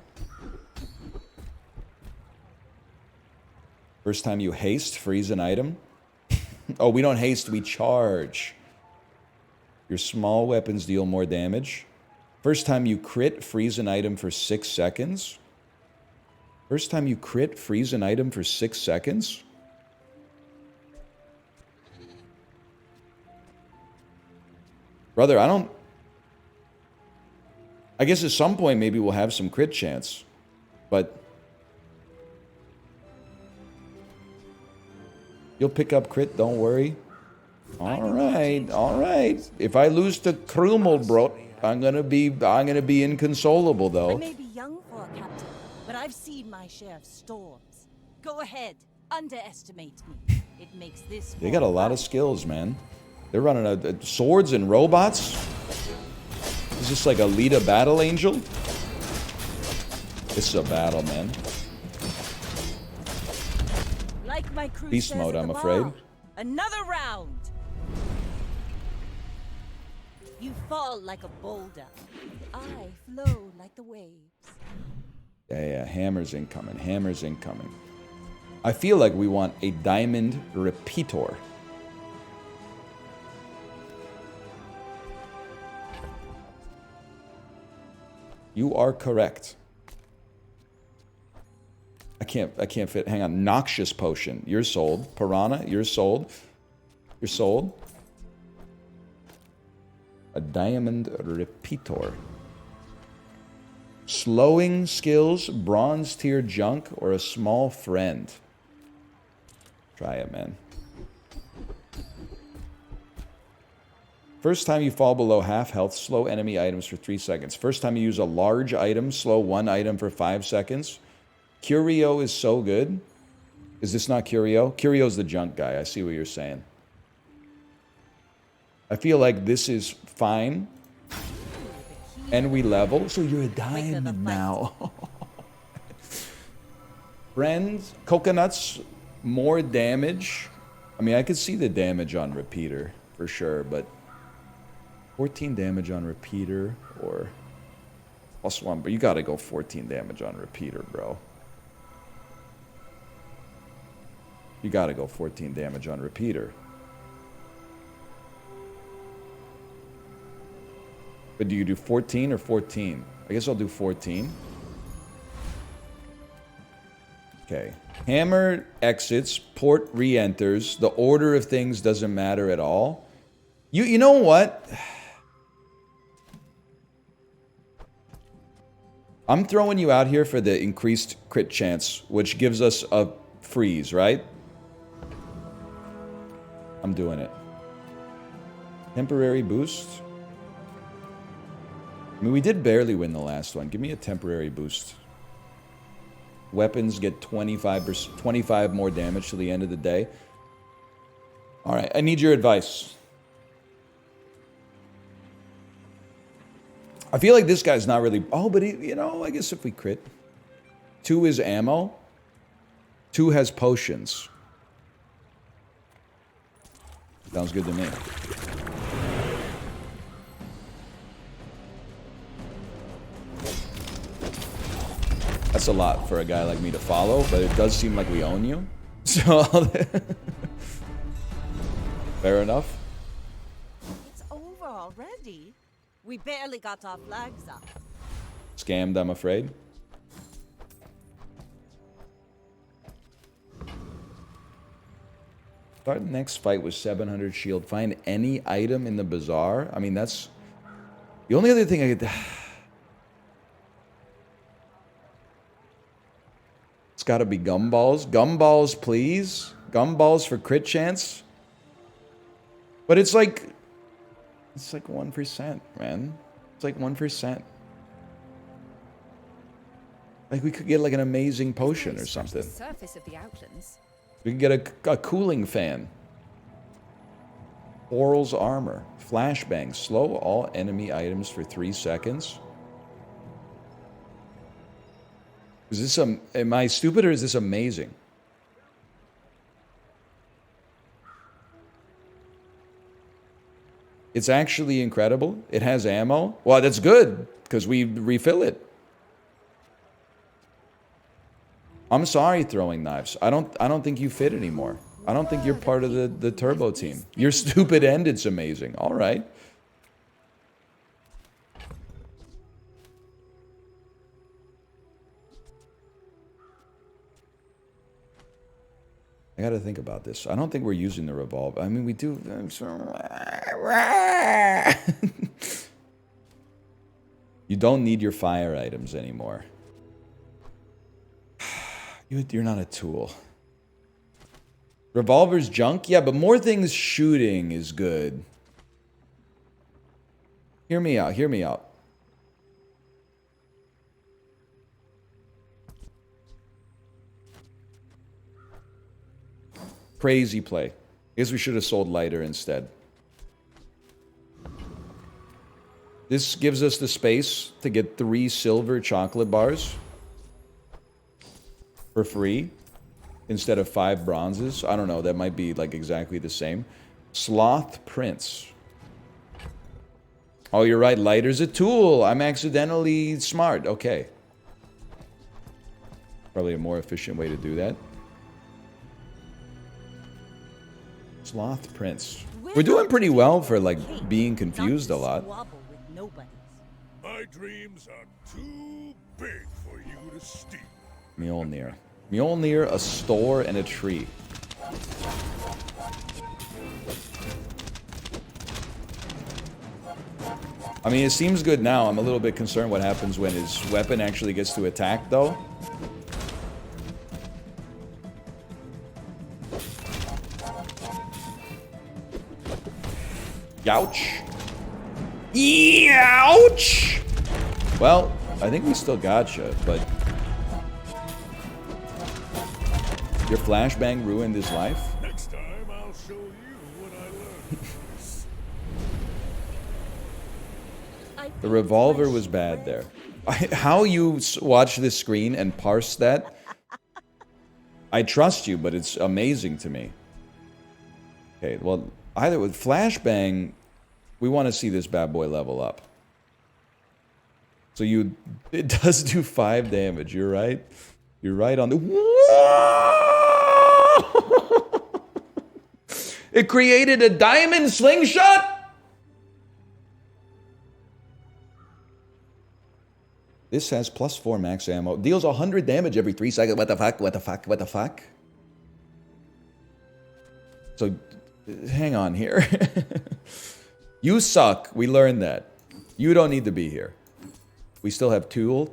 First time you haste, freeze an item. Oh, we don't haste, we charge. Your small weapons deal more damage. First time you crit, freeze an item for 6 seconds. First time you crit, freeze an item for 6 seconds. Brother, I guess at some point maybe we'll have some crit chance. But you'll pick up crit, don't worry. All right. If I lose to Krumelbrot, I'm gonna be inconsolable I though. may be young for a captain, but I've seen my share of storms. Go ahead, underestimate me. It makes this. They got a lot of skills, man. They're running swords and robots. Is this like a Lita battle angel? This is a battle, man. Like my crew Beast says mode, at I'm the afraid. bar, another round. You fall like a boulder. I flow like the waves. Yeah, hammers incoming. Hammers incoming. I feel like we want a diamond repeater. You are correct. I can't fit. Hang on. Noxious potion. You're sold. Piranha, you're sold. You're sold. A diamond repeater. Slowing skills, bronze tier junk, or a small friend. Try it, man. First time you fall below half health, slow enemy items for 3 seconds. First time you use a large item, slow one item for 5 seconds. Curio is so good. Is this not Curio? Curio's the junk guy. I see what you're saying. I feel like this is fine. And we level, so you're a diamond now. Friends, coconuts, more damage. I mean, I could see the damage on repeater for sure, but 14 damage on repeater or +1, but you gotta go 14 damage on repeater, bro. You gotta go 14 damage on repeater. But do you do 14 or 14? I guess I'll do 14. Okay. Hammer exits, port re-enters. The order of things doesn't matter at all. You know what? I'm throwing you out here for the increased crit chance, which gives us a freeze, right? I'm doing it. Temporary boost. I mean, we did barely win the last one. Give me a temporary boost. Weapons get 25 more damage to the end of the day. All right, I need your advice. I feel like this guy's not really... Oh, but he, you know, I guess if we crit. 2 is ammo. 2 has potions. Sounds good to me. That's a lot for a guy like me to follow, but it does seem like we own you. So, fair enough. It's over already. We barely got our flags up. Scammed, I'm afraid. Start the next fight with 700 shield. Find any item in the bazaar. I mean, that's... The only other thing I could... It's got to be gumballs. Gumballs, please. Gumballs for crit chance. But it's like 1%, man. It's like 1%. Like we could get like an amazing potion or something. The surface of the outlands. We could get a cooling fan. Oral's armor. Flashbang. Slow all enemy items for 3 seconds. Is this am I stupid or is this amazing? It's actually incredible. It has ammo. Well, that's good because we refill it. I'm sorry, throwing knives. I don't think you fit anymore. I don't think you're part of the turbo team. You're stupid and it's amazing. All right. I got to think about this. I don't think we're using the revolver. I mean, we do. You don't need your fire items anymore. You're not a tool. Revolver's junk? Yeah, but more things shooting is good. Hear me out. Hear me out. Crazy play. I guess we should have sold lighter instead. This gives us the space to get 3 silver chocolate bars for free instead of 5 bronzes. I don't know. That might be like exactly the same. Sloth Prince. Oh, you're right. Lighter's a tool. I'm accidentally smart. Okay. Probably a more efficient way to do that. Sloth Prince. We're doing pretty well for, like, being Not confused to a lot. squabble with nobodies. My dreams are too big for you to steal. Mjolnir. Mjolnir, a store, and a tree. I mean, it seems good now. I'm a little bit concerned what happens when his weapon actually gets to attack, though. Ouch. Ouch! Well, I think we still gotcha, but... Your flashbang ruined his life? Next time I'll show you what I learned. The revolver was bad there. How you watch this screen and parse that, I trust you, but it's amazing to me. Okay, well, either with flashbang, we want to see this bad boy level up. So it does do 5 damage. You're right. You're right on the. It created a diamond slingshot. This has +4 max ammo. Deals 100 damage every 3 seconds. What the fuck? What the fuck? What the fuck? So, hang on here. You suck. We learned that. You don't need to be here. We still have tool.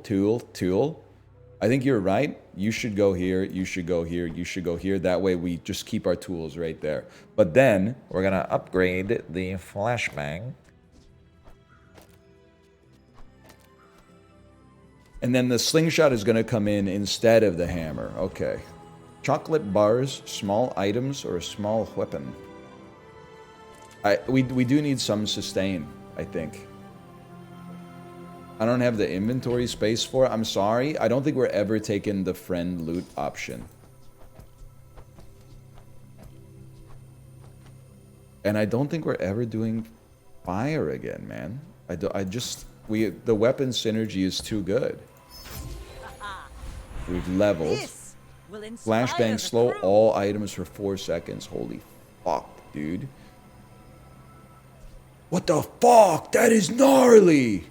I think you're right. You should go here. You should go here. You should go here. That way we just keep our tools right there. But then we're going to upgrade the flashbang. And then the slingshot is going to come in instead of the hammer. Okay. Chocolate bars, small items, or a small weapon. We do need some sustain, I think. I don't have the inventory space for it. I'm sorry. I don't think we're ever taking the friend loot option. And I don't think we're ever doing fire again, man. The weapon synergy is too good. We've leveled. Flashbang slow all items for 4 seconds. Holy fuck, dude. What the fuck? That is gnarly!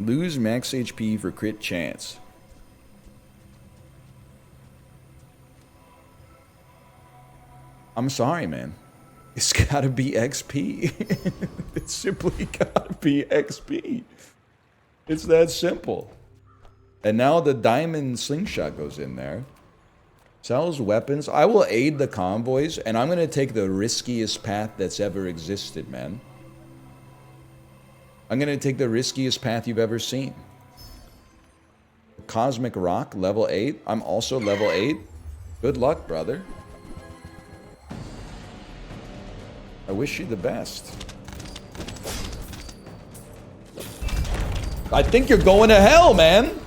Lose max HP for crit chance. I'm sorry, man. It's gotta be XP. It's simply gotta be XP. It's that simple. And now the diamond slingshot goes in there. Sells weapons. I will aid the convoys, and I'm gonna take the riskiest path that's ever existed, man. I'm gonna take the riskiest path you've ever seen. Cosmic Rock, level 8. I'm also level 8. Good luck, brother. I wish you the best. I think you're going to hell, man.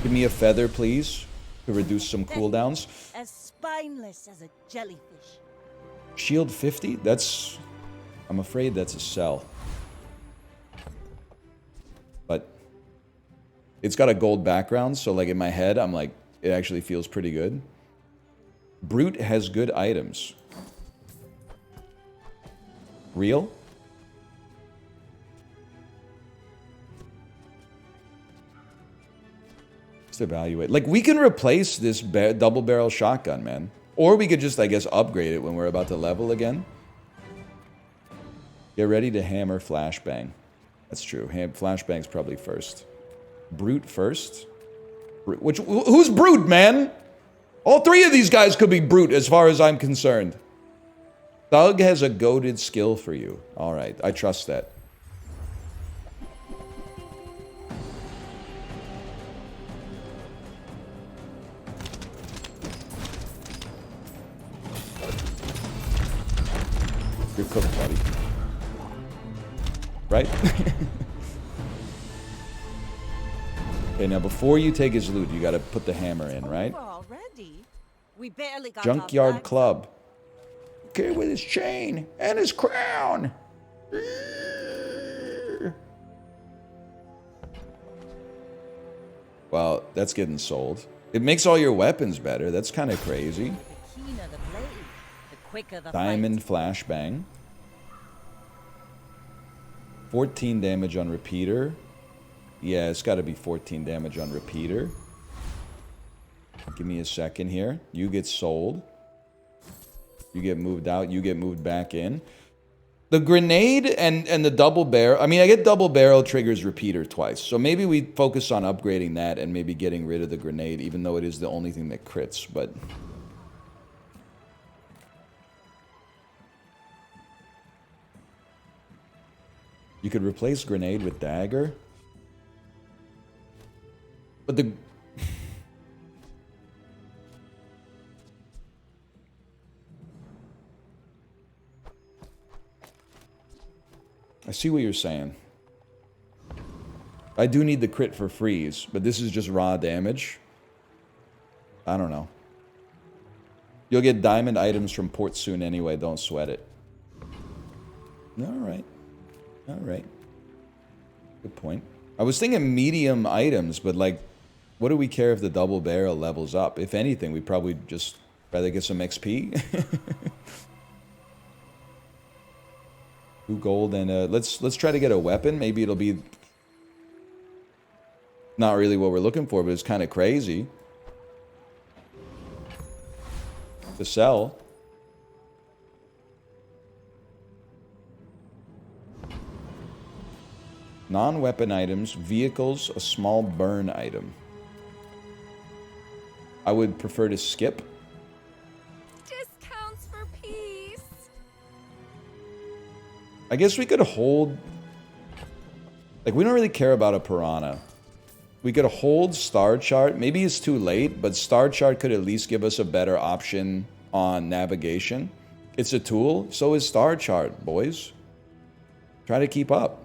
Give me a feather, please, to reduce some cooldowns. As spineless as a jellyfish. Shield 50? That's... I'm afraid that's a sell. But... it's got a gold background, so like in my head, I'm like, it actually feels pretty good. Brute has good items. Real? Let's evaluate. Like, we can replace this double barrel shotgun, man. Or we could just, I guess, upgrade it when we're about to level again. Get ready to hammer flashbang. That's true. Flashbang's probably first. Brute first? Who's Brute, man? All 3 of these guys could be Brute as far as I'm concerned. Thug has a goated skill for you. Alright, I trust that. You're cooked, buddy. Right? Okay, now before you take his loot, you gotta put the hammer in, right? Already? We barely got Junkyard Club. Okay, with his chain and his crown. Well, that's getting sold. It makes all your weapons better. That's kind of crazy. The keener the blade, the quicker the Diamond fight. flashbang. 14 damage on repeater. Yeah, it's got to be 14 damage on repeater. Give me a second here. You get sold. You get moved out. You get moved back in. The grenade and the double barrel. I mean, I get double barrel triggers repeater twice. So maybe we focus on upgrading that and maybe getting rid of the grenade, even though it is the only thing that crits. But you could replace grenade with dagger. But the... I see what you're saying. I do need the crit for freeze, but this is just raw damage. I don't know. You'll get diamond items from port soon anyway, don't sweat it. Alright. Alright. Good point. I was thinking medium items, but like, what do we care if the double barrel levels up? If anything, we'd probably just rather get some XP. 2 gold and let's try to get a weapon. Maybe it'll be not really what we're looking for, but it's kind of crazy to sell. Non-weapon items, vehicles, a small burn item. I would prefer to skip. Discounts for peace. I guess we could hold... Like, we don't really care about a piranha. We could hold Star Chart. Maybe it's too late, but Star Chart could at least give us a better option on navigation. It's a tool, so is Star Chart, boys. Try to keep up.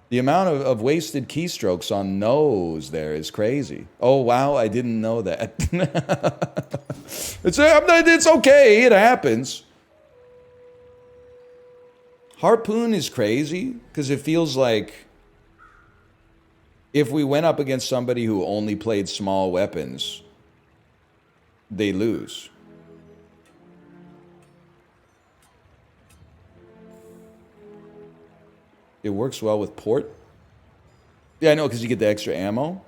The amount of wasted keystrokes on nose there is crazy. Oh, wow, I didn't know that. It's okay, it happens. Harpoon is crazy, because it feels like if we went up against somebody who only played small weapons, they lose. It works well with port. Yeah, I know, because you get the extra ammo.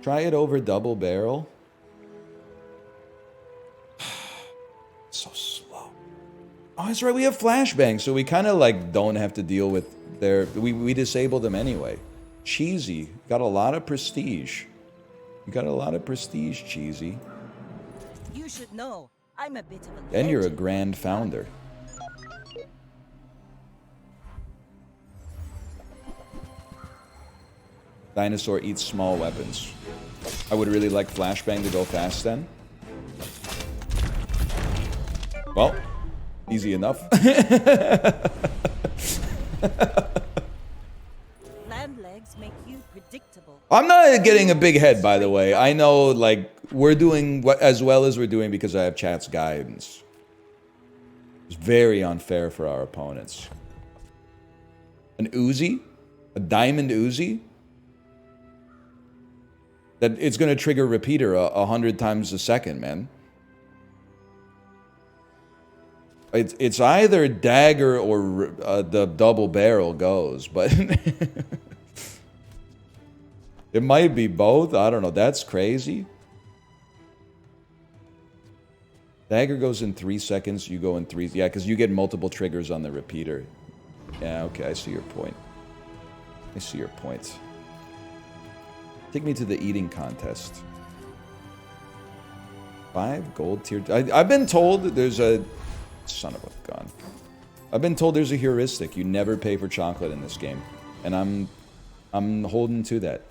Try it over double barrel. So slow. Oh, that's right, we have flashbangs, so we kind of like don't have to deal with their... We disable them anyway. Cheesy. Got a lot of prestige. You got a lot of prestige, Cheesy. You should know, I'm a bit of a And you're a legend. grand founder. Dinosaur eats small weapons. I would really like flashbang to go fast then. Well, easy enough. Land legs make you predictable. I'm not getting a big head, by the way. I know, like, we're doing as well as we're doing because I have chat's guidance. It's very unfair for our opponents. An Uzi? A diamond Uzi? That it's going to trigger repeater 100 times a second, man. It's either dagger or the double barrel goes, but it might be both. I don't know. That's crazy. Dagger goes in 3 seconds. You go in 3. Yeah, because you get multiple triggers on the repeater. Yeah, okay. I see your point. I see your point. Take me to the eating contest. 5 gold tier. I've been told that there's a... Son of a gun. I've been told there's a heuristic. You never pay for chocolate in this game. And I'm holding to that.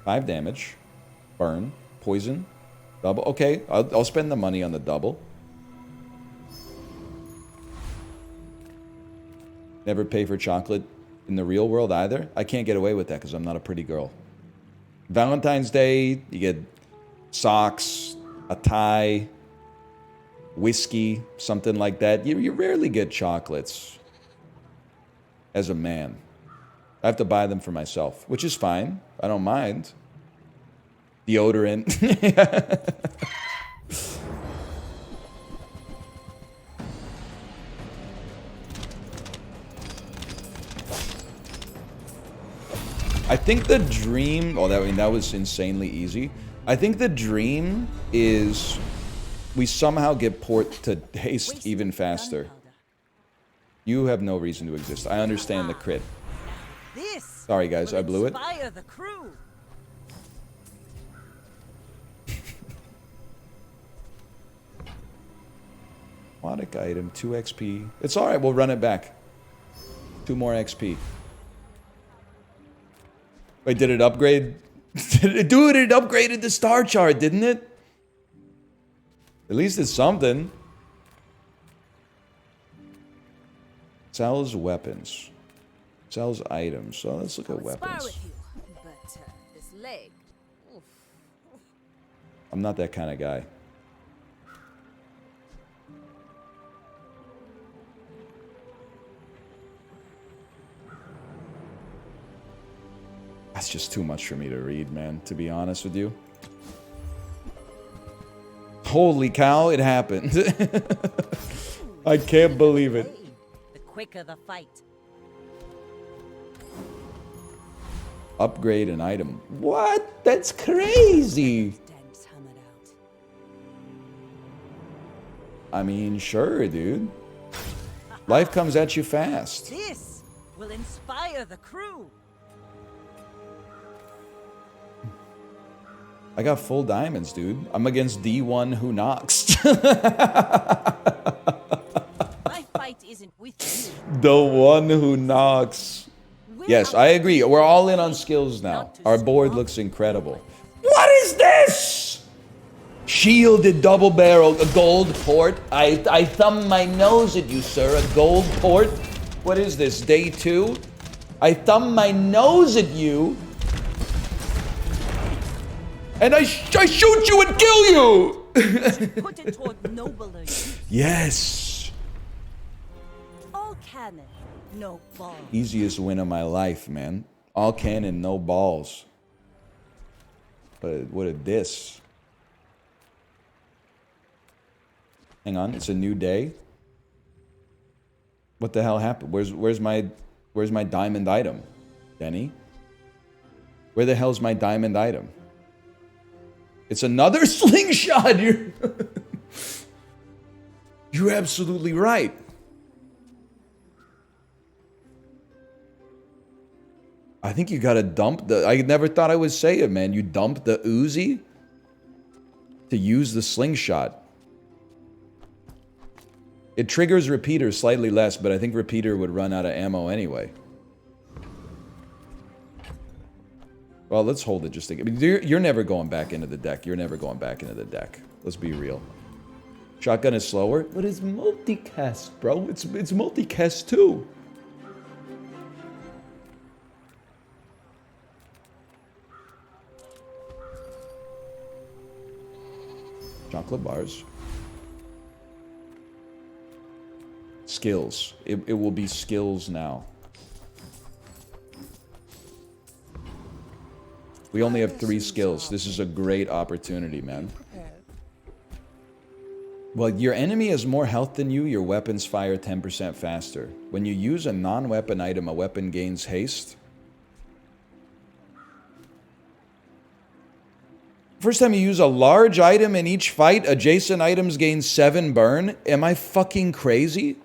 Five damage. Burn. Poison. Double. Okay, I'll spend the money on the double. Never pay for chocolate in the real world either. I can't get away with that because I'm not a pretty girl. Valentine's Day, you get socks, a tie, whiskey, something like that. You rarely get chocolates as a man. I have to buy them for myself, which is fine. I don't mind. Deodorant. I think the dream... Oh, that was insanely easy. I think the dream is we somehow get port to haste even faster. You have no reason to exist. I understand the crit. This Sorry, guys, I blew it. inspire the crew. Aquatic item, 2 XP. It's alright, we'll run it back. 2 more XP. Wait, did it upgrade? Dude, it upgraded the star chart, didn't it? At least it's something. Sells weapons. Sells items. So let's look at I'll spar weapons. with you, but this leg. Oof. I'm not that kind of guy. That's just too much for me to read, man, to be honest with you. Holy cow, it happened. I can't believe it. The quicker the fight. Upgrade an item. What? That's crazy. Dents hammered out. I mean, sure, dude. Life comes at you fast. This will inspire the crew. I got full diamonds, dude. I'm against D1 who knocks. My fight isn't with you. The one who knocks. Yes, I agree. We're all in on skills now. Our board looks incredible. What is this? Shielded double barrel, a gold port. I thumb my nose at you, sir. A gold port. What is this, day 2? I thumb my nose at you. And I shoot you and kill you! Put it toward nobler use. Yes. All cannon, no ball. Easiest win of my life, man. All cannon, no balls. But what a diss. Hang on, it's a new day. What the hell happened? Where's my diamond item? Denny? Where the hell's my diamond item? It's another slingshot! You're absolutely right. I think you gotta dump the... I never thought I would say it, man. You dump the Uzi to use the slingshot. It triggers repeater slightly less, but I think repeater would run out of ammo anyway. Well, let's hold it just again. You're never going back into the deck. You're never going back into the deck. Let's be real. Shotgun is slower, but it's multicast, bro. It's multicast too. Chocolate bars. Skills. It will be skills now. We only have 3 skills. This is a great opportunity, man. Well, your enemy has more health than you. Your weapons fire 10% faster. When you use a non-weapon item, a weapon gains haste. First time you use a large item in each fight, adjacent items gain 7 burn. Am I fucking crazy?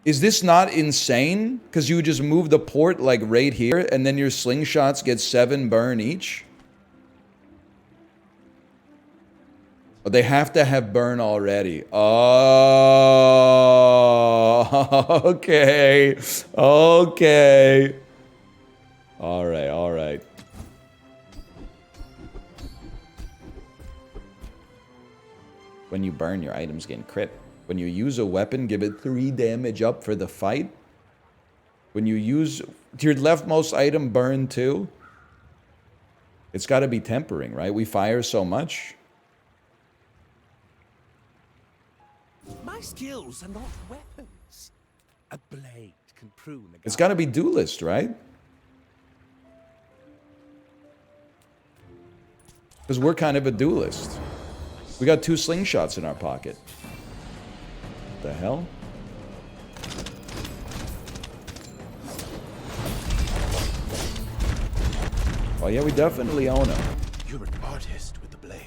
Is this not insane? Because you would just move the port like right here and then your slingshots get 7 burn each? But they have to have burn already. Oh, okay. Okay. All right, all right. When you burn, your items gain crit. When you use a weapon, give it 3 damage up for the fight. When you use your leftmost item, burn 2. It's got to be tempering, right? We fire so much. My skills are not weapons. A blade can prune a It's guy. got to be duelist, right? Because we're kind of a duelist. We got 2 slingshots in our pocket. What the hell? Oh yeah, we definitely own him. You're an artist with the blade.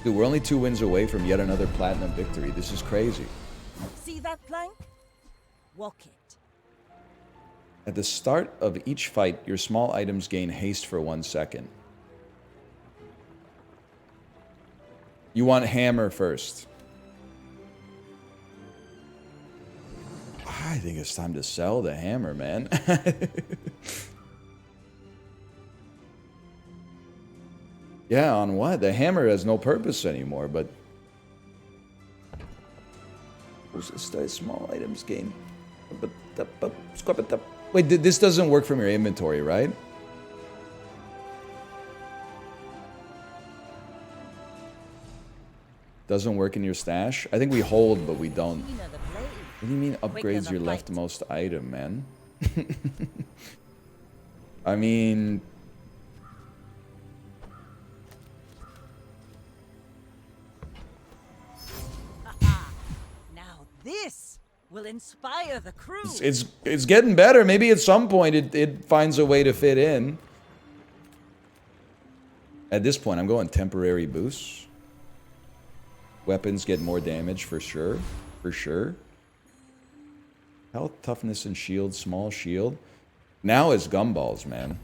Dude, we're only 2 wins away from yet another platinum victory. This is crazy. See that plank? Walk it. At the start of each fight, your small items gain haste for 1 second. You want hammer first. I think it's time to sell the hammer, man. Yeah, on what? The hammer has no purpose anymore, but... Small items gain. Wait, this doesn't work from your inventory, right? Doesn't work in your stash? I think we hold, but we don't. What do you mean upgrades your leftmost item, man? I mean... Now this will inspire the crew. It's getting better. Maybe at some point it finds a way to fit in. At this point, I'm going temporary boosts. Weapons get more damage for sure. For sure. Health, toughness, and shield. Small shield. Now it's gumballs, man.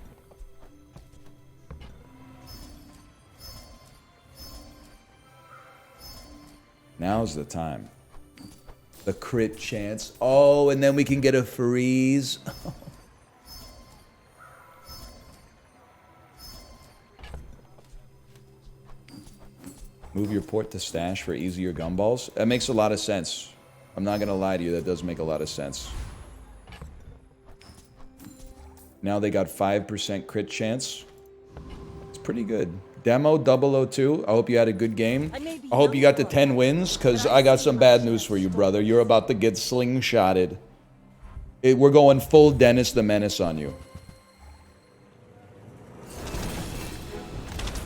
Now's the time. The crit chance. Oh, and then we can get a freeze. Move your port to stash for easier gumballs. That makes a lot of sense. I'm not going to lie to you. That does make a lot of sense. Now they got 5% crit chance. It's pretty good. Demo 002. I hope you had a good game. I hope you got the 10 wins, because I got some bad news for you, brother. You're about to get slingshotted. We're going full Dennis the Menace on you.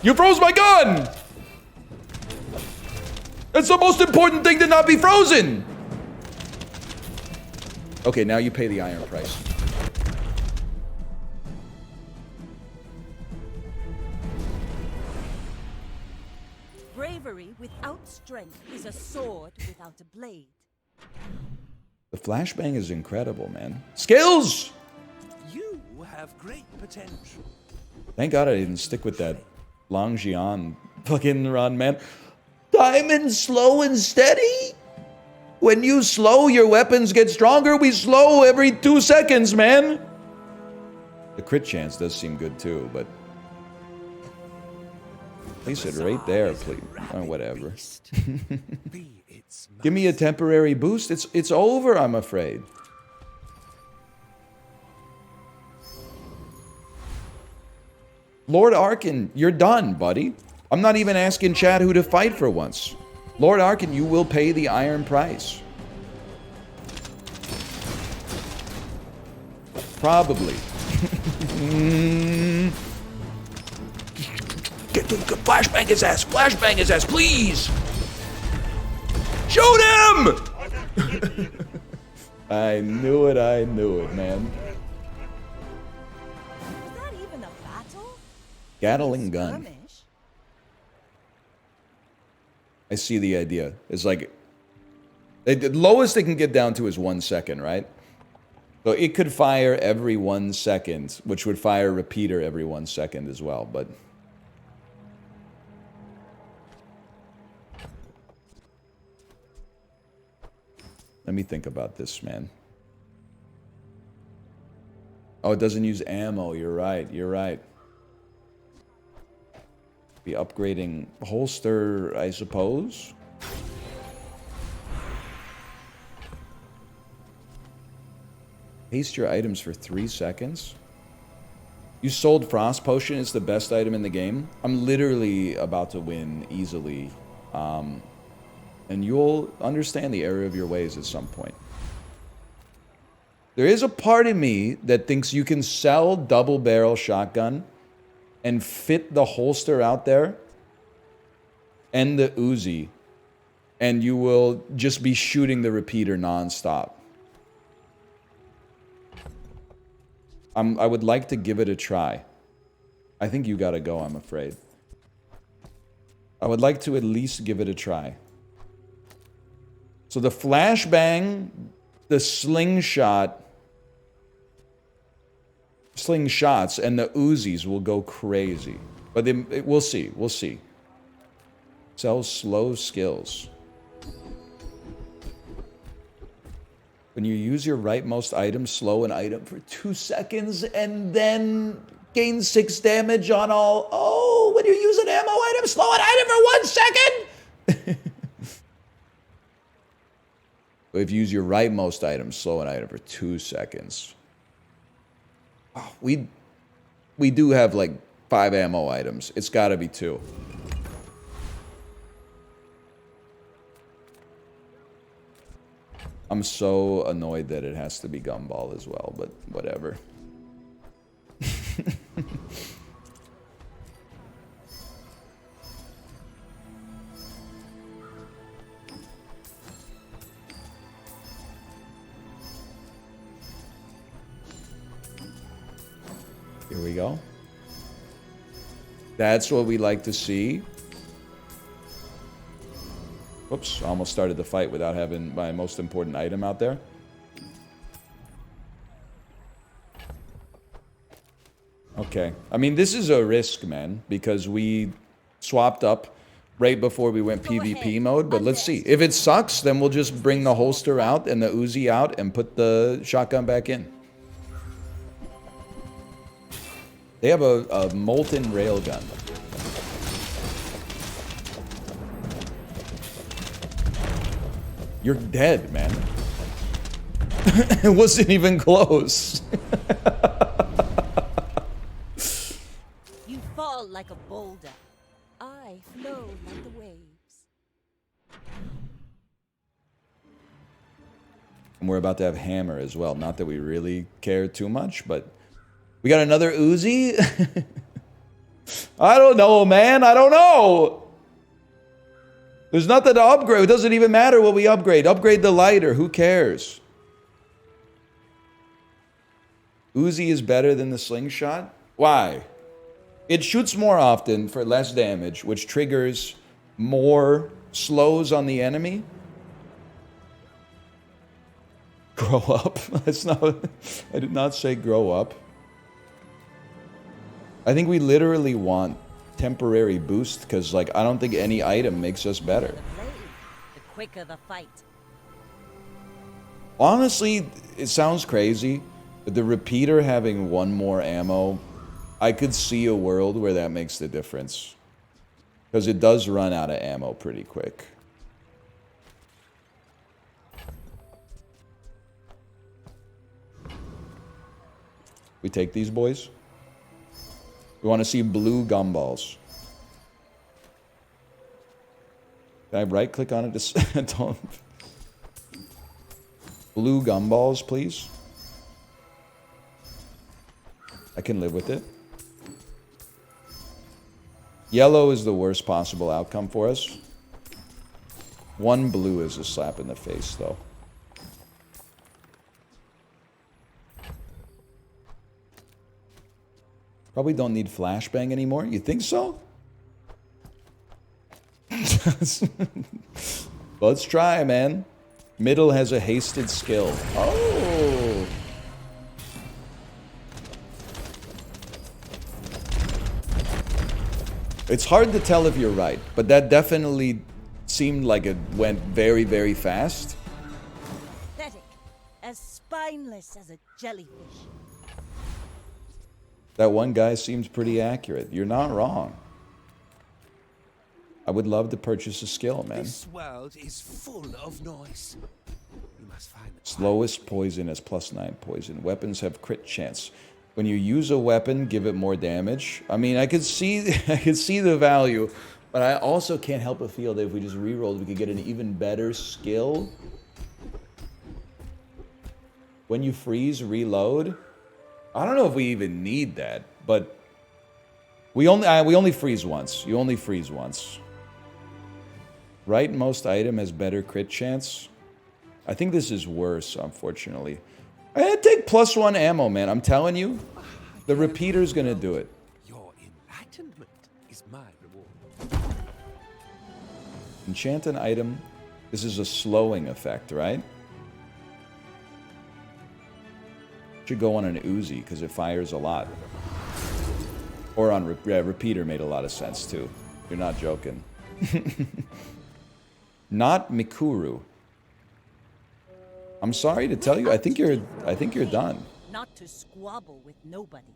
You froze my gun! That's the most important thing to not be frozen! Okay, now you pay the iron price. Bravery without strength is a sword without a blade. The flashbang is incredible, man. Skills! You have great potential. Thank God I didn't stick with that Longjian fucking run, man. Diamond slow and steady? When you slow, your weapons get stronger. We slow every 2 seconds, man. The crit chance does seem good too, but... place it right there, please. Oh, whatever. Give me a temporary boost. It's over, I'm afraid. Lord Arkin, you're done, buddy. I'm not even asking Chad who to fight for once. Lord Arkin, you will pay the iron price. Probably. Flashbang his ass! Flashbang his ass, please! Shoot him! I knew it, man. Was that even a battle? Gatling gun. Skirmish? I see the idea. It's like... the lowest it can get down to is 1 second, right? So it could fire every 1 second, which would fire a repeater every 1 second as well, but... let me think about this, man. Oh, it doesn't use ammo. You're right. You're right. Be upgrading holster, I suppose. Haste your items for 3 seconds. You sold Frost Potion. It's the best item in the game. I'm literally about to win easily. And And you'll understand the error of your ways at some point. There is a part of me that thinks you can sell double barrel shotgun and fit the holster out there and the Uzi, and you will just be shooting the repeater nonstop. I would like to give it a try. I think you gotta go, I'm afraid. I would like to at least give it a try. So the flashbang, the slingshots, and the Uzis will go crazy. But we'll see. We'll see. Sell slow skills. When you use your rightmost item, slow an item for 2 seconds and then gain 6 damage on all. Oh, when you use an ammo item, slow an item for 1 second. If you use your rightmost item, slow an item for 2 seconds. Oh, we do have like 5 ammo items. It's got to be 2. I'm so annoyed that it has to be Gumball as well, but whatever. Here we go. That's what we like to see. Whoops, I almost started the fight without having my most important item out there. Okay. I mean, this is a risk, man, because we swapped up right before we went PvP mode, but let's see. If it sucks, then we'll just bring the holster out and the Uzi out and put the shotgun back in. They have a molten railgun. You're dead, man. It wasn't even close. You fall like a boulder. I flow like the waves. And we're about to have Hammer as well. Not that we really care too much, but we got another Uzi? I don't know, man. I don't know. There's nothing to upgrade. It doesn't even matter what we upgrade. Upgrade the lighter. Who cares? Uzi is better than the slingshot? Why? It shoots more often for less damage, which triggers more slows on the enemy. Grow up. That's not. I did not say grow up. I think we literally want temporary boost because, like, I don't think any item makes us better. The blade, the quicker the fight. Honestly, it sounds crazy, but the repeater having 1 more ammo, I could see a world where that makes the difference. Because it does run out of ammo pretty quick. We take these boys. We want to see blue gumballs. Can I right click on it to don't... Blue gumballs, please. I can live with it. Yellow is the worst possible outcome for us. 1 blue is a slap in the face, though. Probably don't need flashbang anymore. You think so? Let's try, man. Middle has a hasted skill. Oh! It's hard to tell if you're right, but that definitely seemed like it went very, very fast. Pathetic. As spineless as a jellyfish. That one guy seems pretty accurate. You're not wrong. I would love to purchase a skill, man. This world is full of noise. You must find the Slowest poison has +9 poison. Weapons have crit chance. When you use a weapon, give it more damage. I mean, I could see the value But I also can't help but feel that if we just rerolled, we could get an even better skill. When you freeze, reload. I don't know if we even need that, but we only freeze once. You only freeze once. Rightmost item has better crit chance. I think this is worse, unfortunately. I take +1 ammo, man. I'm telling you, the repeater's gonna do it. Your enlightenment is my reward. Enchant an item. This is a slowing effect, right? Should go on an Uzi because it fires a lot. Or on repeater made a lot of sense too. You're not joking. Not Mikuru. I'm sorry to tell you. I think you're done. Not to squabble with nobodies.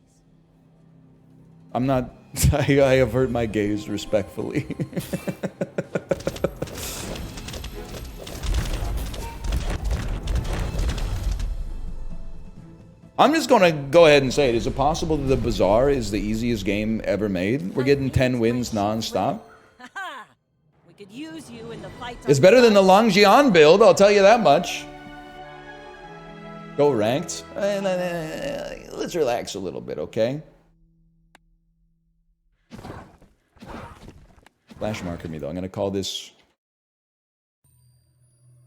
I'm not. I avert my gaze respectfully. I'm just gonna go ahead and say it. Is it possible that the Bazaar is the easiest game ever made? We're getting 10 wins non-stop. We could use you in the fight. It's better than the Longjian build, I'll tell you that much. Go ranked. Let's relax a little bit, okay? Flash marker me though. I'm gonna call this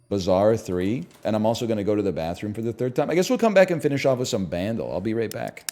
Bazaar 3, and I'm also gonna go to the bathroom for the 3rd time. I guess we'll come back and finish off with some Bandle. I'll be right back.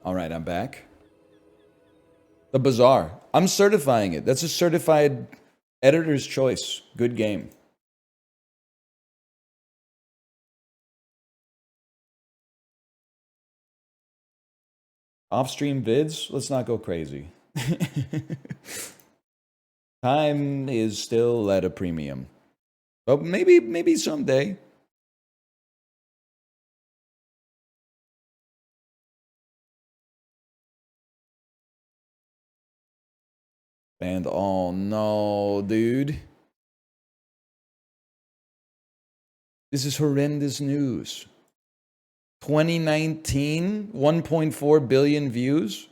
All right, I'm back. The Bazaar. I'm certifying it. That's a certified editor's choice. Good game. Off-stream vids? Let's not go crazy. Time is still at a premium. But maybe someday. And oh no, dude. This is horrendous news. 2019, 1.4 billion views.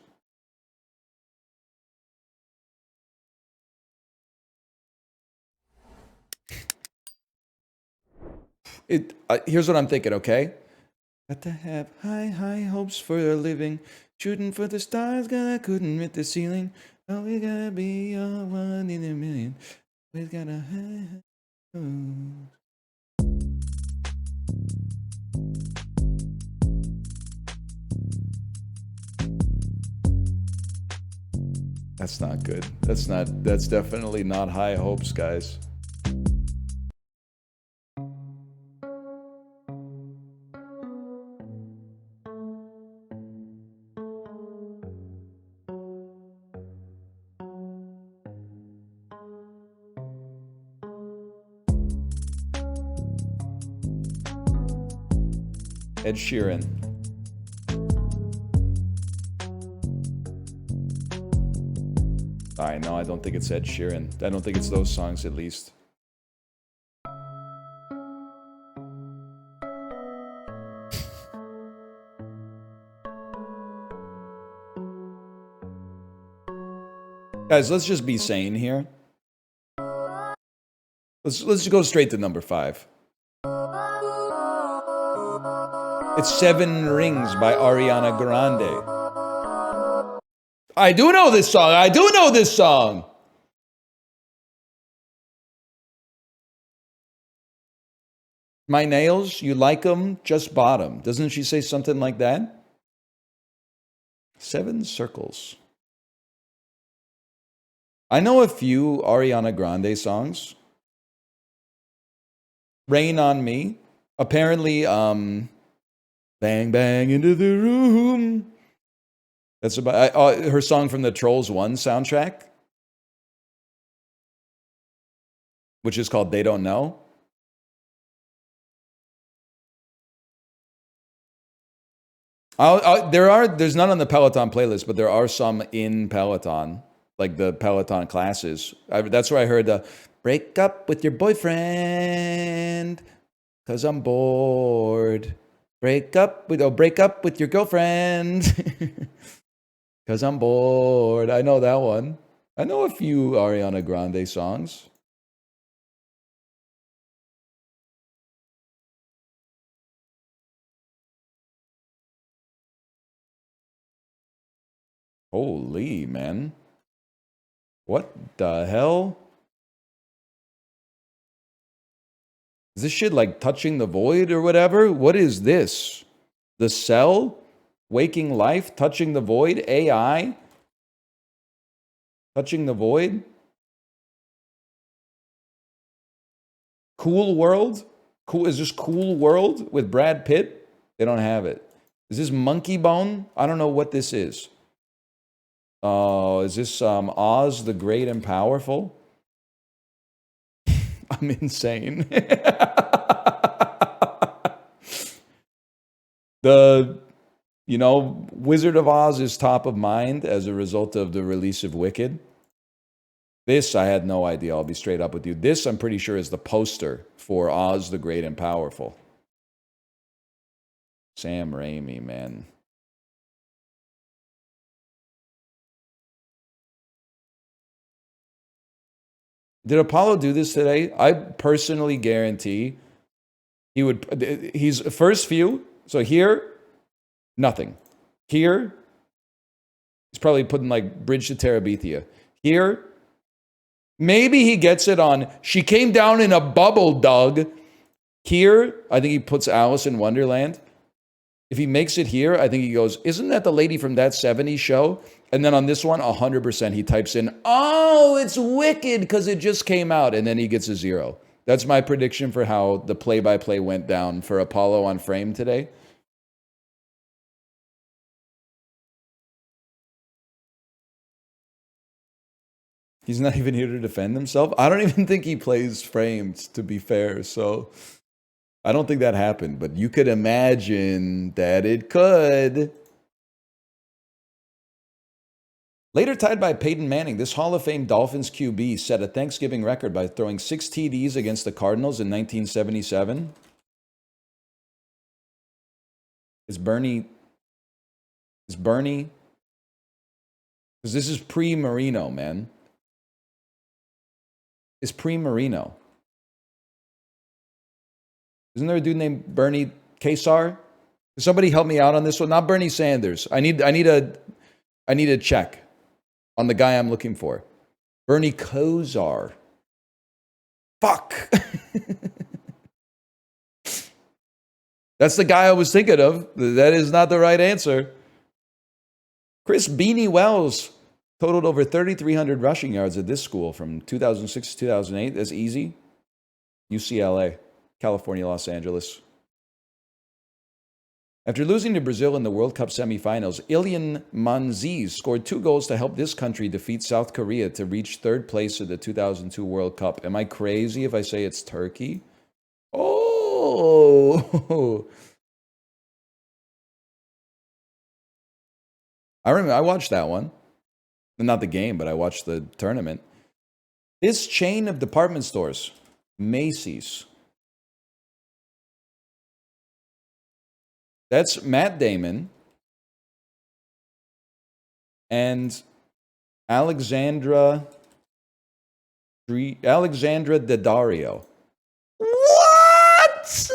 Here's what I'm thinking, okay? Got to have high hopes for a living. Shooting for the stars, God, I couldn't hit the ceiling. Oh, we gotta be a 1 in a million. We gotta have hopes. That's not good. That's definitely not high hopes, guys. Ed Sheeran. Alright, no, I don't think it's Ed Sheeran. I don't think it's those songs, at least. Guys, let's just be sane here. Let's just go straight to number 5. It's 7 Rings by Ariana Grande. I do know this song. I do know this song. My nails, you like them, just bought them. Doesn't she say something like that? 7 Circles. I know a few Ariana Grande songs. Rain on Me. Apparently, Bang Bang into the Room. That's about her song from the Trolls 1 soundtrack, which is called They Don't Know. There's none on the Peloton playlist, but there are some in Peloton, like the Peloton classes. That's where I heard the break up with your boyfriend, 'cause I'm bored. Break up with your girlfriend, 'cause I'm bored. I know that one. I know a few Ariana Grande songs. Holy, man. What the hell? Is this shit like Touching the Void or whatever? What is this? The Cell? Waking Life? Touching the Void? AI? Touching the Void? Cool World? Is this Cool World with Brad Pitt? They don't have it. Is this Monkey Bone? I don't know what this is. Is this Oz the Great and Powerful? I'm insane. Wizard of Oz is top of mind as a result of the release of Wicked. This, I had no idea. I'll be straight up with you. This, I'm pretty sure, is the poster for Oz the Great and Powerful. Sam Raimi, man. Did Apollo do this today? I personally guarantee he would. He's first few. So here, nothing. Here, he's probably putting like Bridge to Terabithia. Here, maybe he gets it on She Came Down in a Bubble, Doug. Here, I think he puts Alice in Wonderland. If he makes it here, I think he goes, isn't that the lady from That 70s Show? And then on this one, 100% he types in, oh, it's Wicked because it just came out. And then he gets a 0. That's my prediction for how the play-by-play went down for Apollo on Frame today. He's not even here to defend himself. I don't even think he plays Framed, to be fair. So I don't think that happened. But you could imagine that it could. Later tied by Peyton Manning, this Hall of Fame Dolphins QB set a Thanksgiving record by throwing 6 TDs against the Cardinals in 1977. Is Bernie? Because this is pre-Marino, man. Is pre-Marino. Isn't there a dude named Bernie Kesar? Somebody help me out on this one. Not Bernie Sanders. I need a check on the guy I'm looking for. Bernie Kosar. Fuck. That's the guy I was thinking of. That is not the right answer. Chris Beanie Wells totaled over 3,300 rushing yards at this school from 2006 to 2008. That's easy. UCLA, California, Los Angeles. After losing to Brazil in the World Cup semifinals, Ilian Manziz scored 2 goals to help this country defeat South Korea to reach 3rd place at the 2002 World Cup. Am I crazy if I say it's Turkey? Oh! I remember I watched that one. Not the game, but I watched the tournament. This chain of department stores, Macy's. That's Matt Damon and Alexandra Daddario. What?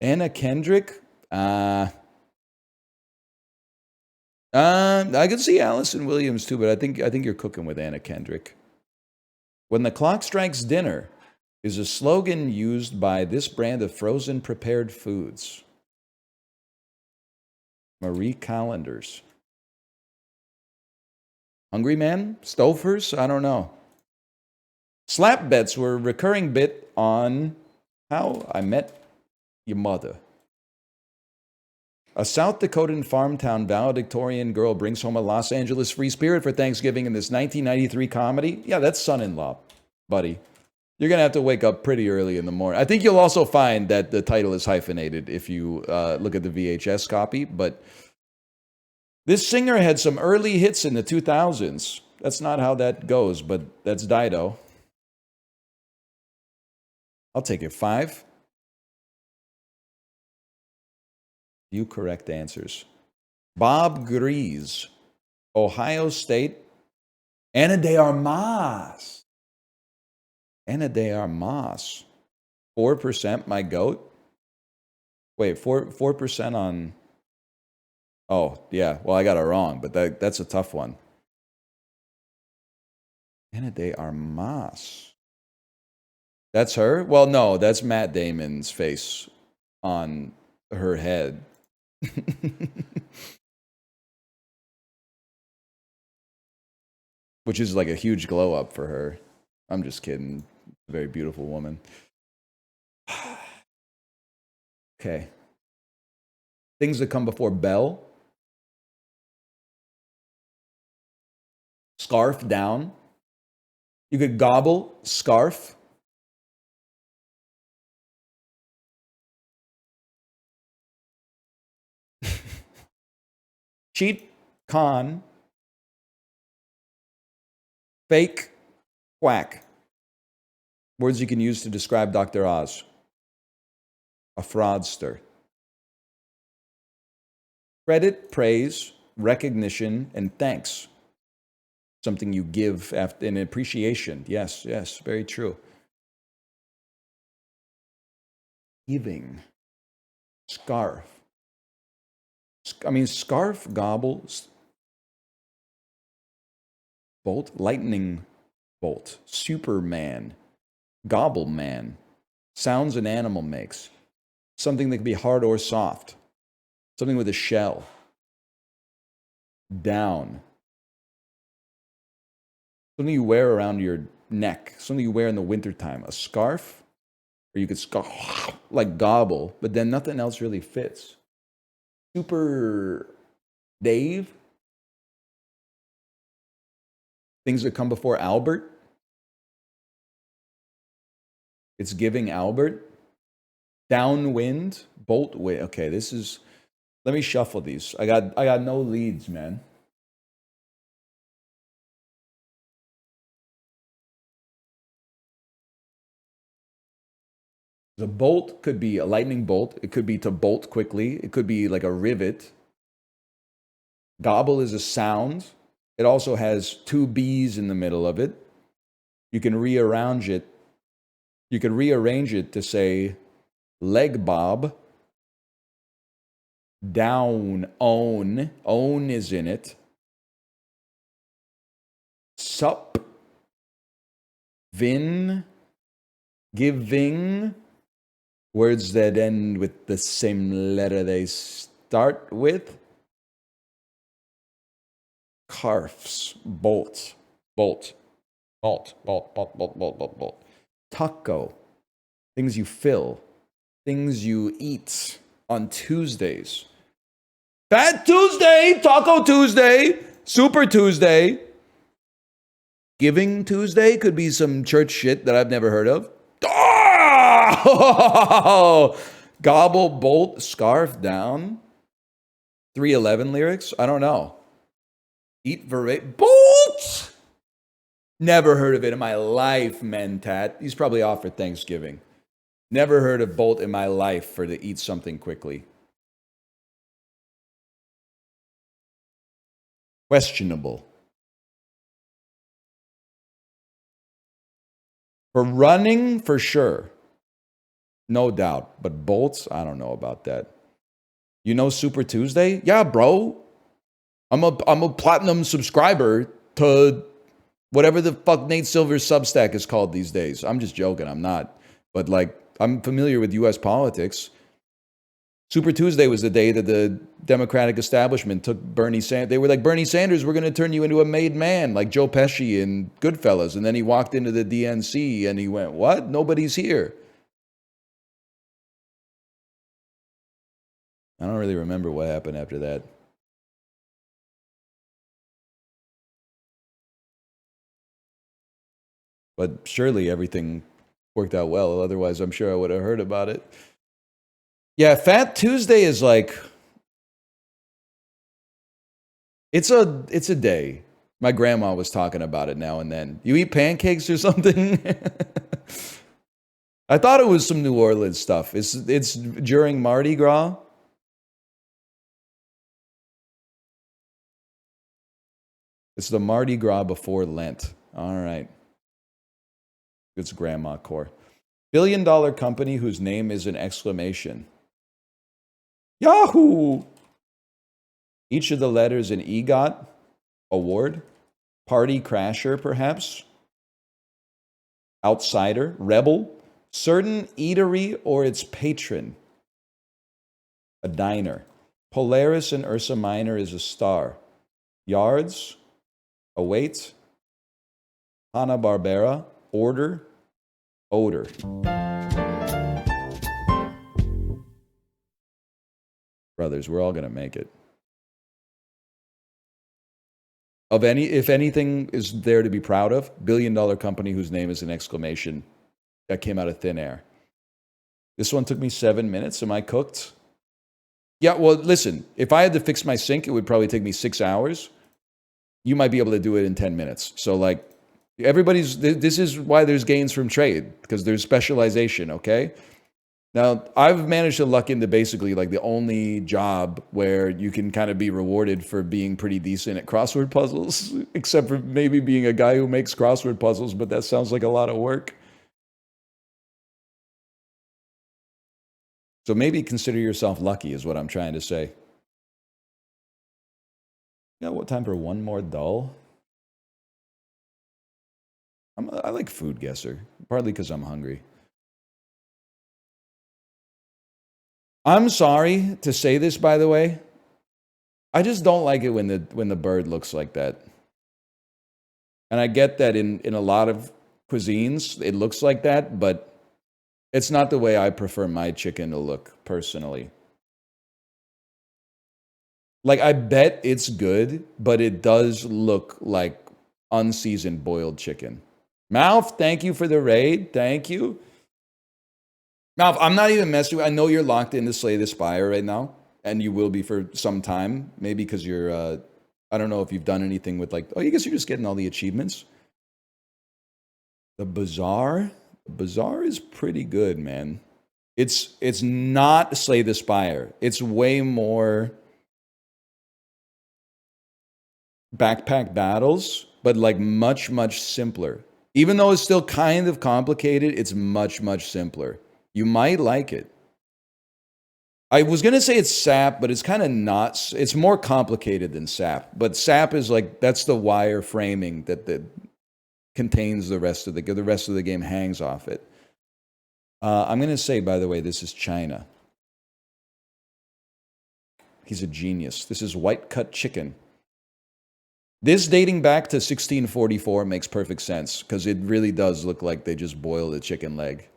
Anna Kendrick? I could see Allison Williams too, but I think you're cooking with Anna Kendrick. When the clock strikes dinner is a slogan used by this brand of frozen prepared foods. Marie Callender's. Hungry Man? Stouffer's? I don't know. Slap bets were a recurring bit on How I Met Your Mother. A South Dakotan farm town valedictorian girl brings home a Los Angeles free spirit for Thanksgiving in this 1993 comedy. Yeah, that's Son-in-Law, buddy. You're going to have to wake up pretty early in the morning. I think you'll also find that the title is hyphenated if you look at the VHS copy. But this singer had some early hits in the 2000s. That's not how that goes, but that's Dido. I'll take it. 5. You correct answers. Bob Grease, Ohio State. Ana de Armas. Ana de Armas. 4%, my goat. Wait, 4% on... Oh, yeah. Well, I got it wrong, but that's a tough one. Ana de Armas. That's her? Well, no, that's Matt Damon's face on her head. Which is like a huge glow up for her. I'm just kidding. Very beautiful woman. Okay. Things that come before bell. Scarf down. You could gobble, scarf. Cheat, con. Fake, quack. Words you can use to describe Dr. Oz. A fraudster. Credit, praise, recognition, and thanks. Something you give after an appreciation. Yes, yes, very true. Giving. Scarf. I mean, scarf, gobble, bolt, lightning bolt, Superman, gobble man, sounds an animal makes, something that can be hard or soft, something with a shell, down, something you wear around your neck, something you wear in the wintertime, a scarf, or you could scarf, like gobble, but then nothing else really fits. Super Dave. Things that come before Albert. It's giving Albert. Downwind. Bolt wind. Okay, this is... Let me shuffle these. I got no leads, man. The bolt could be a lightning bolt. It could be to bolt quickly. It could be like a rivet. Gobble is a sound. It also has 2 B's in the middle of it. You can rearrange it. You can rearrange it to say leg bob. Down, own. Own is in it. Sup. Vin. Giving. Words that end with the same letter they start with. Carfs, bolt, bolt, bolt, bolt, bolt, bolt, bolt, bolt, bolt. Taco, things you fill, things you eat on Tuesdays. Fat Tuesday, Taco Tuesday, Super Tuesday. Giving Tuesday could be some church shit that I've never heard of. Ah! Oh, gobble, bolt, scarf down. 311 lyrics? I don't know. Eat verate. Bolt! Never heard of it in my life, Mentat. He's probably off for Thanksgiving. Never heard of Bolt in my life for to eat something quickly. Questionable. For running, for sure. No doubt. But bolts, I don't know about that. You know Super Tuesday? Yeah, bro. I'm a platinum subscriber to whatever the fuck Nate Silver's Substack is called these days. I'm just joking. I'm not. But like, I'm familiar with U.S. politics. Super Tuesday was the day that the Democratic establishment took Bernie Sanders. They were like, Bernie Sanders, we're going to turn you into a made man, like Joe Pesci in Goodfellas. And then he walked into the DNC and he went, what? Nobody's here. I don't really remember what happened after that. But surely everything worked out well. Otherwise, I'm sure I would have heard about it. Yeah, Fat Tuesday is like, it's a day. My grandma was talking about it now and then. You eat pancakes or something? I thought it was some New Orleans stuff. It's during Mardi Gras. It's the Mardi Gras before Lent. All right. It's grandma core. Billion-dollar company whose name is an exclamation. Yahoo! Each of the letters an EGOT award. Party crasher, perhaps. Outsider. Rebel. Certain eatery or its patron. A diner. Polaris in Ursa Minor is a star. Yards. Await. Hanna-Barbera. Order. Odor. Brothers, we're all going to make it. If anything is there to be proud of, billion-dollar company whose name is an exclamation. That came out of thin air. This one took me 7 minutes. Am I cooked? Yeah, well, listen. If I had to fix my sink, it would probably take me 6 hours. You might be able to do it in 10 minutes. So, like, this is why there's gains from trade, because there's specialization, okay? Now, I've managed to luck into basically like the only job where you can kind of be rewarded for being pretty decent at crossword puzzles, except for maybe being a guy who makes crossword puzzles, but that sounds like a lot of work. So maybe consider yourself lucky is what I'm trying to say. Yeah, what time for one more dull? I like Food Guesser, partly because I'm hungry. I'm sorry to say this, by the way. I just don't like it when the bird looks like that. And I get that in a lot of cuisines, it looks like that, but it's not the way I prefer my chicken to look, personally. Like, I bet it's good, but it does look like unseasoned boiled chicken. Mouth, thank you for the raid. Thank you. Mouth, I'm not even messing with you. I know you're locked into Slay the Spire right now, and you will be for some time. Maybe because you're, I don't know if you've done anything with, like, oh, I guess you're just getting all the achievements. The Bazaar? The Bazaar is pretty good, man. It's not Slay the Spire. It's way more backpack battles, but like much, much simpler. Even though it's still kind of complicated, it's much, much simpler. You might like it. I was going to say it's SAP, but it's kind of not. It's more complicated than SAP. But SAP is like, that's the wire framing that contains the rest of the game hangs off it. I'm going to say, by the way, this is China. He's a genius. This is White Cut Chicken. This dating back to 1644 makes perfect sense because it really does look like they just boiled a chicken leg,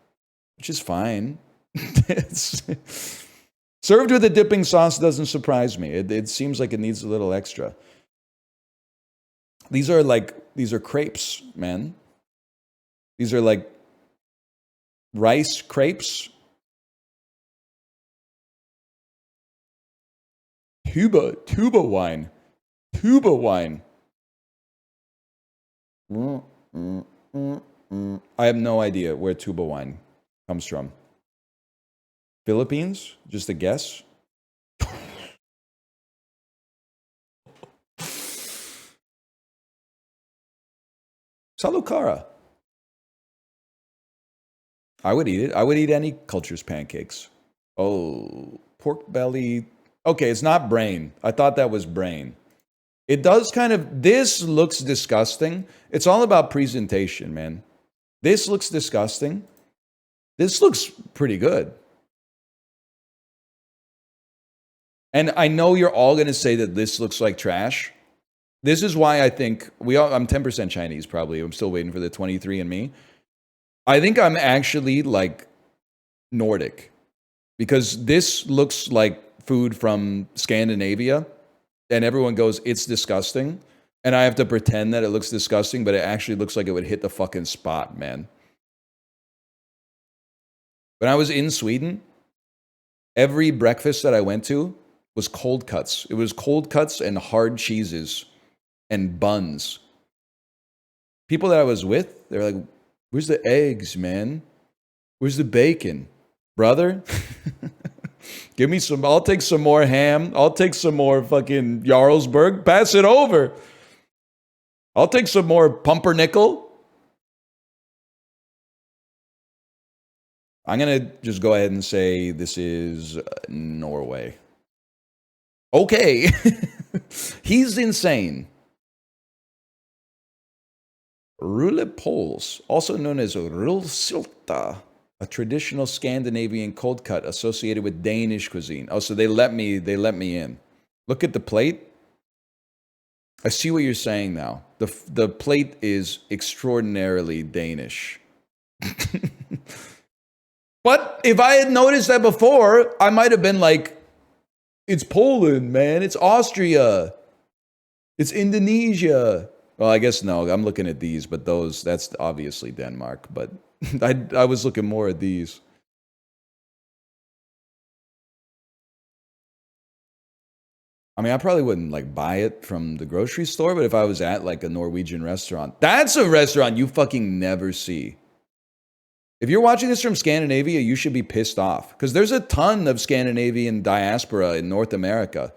which is fine. It's, served with a dipping sauce doesn't surprise me. It seems like it needs a little extra. These are crepes, man. These are like rice crepes. Tuba wine. Tuba wine. I have no idea where tuba wine comes from. Philippines? Just a guess. Salukara. I would eat it. I would eat any culture's pancakes. Oh, pork belly. Okay, it's not brain. I thought that was brain. It does kind of, this looks disgusting. It's all about presentation, man. This looks disgusting. This looks pretty good. And I know you're all going to say that this looks like trash. This is why I think I'm 10% Chinese probably. I'm still waiting for the 23andMe. I think I'm actually like Nordic because this looks like food from Scandinavia and everyone goes, it's disgusting. And I have to pretend that it looks disgusting, but it actually looks like it would hit the fucking spot, man. When I was in Sweden, every breakfast that I went to was cold cuts. It was cold cuts and hard cheeses and buns. People that I was with, they're like, where's the eggs, man? Where's the bacon? Brother? Give me some, I'll take some more ham. I'll take some more fucking Jarlsberg. Pass it over. I'll take some more pumpernickel. I'm going to just go ahead and say this is Norway. Okay. He's insane. Rullepols, also known as rullsylta, a traditional Scandinavian cold cut associated with Danish cuisine. Oh, so they let me in. Look at the plate. I see what you're saying now. The plate is extraordinarily Danish. But if I had noticed that before, I might have been like, it's Poland, man. It's Austria. It's Indonesia. Well, I guess no. I'm looking at these, but that's obviously Denmark. But I was looking more at these. I mean, I probably wouldn't like buy it from the grocery store, but if I was at like a Norwegian restaurant, that's a restaurant you fucking never see. If you're watching this from Scandinavia, you should be pissed off because there's a ton of Scandinavian diaspora in North America,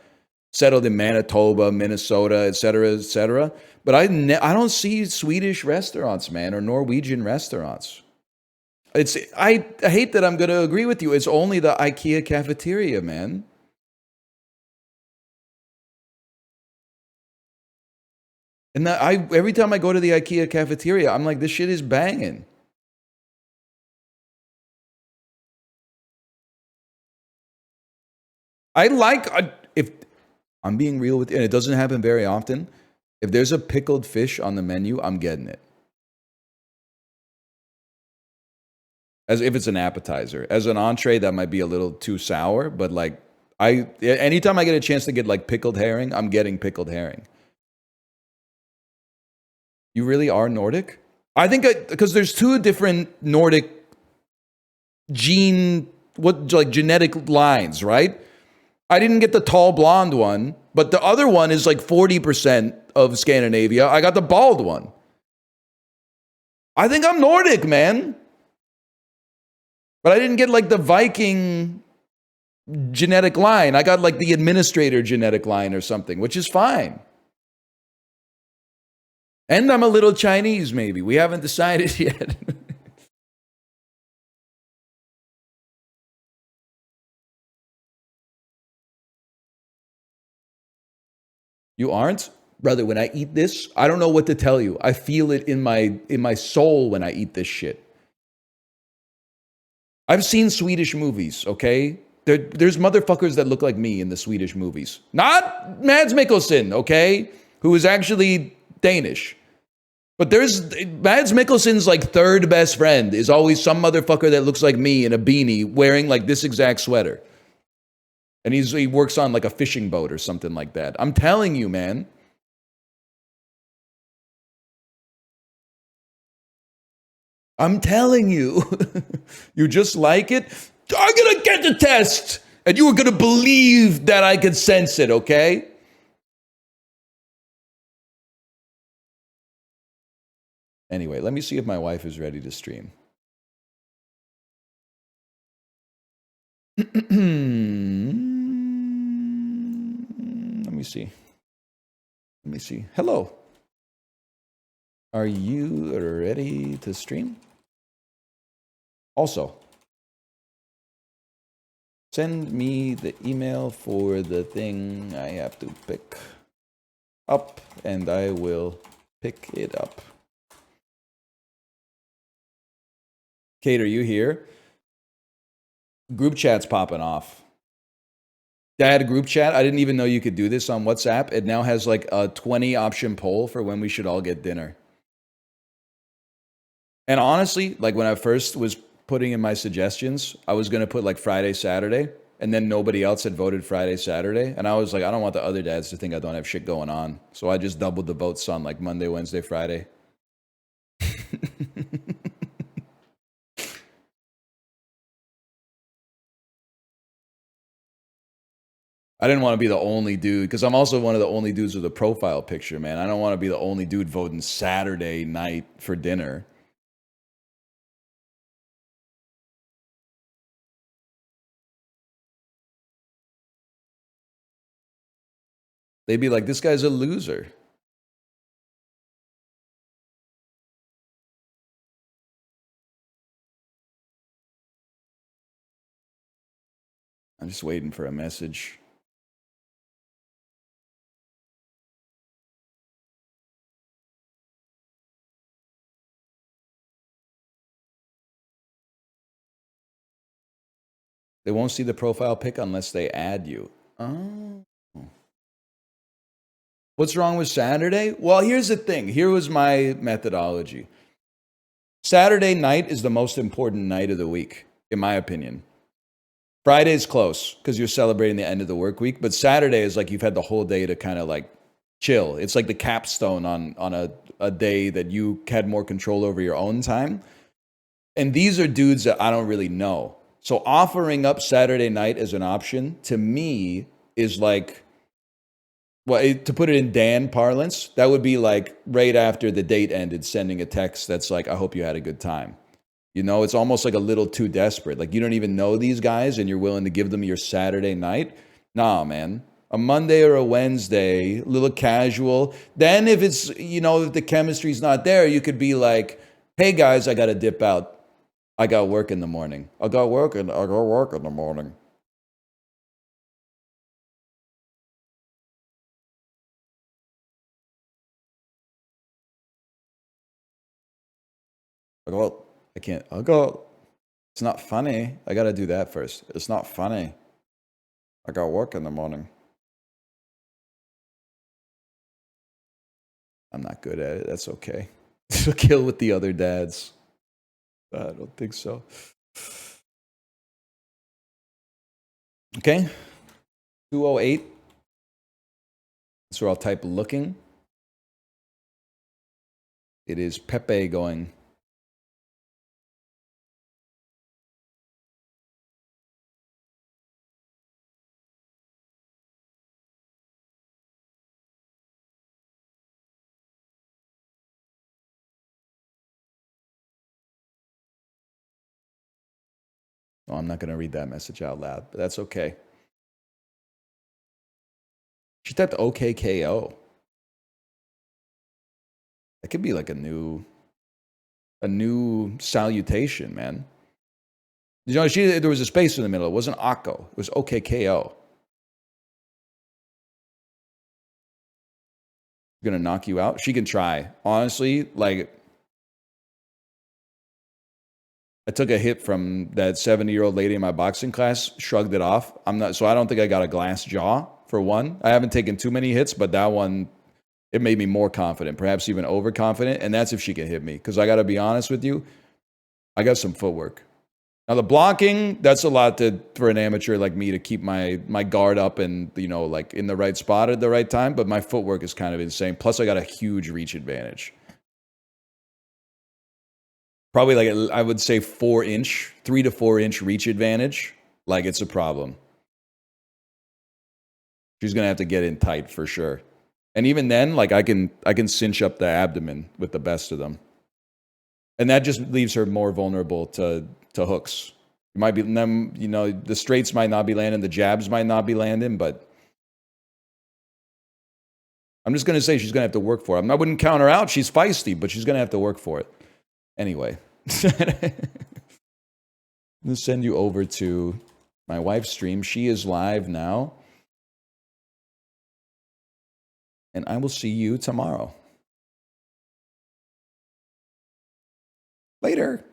settled in Manitoba, Minnesota, et cetera, but I don't see Swedish restaurants, man, or Norwegian restaurants. I hate that I'm going to agree with you. It's only the IKEA cafeteria, man. And every time I go to the IKEA cafeteria, I'm like, this shit is banging. If I'm being real with you, and it doesn't happen very often, if there's a pickled fish on the menu, I'm getting it. As if it's an appetizer. As an entree, that might be a little too sour, but like, anytime I get a chance to get like pickled herring, I'm getting pickled herring. You really are Nordic? I think because there's two different Nordic genetic lines, right? I didn't get the tall blonde one, but the other one is like 40% of Scandinavia. I got the bald one. I think I'm Nordic, man. But I didn't get like the Viking genetic line. I got like the administrator genetic line or something, which is fine. And I'm a little Chinese, maybe. We haven't decided yet. You aren't? Brother, when I eat this, I don't know what to tell you. I feel it in my soul when I eat this shit. I've seen Swedish movies, okay? There's motherfuckers that look like me in the Swedish movies. Not Mads Mikkelsen, okay? Who is actually Danish. But there's Mads Mikkelsen's like third best friend is always some motherfucker that looks like me in a beanie wearing like this exact sweater. And he works on like a fishing boat or something like that. I'm telling you, man. I'm telling you. You just like it? I'm gonna get the test! And you were gonna believe that I could sense it, okay? Anyway, let me see if my wife is ready to stream. Let me see. Let me see. Hello. Are you ready to stream? Also, send me the email for the thing I have to pick up, and I will pick it up. Kate, are you here? Group chat's popping off. I had a group chat. I didn't even know you could do this on WhatsApp. It now has like a 20 option poll for when we should all get dinner. And honestly, like when I first was putting in my suggestions, I was going to put like Friday, Saturday, and then nobody else had voted Friday, Saturday. And I was like, I don't want the other dads to think I don't have shit going on. So I just doubled the votes on like Monday, Wednesday, Friday. I didn't want to be the only dude, because I'm also one of the only dudes with a profile picture, man. I don't want to be the only dude voting Saturday night for dinner. They'd be like, this guy's a loser. I'm just waiting for a message. They won't see the profile pic unless they add you. Oh. What's wrong with Saturday? Well, here's the thing. Here was my methodology. Saturday night is the most important night of the week, in my opinion. Friday's close because you're celebrating the end of the work week, but Saturday is like you've had the whole day to kind of like chill. It's like the capstone on a day that you had more control over your own time. And these are dudes that I don't really know. So offering up Saturday night as an option to me is like, well, to put it in Dan parlance, that would be like right after the date ended, sending a text that's like, I hope you had a good time. You know, it's almost like a little too desperate. Like you don't even know these guys and you're willing to give them your Saturday night. Nah, man. A Monday or a Wednesday, a little casual. Then if it's, you know, if the chemistry's not there, you could be like, hey guys, I got to dip out. I got work in the morning. I got work in the morning. It's not funny. I got to do that first. It's not funny. I got work in the morning. I'm not good at it. That's okay. This will kill with the other dads. I don't think so. Okay. 208. So I'll type looking. It is Pepe going. Oh, I'm not going to read that message out loud, but that's okay. She typed OKKO. That could be like a new salutation, man. You know, there was a space in the middle. It wasn't Akko. It was OKKO. Gonna knock you out? She can try. Honestly, like, I took a hit from that 70-year-old lady in my boxing class, shrugged it off. So I don't think I got a glass jaw, for one. I haven't taken too many hits, but that one, it made me more confident, perhaps even overconfident. And that's if she can hit me. Because I got to be honest with you, I got some footwork. Now, the blocking, that's a lot for an amateur like me to keep my guard up and, you know, like in the right spot at the right time. But my footwork is kind of insane. Plus, I got a huge reach advantage. Probably like, I would say 4-inch, 3 to 4-inch reach advantage. Like, it's a problem. She's going to have to get in tight for sure. And even then, like, I can cinch up the abdomen with the best of them. And that just leaves her more vulnerable to hooks. It might be them, you know, the straights might not be landing, the jabs might not be landing, but I'm just going to say she's going to have to work for it. I wouldn't count her out. She's feisty, but she's going to have to work for it. Anyway. I'm going to send you over to my wife's stream. She is live now. And I will see you tomorrow. Later.